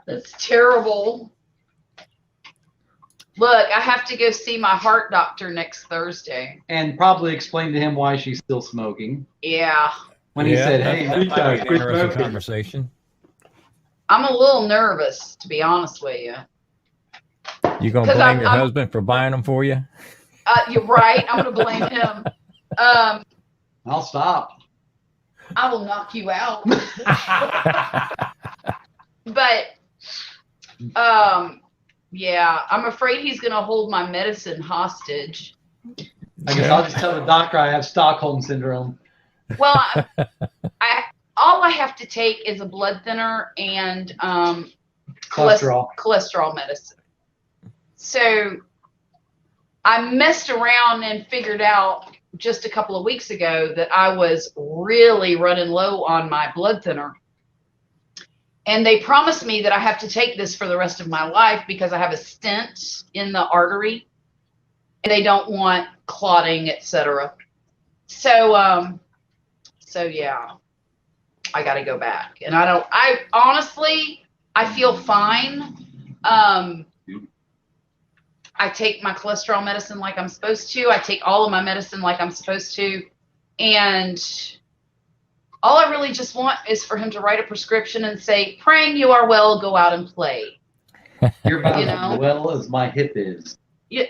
Speaker 1: That's terrible. Look, I have to go see my heart doctor next Thursday.
Speaker 2: And probably explain to him why she's still smoking.
Speaker 1: Yeah.
Speaker 2: When he said,
Speaker 3: that-
Speaker 2: "Hey,
Speaker 3: that
Speaker 2: you
Speaker 3: might
Speaker 2: guys
Speaker 3: be an
Speaker 2: quit
Speaker 3: interesting
Speaker 2: smoking."
Speaker 3: conversation.
Speaker 1: I'm a little nervous, to be honest with you.
Speaker 3: You gonna
Speaker 1: 'Cause
Speaker 3: blame your
Speaker 1: I'm-
Speaker 3: husband for buying them for you?
Speaker 1: You're right. I'm going to blame him.
Speaker 2: I'll stop.
Speaker 1: I will knock you out. But, yeah, I'm afraid he's going to hold my medicine hostage.
Speaker 2: I guess I'll just tell the doctor I have Stockholm syndrome.
Speaker 1: Well, all I have to take is a blood thinner and cholesterol medicine. So I messed around and figured out just a couple of weeks ago that I was really running low on my blood thinner. And they promised me that I have to take this for the rest of my life because I have a stent in the artery and they don't want clotting, etc. So yeah, I got to go back. And I honestly, I feel fine. I take my cholesterol medicine like I'm supposed to. I take all of my medicine like I'm supposed to. And all I really just want is for him to write a prescription and say, "Praying you are well, go out and play."
Speaker 2: You're about
Speaker 1: You know?
Speaker 2: as well as my hip is.
Speaker 1: Yeah.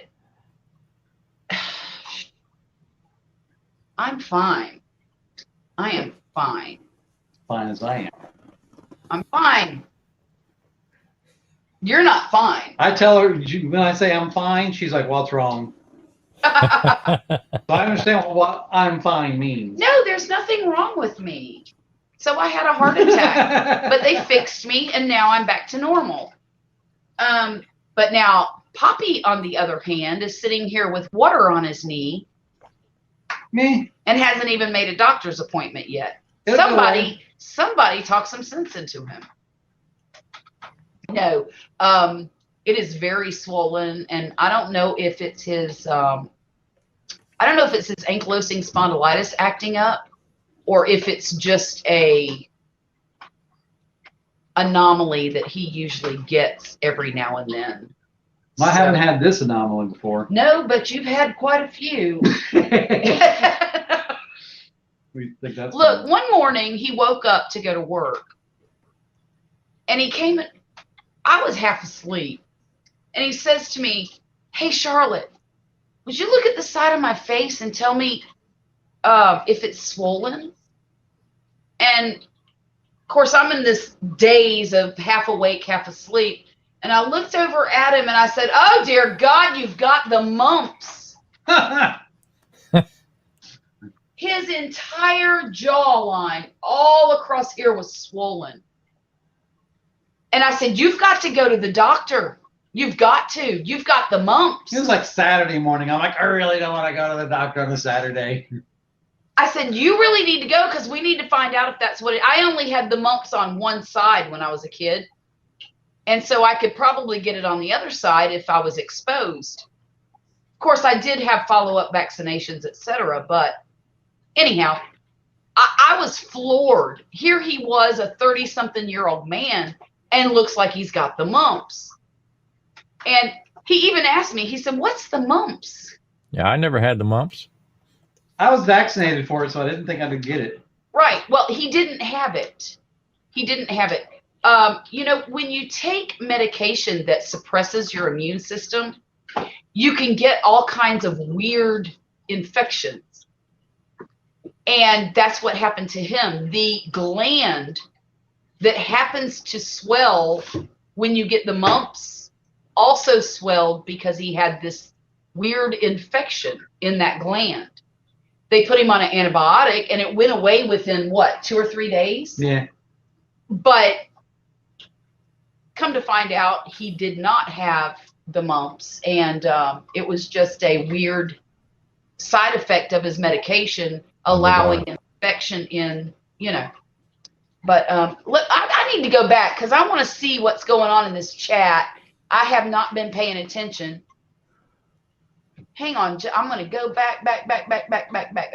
Speaker 1: I'm fine. I am fine.
Speaker 2: Fine as I am.
Speaker 1: I'm fine. You're not fine.
Speaker 2: I tell her when I say I'm fine, she's like, "What's wrong?" So I understand what I'm fine means.
Speaker 1: No, there's nothing wrong with me. So I had a heart attack, but they fixed me and now I'm back to normal. But now Poppy, on the other hand, is sitting here with water on his knee
Speaker 2: Me.
Speaker 1: and hasn't even made a doctor's appointment yet.
Speaker 2: It'll go away.
Speaker 1: Somebody talk some sense into him. No, it is very swollen, and I don't know if it's his. I don't know if it's his ankylosing spondylitis acting up, or if it's just a anomaly that he usually gets every now and then.
Speaker 2: I haven't had this anomaly before.
Speaker 1: No, but you've had quite a few.
Speaker 2: We think that's
Speaker 1: Look, one morning he woke up to go to work, and he came. I was half asleep, and he says to me, "Hey, Charlotte, would you look at the side of my face and tell me if it's swollen?" And of course, I'm in this daze of half awake, half asleep, and I looked over at him and I said, "Oh dear God, you've got the mumps." His entire jawline, all across here, was swollen. And I said, "You've got to go to the doctor. You've got to. You've got the mumps."
Speaker 2: It was like Saturday morning. I'm like, I really don't want to go to the doctor on a Saturday.
Speaker 1: I said, "You really need to go because we need to find out if that's what it." I only had the mumps on one side when I was a kid. And so I could probably get it on the other side if I was exposed. Of course, I did have follow-up vaccinations, etc. But anyhow, I was floored. Here he was, a 30-something-year-old man, and looks like he's got the mumps. And he even asked me, he said, "What's the mumps?"
Speaker 3: Yeah, I never had the mumps.
Speaker 2: I was vaccinated for it, so I didn't think I would get it.
Speaker 1: Right. Well, he didn't have it. He didn't have it. You know, when you take medication that suppresses your immune system, you can get all kinds of weird infections. And that's what happened to him. The gland that happens to swell when you get the mumps also swelled because he had this weird infection in that gland. They put him on an antibiotic and it went away within what, 2 or 3 days?
Speaker 2: Yeah.
Speaker 1: But come to find out, he did not have the mumps, and it was just a weird side effect of his medication, allowing infection in, you know. But look, I need to go back because I want to see what's going on in this chat. I have not been paying attention. Hang on, I'm going to go back.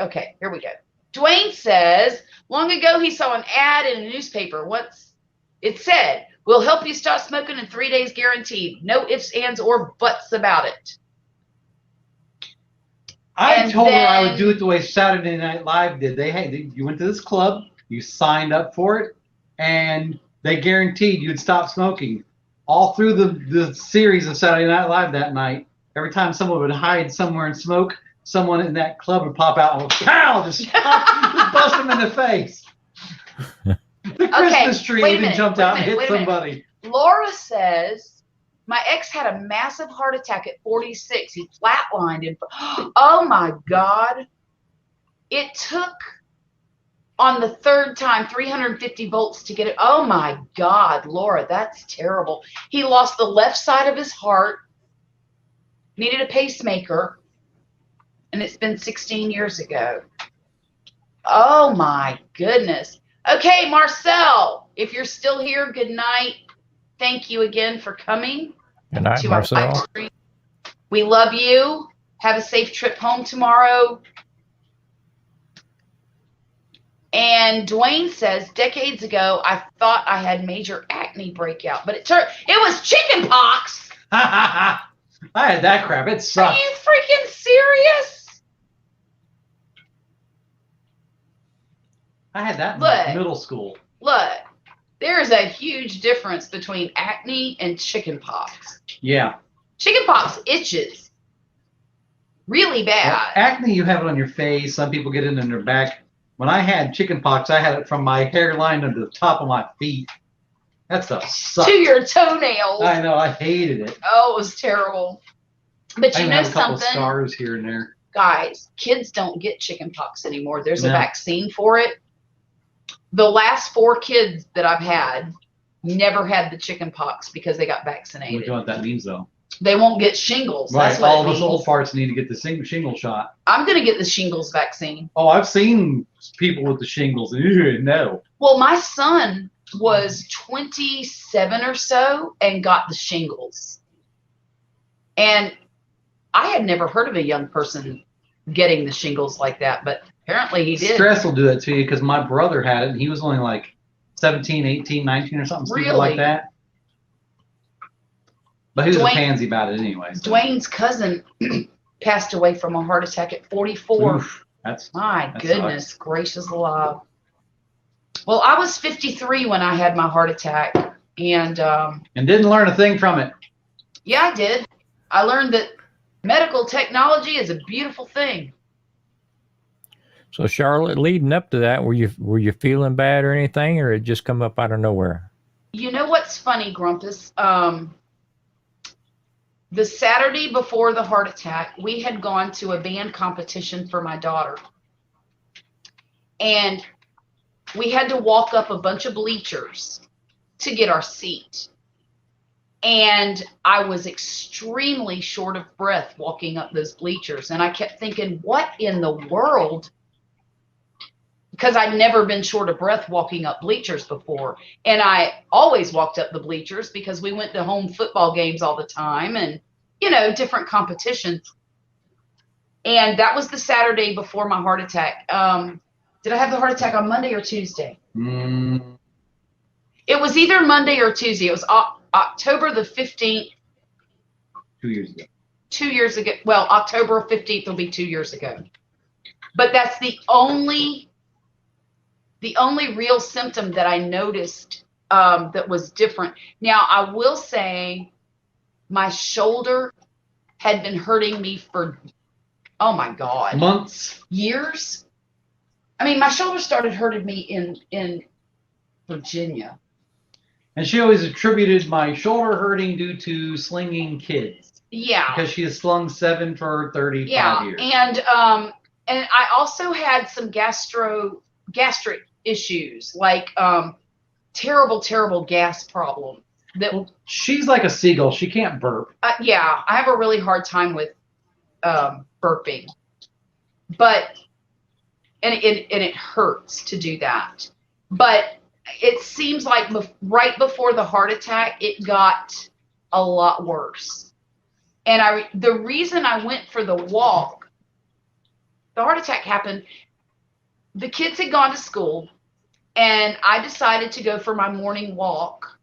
Speaker 1: Okay, here we go. Dwayne says, long ago he saw an ad in a newspaper. It said, "We'll help you stop smoking in 3 days guaranteed. No ifs, ands, or buts about it."
Speaker 2: I told her I would do it the way Saturday Night Live did. You went to this club, you signed up for it, and they guaranteed you'd stop smoking. All through the series of Saturday Night Live that night, every time someone would hide somewhere and smoke, someone in that club would pop out and pow, just bust them in the face. The Christmas tree even jumped out and hit somebody.
Speaker 1: Laura says, "My ex had a massive heart attack at 46. He flatlined. Oh my God. It took, on the third time, 350 volts to get it. Oh my God, Laura, that's terrible. He lost the left side of his heart, needed a pacemaker, and it's been 16 years ago. Oh my goodness. Okay, Marcel, if you're still here, good night. Thank you again for coming.
Speaker 3: Good night,
Speaker 1: to
Speaker 3: Marcel.
Speaker 1: our live stream. We love you. Have a safe trip home tomorrow. And Dwayne says, decades ago, I thought I had major acne breakout, but it was chicken pox.
Speaker 2: I had that crap. It
Speaker 1: Are
Speaker 2: sucked.
Speaker 1: you freaking serious?
Speaker 2: I had that
Speaker 1: Look.
Speaker 2: in middle school.
Speaker 1: Look, there is a huge difference between acne and chicken pox.
Speaker 2: Yeah.
Speaker 1: Chicken pox itches really bad.
Speaker 2: Acne, you have it on your face. Some people get it in their back. When I had chicken pox, I had it from my hairline to the top of my feet. That stuff sucked.
Speaker 1: To your toenails.
Speaker 2: I know. I hated it.
Speaker 1: Oh, it was terrible. But
Speaker 2: I
Speaker 1: you
Speaker 2: even
Speaker 1: know
Speaker 2: have a couple
Speaker 1: something?
Speaker 2: scars here and there.
Speaker 1: Guys, kids don't get chicken pox anymore. There's a
Speaker 2: No.
Speaker 1: vaccine for it. The last 4 kids that I've had never had the chicken pox because they got
Speaker 2: What do
Speaker 1: vaccinated.
Speaker 2: you know what that means, though?
Speaker 1: They won't get shingles.
Speaker 2: Right.
Speaker 1: That's what
Speaker 2: All
Speaker 1: it
Speaker 2: of us
Speaker 1: means.
Speaker 2: old farts need to get the shingle shot.
Speaker 1: I'm going to get the shingles vaccine.
Speaker 2: Oh, I've seen people with the shingles. Ew, no.
Speaker 1: Well, my son was 27 or so and got the shingles. And I had never heard of a young person getting the shingles like that, but apparently he did.
Speaker 2: Stress will do that to you because my brother had it and he was only like 17, 18, 19 or something stupid
Speaker 1: Really?
Speaker 2: like that. But he was a
Speaker 1: Dwayne-
Speaker 2: pansy about it anyway. So.
Speaker 1: Dwayne's cousin passed away from a heart attack at 44.
Speaker 2: Oof, that
Speaker 1: My
Speaker 2: sucks.
Speaker 1: goodness gracious alive. Well, I was 53 when I had my heart attack, and
Speaker 2: didn't learn a thing from it.
Speaker 1: yeah, I did. I learned that medical technology is a beautiful thing.
Speaker 3: So Charlotte, leading up to that, were you feeling bad or anything, or it just come up out of nowhere?
Speaker 1: You know what's funny, Grumpus? The Saturday before the heart attack, we had gone to a band competition for my daughter. And we had to walk up a bunch of bleachers to get our seat. And I was extremely short of breath walking up those bleachers. And I kept thinking, what in the world? Because I'd never been short of breath walking up bleachers before. And I always walked up the bleachers because we went to home football games all the time and, you know, different competitions. And that was the Saturday before my heart attack. Did I have the heart attack on Monday or Tuesday? It was either Monday or Tuesday. It was October the 15th.
Speaker 2: 2 years ago.
Speaker 1: 2 years ago. Well, October 15th will be 2 years ago. But that's the only real symptom that I noticed that was different. Now, I will say my shoulder had been hurting me for, oh my God,
Speaker 2: Months.
Speaker 1: years. I mean, my shoulder started hurting me in Virginia.
Speaker 2: And she always attributed my shoulder hurting due to slinging kids.
Speaker 1: Yeah.
Speaker 2: Because she has slung 7 for 35 years.
Speaker 1: And I also had some gastric issues, like terrible gas problems. That
Speaker 2: She's like a seagull. She can't burp.
Speaker 1: yeah, I have a really hard time with burping, but and it hurts to do that. But it seems like right before the heart attack, it got a lot worse. And the reason I went for the walk, the heart attack happened. The kids had gone to school, and I decided to go for my morning walk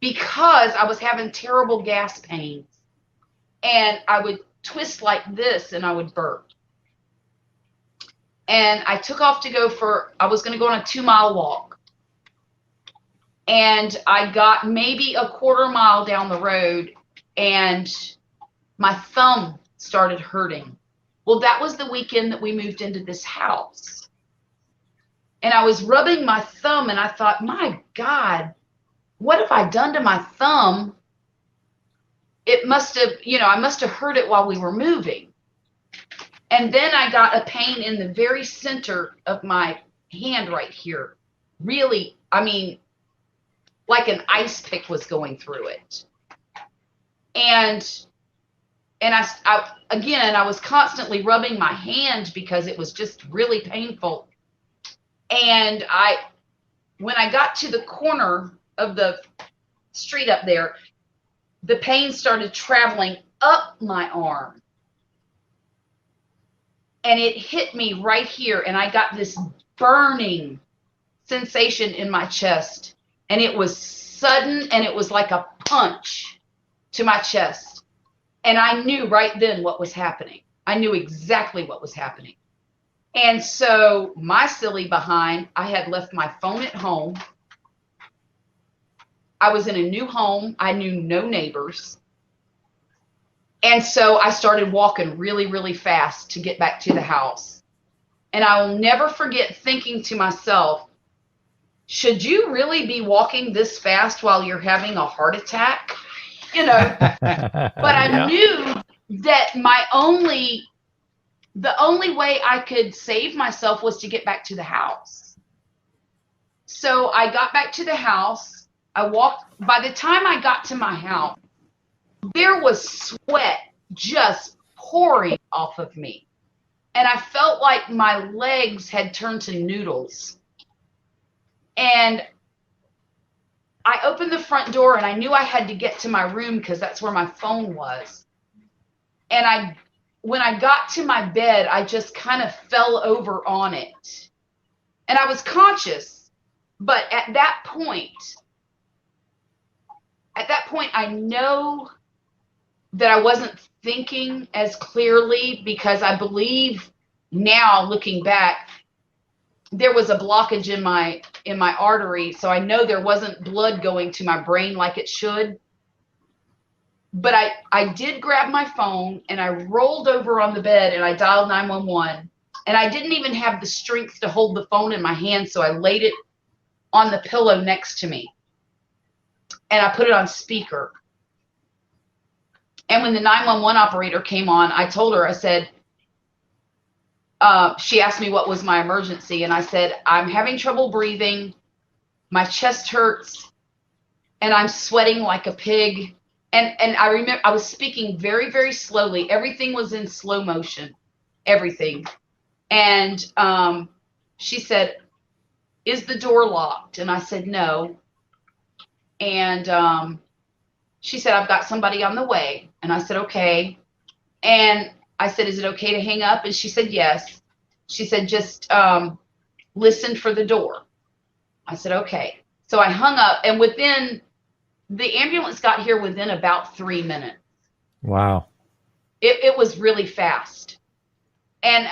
Speaker 1: because I was having terrible gas pains, and I would twist like this and I would burp. And I took off to I was going to go on a 2-mile walk. And I got maybe a quarter mile down the road and my thumb started hurting. Well, that was the weekend that we moved into this house. And I was rubbing my thumb and I thought, my God, what have I done to my thumb? It must have, I must have hurt it while we were moving. And then I got a pain in the very center of my hand right here. Really, I mean, like an ice pick was going through it. And I was constantly rubbing my hand because it was just really painful. And when I got to the corner of the street up there, the pain started traveling up my arm. And it hit me right here. And I got this burning sensation in my chest. And it was sudden and it was like a punch to my chest. And I knew right then what was happening. I knew exactly what was happening. And so my silly behind, I had left my phone at home. I was in a new home. I knew no neighbors. And so I started walking really, really fast to get back to the house. And I will never forget thinking to myself, should you really be walking this fast while you're having a heart attack? But I knew that the only way I could save myself was to get back to the house. So I got back to the house. I walked. By the time I got to my house, there was sweat just pouring off of me. And I felt like my legs had turned to noodles. And I opened the front door and I knew I had to get to my room because that's where my phone was. And when I got to my bed, I just kind of fell over on it. And I was conscious, but at that point, I know that I wasn't thinking as clearly, because I believe now, looking back, there was a blockage in my artery, so I know there wasn't blood going to my brain like it should. But I did grab my phone and I rolled over on the bed and I dialed 911, and I didn't even have the strength to hold the phone in my hand, so I laid it on the pillow next to me and I put it on speaker. And when the 911 operator came on, I told her, I said, she asked me what was my emergency, and I said, I'm having trouble breathing, my chest hurts, and I'm sweating like a pig. And I remember I was speaking very, very slowly. Everything was in slow motion, everything. And she said, is the door locked? And I said, no. And she said, I've got somebody on the way. And I said, okay. And I said, is it okay to hang up? And she said, yes. She said, just listen for the door. I said, okay. So I hung up, and the ambulance got here within about 3 minutes.
Speaker 3: Wow.
Speaker 1: It was really fast. And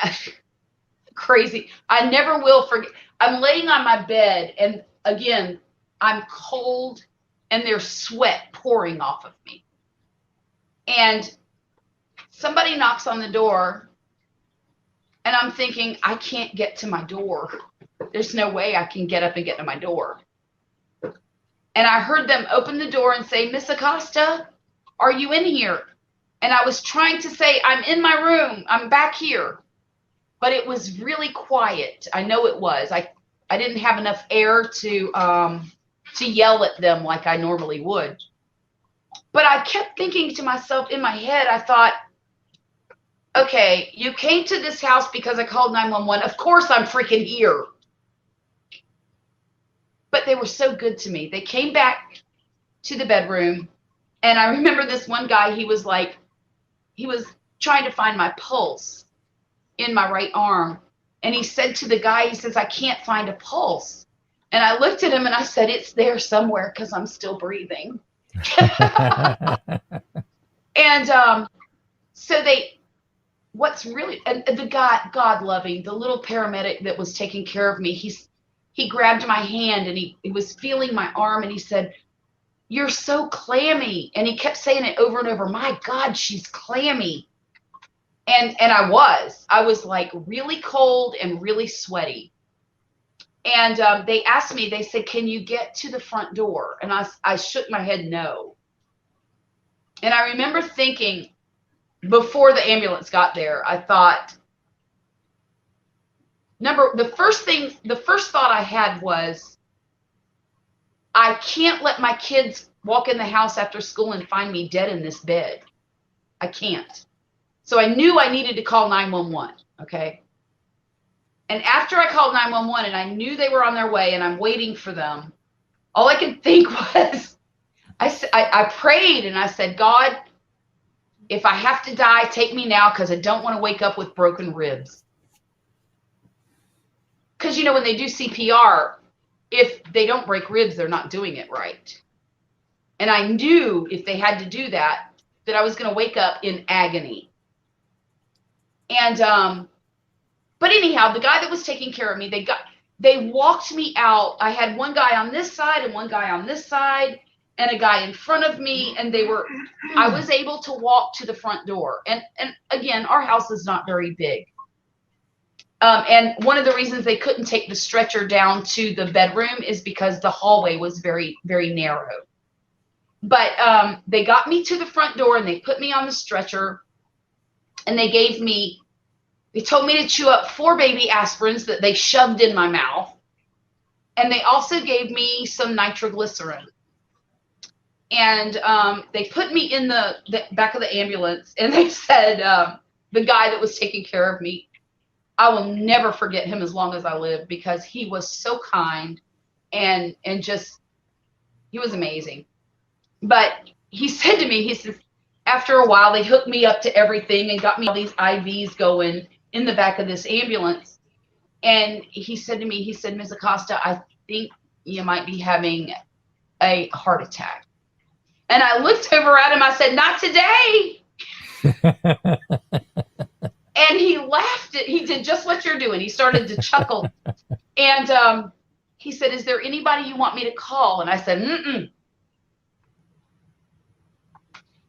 Speaker 1: crazy. I never will forget. I'm laying on my bed, and again, I'm cold and there's sweat pouring off of me. And somebody knocks on the door, and I'm thinking, I can't get to my door. There's no way I can get up and get to my door. And I heard them open the door and say, Miss Acosta, are you in here? And I was trying to say, I'm in my room. I'm back here. But it was really quiet. I know it was. I didn't have enough air to yell at them like I normally would. But I kept thinking to myself in my head, I thought, okay, you came to this house because I called 911. Of course I'm freaking here. But they were so good to me. They came back to the bedroom, and I remember this one guy, he was trying to find my pulse in my right arm. And he said to the guy, he says, I can't find a pulse. And I looked at him and I said, it's there somewhere because I'm still breathing. And so what's really, and the guy, God loving, the little paramedic that was taking care of me, he grabbed my hand and he was feeling my arm, and he said, you're so clammy. And he kept saying it over and over. My God, she's clammy. And I was like really cold and really sweaty. And they asked me, they said, can you get to the front door? And I shook my head no. And I remember thinking, before the ambulance got there, I thought, the first thought I had was, I can't let my kids walk in the house after school and find me dead in this bed. I can't. So I knew I needed to call 911, okay? And after I called 911 and I knew they were on their way and I'm waiting for them, all I could think was, I prayed and I said, God, if I have to die, take me now, because I don't want to wake up with broken ribs. Because, you know, when they do CPR, if they don't break ribs, they're not doing it right. And I knew if they had to do that I was going to wake up in agony. And, but anyhow, the guy that was taking care of me, they walked me out. I had one guy on this side and one guy on this side and a guy in front of me. And I was able to walk to the front door. And again, our house is not very big. And one of the reasons they couldn't take the stretcher down to the bedroom is because the hallway was very, very narrow. But they got me to the front door and they put me on the stretcher, and they told me to chew up 4 baby aspirins that they shoved in my mouth. And they also gave me some nitroglycerin. And they put me in the back of the ambulance, and they said, the guy that was taking care of me, I will never forget him as long as I live, because he was so kind and just He was amazing. But he said to me, he says, after a while, they hooked me up to everything and got me all these IVs going in the back of this ambulance. And he said to me, he said, Ms. Acosta, I think you might be having a heart attack. And I looked over at him. I said, not today. And he laughed. He did just what you're doing. He started to chuckle. And he said, is there anybody you want me to call? And I said, mm-mm.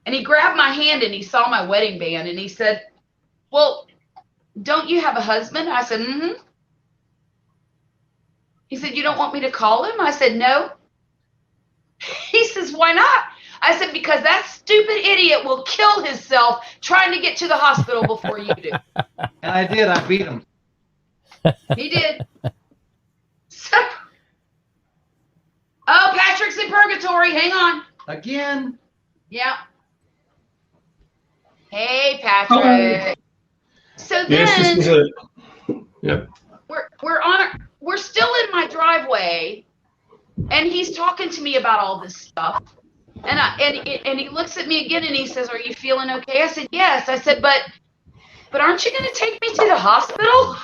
Speaker 1: And he grabbed my hand and he saw my wedding band and he said, well, don't you have a husband? I said, mm-hmm. He said, you don't want me to call him? I said, no. He says, why not? I said, because that stupid idiot will kill himself trying to get to the hospital before you do.
Speaker 2: And I did. I beat him.
Speaker 1: He did. So, oh, Patrick's in purgatory. Hang on.
Speaker 2: Again.
Speaker 1: Yeah. Hey, Patrick. So then
Speaker 4: Yes, this is yeah.
Speaker 1: we're still in my driveway, and he's talking to me about all this stuff. And he looks at me again and he says, "Are you feeling okay?" I said, "Yes." I said, "But aren't you going to take me to the hospital?"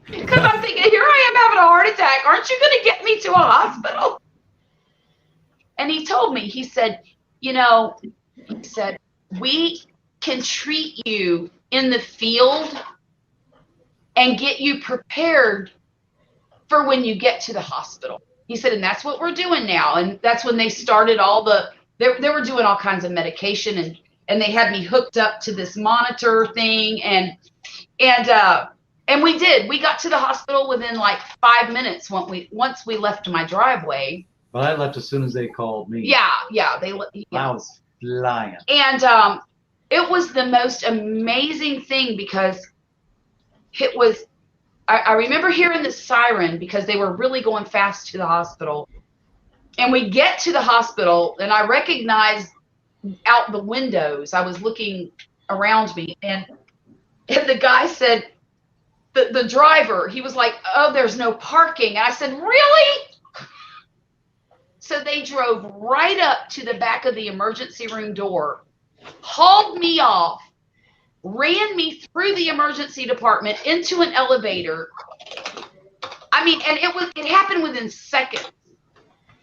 Speaker 1: Because I'm thinking, here I am having a heart attack. Aren't you going to get me to a hospital? And he told me, he said, he said, we can treat you in the field and get you prepared for when you get to the hospital. He said, and that's what we're doing now. And that's when they started they were doing all kinds of medication and they had me hooked up to this monitor thing. And we did. We got to the hospital within like 5 minutes once we left my driveway.
Speaker 2: Well, I left as soon as they called me.
Speaker 1: Yeah.
Speaker 2: I was flying.
Speaker 1: And it was the most amazing thing because it was, I remember hearing the siren because they were really going fast to the hospital. And we get to the hospital and I recognized out the windows, I was looking around me and the guy said, the driver, he was like, "Oh, there's no parking." And I said, "Really?" So they drove right up to the back of the emergency room door, hauled me off, ran me through the emergency department into an elevator. I mean, and it happened within seconds.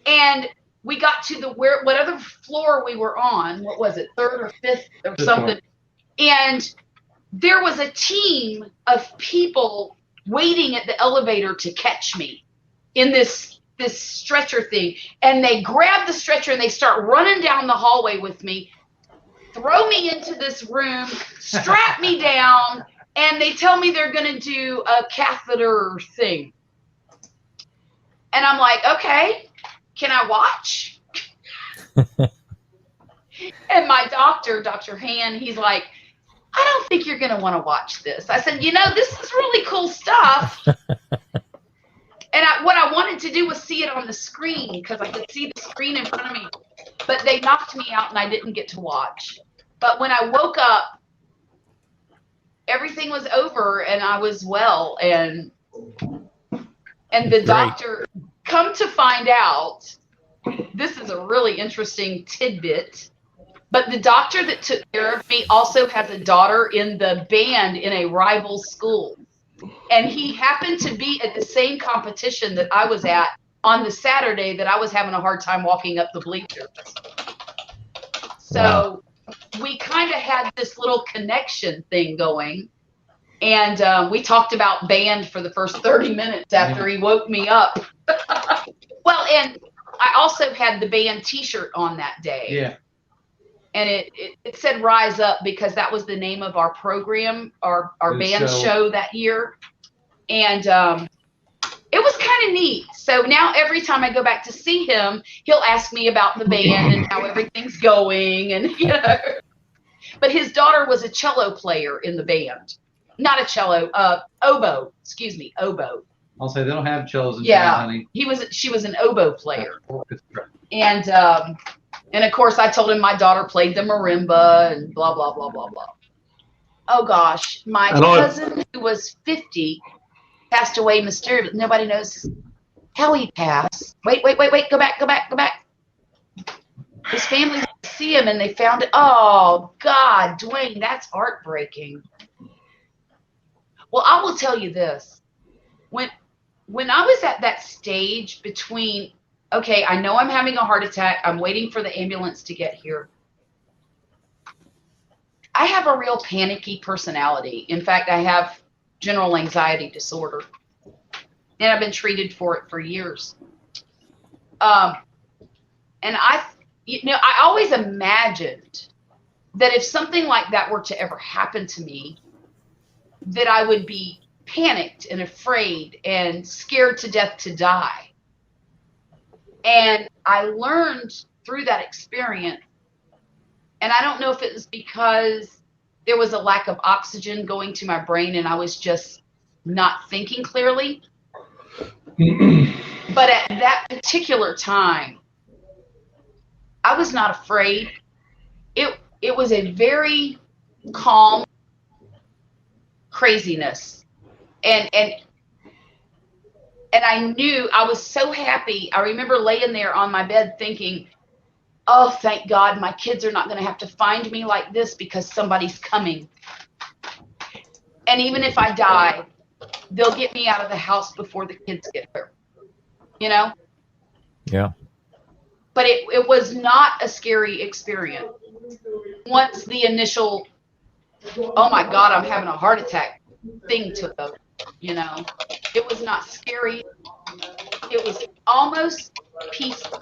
Speaker 1: And we got to whatever floor we were on. What was it, 3rd or 5th or something? And there was a team of people waiting at the elevator to catch me in this stretcher thing. And they grab the stretcher and they start running down the hallway with me, throw me into this room, strap me down, and they tell me they're going to do a catheter thing. And I'm like, okay, can I watch? And my doctor, Dr. Han, he's like, I don't think you're going to want to watch this. I said, this is really cool stuff. And what I wanted to do was see it on the screen because I could see the screen in front of me. But they knocked me out and I didn't get to watch. But when I woke up, everything was over and I was well. And the doctor, come to find out, this is a really interesting tidbit. But the doctor that took care of me also has a daughter in the band in a rival school. And he happened to be at the same competition that I was at on the Saturday that I was having a hard time walking up the bleachers. So we kind of had this little connection thing going. And we talked about band for the first 30 minutes after he woke me up. Well, and I also had the band T-shirt on that day.
Speaker 2: Yeah.
Speaker 1: And it said Rise Up because that was the name of our program, our band show that year. And it was kind of neat. So now every time I go back to see him, he'll ask me about the band and how everything's going. And, But his daughter was a cello player in the band. Not a cello, oboe. Excuse me, oboe.
Speaker 2: I'll say they don't have cellos in
Speaker 1: Yeah,
Speaker 2: honey.
Speaker 1: She was an oboe player.
Speaker 2: Orchestra.
Speaker 1: And of course, I told him my daughter played the marimba and blah, blah, blah, blah, blah. Oh, gosh. My cousin, who was 50, passed away mysteriously. Nobody knows how he passed. Wait, go back. His family went to see him and they found it. Oh, God, Dwayne, that's heartbreaking. Well, I will tell you this. When I was at that stage between, okay, I know I'm having a heart attack. I'm waiting for the ambulance to get here. I have a real panicky personality. In fact, I have general anxiety disorder. And I've been treated for it for years. And I always imagined that if something like that were to ever happen to me, that I would be panicked and afraid and scared to death to die. And I learned through that experience, and I don't know if it was because there was a lack of oxygen going to my brain and I was just not thinking clearly. But at that particular time, I was not afraid. It was a very calm craziness. And I knew, I was so happy. I remember laying there on my bed thinking, oh, thank God my kids are not going to have to find me like this because somebody's coming. And even if I die, they'll get me out of the house before the kids get there. You know?
Speaker 3: Yeah.
Speaker 1: But it was not a scary experience. Once the initial, oh my God, I'm having a heart attack thing took over, you know? It was not scary. It was almost peaceful.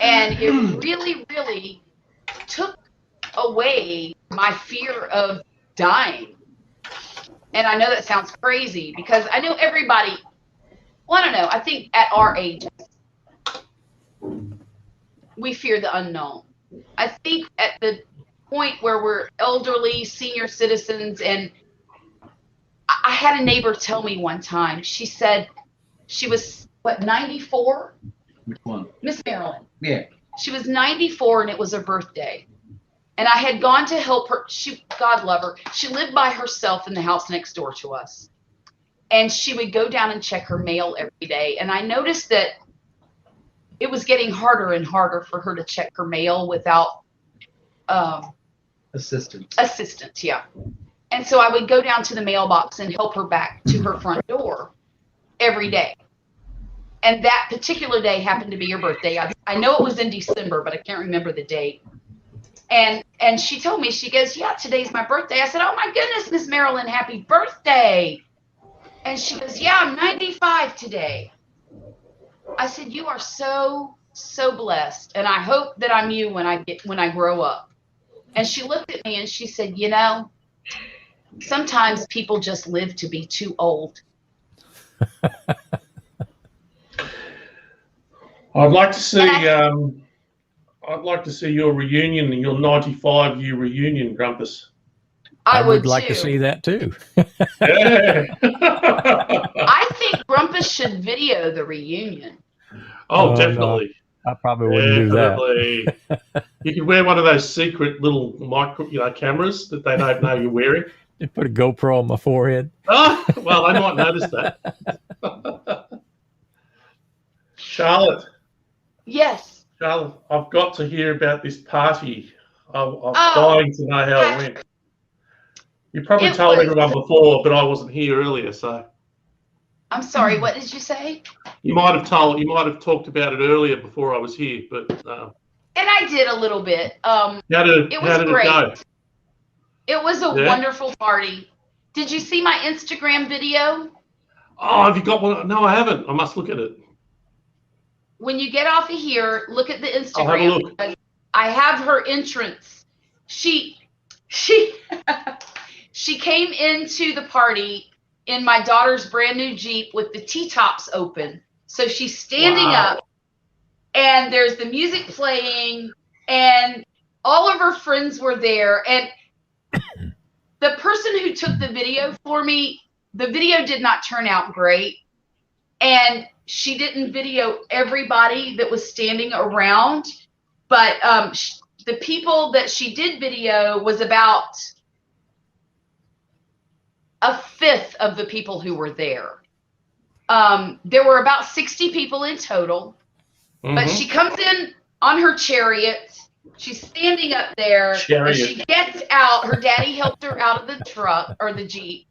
Speaker 1: And it really, really took away my fear of dying. And I know that sounds crazy because I know everybody, well, I don't know, I think at our age, we fear the unknown. I think at the point where we're elderly, senior citizens, and I had a neighbor tell me one time, she said she was, 94?
Speaker 2: Which one?
Speaker 1: Miss Marilyn.
Speaker 2: Yeah.
Speaker 1: She was 94 and it was her birthday. And I had gone to help her. God love her. She lived by herself in the house next door to us. And she would go down and check her mail every day. And I noticed that it was getting harder and harder for her to check her mail without
Speaker 2: Assistance.
Speaker 1: Yeah. And so I would go down to the mailbox and help her back to her front door every day. And that particular day happened to be her birthday. I know it was in December, but I can't remember the date. And she told me, she goes, yeah, today's my birthday. I said, oh my goodness, Miss Marilyn, happy birthday. And she goes, yeah, I'm 95 today. I said, you are so, so blessed. And I hope that I'm you when I grow up. And she looked at me and she said, you know, sometimes people just live to be too old.
Speaker 4: I'd like to see your reunion, your 95-year reunion, Grumpus.
Speaker 1: I would
Speaker 3: like
Speaker 1: too.
Speaker 3: to see that too.
Speaker 4: Yeah.
Speaker 1: I think Grumpus should video the reunion.
Speaker 4: Oh,
Speaker 3: Oh,
Speaker 4: definitely.
Speaker 3: No, I probably wouldn't do that.
Speaker 4: Definitely. You could wear one of those secret little cameras that they don't know you're wearing.
Speaker 3: Just put a GoPro on my forehead.
Speaker 4: Oh, well, they might notice that. Charlotte.
Speaker 1: Yes.
Speaker 4: Charlotte, I've got to hear about this party. I'm dying to know how it went. You probably told everyone before, but I wasn't here earlier, so.
Speaker 1: I'm sorry, what did you say?
Speaker 4: You might have talked about it earlier before I was here, but.
Speaker 1: And I did a little bit.
Speaker 4: How did it go?
Speaker 1: It was a wonderful party. Did you see my Instagram video?
Speaker 4: Oh, have you got one? No, I haven't. I must look at it.
Speaker 1: When you get off of here, look at the Instagram.
Speaker 4: I'll have a look.
Speaker 1: Because I have her entrance. She came into the party in my daughter's brand new Jeep with the T-tops open. So she's standing up and there's the music playing and all of her friends were there. And the person who took the video for me, the video did not turn out great. And she didn't video everybody that was standing around, but the people that she did video was about a fifth of the people who were there. There were about 60 people in total, but
Speaker 4: Mhm.
Speaker 1: she comes in on her chariot. She's standing up there.
Speaker 4: Chariot.
Speaker 1: And she gets out. Her daddy helped her out of the truck or the Jeep.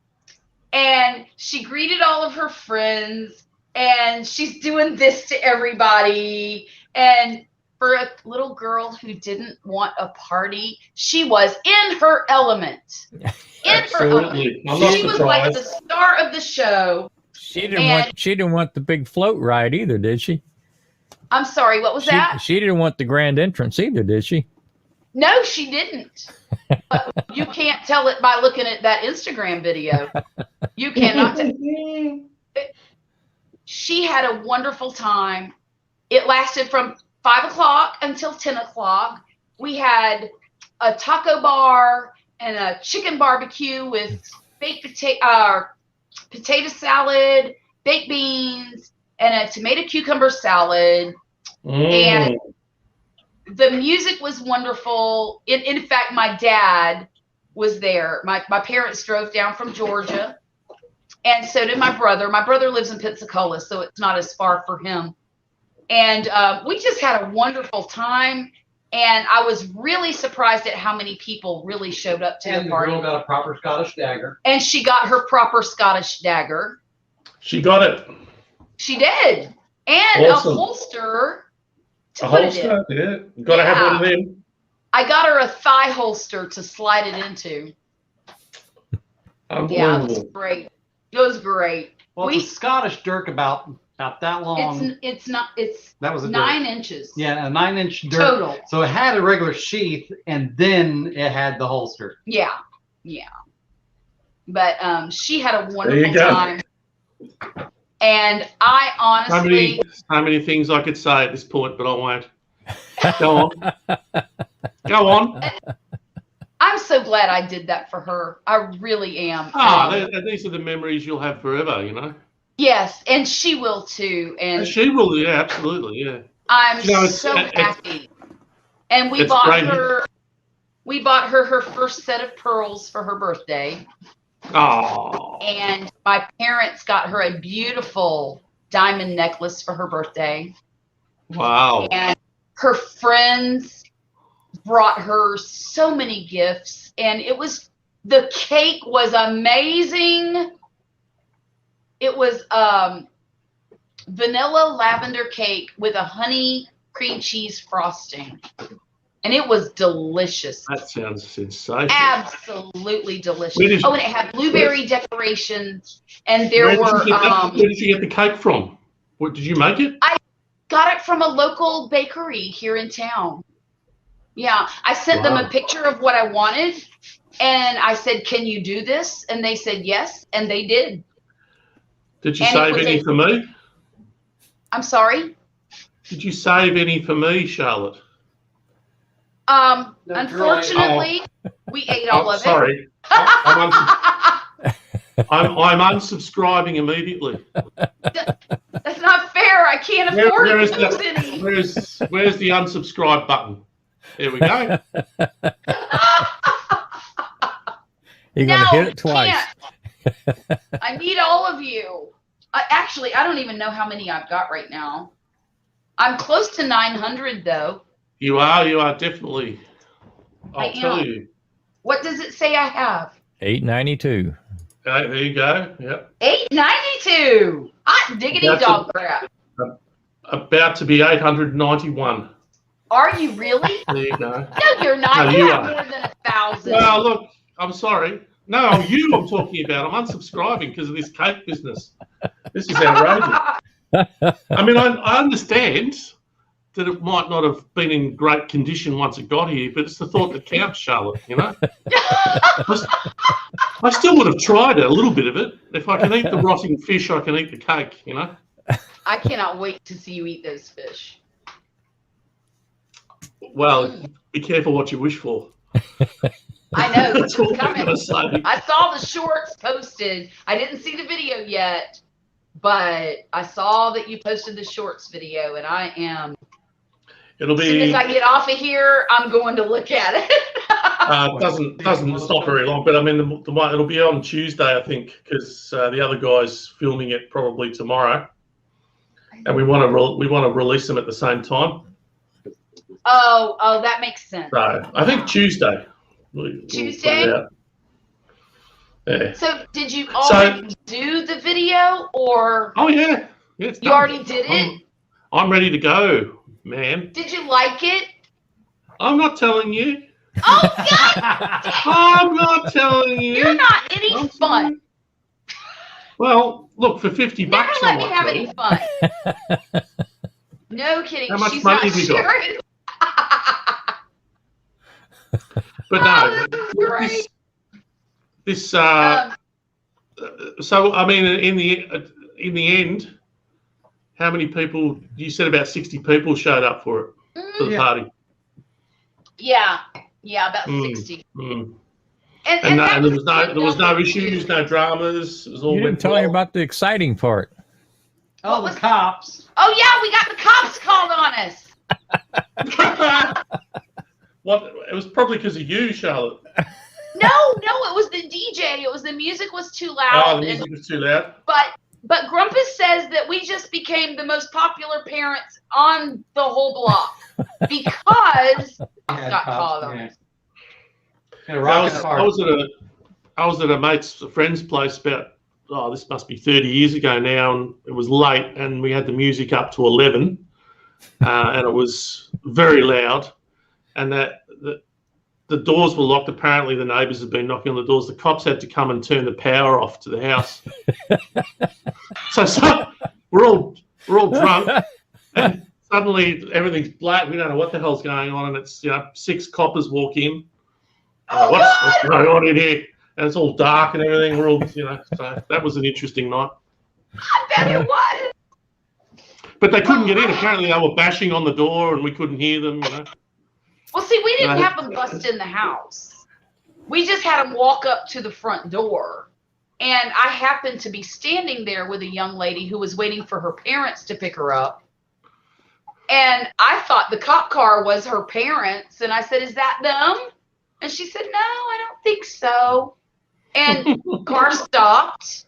Speaker 1: And she greeted all of her friends. And she's doing this to everybody. And for a little girl who didn't want a party, she was in her element. In her element.
Speaker 4: Absolutely. I'm not
Speaker 1: She was like the
Speaker 4: surprised.
Speaker 1: star of the show.
Speaker 3: She didn't want the big float ride either, did she?
Speaker 1: I'm sorry, what was that?
Speaker 3: She didn't want the grand entrance either, did she?
Speaker 1: No, she didn't. But you can't tell it by looking at that Instagram video. You cannot tell. She had a wonderful time. It lasted from 5 o'clock until 10 o'clock. We had a taco bar and a chicken barbecue with baked potato salad, baked beans, and a tomato cucumber salad. And the music was wonderful. In fact, my dad was there. My parents drove down from Georgia, and so did my brother. My brother lives in Pensacola, so it's not as far for him. And we just had a wonderful time. And I was really surprised at how many people really showed up to the party.
Speaker 2: girl got a proper Scottish dagger.
Speaker 1: And she got her proper Scottish dagger.
Speaker 4: She got it.
Speaker 1: She did. And
Speaker 4: Awesome.
Speaker 1: a holster to
Speaker 4: A
Speaker 1: put it in.
Speaker 4: holster. Yeah. You got to have one of them.
Speaker 1: I got her a thigh holster to slide it into. Yeah, it was
Speaker 4: Unbelievable.
Speaker 1: great. It was great.
Speaker 2: Well, it's a Scottish dirk about that long.
Speaker 1: It's
Speaker 2: That was a
Speaker 1: 9
Speaker 2: dirk.
Speaker 1: inches.
Speaker 2: Yeah, a 9-inch dirk.
Speaker 1: Total.
Speaker 2: So it had a regular sheath, and then it had the holster.
Speaker 1: Yeah. But she had a
Speaker 4: There you
Speaker 1: wonderful
Speaker 4: go.
Speaker 1: time. And I honestly,
Speaker 4: So many things I could say at this point, but I won't. Go on. Go on.
Speaker 1: I'm so glad I did that for her. I really am.
Speaker 4: These are the memories you'll have forever, you know.
Speaker 1: Yes, and she will too. And
Speaker 4: She will, yeah, absolutely, yeah.
Speaker 1: I'm
Speaker 4: You know, it's-
Speaker 1: so happy. And we
Speaker 4: it's
Speaker 1: bought
Speaker 4: great.
Speaker 1: her. We bought her her first set of pearls for her birthday.
Speaker 4: Oh,
Speaker 1: And my parents got her a beautiful diamond necklace for her birthday.
Speaker 4: wow.
Speaker 1: And her friends brought her so many gifts. And the cake was amazing. It was vanilla lavender cake with a honey cream cheese frosting. And it was delicious.
Speaker 4: That sounds sensational.
Speaker 1: Absolutely delicious.
Speaker 4: Where did you-
Speaker 1: Oh, and it had blueberry decorations, and there
Speaker 4: Where
Speaker 1: were
Speaker 4: did you get the cake from? What, did you make it?
Speaker 1: got it from a local bakery here in town. Yeah, I sent them a
Speaker 4: Wow.
Speaker 1: picture of what I wanted, and I said, "Can you do this?" And they said yes, and they did.
Speaker 4: Did you
Speaker 1: And it
Speaker 4: save
Speaker 1: was
Speaker 4: any
Speaker 1: a-
Speaker 4: for me?
Speaker 1: I'm sorry.
Speaker 4: Did you save any for me, Charlotte?
Speaker 1: Unfortunately, we ate all
Speaker 4: Oh,
Speaker 1: of
Speaker 4: sorry. I'm unsubscribing immediately.
Speaker 1: it. That's not fair. I can't
Speaker 4: Where-
Speaker 1: afford
Speaker 4: where
Speaker 1: to
Speaker 4: is
Speaker 1: lose
Speaker 4: that?
Speaker 1: any.
Speaker 4: Where's the unsubscribe button? There we go.
Speaker 3: You're going to hit it twice.
Speaker 1: Can't. I need all of you. Actually, I don't even know how many I've got right now. I'm close to 900 though.
Speaker 4: You are definitely.
Speaker 1: I
Speaker 4: I'll tell
Speaker 1: am.
Speaker 4: you.
Speaker 1: What does it say I have?
Speaker 3: 892.
Speaker 4: Okay, there you go. Yep.
Speaker 1: 892. Hot diggity
Speaker 4: That's
Speaker 1: dog crap.
Speaker 4: About to be 891.
Speaker 1: Are you really?
Speaker 4: There you go.
Speaker 1: No, you're not.
Speaker 4: No,
Speaker 1: you
Speaker 4: you
Speaker 1: have
Speaker 4: are.
Speaker 1: more than 1,000.
Speaker 4: Well, look, I'm sorry. No, I'm talking about. I'm unsubscribing because of this cake business. This is outrageous. I mean, I understand that it might not have been in great condition once it got here, but it's the thought that counts, Charlotte, you know? I still would have tried a little bit of it. If I can eat the rotting fish, I can eat the cake, you know?
Speaker 1: I cannot wait to see you eat those fish.
Speaker 4: Well, be careful what you wish for.
Speaker 1: I know.
Speaker 4: That's all
Speaker 1: It's
Speaker 4: I'm
Speaker 1: coming.
Speaker 4: going to say.
Speaker 1: I saw the shorts posted. I didn't see the video yet, but I saw that you posted the shorts video, and I am
Speaker 4: It'll
Speaker 1: As soon as
Speaker 4: be.
Speaker 1: I get off of here, I'm going to look at it.
Speaker 4: Doesn't stop very long, but I mean, it'll be on Tuesday, I think, because the other guy's filming it probably tomorrow, and we want to release them at the same time.
Speaker 1: Oh, that makes sense.
Speaker 4: So I think Tuesday.
Speaker 1: Tuesday?
Speaker 4: We'll find out. Yeah.
Speaker 1: So did you already do the video, or
Speaker 4: Oh yeah. Yeah, it's
Speaker 1: you
Speaker 4: done.
Speaker 1: already did it?
Speaker 4: I'm ready to go, man.
Speaker 1: Did you like it?
Speaker 4: I'm not telling you.
Speaker 1: Oh God,
Speaker 4: I'm not telling you.
Speaker 1: you're not any
Speaker 4: I'm
Speaker 1: fun.
Speaker 4: Well, look, for 50
Speaker 1: Never
Speaker 4: bucks,
Speaker 1: let
Speaker 4: I
Speaker 1: me
Speaker 4: might
Speaker 1: have
Speaker 4: tell
Speaker 1: any
Speaker 4: you.
Speaker 1: fun. No kidding.
Speaker 4: How much
Speaker 1: She's
Speaker 4: money
Speaker 1: not
Speaker 4: have you got?
Speaker 1: sharing.
Speaker 4: But
Speaker 1: Oh,
Speaker 4: no,
Speaker 1: this is great.
Speaker 4: this
Speaker 1: Um,
Speaker 4: so I mean, in the end, how many people? You said about 60 people showed up for it, for the
Speaker 2: Yeah.
Speaker 4: party.
Speaker 1: yeah, about
Speaker 4: Mm.
Speaker 1: 60.
Speaker 4: Mm.
Speaker 1: And
Speaker 4: And
Speaker 1: that
Speaker 4: there was no
Speaker 1: nothing
Speaker 4: issues,
Speaker 1: to-
Speaker 4: no dramas. It was all
Speaker 3: You didn't
Speaker 4: went
Speaker 3: tell me
Speaker 4: well.
Speaker 3: about the exciting part.
Speaker 2: Oh, the cops.
Speaker 1: Oh yeah, we got the cops called on us.
Speaker 4: What? It was probably because of you, Charlotte.
Speaker 1: No, it was the DJ. It was the music was too
Speaker 4: Oh,
Speaker 1: loud.
Speaker 4: the music was too loud.
Speaker 1: But Grumpus says that we just became the most popular parents on the whole block because
Speaker 2: Yeah,
Speaker 1: got
Speaker 2: cops,
Speaker 1: called on
Speaker 2: yeah.
Speaker 1: us.
Speaker 2: Yeah, rock and
Speaker 4: I
Speaker 2: hard.
Speaker 4: was at a friend's place about, this must be 30 years ago now, and it was late, and we had the music up to 11, and it was very loud, and the doors were locked. Apparently, the neighbours had been knocking on the doors. The cops had to come and turn the power off to the house. so we're all drunk, and suddenly everything's black. We don't know what the hell's going on, and it's 6 coppers walk in.
Speaker 1: Oh,
Speaker 4: What's
Speaker 1: God!
Speaker 4: going on in here? And it's all dark and everything. We're all, so that was an interesting night.
Speaker 1: I bet it was.
Speaker 4: But they couldn't get in. Apparently, they were bashing on the door, and we couldn't hear them.
Speaker 1: Well, see, we didn't
Speaker 4: Right.
Speaker 1: have them bust in the house. We just had them walk up to the front door. And I happened to be standing there with a young lady who was waiting for her parents to pick her up. And I thought the cop car was her parents. And I said, "Is that them?" And she said, "No, I don't think so." And car stopped.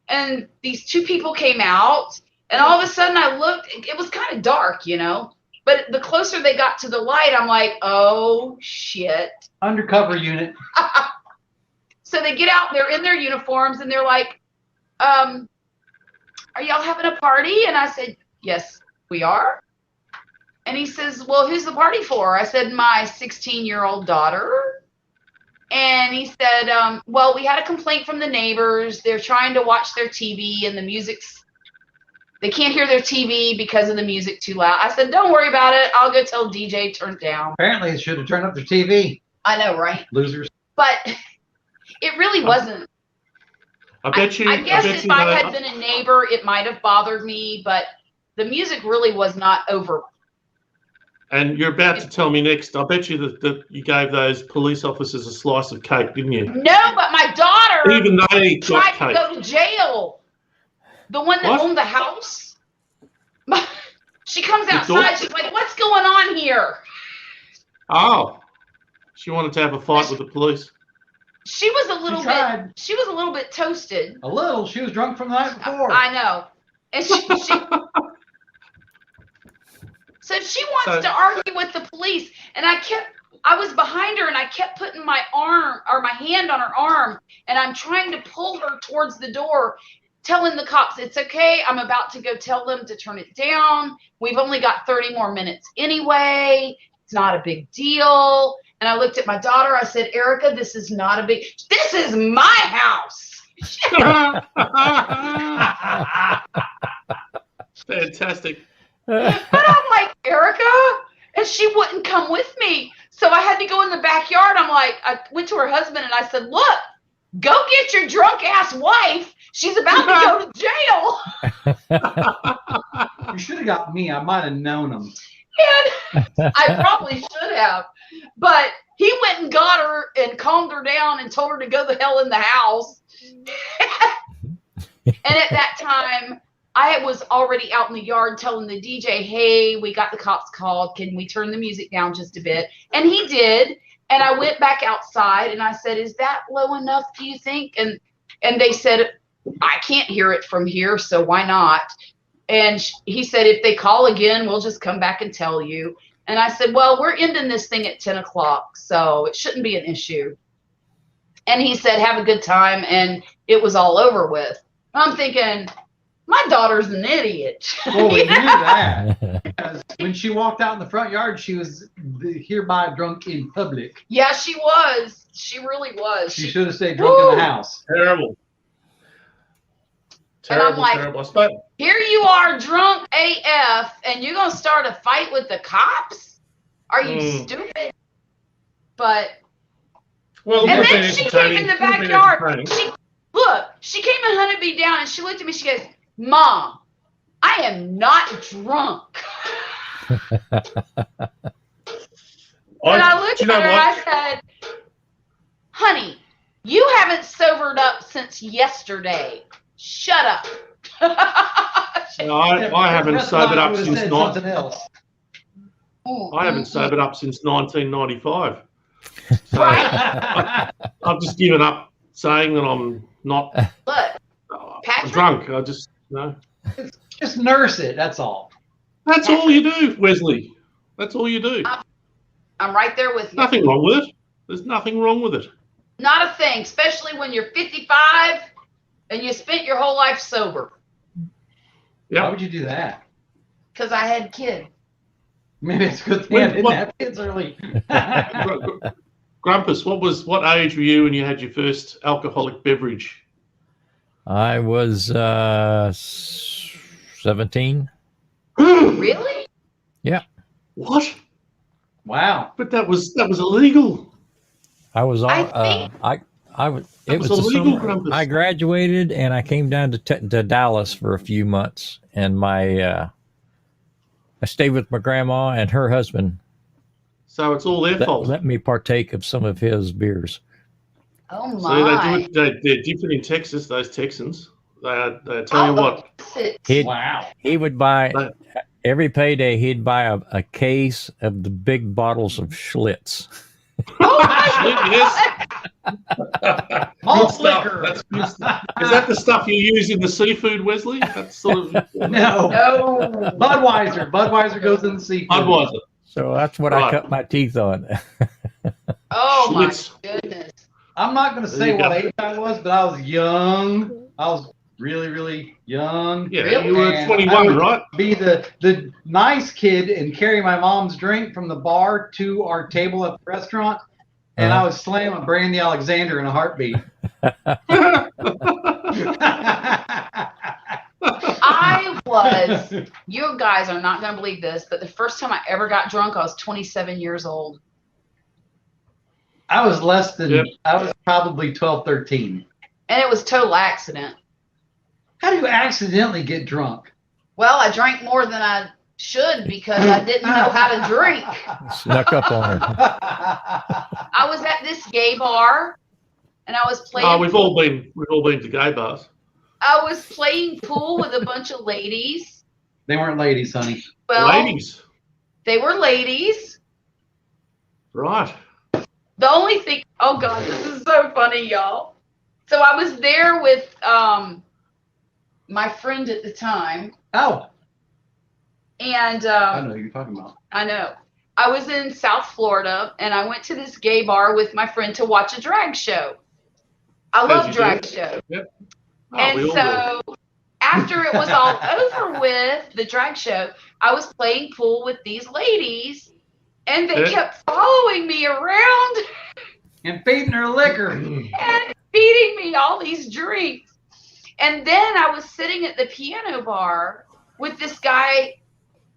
Speaker 1: And these 2 people came out. And all of a sudden I looked, it was kind of dark, But the closer they got to the light, I'm like, oh, shit.
Speaker 2: Undercover unit.
Speaker 1: So they get out, they're in their uniforms, and they're like, are y'all having a party? And I said, yes, we are. And he says, well, who's the party for? I said, my 16-year-old daughter. And he said, well, we had a complaint from the neighbors. They're trying to watch their TV, and they can't hear their TV because of the music too loud. I said, don't worry about it. I'll go tell DJ turn it down.
Speaker 2: Apparently, they should have turned up their TV.
Speaker 1: I know, right?
Speaker 2: Losers.
Speaker 1: But it really wasn't.
Speaker 4: I bet you.
Speaker 1: I guess if
Speaker 4: you
Speaker 1: I
Speaker 4: know-
Speaker 1: had been a neighbor, it might have bothered me, but the music really was not over.
Speaker 4: And you're about to tell me next. I bet you that you gave those police officers a slice of cake, didn't you?
Speaker 1: No, but my daughter
Speaker 4: Even they
Speaker 1: tried
Speaker 4: got
Speaker 1: to
Speaker 4: cake.
Speaker 1: go to jail. The one that
Speaker 4: What?
Speaker 1: owned the house. She comes
Speaker 4: Your
Speaker 1: outside.
Speaker 4: daughter?
Speaker 1: She's like, what's going on here?
Speaker 4: Oh, she wanted to have a fight with the police.
Speaker 1: She was a little
Speaker 2: tried.
Speaker 1: bit. She was a little bit toasted.
Speaker 2: A little. She was drunk from the night before.
Speaker 1: I know, and she so she wants
Speaker 4: So-
Speaker 1: to argue with the police, and I was behind her, and I kept putting my hand on her arm, and I'm trying to pull her towards the door, telling the cops it's okay. I'm about to go tell them to turn it down. We've only got 30 more minutes anyway. It's not a big deal. And I looked at my daughter. I said, Erica, this is my house.
Speaker 4: Fantastic.
Speaker 1: But I'm like, Erica, and she wouldn't come with me. So I had to go in the backyard. I went to her husband and I said, look, go get your drunk ass wife. She's about to go to jail.
Speaker 2: You should have got me. I might have known them.
Speaker 1: And I probably should have. But he went and got her and calmed her down and told her to go the hell in the house. And at that time, I was already out in the yard telling the DJ, hey, we got the cops called. Can we turn the music down just a bit? And he did. And I went back outside and I said, is that low enough, do you think? And they said, I can't hear it from here, so why not? And he said, if they call again, we'll just come back and tell you. And I said, well, we're ending this thing at 10 o'clock, so it shouldn't be an issue. And he said, have a good time. And it was all over with. I'm thinking, my daughter's an idiot.
Speaker 2: Well, we knew that. Because when she walked out in the front yard, she was hereby drunk in public.
Speaker 1: Yeah, she was. She really was.
Speaker 2: She should have stayed drunk in the house.
Speaker 4: Terrible.
Speaker 1: And I'm like,
Speaker 4: terrible. I suppose-
Speaker 1: here you are drunk AF and you're going to start a fight with the cops? Are you stupid? But,
Speaker 4: well,
Speaker 1: and
Speaker 4: it would've
Speaker 1: then
Speaker 4: been
Speaker 1: she came in the
Speaker 4: entertaining. It would've been
Speaker 1: backyard.
Speaker 4: entertaining.
Speaker 1: She came and hunted me down and she looked at me, she goes, Mom, I am not drunk. And I looked
Speaker 4: Do you
Speaker 1: at
Speaker 4: know
Speaker 1: her and
Speaker 4: what?
Speaker 1: I said, honey, you haven't sobered up since yesterday. Shut up.
Speaker 4: No, I haven't
Speaker 2: That's
Speaker 4: sobered
Speaker 2: why I
Speaker 4: up
Speaker 2: would've
Speaker 4: since
Speaker 2: said
Speaker 4: not.
Speaker 2: something else.
Speaker 4: I haven't sobered up since 1995. So
Speaker 1: Right.
Speaker 4: I've just given up saying that I'm not
Speaker 1: Look, Patrick,
Speaker 4: drunk. I just no.
Speaker 2: Just nurse it. That's all.
Speaker 4: That's all you do, Wesley. That's all you do.
Speaker 1: I'm right there with you.
Speaker 4: Nothing wrong with it. There's nothing wrong with it.
Speaker 1: Not a thing, especially when you're 55 and you spent your whole life sober.
Speaker 2: Why
Speaker 4: Yeah.
Speaker 2: would you do that?
Speaker 1: Because I had kids.
Speaker 2: Maybe it's a good thing I
Speaker 4: Wait,
Speaker 2: didn't
Speaker 4: what-
Speaker 2: have kids early.
Speaker 4: Grumpus, what age were you when you had your first alcoholic beverage?
Speaker 3: I was 17.
Speaker 1: Really?
Speaker 4: What?
Speaker 2: Wow.
Speaker 4: But that was illegal.
Speaker 3: I was on.
Speaker 1: I think-
Speaker 3: I was.
Speaker 4: That
Speaker 3: It was
Speaker 4: was
Speaker 3: the
Speaker 4: illegal,
Speaker 3: summer.
Speaker 4: Grumpus.
Speaker 3: I graduated and I came down to Dallas for a few months, and I stayed with my grandma and her husband.
Speaker 4: So it's all their fault.
Speaker 3: Let me partake of some of his beers.
Speaker 1: Oh
Speaker 4: So
Speaker 1: my.
Speaker 4: they're different in Texas. Those Texans. They tell you what.
Speaker 2: Wow.
Speaker 3: He would buy
Speaker 4: Right.
Speaker 3: every payday. He'd buy a case of the big bottles of Schlitz.
Speaker 1: Oh my
Speaker 4: Yes.
Speaker 2: Malt
Speaker 4: Good stuff.
Speaker 2: liquor.
Speaker 4: That's good stuff. Is that the stuff you use in the seafood, Wesley? That's sort of
Speaker 2: No.
Speaker 1: No.
Speaker 2: Budweiser. Budweiser goes in the seafood.
Speaker 4: Budweiser.
Speaker 3: So that's what I
Speaker 4: Right.
Speaker 3: cut my teeth on.
Speaker 1: Oh my
Speaker 4: Schlitz.
Speaker 1: goodness.
Speaker 2: I'm not going to
Speaker 4: There
Speaker 2: say
Speaker 4: you
Speaker 2: what
Speaker 4: go.
Speaker 2: age I was, but I was young. I was really, really young.
Speaker 4: Yeah,
Speaker 1: Really?
Speaker 4: you were
Speaker 2: And
Speaker 4: 21,
Speaker 2: I would
Speaker 4: right?
Speaker 2: Be the nice kid and carry my mom's drink from the bar to our table at the restaurant. And I would slam a Brandy Alexander in a heartbeat.
Speaker 1: I was, you guys are not going to believe this, but the first time I ever got drunk, I was 27 years old.
Speaker 2: I was less than,
Speaker 4: Yep.
Speaker 2: I was probably 12, 13.
Speaker 1: And it was total accident.
Speaker 2: How do you accidentally get drunk?
Speaker 1: Well, I drank more than I should because I didn't know how to drink.
Speaker 3: Snuck up on her.
Speaker 1: I was at this gay bar and I was playing.
Speaker 4: Oh, we've all been to gay bars.
Speaker 1: I was playing pool with a bunch of ladies.
Speaker 2: They weren't ladies, honey.
Speaker 1: Well,
Speaker 4: Ladies,
Speaker 1: they were ladies.
Speaker 4: right?
Speaker 1: The only thing, oh God, this is so funny, y'all. So I was there with my friend at the time,
Speaker 2: Oh,
Speaker 1: and
Speaker 2: I know who you're talking about.
Speaker 1: I know. I was in South Florida, and I went to this gay bar with my friend to watch a drag show. I
Speaker 4: As
Speaker 1: love
Speaker 4: you
Speaker 1: drag
Speaker 4: do.
Speaker 1: shows.
Speaker 4: Oh,
Speaker 1: And
Speaker 4: we all
Speaker 1: so after it was all over with, the drag show, I was playing pool with these ladies, and they
Speaker 4: Yeah.
Speaker 1: kept following me around
Speaker 2: And feeding her liquor.
Speaker 4: do.
Speaker 1: and feeding me all these drinks. And then I was sitting at the piano bar with this guy,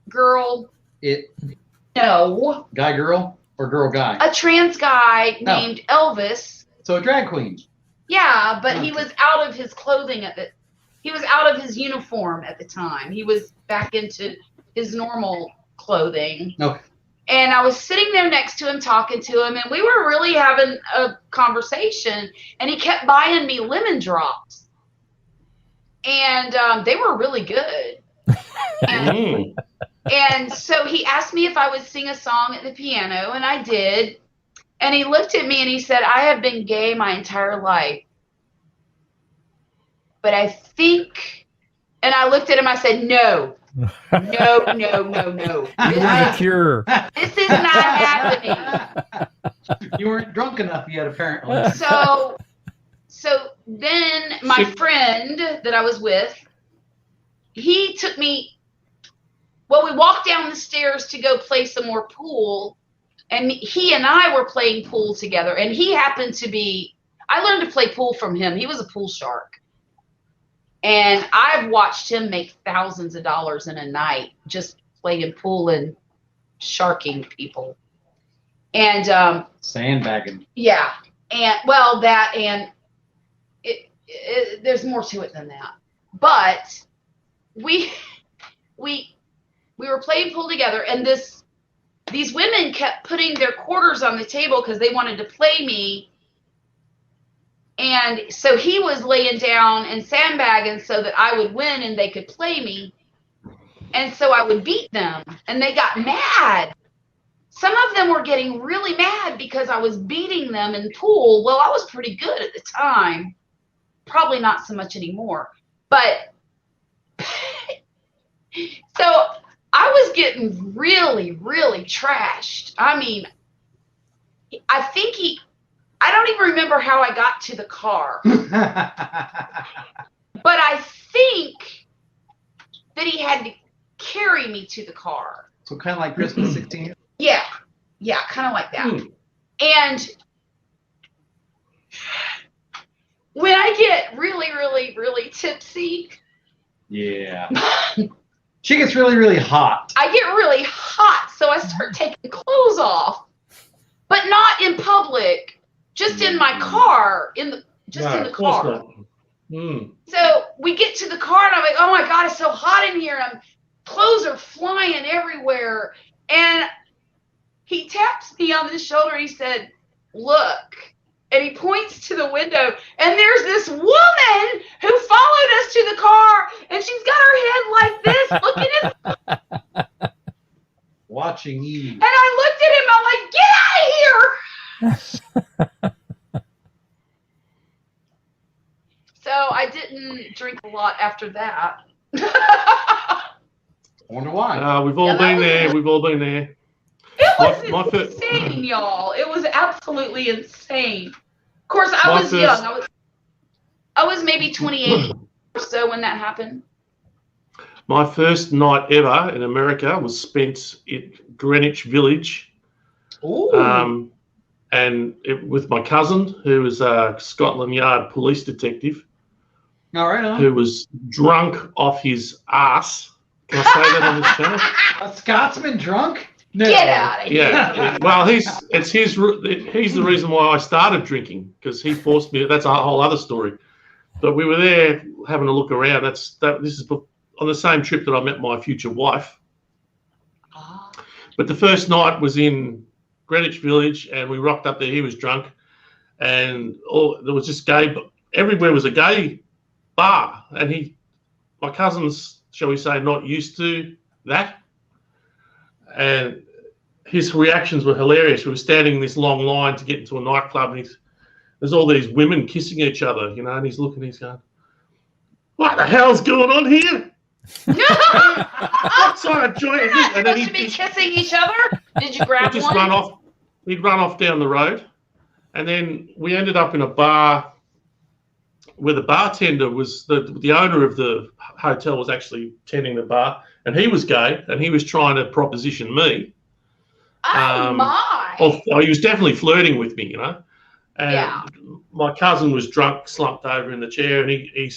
Speaker 1: girl, no,
Speaker 2: Guy, girl, or girl, guy?
Speaker 1: a trans guy
Speaker 2: No.
Speaker 1: named Elvis.
Speaker 2: So a drag queen.
Speaker 1: Yeah, but he
Speaker 2: Okay.
Speaker 1: was out of his clothing he was out of his uniform at the time. He was back into his normal clothing.
Speaker 2: Okay.
Speaker 1: And I was sitting there next to him, talking to him, and we were really having a conversation. And he kept buying me lemon drops. and they were really good. And, and so he asked me if I would sing a song at the piano, and I did. And he looked at me and he said, "I have been gay my entire life, but I think," and I looked at him, I said, no.
Speaker 3: You want a cure.
Speaker 1: This is not happening.
Speaker 2: You weren't drunk enough yet, apparently.
Speaker 1: So then my friend that I was with, he took me, well, we walked down the stairs to go play some more pool, and he and I were playing pool together, and he happened to be, I learned to play pool from him. He was a pool shark. And I've watched him make thousands of dollars in a night just playing pool and sharking people. And
Speaker 2: Sandbagging.
Speaker 1: yeah, and well, that and there's more to it than that. But we were playing pool together, and these women kept putting their quarters on the table because they wanted to play me. And so he was laying down and sandbagging so that I would win and they could play me. And so I would beat them, and they got mad. Some of them were getting really mad because I was beating them in pool. Well, I was pretty good at the time. Probably not so much anymore. But so I was getting really, really trashed. I mean, I don't even remember how I got to the car. But I think that he had to carry me to the car.
Speaker 2: So kind of like Christmas 16.
Speaker 1: Yeah, kind of like that. And when I get really, really, really tipsy,
Speaker 2: Yeah. She gets really, really hot.
Speaker 1: I get really hot, so I start taking clothes off, but not in public. Just in my car, in the car. So we get to the car, and I'm like, "Oh my God, it's so hot in here! Clothes are flying everywhere." And he taps me on the shoulder. He said, "Look," and he points to the window, and there's this woman who followed us to the car, and she's got her head like this, looking at,
Speaker 2: Watching you.
Speaker 1: and I looked at him. I'm like, "Get out of here!" So I didn't drink a lot after that.
Speaker 2: I wonder why.
Speaker 4: We've all been there. We've all been there.
Speaker 1: It was
Speaker 4: My
Speaker 1: insane, y'all. It was absolutely insane. Of course, I was young. I was maybe 28 or so when that happened.
Speaker 4: My first night ever in America was spent at Greenwich Village.
Speaker 2: Ooh.
Speaker 4: And with my cousin, who was a Scotland Yard police detective,
Speaker 2: All right.
Speaker 4: who was drunk off his ass. Can I say that on this channel?
Speaker 2: A Scotsman drunk? No.
Speaker 1: Get out of here.
Speaker 4: Yeah. Well, he's the reason why I started drinking, because he forced me. That's a whole other story. But we were there having a look around. This is on the same trip that I met my future wife. But the first night was in Greenwich Village, and we rocked up there. He was drunk, and there was just gay. Everywhere was a gay bar, and my cousin's, shall we say, not used to that, and his reactions were hilarious. We were standing in this long line to get into a nightclub, and there's all these women kissing each other, and he's looking, he's going, "What the hell's going on here? What sort of joint is this?" And then
Speaker 1: supposed to be kissing each other? Did you grab
Speaker 4: just
Speaker 1: one?
Speaker 4: run off. He'd run off down the road, and then we ended up in a bar where the bartender was the owner of the hotel was actually tending the bar, and he was gay, and he was trying to proposition me.
Speaker 1: Oh my!
Speaker 4: Or he was definitely flirting with me, And
Speaker 1: Yeah.
Speaker 4: my cousin was drunk, slumped over in the chair, and he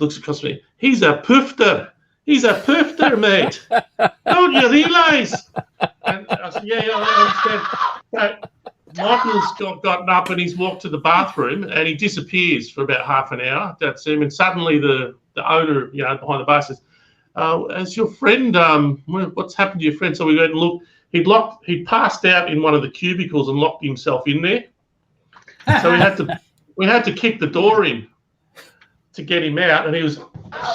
Speaker 4: looks across me. "He's a poofter. He's a poofter, mate. Don't you realise?" And I said, "Yeah, I understand." So Michael's gotten up and he's walked to the bathroom, and he disappears for about half an hour. That's him. And suddenly the owner, behind the bar says, "As your friend, what's happened to your friend?" So we went and looked. He'd passed out in one of the cubicles and locked himself in there. So we had to kick the door in to get him out, and he was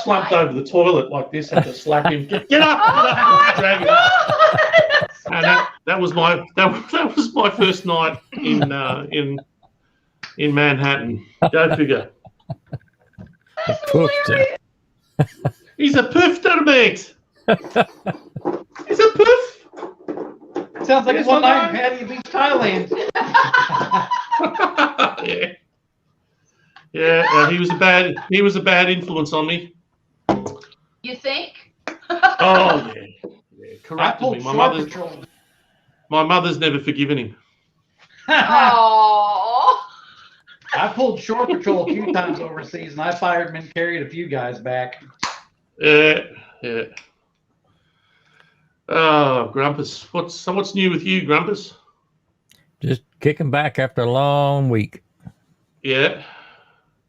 Speaker 4: slumped
Speaker 1: my
Speaker 4: over the toilet like this. Had to slap him. Get up!
Speaker 1: Oh
Speaker 4: Drag him.
Speaker 1: my
Speaker 4: And that was my first night in Manhattan. Go figure.
Speaker 3: Poofed.
Speaker 4: He's a poofter, mate. He's a poof.
Speaker 2: Sounds like
Speaker 4: Yes,
Speaker 2: one night
Speaker 4: okay.
Speaker 2: in Patty Beach, Thailand.
Speaker 4: Yeah. Yeah, he was a bad influence on me.
Speaker 1: You think?
Speaker 4: Oh yeah.
Speaker 2: I
Speaker 4: Corrupted
Speaker 2: pulled
Speaker 4: me.
Speaker 2: Shore Patrol.
Speaker 4: My mother's never forgiven him.
Speaker 1: Oh.
Speaker 2: I pulled Shore Patrol a few times overseas, and I fired and carried a few guys back.
Speaker 4: Yeah. Oh, Grumpus. What's new with you, Grumpus?
Speaker 3: Just kicking back after a long week.
Speaker 4: Yeah.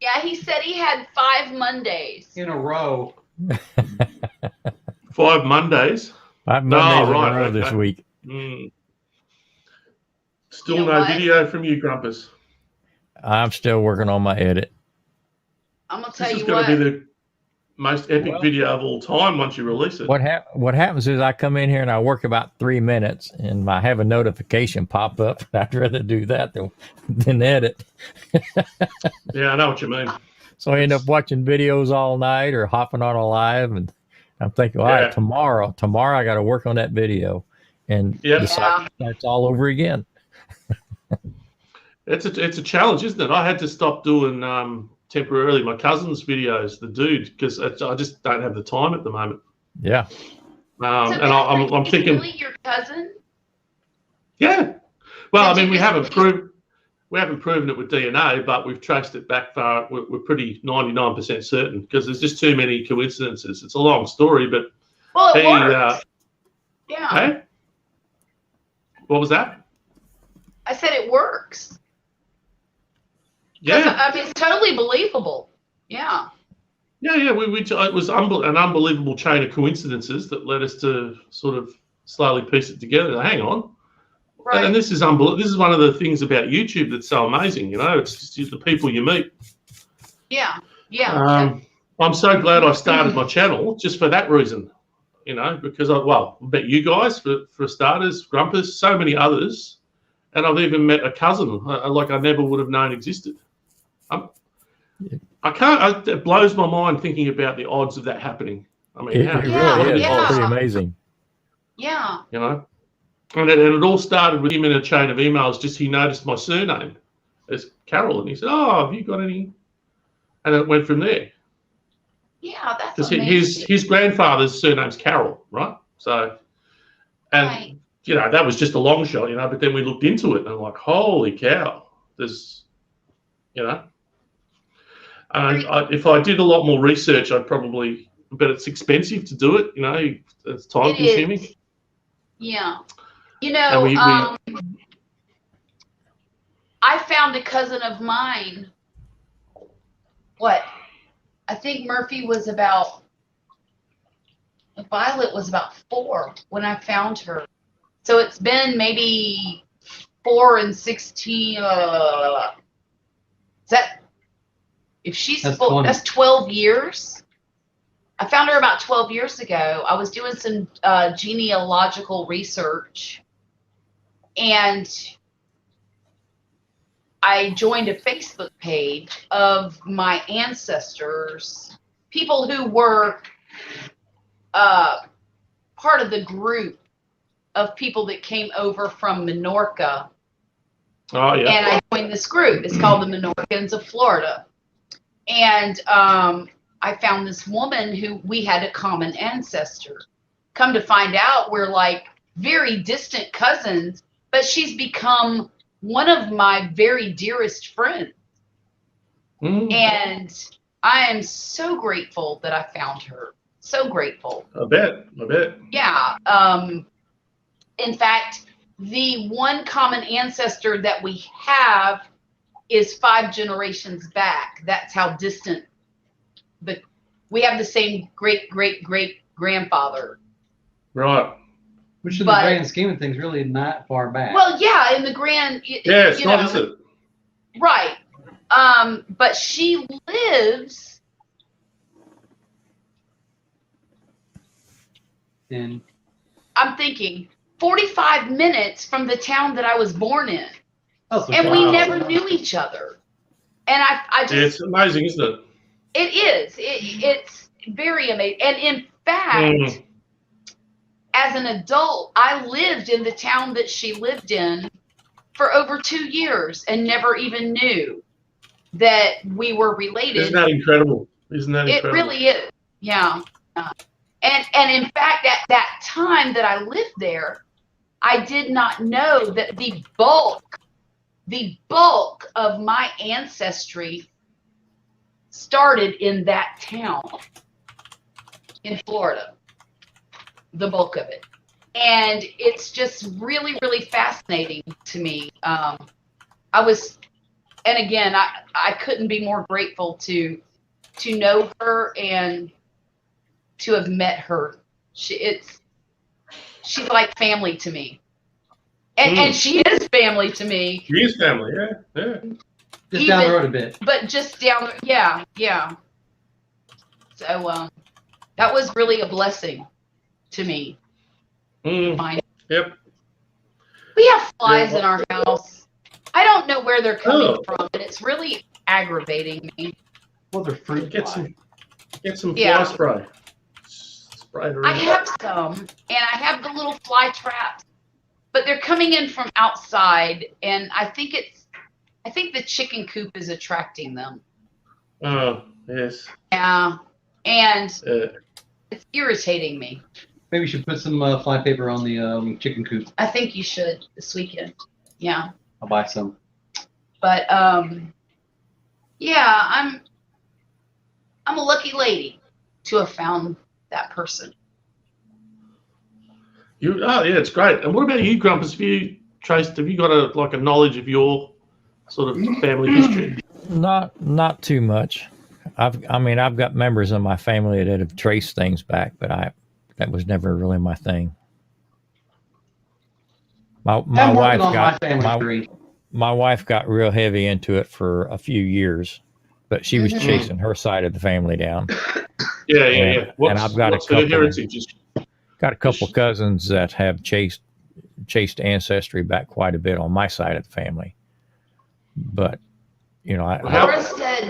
Speaker 1: Yeah, he said he had 5 Mondays.
Speaker 2: In a row.
Speaker 4: 5 Mondays.
Speaker 3: 5 Mondays in
Speaker 4: right,
Speaker 3: a row this
Speaker 4: okay.
Speaker 3: week.
Speaker 4: Still
Speaker 1: You know
Speaker 4: no
Speaker 1: what?
Speaker 4: video from you, Grumpus.
Speaker 3: I'm still working on my edit.
Speaker 1: I'm gonna tell
Speaker 4: This is
Speaker 1: you
Speaker 4: going
Speaker 1: what.
Speaker 4: to be the most epic
Speaker 3: Well-
Speaker 4: video of all time once you release it.
Speaker 3: What happens is I come in here and I work about 3 minutes and I have a notification pop up. I'd rather do that than edit.
Speaker 4: Yeah, I know what you mean.
Speaker 3: So I end up watching videos all night or hopping on a live, and I'm thinking, all
Speaker 4: Yeah.
Speaker 3: right, tomorrow I got to work on that video, and
Speaker 4: Yeah.
Speaker 3: the cycle starts all over again.
Speaker 4: It's a challenge, isn't it? I had to stop doing temporarily my cousin's videos, the dude, because I just don't have the time at the moment.
Speaker 3: Yeah,
Speaker 1: So
Speaker 4: And I'm
Speaker 1: he's
Speaker 4: thinking,
Speaker 1: really your cousin?
Speaker 4: yeah. Well,
Speaker 1: Did
Speaker 4: I
Speaker 1: you
Speaker 4: mean,
Speaker 1: just-
Speaker 4: we haven't proven it with DNA, but we've traced it back far. We're pretty 99% certain because there's just too many coincidences. It's a long story, but
Speaker 1: Well, it
Speaker 4: hey,
Speaker 1: works. Yeah.
Speaker 4: hey, what was that?
Speaker 1: I said it works. 'Cause,
Speaker 4: Yeah.
Speaker 1: I mean, it's totally believable. Yeah.
Speaker 4: Yeah. It was an unbelievable chain of coincidences that led us to sort of slowly piece it together. Hang on.
Speaker 1: Right.
Speaker 4: And this is unbelievable. This is one of the things about YouTube that's so amazing. You know, it's just the people you meet.
Speaker 1: Yeah. Yeah.
Speaker 4: I'm so glad I started my channel just for that reason. You know, because I met you guys for starters, Grumpus, so many others, and I've even met a cousin like I never would have known existed. I can't. It blows my mind thinking about the odds of that happening. I mean,
Speaker 3: it
Speaker 4: how,
Speaker 3: really is.
Speaker 1: yeah.
Speaker 3: It's pretty amazing.
Speaker 1: Yeah.
Speaker 4: you know. And it all started with him in a chain of emails. Just he noticed my surname as Carol, and he said, "Oh, have you got any?" And it went from there.
Speaker 1: Yeah. That's
Speaker 4: Because
Speaker 1: amazing.
Speaker 4: his grandfather's surname's Carroll, right? So, and
Speaker 1: Right.
Speaker 4: you know that was just a long shot, you know. But then we looked into it, and I'm like, holy cow, there's, you know. And if I did a lot more research, I'd probably, but it's expensive to do it, you know. It's time
Speaker 1: It
Speaker 4: consuming.
Speaker 1: is. Yeah. You
Speaker 4: And
Speaker 1: know,
Speaker 4: we-
Speaker 1: I found a cousin of mine. What? I think Murphy was Violet was about 4 when I found her. So it's been maybe 4 and 16. Is that, if she's
Speaker 2: That's
Speaker 1: full,
Speaker 2: 20.
Speaker 1: that's 12 years. I found her about 12 years ago. I was doing some genealogical research, and I joined a Facebook page of my ancestors, people who were part of the group of people that came over from Minorca.
Speaker 4: Oh yeah.
Speaker 1: And I joined this group. It's called the Menorcans of Florida. And I found this woman who we had a common ancestor. Come to find out, we're like very distant cousins, but she's become one of my very dearest friends. And I am so grateful that I found her. So grateful.
Speaker 4: I bet.
Speaker 1: Yeah. In fact, the one common ancestor that we have is 5 generations back. That's how distant. But we have the same great grandfather.
Speaker 4: Right.
Speaker 2: Which in
Speaker 1: But-
Speaker 2: the grand scheme of things, really not far back.
Speaker 1: Well, yeah, in the grand.
Speaker 4: Yeah, it's
Speaker 1: you
Speaker 4: not,
Speaker 1: know,
Speaker 4: is it?
Speaker 1: Right. But she lives
Speaker 2: in.
Speaker 1: I'm thinking 45 minutes from the town that I was born in.
Speaker 2: Oh, so
Speaker 1: And we
Speaker 4: Wow.
Speaker 1: never knew each other. And I just,
Speaker 4: It's amazing, isn't it?
Speaker 1: it is. It's very amazing. And in fact,
Speaker 4: Mm.
Speaker 1: as an adult, I lived in the town that she lived in for over 2 years and never even knew that we were related.
Speaker 4: Isn't that incredible? Isn't that
Speaker 1: It
Speaker 4: incredible?
Speaker 1: really is. Yeah. And in fact, at that time that I lived there, I did not know that the bulk of my ancestry started in that town in Florida, the bulk of it. And it's just really, really fascinating to me. And again, I couldn't be more grateful to know her and to have met her. She's like family to me. And she is family to me.
Speaker 4: She is family, yeah.
Speaker 2: Just down the road a bit.
Speaker 1: But just down, yeah. So that was really a blessing to me.
Speaker 4: Mm. Yep.
Speaker 1: We have flies in our house. I don't know where they're coming from, and it's really aggravating me.
Speaker 2: Well, they're fruit
Speaker 4: Get
Speaker 2: fly.
Speaker 4: some
Speaker 1: Yeah.
Speaker 4: fly spray. Spray it around.
Speaker 1: I have some, and I have the little fly traps, but they're coming in from outside, and I think the chicken coop is attracting them.
Speaker 4: Oh, yes.
Speaker 1: Yeah, and
Speaker 4: Yeah.
Speaker 1: it's irritating me.
Speaker 2: Maybe you should put some fly paper on the chicken coop.
Speaker 1: I think you should this weekend. Yeah,
Speaker 2: I'll buy some.
Speaker 1: but yeah, I'm a lucky lady to have found that person.
Speaker 4: Yeah, it's great. And what about you, Grumpus? Have you got a knowledge of your sort of family history?
Speaker 3: Not too much. I've got members of my family that have traced things back, but that was never really my thing. My
Speaker 2: I'm
Speaker 3: wife
Speaker 2: working on
Speaker 3: got
Speaker 2: my family tree.
Speaker 3: my wife got real heavy into it for a few years, but she was
Speaker 1: Mhm.
Speaker 3: chasing her side of the family down.
Speaker 4: Yeah.
Speaker 3: And I've got
Speaker 4: what's
Speaker 3: a
Speaker 4: her
Speaker 3: couple.
Speaker 4: heritage?
Speaker 3: Got a couple cousins that have chased ancestry back quite a bit on my side of the family, but
Speaker 4: How-
Speaker 1: Laura said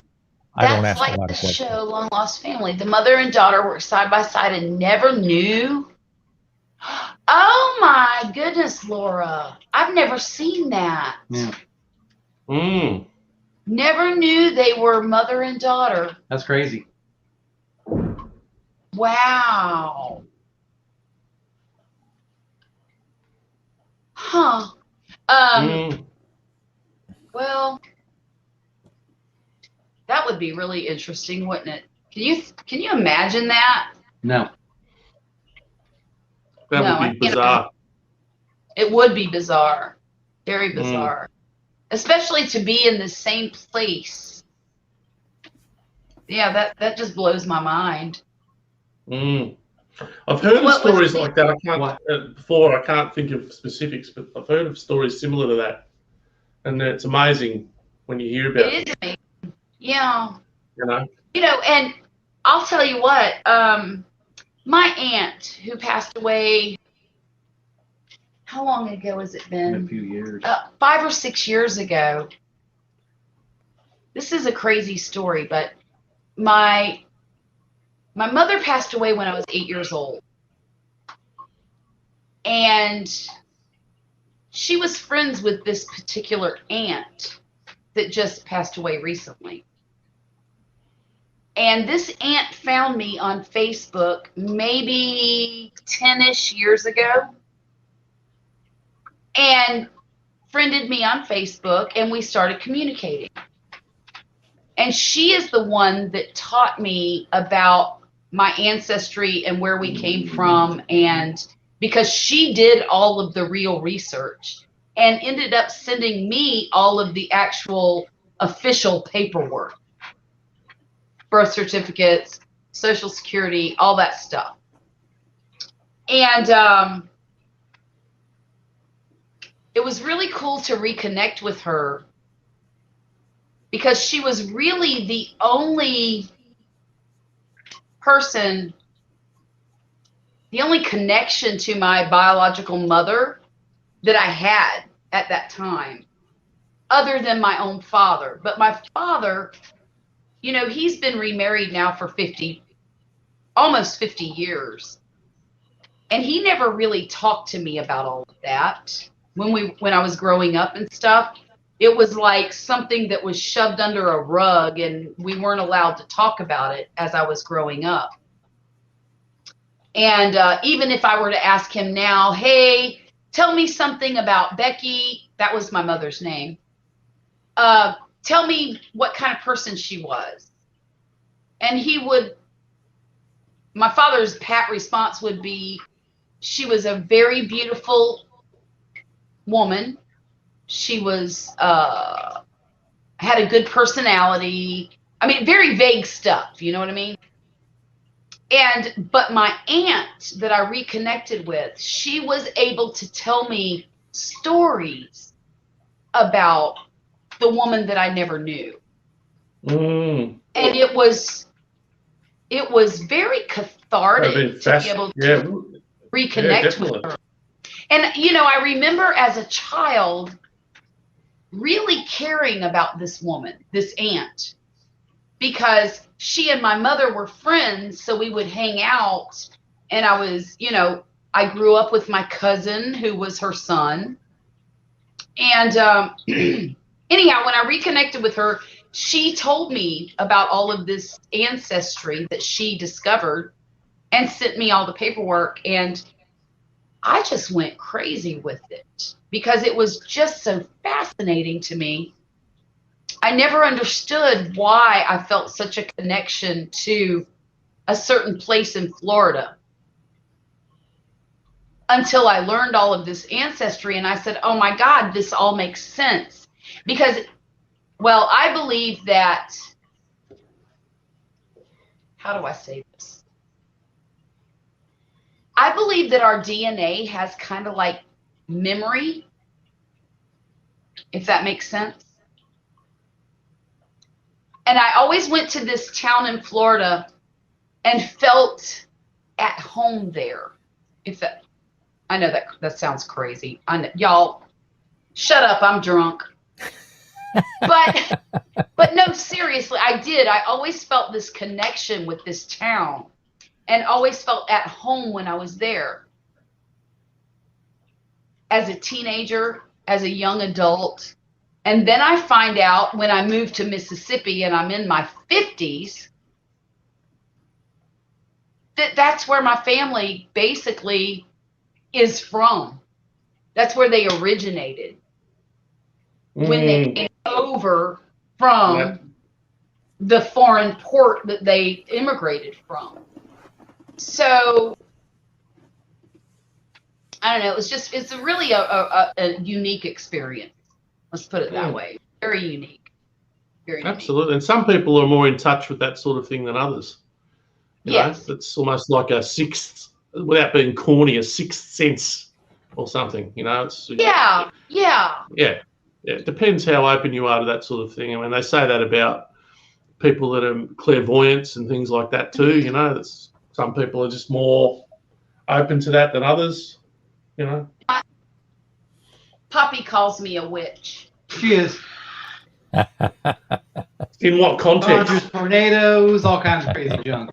Speaker 3: I don't
Speaker 1: that's
Speaker 3: ask a
Speaker 1: like
Speaker 3: lot
Speaker 1: the
Speaker 3: of questions.
Speaker 1: show Long Lost Family. The mother and daughter worked side by side and never knew. Oh my goodness, Laura! I've never seen that.
Speaker 2: Yeah,
Speaker 4: Mm.
Speaker 1: Never knew they were mother and daughter.
Speaker 2: that's crazy.
Speaker 1: Wow. Huh.
Speaker 4: Mm.
Speaker 1: Well, that would be really interesting, wouldn't it? Can you imagine that?
Speaker 2: No.
Speaker 4: That
Speaker 1: No, I
Speaker 4: would
Speaker 1: can't
Speaker 4: be bizarre.
Speaker 1: It would be bizarre. Very bizarre. Especially to be in the same place. Yeah, that just blows my mind.
Speaker 4: Mm. I've heard of
Speaker 1: What was
Speaker 4: stories
Speaker 1: the-
Speaker 4: like that. I can't think of specifics, but I've heard of stories similar to that, and it's amazing when you hear about
Speaker 1: It is amazing. Yeah.
Speaker 4: You know.
Speaker 1: And I'll tell you what, my aunt who passed away, how long ago has it
Speaker 2: In a
Speaker 1: been?
Speaker 2: few years.
Speaker 1: 5 or 6 years ago. This is a crazy story, but my mother passed away when I was 8 years old. And she was friends with this particular aunt that just passed away recently. And this aunt found me on Facebook maybe 10-ish years ago and friended me on Facebook, and we started communicating. And she is the one that taught me about my ancestry and where we came from, and because she did all of the real research and ended up sending me all of the actual official paperwork, birth certificates, Social Security, all that stuff. And it was really cool to reconnect with her because she was really the only person the only connection to my biological mother that I had at that time, other than my own father. But my father, he's been remarried now for almost 50 years. And he never really talked to me about all of that when I was growing up and stuff. It was like something that was shoved under a rug, and we weren't allowed to talk about it as I was growing up. And even if I were to ask him now, hey, tell me something about Becky, that was my mother's name. Tell me what kind of person she was. And my father's pat response would be, she was a very beautiful woman. She was, had a good personality. I mean, very vague stuff, you know what I mean? But my aunt that I reconnected with, she was able to tell me stories about the woman that I never knew.
Speaker 4: Mm.
Speaker 1: And it was very cathartic to be able to reconnect with her. And, I remember as a child really caring about this woman, this aunt, because she and my mother were friends, so we would hang out. And I grew up with my cousin who was her son. And anyhow, when I reconnected with her, she told me about all of this ancestry that she discovered and sent me all the paperwork. And I just went crazy with it because it was just so fascinating to me. I never understood why I felt such a connection to a certain place in Florida until I learned all of this ancestry. And I said, oh my God, this all makes sense. Because, well, I believe that, how do I say this? I believe that our DNA has kind of like memory, if that makes sense. And I always went to this town in Florida and felt at home there. I know that sounds crazy. Y'all, shut up, I'm drunk. But no, seriously, I did. I always felt this connection with this town and always felt at home when I was there. As a teenager, as a young adult. And then I find out when I moved to Mississippi and I'm in my 50s, that's where my family basically is from. That's where they originated. When they came over from the foreign port that they immigrated from. So, I don't know, it's really a unique experience. Let's put it that way. Very unique. Very
Speaker 4: Absolutely.
Speaker 1: unique.
Speaker 4: And some people are more in touch with that sort of thing than others.
Speaker 1: Yes.
Speaker 4: It's almost like a sixth, without being corny, a sixth sense or something. It's
Speaker 1: Yeah.
Speaker 4: It depends how open you are to that sort of thing. I mean, they say that about people that are clairvoyants and things like that too. That's, some people are just more open to that than others.
Speaker 1: Poppy calls me a witch.
Speaker 2: She is.
Speaker 4: In what context?
Speaker 2: Tornadoes, all kinds of crazy junk.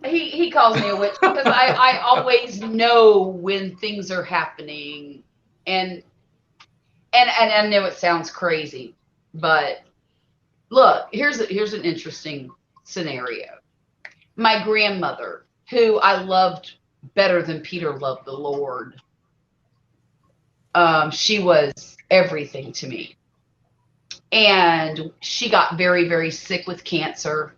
Speaker 1: He calls me a witch because I always know when things are happening, and I know it sounds crazy, but look, here's an interesting scenario. My grandmother, who I loved better than Peter loved the Lord, she was everything to me. And she got very, very sick with cancer.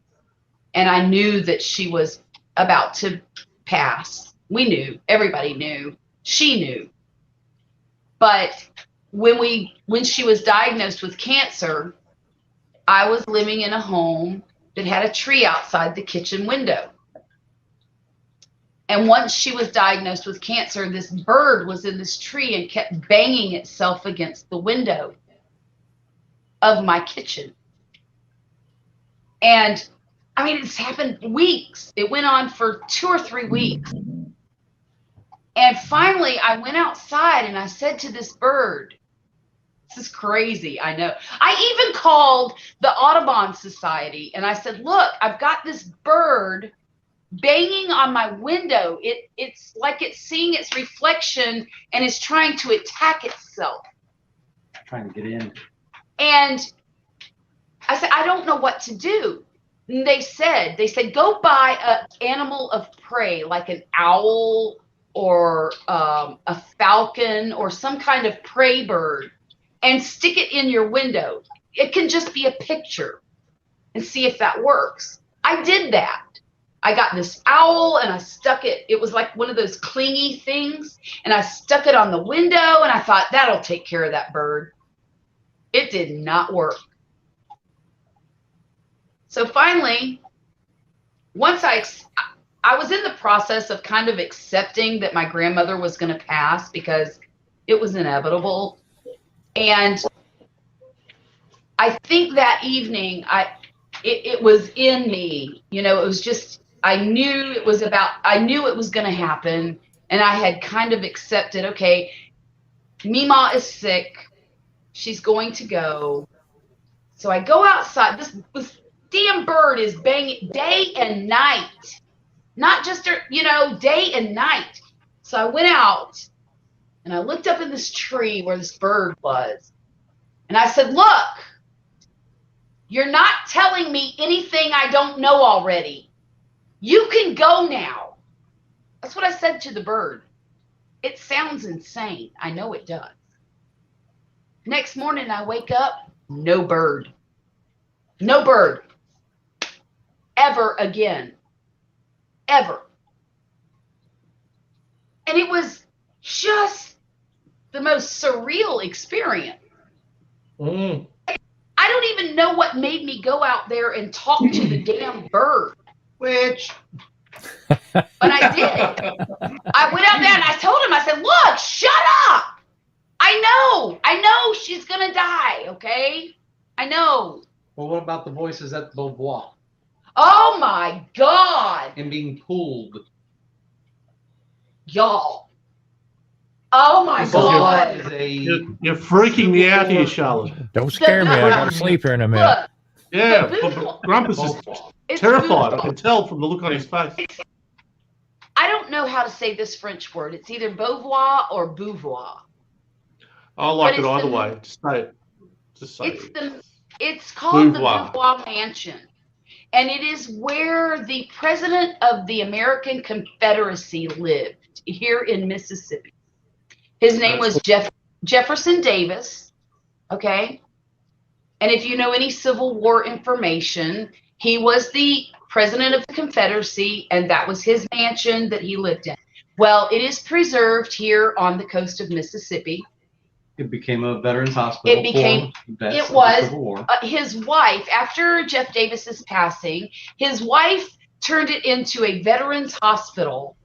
Speaker 1: And I knew that she was about to pass. We knew. Everybody knew. She knew. But when she was diagnosed with cancer, I was living in a home that had a tree outside the kitchen window. And once she was diagnosed with cancer, this bird was in this tree and kept banging itself against the window of my kitchen. And I mean, it's happened weeks. It went on for 2 or 3 weeks. And finally, I went outside and I said to this bird, this is crazy, I know. I even called the Audubon Society and I said, look, I've got this bird banging on my window. It's like it's seeing its reflection and is trying to attack itself.
Speaker 2: Trying to get in.
Speaker 1: And I said, I don't know what to do. And they said, go buy an animal of prey, like an owl or a falcon or some kind of prey bird, and stick it in your window. It can just be a picture and see if that works. I did that. I got this owl and I stuck it. It was like one of those clingy things. And I stuck it on the window and I thought, that'll take care of that bird. It did not work. So finally, once I was in the process of kind of accepting that my grandmother was going to pass because it was inevitable. And I think that evening, it was in me, you know, it was just, I knew it was going to happen. And I had kind of accepted, okay, Mima is sick. She's going to go. So I go outside. This damn bird is banging day and night, not just, you know, day and night. So I went out and I looked up in this tree where this bird was. And I said, look, you're not telling me anything I don't know already. You can go now. That's what I said to the bird. It sounds insane. I know it does. Next morning I wake up, no bird. No bird. Ever again. Ever. And it was just the most surreal experience.
Speaker 4: Mm.
Speaker 1: I don't even know what made me go out there and talk to the damn bird.
Speaker 2: Which?
Speaker 1: But I did. I went out there and I told him, I said, look, shut up. I know she's going to die, okay? I know.
Speaker 2: Well, what about the voices at the Beauvoir?
Speaker 1: Oh my God.
Speaker 2: And being pulled.
Speaker 1: Y'all. Oh my God.
Speaker 2: Is a...
Speaker 4: You're freaking me out here, Charlotte.
Speaker 3: Don't scare me. I gotta sleep here in a minute.
Speaker 1: Look,
Speaker 4: Yeah,
Speaker 1: the Beauvoir-
Speaker 4: Grumpus is
Speaker 1: it's
Speaker 4: terrified. I
Speaker 1: Beauvoir.
Speaker 4: can tell from the look on his face.
Speaker 1: I don't know how to say this French word. It's either Beauvoir or Beauvoir.
Speaker 4: I like
Speaker 1: But
Speaker 4: it
Speaker 1: it's
Speaker 4: either
Speaker 1: the-
Speaker 4: way. Just say it. Just say it.
Speaker 1: It's called
Speaker 4: Beauvoir.
Speaker 1: the Beauvoir Mansion. And it is where the president of the American Confederacy lived here in Mississippi. His name was Jefferson Davis. Okay. And if you know any Civil War information, he was the president of the Confederacy, and that was his mansion that he lived in. Well, it is preserved here on the coast of Mississippi.
Speaker 2: It became a veterans hospital.
Speaker 1: It became-
Speaker 2: for vets
Speaker 1: it
Speaker 2: of the
Speaker 1: was-
Speaker 2: Civil War.
Speaker 1: His wife, after Jeff Davis's passing, his wife turned it into a veterans hospital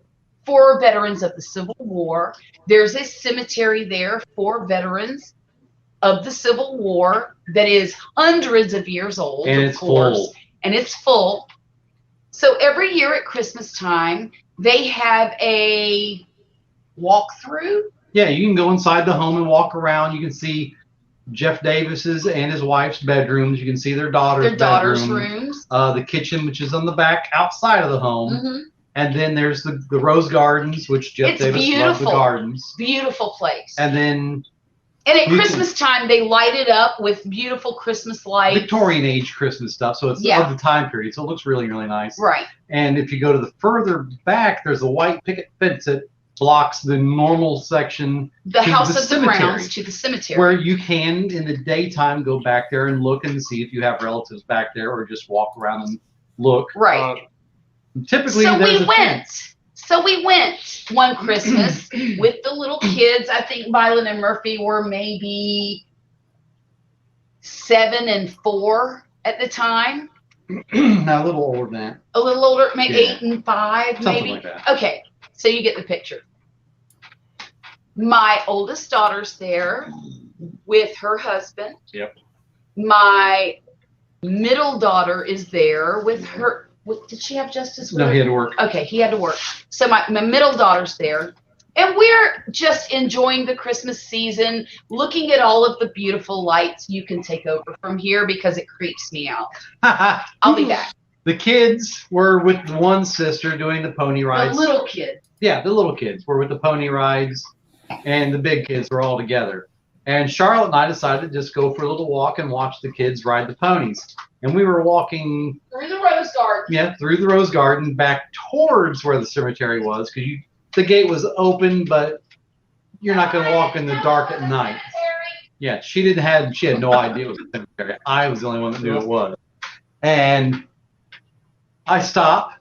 Speaker 1: for veterans of the Civil War. There's a cemetery there for veterans of the Civil War that is hundreds of years old,
Speaker 2: And
Speaker 1: of
Speaker 2: it's
Speaker 1: course.
Speaker 2: full.
Speaker 1: And it's full. So every year at Christmas time, they have a walkthrough.
Speaker 2: Yeah, you can go inside the home and walk around. You can see Jeff Davis's and his wife's bedrooms. You can see their daughter's
Speaker 1: Their daughter's
Speaker 2: bedroom.
Speaker 1: rooms.
Speaker 2: The kitchen, which is on the back outside of the home.
Speaker 1: Hmm.
Speaker 2: And then there's the rose gardens, which Jeff
Speaker 1: It's
Speaker 2: Davis loved the
Speaker 1: beautiful.
Speaker 2: gardens.
Speaker 1: Beautiful place.
Speaker 2: And then
Speaker 1: And at
Speaker 2: You can-
Speaker 1: Christmas time, they light it up with beautiful Christmas lights.
Speaker 2: Victorian age Christmas stuff. So it's
Speaker 1: Yeah.
Speaker 2: of the time period. So it looks really, really nice.
Speaker 1: Right.
Speaker 2: And if you go to the further back, there's a white picket fence that blocks the normal section
Speaker 1: The
Speaker 2: To
Speaker 1: house
Speaker 2: the
Speaker 1: of the
Speaker 2: cemetery,
Speaker 1: grounds to the cemetery.
Speaker 2: where you can, in the daytime, go back there and look and see if you have relatives back there or just walk around and look.
Speaker 1: right.
Speaker 2: Typically,
Speaker 1: So
Speaker 2: there's
Speaker 1: we
Speaker 2: a
Speaker 1: went.
Speaker 2: fence.
Speaker 1: So we went one Christmas with the little kids. I think Mylon and Murphy were maybe 7 and 4 at the time.
Speaker 2: Now, a little older than that.
Speaker 1: A little older, maybe
Speaker 2: Yeah.
Speaker 1: 8 and 5,
Speaker 2: Something
Speaker 1: maybe.
Speaker 2: like that.
Speaker 1: Okay, so you get the picture. My oldest daughter's there with her husband.
Speaker 2: Yep.
Speaker 1: My middle daughter is there with her. Did she have Justice with
Speaker 2: No,
Speaker 1: her?
Speaker 2: he had to work.
Speaker 1: Okay, he had to work. So my middle daughter's there. And we're just enjoying the Christmas season, looking at all of the beautiful lights. You can take over from here because it creeps me out. I'll be back.
Speaker 2: The kids were with one sister doing the pony rides.
Speaker 1: The little kid.
Speaker 2: Yeah, the little kids were with the pony rides, and the big kids were all together. And Charlotte and I decided to just go for a little walk and watch the kids ride the ponies. And we were walking
Speaker 1: Through the rose garden.
Speaker 2: Yeah, through the rose garden back towards where the cemetery was, because the gate was open, but you're not going to walk in the dark at night. Yeah, she had no idea it was a cemetery. I was the only one that knew it was. And I stop,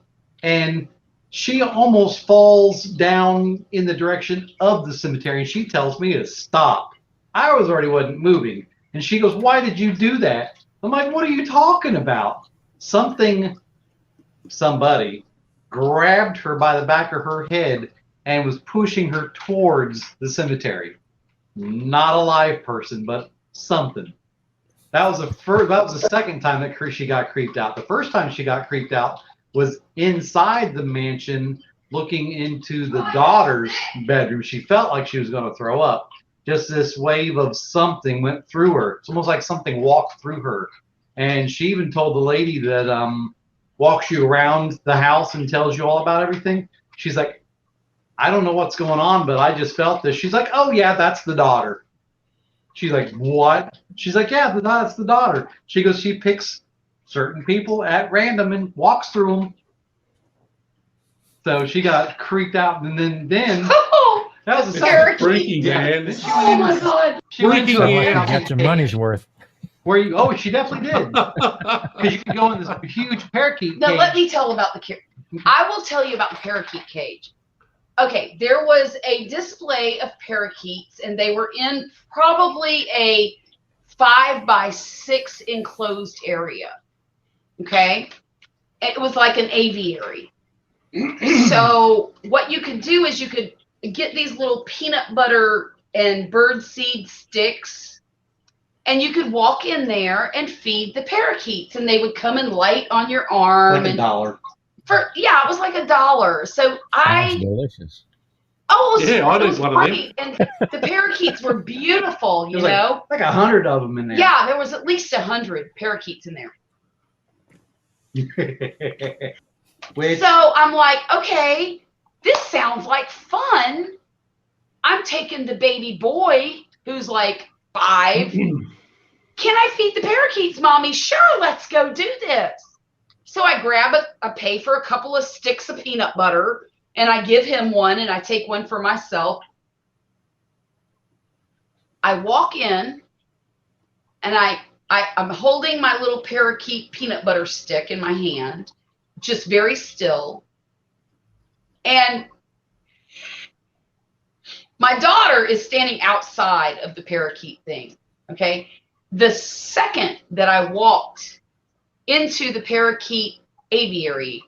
Speaker 2: and she almost falls down in the direction of the cemetery, and she tells me to stop. I wasn't moving, and she goes, "Why did you do that?" I'm like, "What are you talking about?" Somebody grabbed her by the back of her head and was pushing her towards the cemetery. Not a live person, but something. That was the second time that she got creeped out. The first time she got creeped out was inside the mansion, looking into the daughter's bedroom. She felt like she was going to throw up. Just this wave of something went through her. It's almost like something walked through her. And she even told the lady that walks you around the house and tells you all about everything. She's like, "I don't know what's going on, but I just felt this." She's like, "Oh yeah, that's the daughter." She's like, "What?" She's like, "Yeah, that's the daughter." She goes, "She picks certain people at random and walks through them." So she got creeped out, and then that was the second.
Speaker 4: Freaky, man.
Speaker 1: Oh my God.
Speaker 2: She went to
Speaker 4: Freaking
Speaker 2: a
Speaker 3: You got your money's worth.
Speaker 2: where you? Oh, she definitely did. Because you could go in this huge parakeet
Speaker 1: Now
Speaker 2: cage.
Speaker 1: let me tell about I will tell you about the parakeet cage. Okay, there was a display of parakeets, and they were in probably a 5x6 enclosed area. Okay, it was like an aviary. So what you could do is you could get these little peanut butter and bird seed sticks, and you could walk in there and feed the parakeets, and they would come and light on your arm.
Speaker 2: like $1.
Speaker 1: It was like $1. So
Speaker 3: Sounds delicious.
Speaker 4: I did one of them.
Speaker 1: And the parakeets were beautiful, you
Speaker 2: There's
Speaker 1: know.
Speaker 2: like 100 of them in there.
Speaker 1: Yeah, there was at least 100 parakeets in there.
Speaker 2: Which,
Speaker 1: So I'm like, okay, this sounds like fun. I'm taking the baby boy who's like 5. Can I feed the parakeets, Mommy? Sure, let's go do this. So I grab I pay for a couple of sticks of peanut butter, and I give him one, and I take one for myself. I walk in, and I'm holding my little parakeet peanut butter stick in my hand, just very still. And my daughter is standing outside of the parakeet thing, okay? The second that I walked into the parakeet aviary,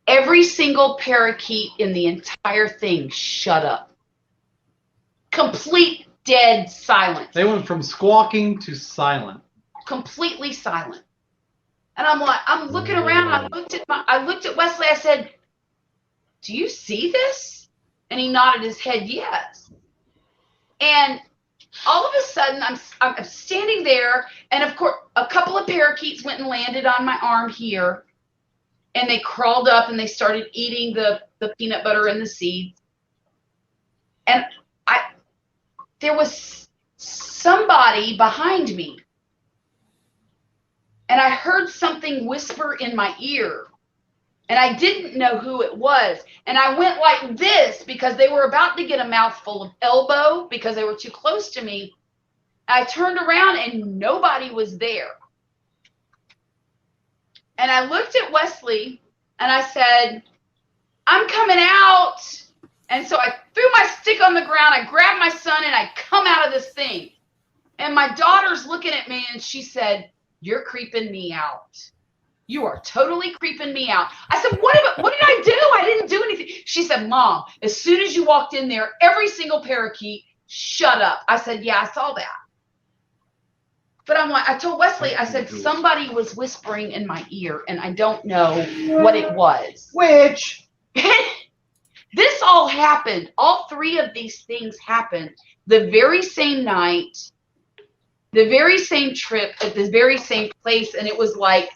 Speaker 1: every single parakeet in the entire thing shut up. Complete dead silence.
Speaker 2: they went from squawking to silent.
Speaker 1: Completely silent. And I'm looking around. I looked at Wesley. I said, "Do you see this?" And he nodded his head, yes. And all of a sudden, I'm standing there, and of course, a couple of parakeets went and landed on my arm here, and they crawled up and they started eating the peanut butter and the seeds. And there was somebody behind me, and I heard something whisper in my ear, and I didn't know who it was. And I went like this because they were about to get a mouthful of elbow because they were too close to me. I turned around and nobody was there. And I looked at Wesley and I said, "I'm coming out." And so I threw my stick on the ground. I grabbed my son and I come out of this thing. And my daughter's looking at me and she said, "You're creeping me out. You are totally creeping me out." I said, what did I do? I didn't do anything. She said, "Mom, as soon as you walked in there, every single parakeet shut up." I said, "Yeah, I saw that." But I told Wesley, I said, somebody was whispering in my ear and I don't know what it was.
Speaker 2: Which
Speaker 1: This all happened. All three of these things happened the very same night, the very same trip at the very same place. And it was like,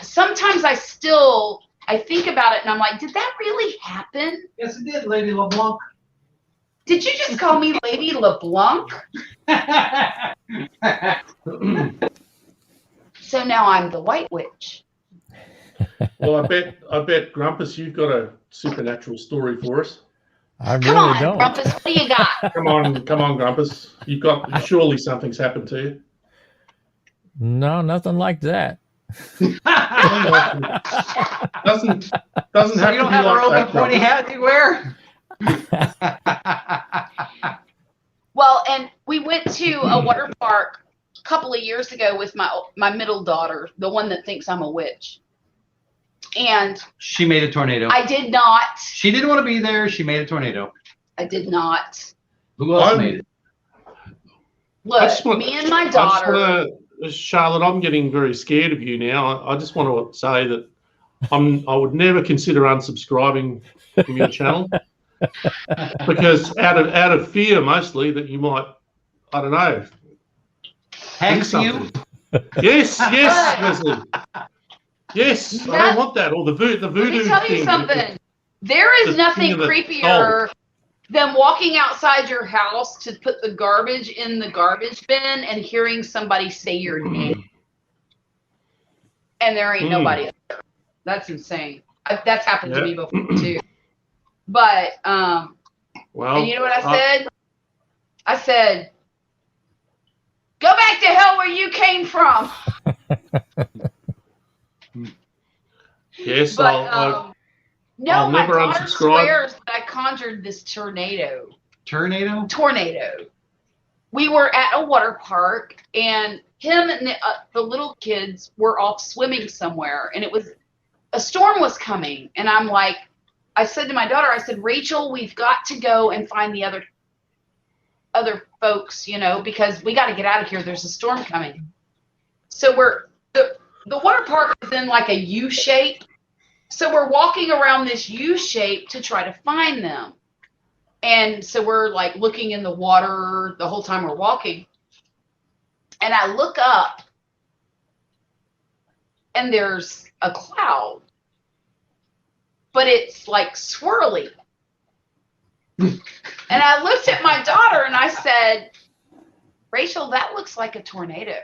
Speaker 1: sometimes I think about it and I'm like, did that really happen?
Speaker 2: Yes, it did, Lady LeBlanc.
Speaker 1: Did you just call me Lady LeBlanc? So now I'm the White Witch.
Speaker 4: Well, I bet, Grumpus, you've got a supernatural story for us.
Speaker 3: I
Speaker 1: Come
Speaker 3: really
Speaker 1: on,
Speaker 3: don't.
Speaker 1: Grumpus, what do you got?
Speaker 4: Come on, Grumpus. Surely something's happened to you.
Speaker 3: No, nothing like that.
Speaker 4: Doesn't
Speaker 2: So
Speaker 4: have
Speaker 2: you
Speaker 4: to
Speaker 2: don't
Speaker 4: be
Speaker 2: have a
Speaker 4: like
Speaker 2: roly
Speaker 4: that,
Speaker 2: pointy
Speaker 4: Grumpus.
Speaker 2: hat you wear?
Speaker 1: Well, and we went to a water park a couple of years ago with my middle daughter, the one that thinks I'm a witch. And
Speaker 2: She made a tornado.
Speaker 1: I did not.
Speaker 2: She didn't want to be there. She made a tornado.
Speaker 1: I did not.
Speaker 2: Who else
Speaker 4: I'm-
Speaker 2: made it?
Speaker 1: Look, me and my daughter.
Speaker 4: Charlotte, I'm getting very scared of you now. I just want to say that I would never consider unsubscribing from your channel because out of fear mostly that you might, I don't know,
Speaker 2: Hex
Speaker 4: do
Speaker 2: you?
Speaker 4: something. Yes, Leslie. Yes, I don't want that. Or the voodoo
Speaker 1: Let me tell you
Speaker 4: thing.
Speaker 1: something. There is
Speaker 4: The
Speaker 1: nothing
Speaker 4: thing of the
Speaker 1: creepier than walking outside your house to put the garbage in the garbage bin and hearing somebody say your name. And there ain't nobody there. That's insane. That's happened to me before too. But
Speaker 4: Well,
Speaker 1: and you know what I said? I said, go back to hell where you came from.
Speaker 4: yes,
Speaker 1: But no,
Speaker 4: I'll
Speaker 1: my
Speaker 4: never
Speaker 1: daughter
Speaker 4: unsubscribe.
Speaker 1: swears that I conjured this tornado.
Speaker 2: Tornado?
Speaker 1: We were at a water park, and him and the little kids were off swimming somewhere, and a storm was coming. And I said to my daughter, I said, Rachel, we've got to go and find the other folks, because we got to get out of here. There's a storm coming. So the water park is in like a U shape. So we're walking around this U shape to try to find them. And so we're like looking in the water the whole time we're walking. And I look up and there's a cloud, but it's like swirly. And I looked at my daughter and I said, Rachel, that looks like a tornado.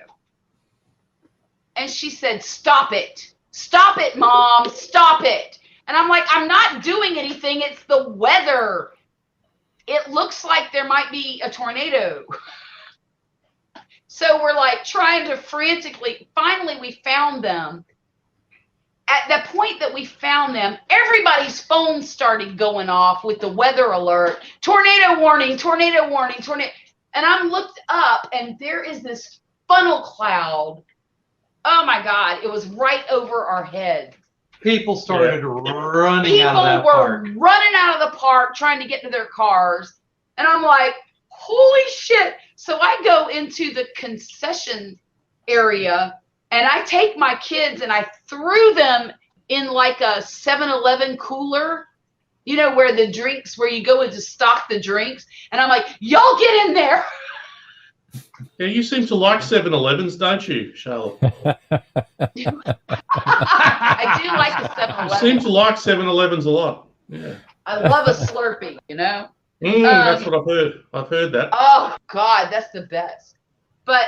Speaker 1: And she said, stop it. Stop it, Mom. Stop it. And I'm like, I'm not doing anything. It's the weather. It looks like there might be a tornado. So we're like trying to finally we found them. At the point that we found them, everybody's phone started going off with the weather alert. Tornado warning, tornado warning, tornado. And I'm looked up and there is this funnel cloud. Oh my God, it was right over our heads.
Speaker 2: People started running
Speaker 1: People
Speaker 2: out of that
Speaker 1: were
Speaker 2: park.
Speaker 1: running out of the park trying to get to their cars. And I'm like, holy shit. So I go into the concession area and I take my kids and I threw them in like a 7-Eleven cooler, where you go in to stock the drinks. And I'm like, y'all get in there.
Speaker 4: Yeah, you seem to like 7-Elevens, don't you, Charlotte?
Speaker 1: I do like the
Speaker 4: You seem
Speaker 1: 7-Eleven.
Speaker 4: to like 7-Elevens a lot. Yeah.
Speaker 1: I love a Slurpee,
Speaker 4: That's what I've heard. I've heard that.
Speaker 1: Oh God, that's the best. But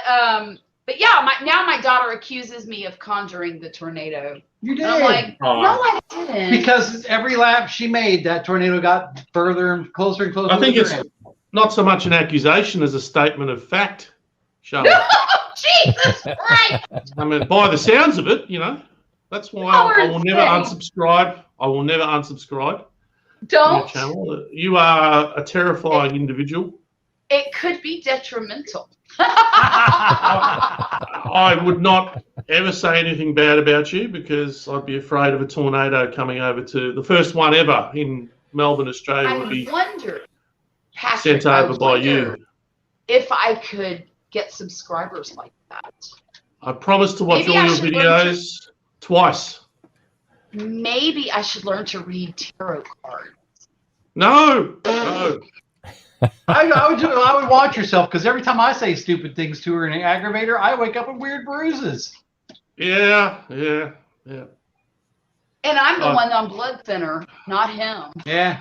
Speaker 1: yeah, now my daughter accuses me of conjuring the tornado.
Speaker 2: You did.
Speaker 1: And I'm like, no, I didn't.
Speaker 2: Because every lap she made, that tornado got further and closer and closer.
Speaker 4: I think
Speaker 2: to
Speaker 4: it's
Speaker 2: the ground.
Speaker 4: not so much an accusation as a statement of fact, Charlotte.
Speaker 1: Jesus Christ.
Speaker 4: I mean, by the sounds of it, that's why I will never unsubscribe. I will never unsubscribe from your
Speaker 1: Don't.
Speaker 4: channel. You are a terrifying individual.
Speaker 1: It could be detrimental.
Speaker 4: I would not ever say anything bad about you because I'd be afraid of a tornado coming over to the first one ever in Melbourne, Australia would
Speaker 1: I
Speaker 4: be
Speaker 1: wonder, Patrick,
Speaker 4: sent over by you.
Speaker 1: if I could get subscribers like that.
Speaker 4: I promise to watch
Speaker 1: Maybe
Speaker 4: all
Speaker 1: I
Speaker 4: your
Speaker 1: should learn to-
Speaker 4: videos twice.
Speaker 1: Maybe I should learn to read tarot cards.
Speaker 4: No.
Speaker 2: I would watch yourself because every time I say stupid things to her and aggravate her, I wake up with weird bruises.
Speaker 4: Yeah.
Speaker 1: And I'm the one on blood thinner, not him.
Speaker 2: Yeah.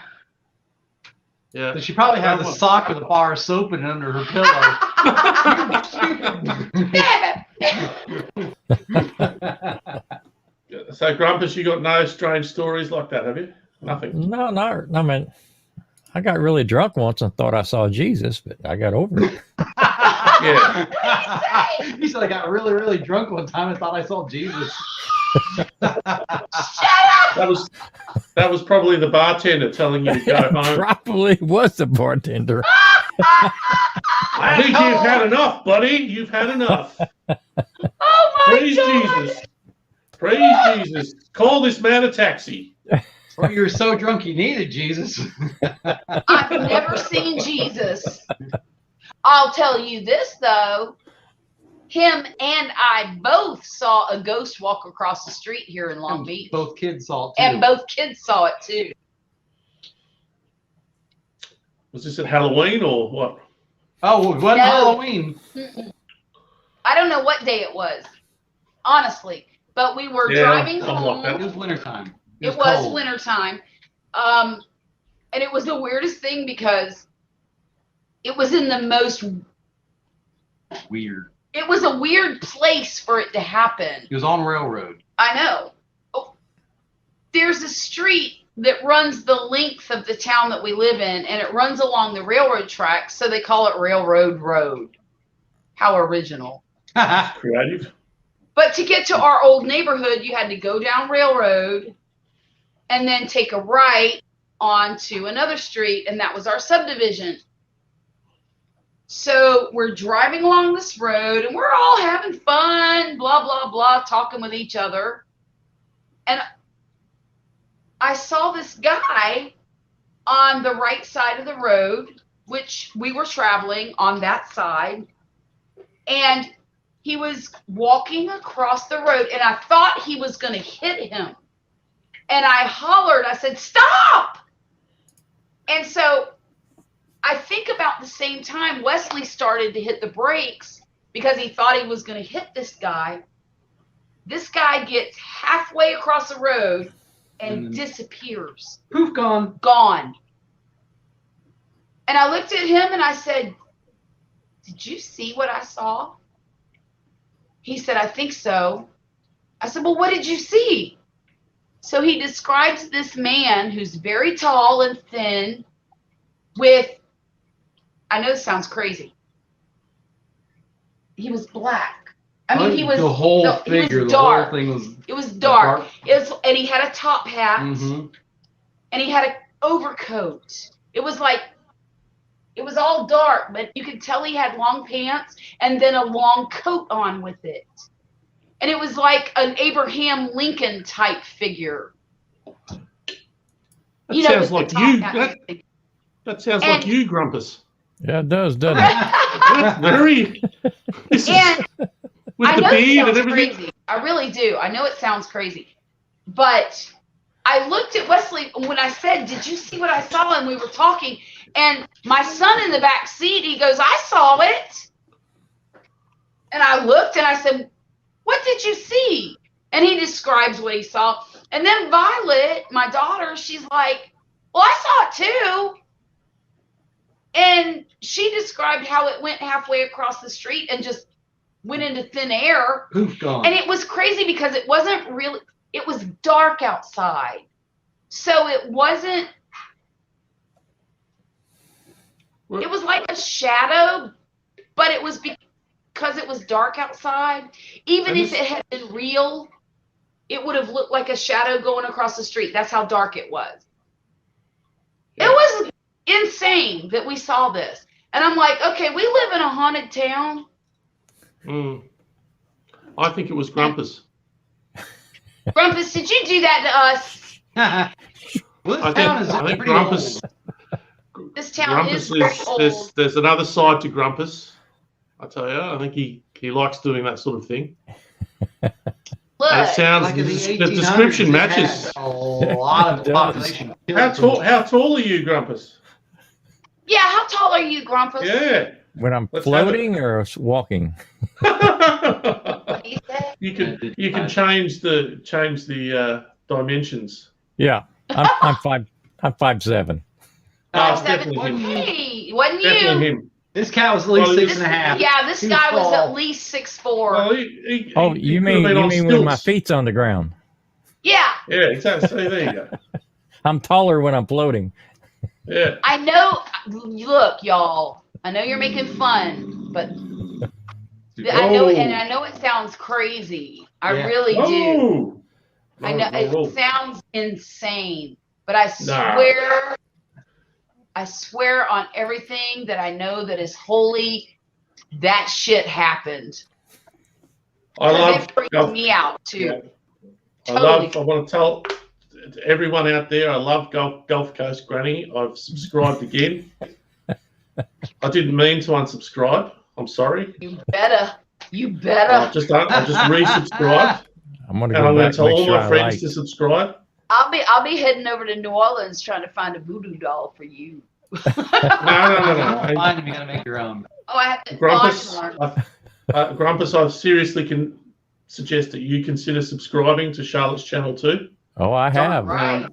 Speaker 4: Yeah.
Speaker 2: So she probably has a sock with a bar of soap in it under her pillow.
Speaker 4: So, Grumpus, you got no strange stories like that, have you? Nothing.
Speaker 3: No, I mean, I got really drunk once and thought I saw Jesus, but I got over it.
Speaker 4: Yeah.
Speaker 2: He said I got really, really drunk one time and thought I saw Jesus.
Speaker 4: That was probably the bartender telling you to go home.
Speaker 3: Probably was the bartender.
Speaker 4: I think you've had enough, buddy. You've had enough.
Speaker 1: Oh my
Speaker 4: Praise
Speaker 1: God.
Speaker 4: Jesus. Praise Jesus. Call this man a taxi.
Speaker 2: Or you were so drunk you needed Jesus.
Speaker 1: I've never seen Jesus. I'll tell you this, though. Him and I both saw a ghost walk across the street here in Long Beach.
Speaker 2: Both kids saw it too.
Speaker 1: And both kids saw it, too.
Speaker 4: Was this at Halloween or what?
Speaker 2: Oh, it wasn't
Speaker 1: No.
Speaker 2: Halloween.
Speaker 1: I don't know what day it was, honestly. But we were
Speaker 4: Yeah,
Speaker 1: driving
Speaker 4: something
Speaker 1: home.
Speaker 4: like
Speaker 2: It was wintertime.
Speaker 1: It was
Speaker 2: cold.
Speaker 1: wintertime. And it was the weirdest thing because it was in the most,
Speaker 2: Weird.
Speaker 1: it was a weird place for it to happen.
Speaker 2: It was on railroad.
Speaker 1: I know. Oh, there's a street that runs the length of the town that we live in, and it runs along the railroad tracks, so they call it Railroad Road. How original.
Speaker 4: Creative.
Speaker 1: But to get to our old neighborhood, you had to go down Railroad and then take a right onto another street, and that was our subdivision. So we're driving along this road, and we're all having fun, blah, blah, blah, talking with each other. And I saw this guy on the right side of the road, which we were traveling on that side. And he was walking across the road, and I thought he was going to hit him. And I hollered, I said, "Stop!" And so I think about the same time Wesley started to hit the brakes because he thought he was going to hit this guy. This guy gets halfway across the road and disappears.
Speaker 2: Poof, gone.
Speaker 1: Gone. And I looked at him and I said, "Did you see what I saw?" He said, "I think so." I said, "Well, what did you see?" So he describes this man who's very tall and thin with, I know this sounds crazy. He was black. I mean, he was
Speaker 2: the whole
Speaker 1: he was
Speaker 2: figure. The
Speaker 1: dark.
Speaker 2: whole thing was
Speaker 1: It was dark. And he had a top hat,
Speaker 2: Mm-hmm.
Speaker 1: and he had an overcoat. It was like, it was all dark, but you could tell he had long pants and then a long coat on with it. And it was like an Abraham Lincoln type figure.
Speaker 4: That sounds
Speaker 1: with
Speaker 4: like
Speaker 1: the top
Speaker 4: you.
Speaker 1: hat.
Speaker 4: That sounds like you, Grumpus.
Speaker 3: Yeah, it does, doesn't it?
Speaker 4: That's very. This is,
Speaker 1: And
Speaker 4: with
Speaker 1: I
Speaker 4: the
Speaker 1: know it
Speaker 4: beard and
Speaker 1: sounds
Speaker 4: everything.
Speaker 1: crazy. I really do. I know it sounds crazy. But I looked at Wesley when I said, "Did you see what I saw?" And we were talking. And my son in the back seat, he goes, "I saw it." And I looked and I said, "What did you see?" And he describes what he saw. And then Violet, my daughter, she's like, "Well, I saw it too." And she described how it went halfway across the street and just went into thin air.
Speaker 2: Poof, gone.
Speaker 1: And it was crazy because it wasn't really, it was dark outside. So it wasn't, it was like a shadow, but it was because it was dark outside. Even if it had been real, it would have looked like a shadow going across the street. That's how dark it was. It was insane that we saw this. And I'm like, okay, we live in a haunted town.
Speaker 4: I think it was Grumpus.
Speaker 1: Grumpus, did you do that to us?
Speaker 2: Well,
Speaker 4: I
Speaker 2: this town is
Speaker 4: think
Speaker 2: pretty
Speaker 4: Grumpus.
Speaker 2: old.
Speaker 1: This town
Speaker 4: Grumpus
Speaker 1: is very old.
Speaker 4: there's another side to Grumpus. I tell you, I think he likes doing that sort of thing.
Speaker 1: Look,
Speaker 4: That sounds.
Speaker 2: Like in
Speaker 4: The,
Speaker 2: the
Speaker 4: the
Speaker 2: 1800s,
Speaker 4: description
Speaker 2: it
Speaker 4: matches.
Speaker 2: had a lot of
Speaker 3: It does.
Speaker 2: population.
Speaker 4: How tall are you, Grumpus?
Speaker 1: yeah, how tall are you, Grumpus?
Speaker 4: Yeah.
Speaker 3: When I'm
Speaker 4: Let's have it.
Speaker 3: floating or walking?
Speaker 1: What do you say?
Speaker 4: you can change the dimensions.
Speaker 3: Yeah, I'm 5'7".
Speaker 4: Oh, it's
Speaker 1: 5'7"?
Speaker 4: definitely him.
Speaker 1: Hey, wasn't
Speaker 4: Definitely
Speaker 1: you?
Speaker 4: him.
Speaker 2: This cat was at least
Speaker 4: Well,
Speaker 2: six
Speaker 1: This,
Speaker 2: and a half.
Speaker 1: yeah, this
Speaker 2: He
Speaker 1: guy was
Speaker 2: tall.
Speaker 1: at least 6'4".
Speaker 4: Well,
Speaker 3: Oh,
Speaker 4: he
Speaker 3: you
Speaker 4: could have
Speaker 3: mean
Speaker 4: been on
Speaker 3: when my
Speaker 4: stilts.
Speaker 3: feet's on the ground?
Speaker 1: Yeah,
Speaker 4: Yeah, exactly. See, there you go.
Speaker 3: I'm taller when I'm floating.
Speaker 4: Yeah.
Speaker 1: I know. Look, y'all. I know you're making fun, but I know, and I know it sounds crazy. I
Speaker 2: Yeah.
Speaker 1: really do.
Speaker 4: Oh.
Speaker 1: I know
Speaker 4: No.
Speaker 1: it sounds insane, but I
Speaker 4: Nah.
Speaker 1: swear on everything that I know that is holy, that shit happened.
Speaker 4: I love.
Speaker 1: It freaks me out too.
Speaker 4: Yeah.
Speaker 1: Totally.
Speaker 4: I want to tell everyone out there, I love Gulf Coast Granny. I've subscribed again. I didn't mean to unsubscribe. I'm sorry.
Speaker 1: You better.
Speaker 4: I just resubscribed,
Speaker 3: I'm gonna
Speaker 4: and
Speaker 3: go
Speaker 4: I'm going
Speaker 3: back
Speaker 4: to tell
Speaker 3: make
Speaker 4: all
Speaker 3: sure
Speaker 4: my
Speaker 3: I
Speaker 4: friends
Speaker 3: like.
Speaker 4: to subscribe.
Speaker 1: I'll be heading over to New Orleans trying to find a voodoo doll for you.
Speaker 4: No.
Speaker 2: Fine, you're gonna make your own.
Speaker 1: Oh, I have to.
Speaker 4: Grumpus,
Speaker 1: Oh, I have to learn.
Speaker 4: Grumpus, I seriously can suggest that you consider subscribing to Charlotte's channel too.
Speaker 3: Oh, I have.
Speaker 1: Right.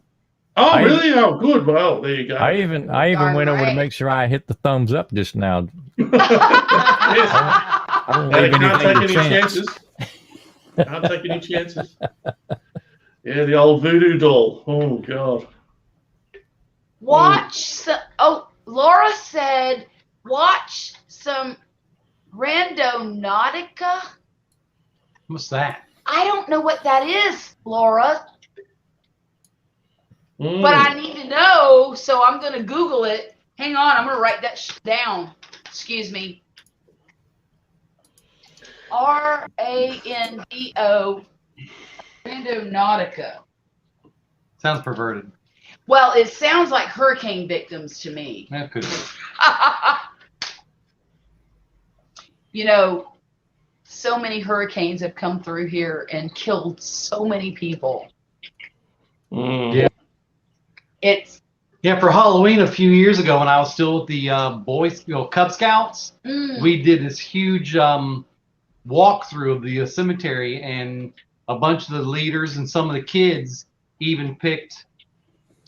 Speaker 4: Oh,
Speaker 3: I-
Speaker 4: really? Oh, good. Well, there you go.
Speaker 3: I even
Speaker 1: Darn
Speaker 3: went over to
Speaker 1: right.
Speaker 3: make sure I hit the thumbs up just now.
Speaker 4: Yes.
Speaker 3: I don't
Speaker 4: They
Speaker 3: leave
Speaker 4: can't take
Speaker 3: anything
Speaker 4: any
Speaker 3: to chance.
Speaker 4: chances. Can't take any chances. Yeah, the old voodoo doll. Oh, God.
Speaker 1: Watch some. Oh, Laura said, watch some Randonautica.
Speaker 2: What's that?
Speaker 1: I don't know what that is, Laura,
Speaker 4: Mm.
Speaker 1: but I need to know, so I'm going to Google it. Hang on, I'm going to write that down. Excuse me. Rando, Randonautica.
Speaker 2: Sounds perverted.
Speaker 1: Well, it sounds like hurricane victims to me.
Speaker 2: That could be.
Speaker 1: You know, so many hurricanes have come through here and killed so many people.
Speaker 4: Mm.
Speaker 2: Yeah.
Speaker 1: It's
Speaker 2: Yeah, for Halloween a few years ago when I was still with the Cub Scouts, we did this huge walkthrough of the cemetery, and a bunch of the leaders and some of the kids even picked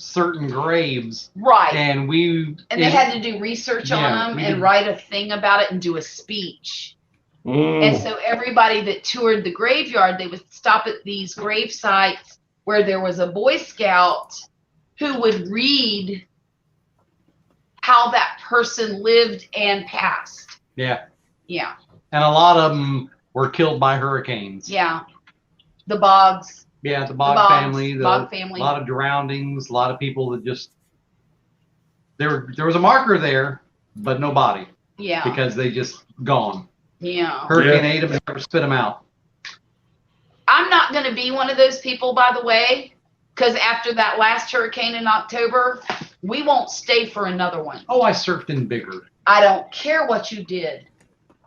Speaker 2: certain graves,
Speaker 1: right.
Speaker 2: and
Speaker 1: And they had to do research on
Speaker 2: Yeah,
Speaker 1: them
Speaker 2: we
Speaker 1: and
Speaker 2: did.
Speaker 1: write a thing about it and do a speech.
Speaker 4: Mm.
Speaker 1: And so everybody that toured the graveyard, they would stop at these grave sites where there was a Boy Scout who would read how that person lived and passed.
Speaker 2: Yeah,
Speaker 1: Yeah,
Speaker 2: and a lot of them were killed by hurricanes.
Speaker 1: yeah. The Boggs.
Speaker 2: Yeah, the
Speaker 1: The
Speaker 2: Bog
Speaker 1: Boggs,
Speaker 2: family,
Speaker 1: Bog
Speaker 2: a
Speaker 1: family.
Speaker 2: lot of drownings, a lot of people that just there was a marker there, but no body
Speaker 1: Yeah,
Speaker 2: because they just gone.
Speaker 1: yeah.
Speaker 2: Hurricane ate them and never spit them out.
Speaker 1: I'm not going to be one of those people, by the way, because after that last hurricane in October, we won't stay for another one.
Speaker 2: Oh, I surfed in bigger.
Speaker 1: I don't care what you did.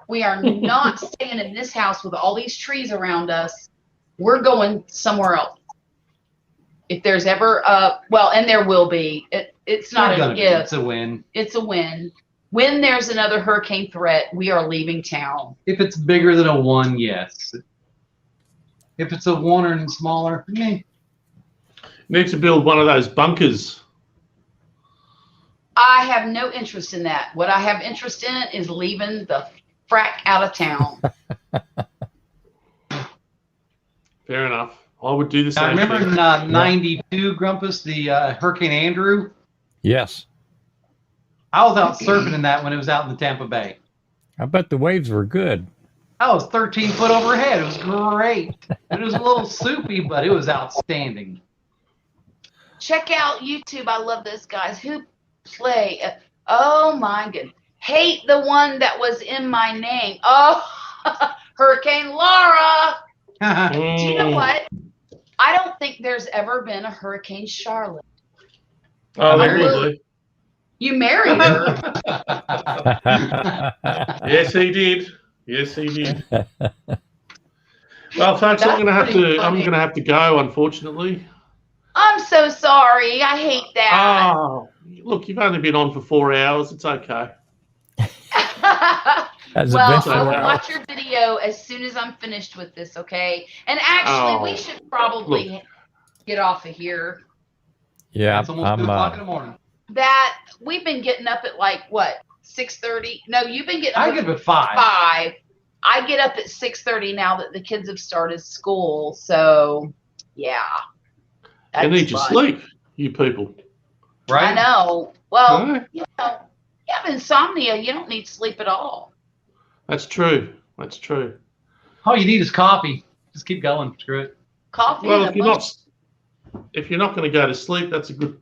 Speaker 1: We are not staying in this house with all these trees around us. We're going somewhere else. If there's ever and there will be. It's not an if.
Speaker 2: It's a win.
Speaker 1: It's a win. When there's another hurricane threat, we are leaving town.
Speaker 2: If it's bigger than a 1, yes. If it's a 1 or smaller, meh.
Speaker 4: Need to build one of those bunkers.
Speaker 1: I have no interest in that. What I have interest in is leaving the frack out of town.
Speaker 4: Fair enough. I would do the
Speaker 2: I
Speaker 4: same
Speaker 2: remember
Speaker 4: thing.
Speaker 2: in 92, Grumpus, the Hurricane Andrew.
Speaker 3: Yes,
Speaker 2: I was out surfing in that when it was out in the Tampa Bay.
Speaker 3: I bet the waves were good.
Speaker 2: I was 13 foot overhead. It was great. It was a little soupy, but it was outstanding.
Speaker 1: Check out YouTube. I love those guys who play. Oh my goodness. Hate the one that was in my name. Oh, Hurricane Laura. Do you know what? I don't think there's ever been a Hurricane Charlotte.
Speaker 4: Oh, there
Speaker 2: Married?
Speaker 4: will be.
Speaker 1: You married her.
Speaker 4: Yes, he did. Yes, he did. Well, folks,
Speaker 1: That's
Speaker 4: I'm gonna
Speaker 1: pretty funny.
Speaker 4: have to go, unfortunately.
Speaker 1: I'm so sorry. I hate that.
Speaker 4: Oh, look, you've only been on for 4 hours. It's okay.
Speaker 3: Has it
Speaker 1: Well,
Speaker 3: been
Speaker 1: I
Speaker 3: 4
Speaker 1: will
Speaker 3: hours?
Speaker 1: watch your video as soon as I'm finished with this, okay? And actually, we
Speaker 4: Oh,
Speaker 1: should probably get off of here.
Speaker 3: Yeah,
Speaker 2: It's almost 2 o'clock in the morning.
Speaker 1: That we've been getting up at like what 6:30? No, you've been getting up
Speaker 2: I
Speaker 1: at
Speaker 2: give it 5.
Speaker 1: 5. I get up at 6:30 now that the kids have started school. So yeah,
Speaker 4: you need
Speaker 1: that's
Speaker 4: your
Speaker 1: fun.
Speaker 4: sleep, you people.
Speaker 2: Right?
Speaker 1: I know. Well,
Speaker 4: No?
Speaker 1: you know, you have insomnia. You don't need sleep at all.
Speaker 4: That's true. That's true.
Speaker 2: All you need is coffee. Just keep going. Screw it.
Speaker 1: Coffee.
Speaker 4: Well,
Speaker 1: and
Speaker 4: if
Speaker 1: a
Speaker 4: you're
Speaker 1: bunch-
Speaker 4: not going to go to sleep, that's a good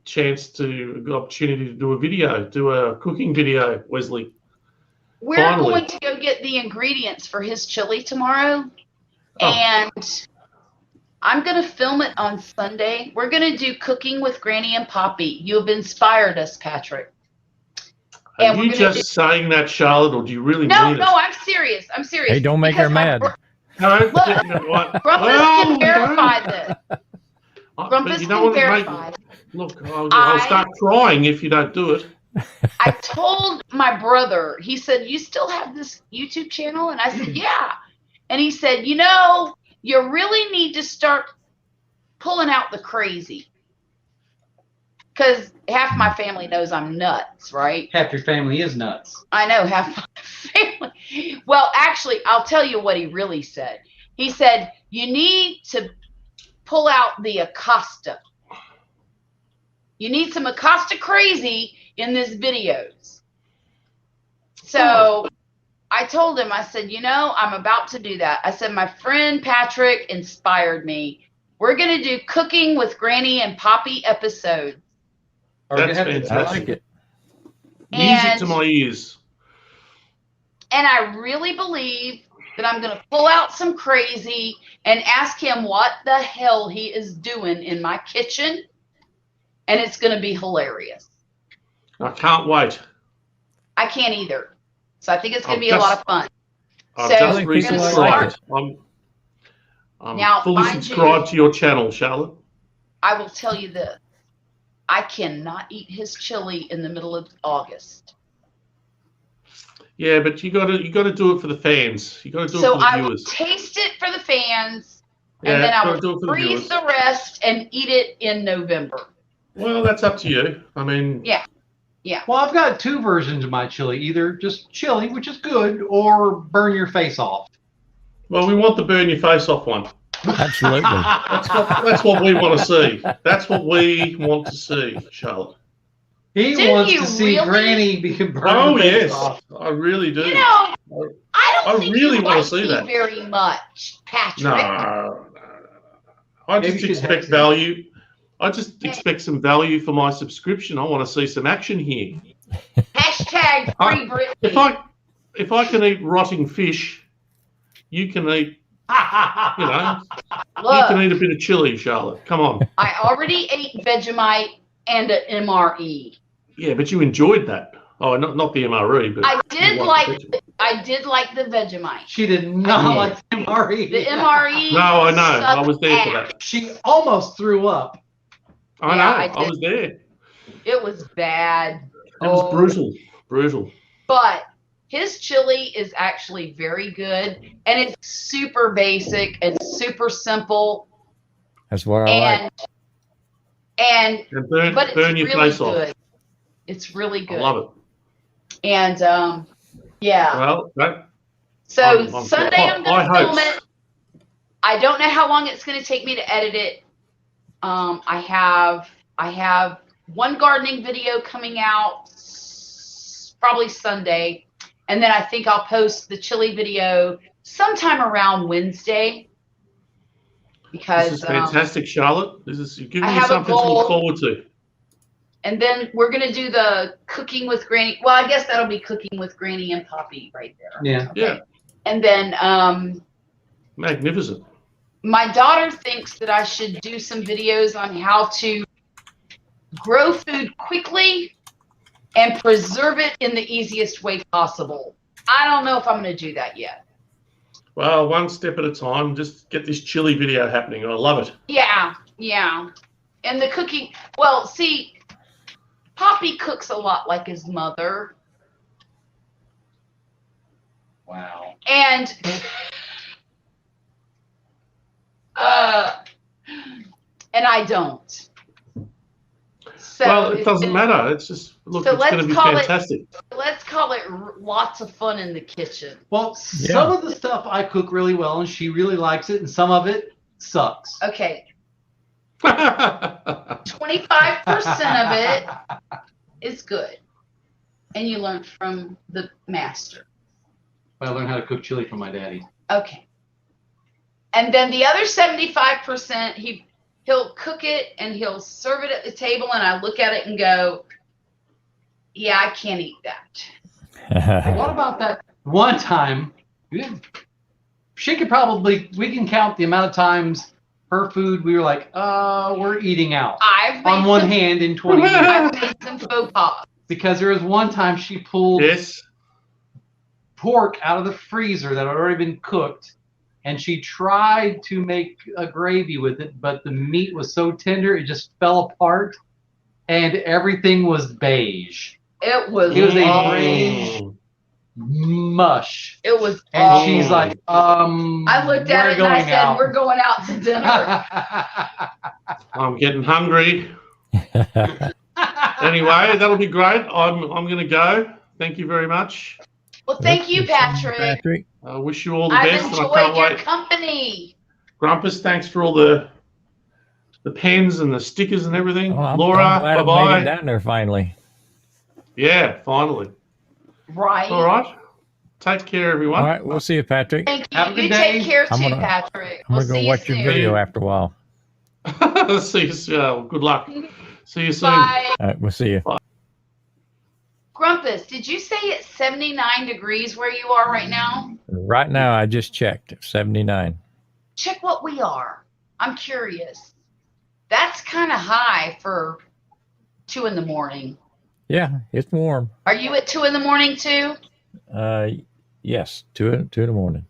Speaker 4: opportunity to do a video, do a cooking video, Wesley.
Speaker 1: We're
Speaker 4: finally.
Speaker 1: going to go get the ingredients for his chili tomorrow,
Speaker 4: Oh.
Speaker 1: and I'm going to film it on Sunday. We're going to do cooking with Granny and Poppy. You have inspired us, Patrick.
Speaker 4: Are
Speaker 1: And
Speaker 4: you
Speaker 1: we're gonna
Speaker 4: just saying that, Charlotte, or do you really
Speaker 1: No,
Speaker 4: mean it?
Speaker 1: no, I'm serious. I'm serious.
Speaker 3: Hey, don't make
Speaker 1: Because
Speaker 3: her
Speaker 1: my
Speaker 3: mad.
Speaker 4: No,
Speaker 1: Look,
Speaker 4: what?
Speaker 1: Grumpus
Speaker 4: Well,
Speaker 1: can verify this.
Speaker 4: but
Speaker 1: Grumpus
Speaker 4: you
Speaker 1: can
Speaker 4: don't want to
Speaker 1: verify.
Speaker 4: Look, I'll start crying if you don't do it.
Speaker 1: I told my brother, he said, "You still have this YouTube channel?" And I said, "Yeah." And he said, "You know, you really need to start pulling out the crazy." Because half my family knows I'm nuts, right?
Speaker 2: Half your family is nuts.
Speaker 1: I know half my family. Well, actually, I'll tell you what he really said. He said, "You need to pull out the Acosta. You need some Acosta crazy in this videos." So I told him, I said, "You know, I'm about to do that." I said, "My friend Patrick inspired me. We're going to do cooking with Granny and Poppy episodes."
Speaker 4: That's
Speaker 2: Have-
Speaker 4: fantastic.
Speaker 3: I like it.
Speaker 4: Music
Speaker 1: And-
Speaker 4: to my ears.
Speaker 1: And I really believe that I'm going to pull out some crazy and ask him what the hell he is doing in my kitchen. And it's going to be hilarious.
Speaker 4: I can't wait.
Speaker 1: I can't either. So I think it's going to
Speaker 4: I've
Speaker 1: be a lot of fun.
Speaker 4: I've
Speaker 1: So
Speaker 4: just
Speaker 3: think people will
Speaker 4: resubscribed.
Speaker 3: like
Speaker 4: I'm
Speaker 1: Now,
Speaker 4: fully
Speaker 1: mind
Speaker 4: subscribed to your channel, Charlotte.
Speaker 1: I will tell you this. I cannot eat his chili in the middle of August.
Speaker 4: Yeah, but you got to do it for the fans. You got to do
Speaker 1: So
Speaker 4: it for the
Speaker 1: I will
Speaker 4: viewers.
Speaker 1: taste it for the fans,
Speaker 4: Yeah,
Speaker 1: and then I
Speaker 4: gotta do
Speaker 1: will
Speaker 4: it for the
Speaker 1: freeze
Speaker 4: viewers.
Speaker 1: the rest and eat it in November.
Speaker 4: Well, that's up to you. I mean,
Speaker 1: Yeah.
Speaker 2: Well, I've got 2 versions of my chili. Either just chili, which is good, or burn your face off.
Speaker 4: well, we want the burn your face off one.
Speaker 3: Absolutely.
Speaker 4: That's what we want to see. That's what we want to see, Charlotte.
Speaker 2: He
Speaker 1: Do
Speaker 2: wants
Speaker 1: you
Speaker 2: to see
Speaker 1: really?
Speaker 2: Granny be burned
Speaker 4: Oh
Speaker 2: her face
Speaker 4: yes,
Speaker 2: off.
Speaker 4: I really do.
Speaker 1: You know, I don't
Speaker 4: I
Speaker 1: think
Speaker 4: really
Speaker 1: you
Speaker 4: wanna
Speaker 1: like
Speaker 4: see
Speaker 1: me
Speaker 4: that.
Speaker 1: very much, Patrick.
Speaker 4: No. I
Speaker 2: Maybe
Speaker 4: just
Speaker 2: you should
Speaker 4: expect
Speaker 2: have
Speaker 4: value. I just expect some value for my subscription. I want to see some action here.
Speaker 1: Hashtag free Britney.
Speaker 4: If I can eat rotting fish, you can eat. You know, you can
Speaker 1: Look,
Speaker 4: eat a bit of chili, Charlotte. Come on.
Speaker 1: I already ate Vegemite and an MRE.
Speaker 4: Yeah, but you enjoyed that. Oh, not the MRE, but
Speaker 1: I did
Speaker 4: you
Speaker 1: like
Speaker 4: liked it.
Speaker 1: the Vegemite.
Speaker 2: She did not
Speaker 3: did.
Speaker 2: like MRE.
Speaker 1: The MRE.
Speaker 4: No, I know. I
Speaker 1: sucked
Speaker 4: was there for
Speaker 1: ass.
Speaker 4: that.
Speaker 2: She almost threw up.
Speaker 4: I
Speaker 1: Yeah,
Speaker 4: know.
Speaker 1: I
Speaker 4: I
Speaker 1: did.
Speaker 4: was there.
Speaker 1: It was bad.
Speaker 4: It was
Speaker 1: Oh.
Speaker 4: brutal.
Speaker 1: But his chili is actually very good, and it's super basic and super simple,
Speaker 3: That's what I like.
Speaker 1: and
Speaker 4: And
Speaker 1: but it's
Speaker 4: burn your
Speaker 1: really
Speaker 4: face off.
Speaker 1: good. It's really
Speaker 4: I
Speaker 1: good.
Speaker 4: love it.
Speaker 1: And yeah.
Speaker 4: Well,
Speaker 1: So
Speaker 4: I'm-
Speaker 1: Sunday I'm
Speaker 4: I
Speaker 1: gonna film
Speaker 4: hope.
Speaker 1: it. I don't know how long it's gonna take me to edit it. I have one gardening video coming out probably Sunday, and then I think I'll post the chili video sometime around Wednesday. Because
Speaker 4: this is fantastic, Charlotte. You're giving
Speaker 1: I
Speaker 4: me
Speaker 1: have a
Speaker 4: something to
Speaker 1: goal.
Speaker 4: look forward to.
Speaker 1: and then we're gonna do the cooking with Granny. Well, I guess that'll be cooking with Granny and Poppy right there.
Speaker 2: Yeah.
Speaker 4: Yeah,
Speaker 1: And then
Speaker 4: magnificent.
Speaker 1: my daughter thinks that I should do some videos on how to grow food quickly and preserve it in the easiest way possible. I don't know if I'm going to do that yet.
Speaker 4: Well, one step at a time. Just get this chili video happening. I love it.
Speaker 1: Yeah, yeah. And the cooking, well, see, Poppy cooks a lot like his mother.
Speaker 2: Wow.
Speaker 1: And and I don't. So
Speaker 4: Well, it doesn't matter. It's just, look,
Speaker 1: So
Speaker 4: it's going to
Speaker 1: let's
Speaker 4: be
Speaker 1: call it-
Speaker 4: fantastic.
Speaker 1: let's call it lots of fun in the kitchen.
Speaker 2: Well, some of the stuff I cook really well, and she really likes it, and some of it sucks.
Speaker 1: Okay, 25% of it is good, and you learn from the master.
Speaker 2: I learned how to cook chili from my daddy.
Speaker 1: Okay, and then the other 75%, he'll cook it and he'll serve it at the table, and I look at it and go, "Yeah, I can't eat that."
Speaker 2: What about that one time? She could probably, we can count the amount of times her food, we were like, we're eating out.
Speaker 1: I've made
Speaker 2: On one
Speaker 1: some,
Speaker 2: hand in 20 years.
Speaker 1: I've made some faux pas.
Speaker 2: Because there was one time she pulled
Speaker 4: Yes.
Speaker 2: pork out of the freezer that had already been cooked, and she tried to make a gravy with it, but the meat was so tender it just fell apart, and everything was beige.
Speaker 1: It was
Speaker 2: It was a
Speaker 1: awful.
Speaker 2: beige mush.
Speaker 1: It was
Speaker 2: And
Speaker 1: awful.
Speaker 2: she's like,
Speaker 1: I looked at
Speaker 2: we're
Speaker 1: it and I
Speaker 2: going
Speaker 1: said,
Speaker 2: out.
Speaker 1: "We're going out to dinner."
Speaker 4: I'm getting hungry. Anyway, that'll be great. I'm going to go. Thank you very much.
Speaker 1: Well, thank you, Patrick.
Speaker 3: Patrick.
Speaker 4: I wish you all the
Speaker 1: I've
Speaker 4: best, and I
Speaker 1: enjoyed
Speaker 4: can't
Speaker 1: your
Speaker 4: wait.
Speaker 1: company.
Speaker 4: Grumpus, thanks for all the pens and the stickers and everything.
Speaker 3: Oh, I'm
Speaker 4: Laura,
Speaker 3: glad I made it
Speaker 4: bye-bye.
Speaker 3: down there finally.
Speaker 4: Yeah, finally.
Speaker 1: Right.
Speaker 4: All right. Take care, everyone.
Speaker 3: All right, we'll see you, Patrick.
Speaker 1: Thank you.
Speaker 2: Have a good
Speaker 1: You
Speaker 2: day.
Speaker 1: take care
Speaker 3: I'm
Speaker 1: too,
Speaker 3: gonna-
Speaker 1: Patrick.
Speaker 3: I'm
Speaker 1: We'll
Speaker 3: gonna
Speaker 1: see
Speaker 3: go watch
Speaker 1: you
Speaker 3: your
Speaker 1: soon.
Speaker 3: video after a while.
Speaker 4: See you soon. Good luck. See you soon.
Speaker 1: Bye.
Speaker 3: All right, we'll see you.
Speaker 1: Grumpus, did you say it's 79 degrees where you are right now?
Speaker 3: Right now, I just checked. 79.
Speaker 1: Check what we are. I'm curious. That's kind of high for 2 in the morning.
Speaker 3: Yeah, it's warm.
Speaker 1: Are you at 2 in the morning too?
Speaker 3: Yes, 2 in the morning.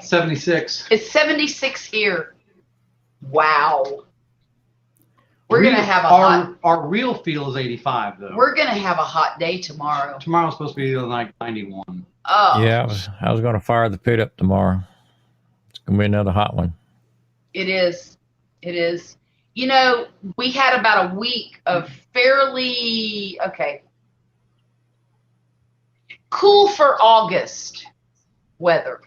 Speaker 2: 76.
Speaker 1: It's 76 here. Wow. We're gonna have a hot.
Speaker 2: Our real feel is 85 though.
Speaker 1: We're gonna have a hot day tomorrow.
Speaker 2: Tomorrow's supposed to be like 91.
Speaker 1: Oh,
Speaker 3: Yeah, I was going to fire the pit up tomorrow. It's going to be another hot one.
Speaker 1: it is. It is. You know, we had about a week of fairly cool for August weather.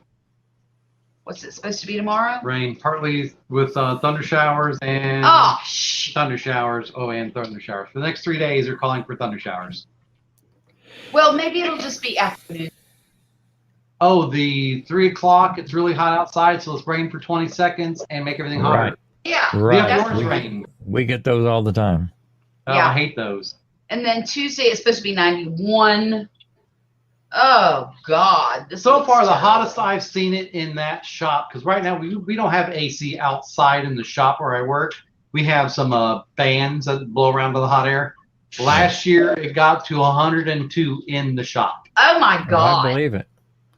Speaker 1: What's it supposed to be tomorrow?
Speaker 2: Rain, partly with thunder showers and
Speaker 1: Oh, shit.
Speaker 2: thunder showers. Oh, and thunder showers. For the next 3 days, they're calling for thunder showers.
Speaker 1: Well, maybe it'll just be afternoon.
Speaker 2: Oh, the 3 o'clock, it's really hot outside, so let's rain for 20 seconds and make everything hotter.
Speaker 3: Right.
Speaker 1: Yeah.
Speaker 3: Right.
Speaker 2: Yeah,
Speaker 1: That's
Speaker 2: orange
Speaker 1: right.
Speaker 2: rain.
Speaker 3: We get those all the time.
Speaker 2: Oh,
Speaker 1: Yeah.
Speaker 2: I hate those.
Speaker 1: And then Tuesday it's supposed to be 91. Oh God!
Speaker 2: So
Speaker 1: looks
Speaker 2: far, the
Speaker 1: terrible.
Speaker 2: hottest I've seen it in that shop, because right now we don't have AC outside in the shop where I work. We have some fans that blow around with the hot air. Last year, it got to 102 in the shop.
Speaker 1: Oh my
Speaker 3: I
Speaker 1: God!
Speaker 3: believe it.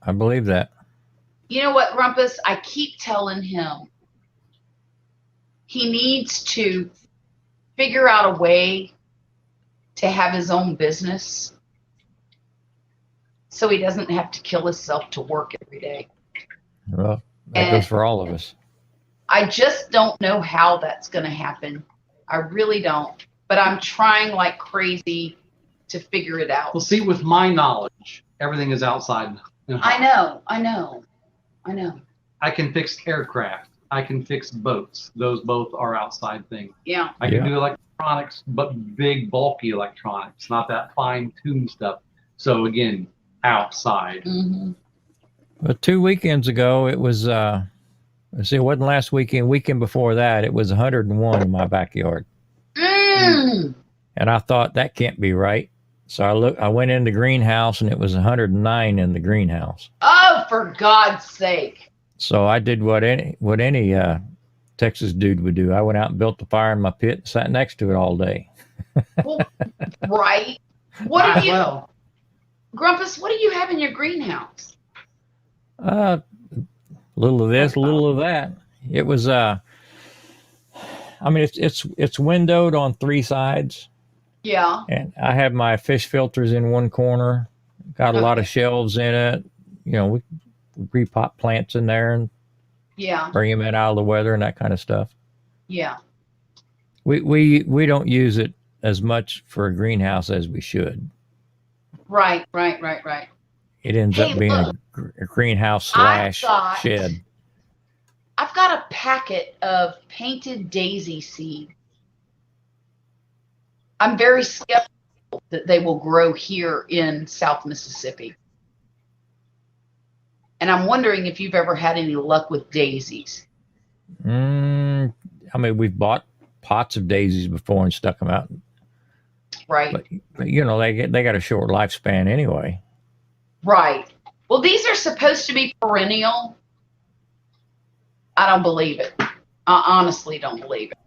Speaker 3: I believe that.
Speaker 1: You know what, Rumpus? I keep telling him he needs to figure out a way to have his own business so he doesn't have to kill himself to work every day.
Speaker 3: Well, that
Speaker 1: And-
Speaker 3: goes for all of us.
Speaker 1: I just don't know how that's going to happen. I really don't. But I'm trying like crazy to figure it out.
Speaker 2: Well, see, with my knowledge, everything is outside.
Speaker 1: I know.
Speaker 2: I can fix aircraft. I can fix boats. Those both are outside things.
Speaker 1: Yeah.
Speaker 2: I can
Speaker 3: Yeah.
Speaker 2: do electronics, but big, bulky electronics, not that fine-tuned stuff. So again, outside.
Speaker 1: Mm-hmm.
Speaker 3: But 2 weekends ago, it was, let's see, it wasn't last weekend. Weekend before that, it was 101 in my backyard.
Speaker 1: Mm.
Speaker 3: And I thought that can't be right. So I went in the greenhouse and it was 109 in the greenhouse.
Speaker 1: Oh, for God's sake.
Speaker 3: So I did what any Texas dude would do. I went out and built the fire in my pit and sat next to it all day.
Speaker 1: Well, right. What
Speaker 2: Might
Speaker 1: do you,
Speaker 2: well.
Speaker 1: Grumpus, what do you have in your greenhouse?
Speaker 3: A little of this, a little of that. It was I mean it's windowed on 3 sides.
Speaker 1: Yeah.
Speaker 3: And I have my fish filters in one corner. Got a lot of shelves in it. You know, we repot plants in there and
Speaker 1: Yeah.
Speaker 3: bring them in out of the weather and that kind of stuff.
Speaker 1: Yeah.
Speaker 3: We don't use it as much for a greenhouse as we should.
Speaker 1: Right.
Speaker 3: It ends up being a greenhouse / shed.
Speaker 1: I've got a packet of painted daisy seed. I'm very skeptical that they will grow here in South Mississippi. And I'm wondering if you've ever had any luck with daisies.
Speaker 3: I mean, we've bought pots of daisies before and stuck them out.
Speaker 1: Right.
Speaker 3: But you know, they got a short lifespan anyway.
Speaker 1: Right. Well, these are supposed to be perennial. I don't believe it. I honestly don't believe it.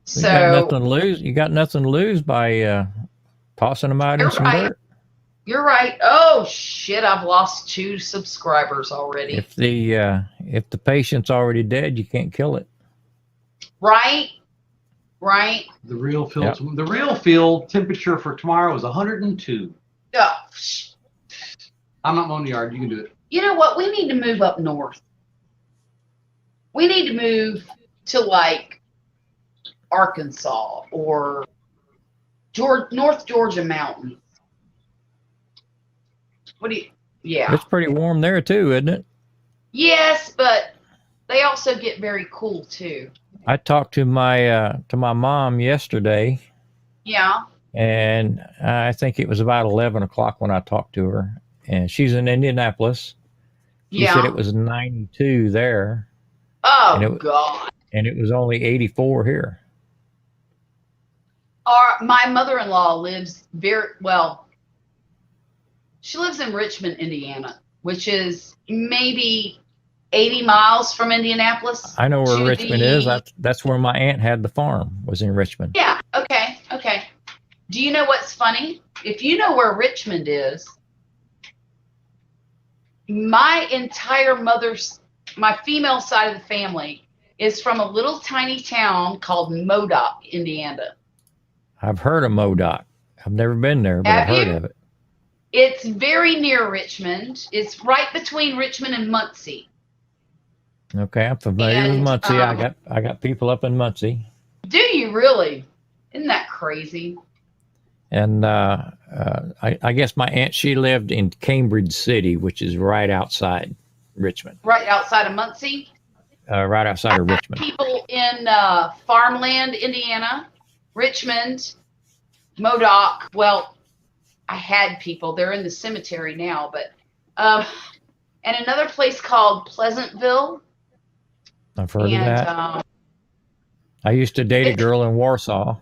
Speaker 1: So
Speaker 3: you got nothing to lose. You got nothing to lose by tossing them out in some dirt.
Speaker 1: You're right. Oh shit! I've lost 2 subscribers already.
Speaker 3: If the patient's already dead, you can't kill it.
Speaker 1: Right.
Speaker 2: The real field temperature for tomorrow is 102.
Speaker 1: Oh,
Speaker 2: I'm not mowing the yard. You can do it.
Speaker 1: you know what? We need to move up north. We need to move to like Arkansas or North Georgia mountains. What do you? Yeah.
Speaker 3: It's pretty warm there too, isn't it?
Speaker 1: Yes, but they also get very cool too.
Speaker 3: I talked to my mom yesterday.
Speaker 1: Yeah.
Speaker 3: And I think it was about 11 o'clock when I talked to her. And she's in Indianapolis. She said it was 92 there.
Speaker 1: Oh, God.
Speaker 3: And it was only 84 here.
Speaker 1: My mother-in-law lives she lives in Richmond, Indiana, which is maybe 80 miles from Indianapolis.
Speaker 3: I know where Richmond is. That's where my aunt had the farm, was in Richmond.
Speaker 1: Yeah. Okay. Do you know what's funny? If you know where Richmond is, my female side of the family is from a little tiny town called Modoc, Indiana.
Speaker 3: I've heard of Modoc. I've never been there, but I've heard of it.
Speaker 1: It's very near Richmond. It's right between Richmond and Muncie.
Speaker 3: Okay, I'm familiar with Muncie. I got people up in Muncie.
Speaker 1: Do you really? Isn't that crazy?
Speaker 3: And I guess my aunt, she lived in Cambridge City, which is right outside Richmond.
Speaker 1: Right outside of Muncie?
Speaker 3: Right outside of Richmond.
Speaker 1: People in Farmland, Indiana, Richmond, Modoc. Well, I had people. They're in the cemetery now, but and another place called Pleasantville.
Speaker 3: I've heard of that. I used to date a girl in Warsaw.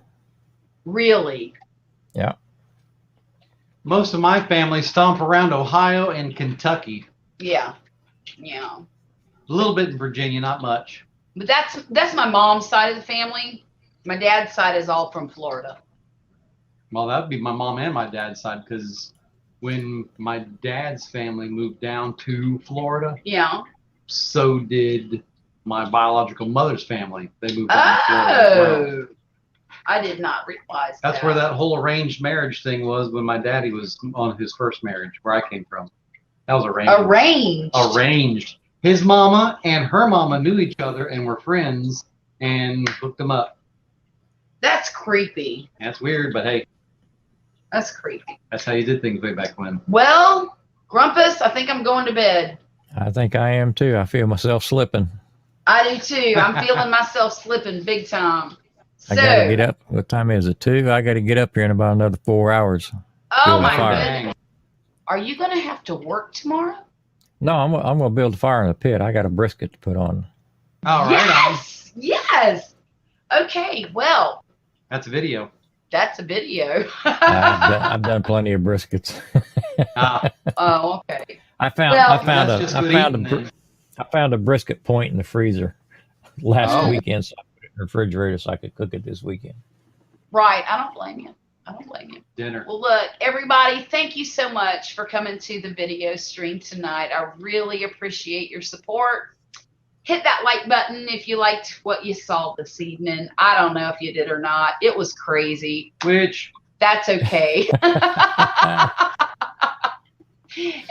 Speaker 1: Really?
Speaker 3: Yeah.
Speaker 2: Most of my family stomp around Ohio and Kentucky.
Speaker 1: Yeah.
Speaker 2: A little bit in Virginia, not much.
Speaker 1: But that's my mom's side of the family. My dad's side is all from Florida.
Speaker 2: Well, that would be my mom and my dad's side, because when my dad's family moved down to Florida, so did my biological mother's family. They moved down to Florida as well.
Speaker 1: I did not realize
Speaker 2: That's where that whole arranged marriage thing was when my daddy was on his first marriage, where I came from. That was arranged. Arranged. His mama and her mama knew each other and were friends and hooked them up.
Speaker 1: That's creepy.
Speaker 2: That's weird, but hey.
Speaker 1: That's creepy.
Speaker 2: That's how you did things way back when.
Speaker 1: Well, Grumpus, I think I'm going to bed.
Speaker 3: I think I am too. I feel myself slipping.
Speaker 1: I do too. I'm feeling myself slipping big time.
Speaker 3: I got to get up. What time is it? 2? I got to get up here in about another 4 hours.
Speaker 1: Oh my goodness. Are you going to have to work tomorrow?
Speaker 3: No, I'm going to build a fire in the pit. I got a brisket to put on.
Speaker 2: All right.
Speaker 1: Yes. Okay. Well.
Speaker 2: That's a video.
Speaker 1: That's a video.
Speaker 3: I've done plenty of briskets.
Speaker 1: Oh, okay.
Speaker 3: I found a brisket point in the freezer last weekend, so I put it in the refrigerator so I could cook it this weekend.
Speaker 1: Right. I don't blame you.
Speaker 2: Dinner.
Speaker 1: Well, look, everybody, thank you so much for coming to the video stream tonight. I really appreciate your support. hit that like button if you liked what you saw this evening. I don't know if you did or not. It was crazy.
Speaker 2: Which
Speaker 1: That's okay.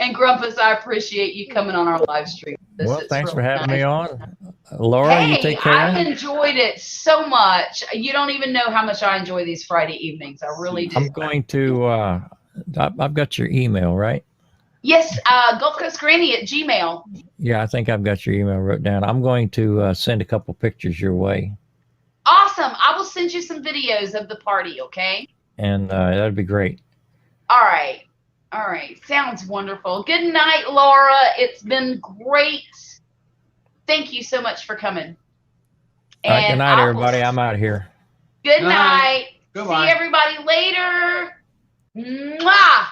Speaker 1: And Grumpus, I appreciate you coming on our live stream.
Speaker 3: Well, thanks for having me
Speaker 1: nice.
Speaker 3: on. Laura, you
Speaker 1: Hey,
Speaker 3: take care.
Speaker 1: I've enjoyed it so much. You don't even know how much I enjoy these Friday evenings. I really do.
Speaker 3: I'm going to, I've got your email, right?
Speaker 1: Yes, Gulf Coast Granny at Gmail.
Speaker 3: Yeah, I think I've got your email wrote down. I'm going to send a couple pictures your way.
Speaker 1: Awesome. I will send you some videos of the party, okay?
Speaker 3: And that'd be great.
Speaker 1: All right. All right. Sounds wonderful. Good night, Laura. It's been great. Thank you so much for coming.
Speaker 3: All right, good
Speaker 1: And
Speaker 3: night,
Speaker 1: I will-
Speaker 3: everybody. I'm out of here.
Speaker 1: Good
Speaker 2: Night.
Speaker 1: night.
Speaker 2: Goodbye.
Speaker 1: See everybody later. Mwah!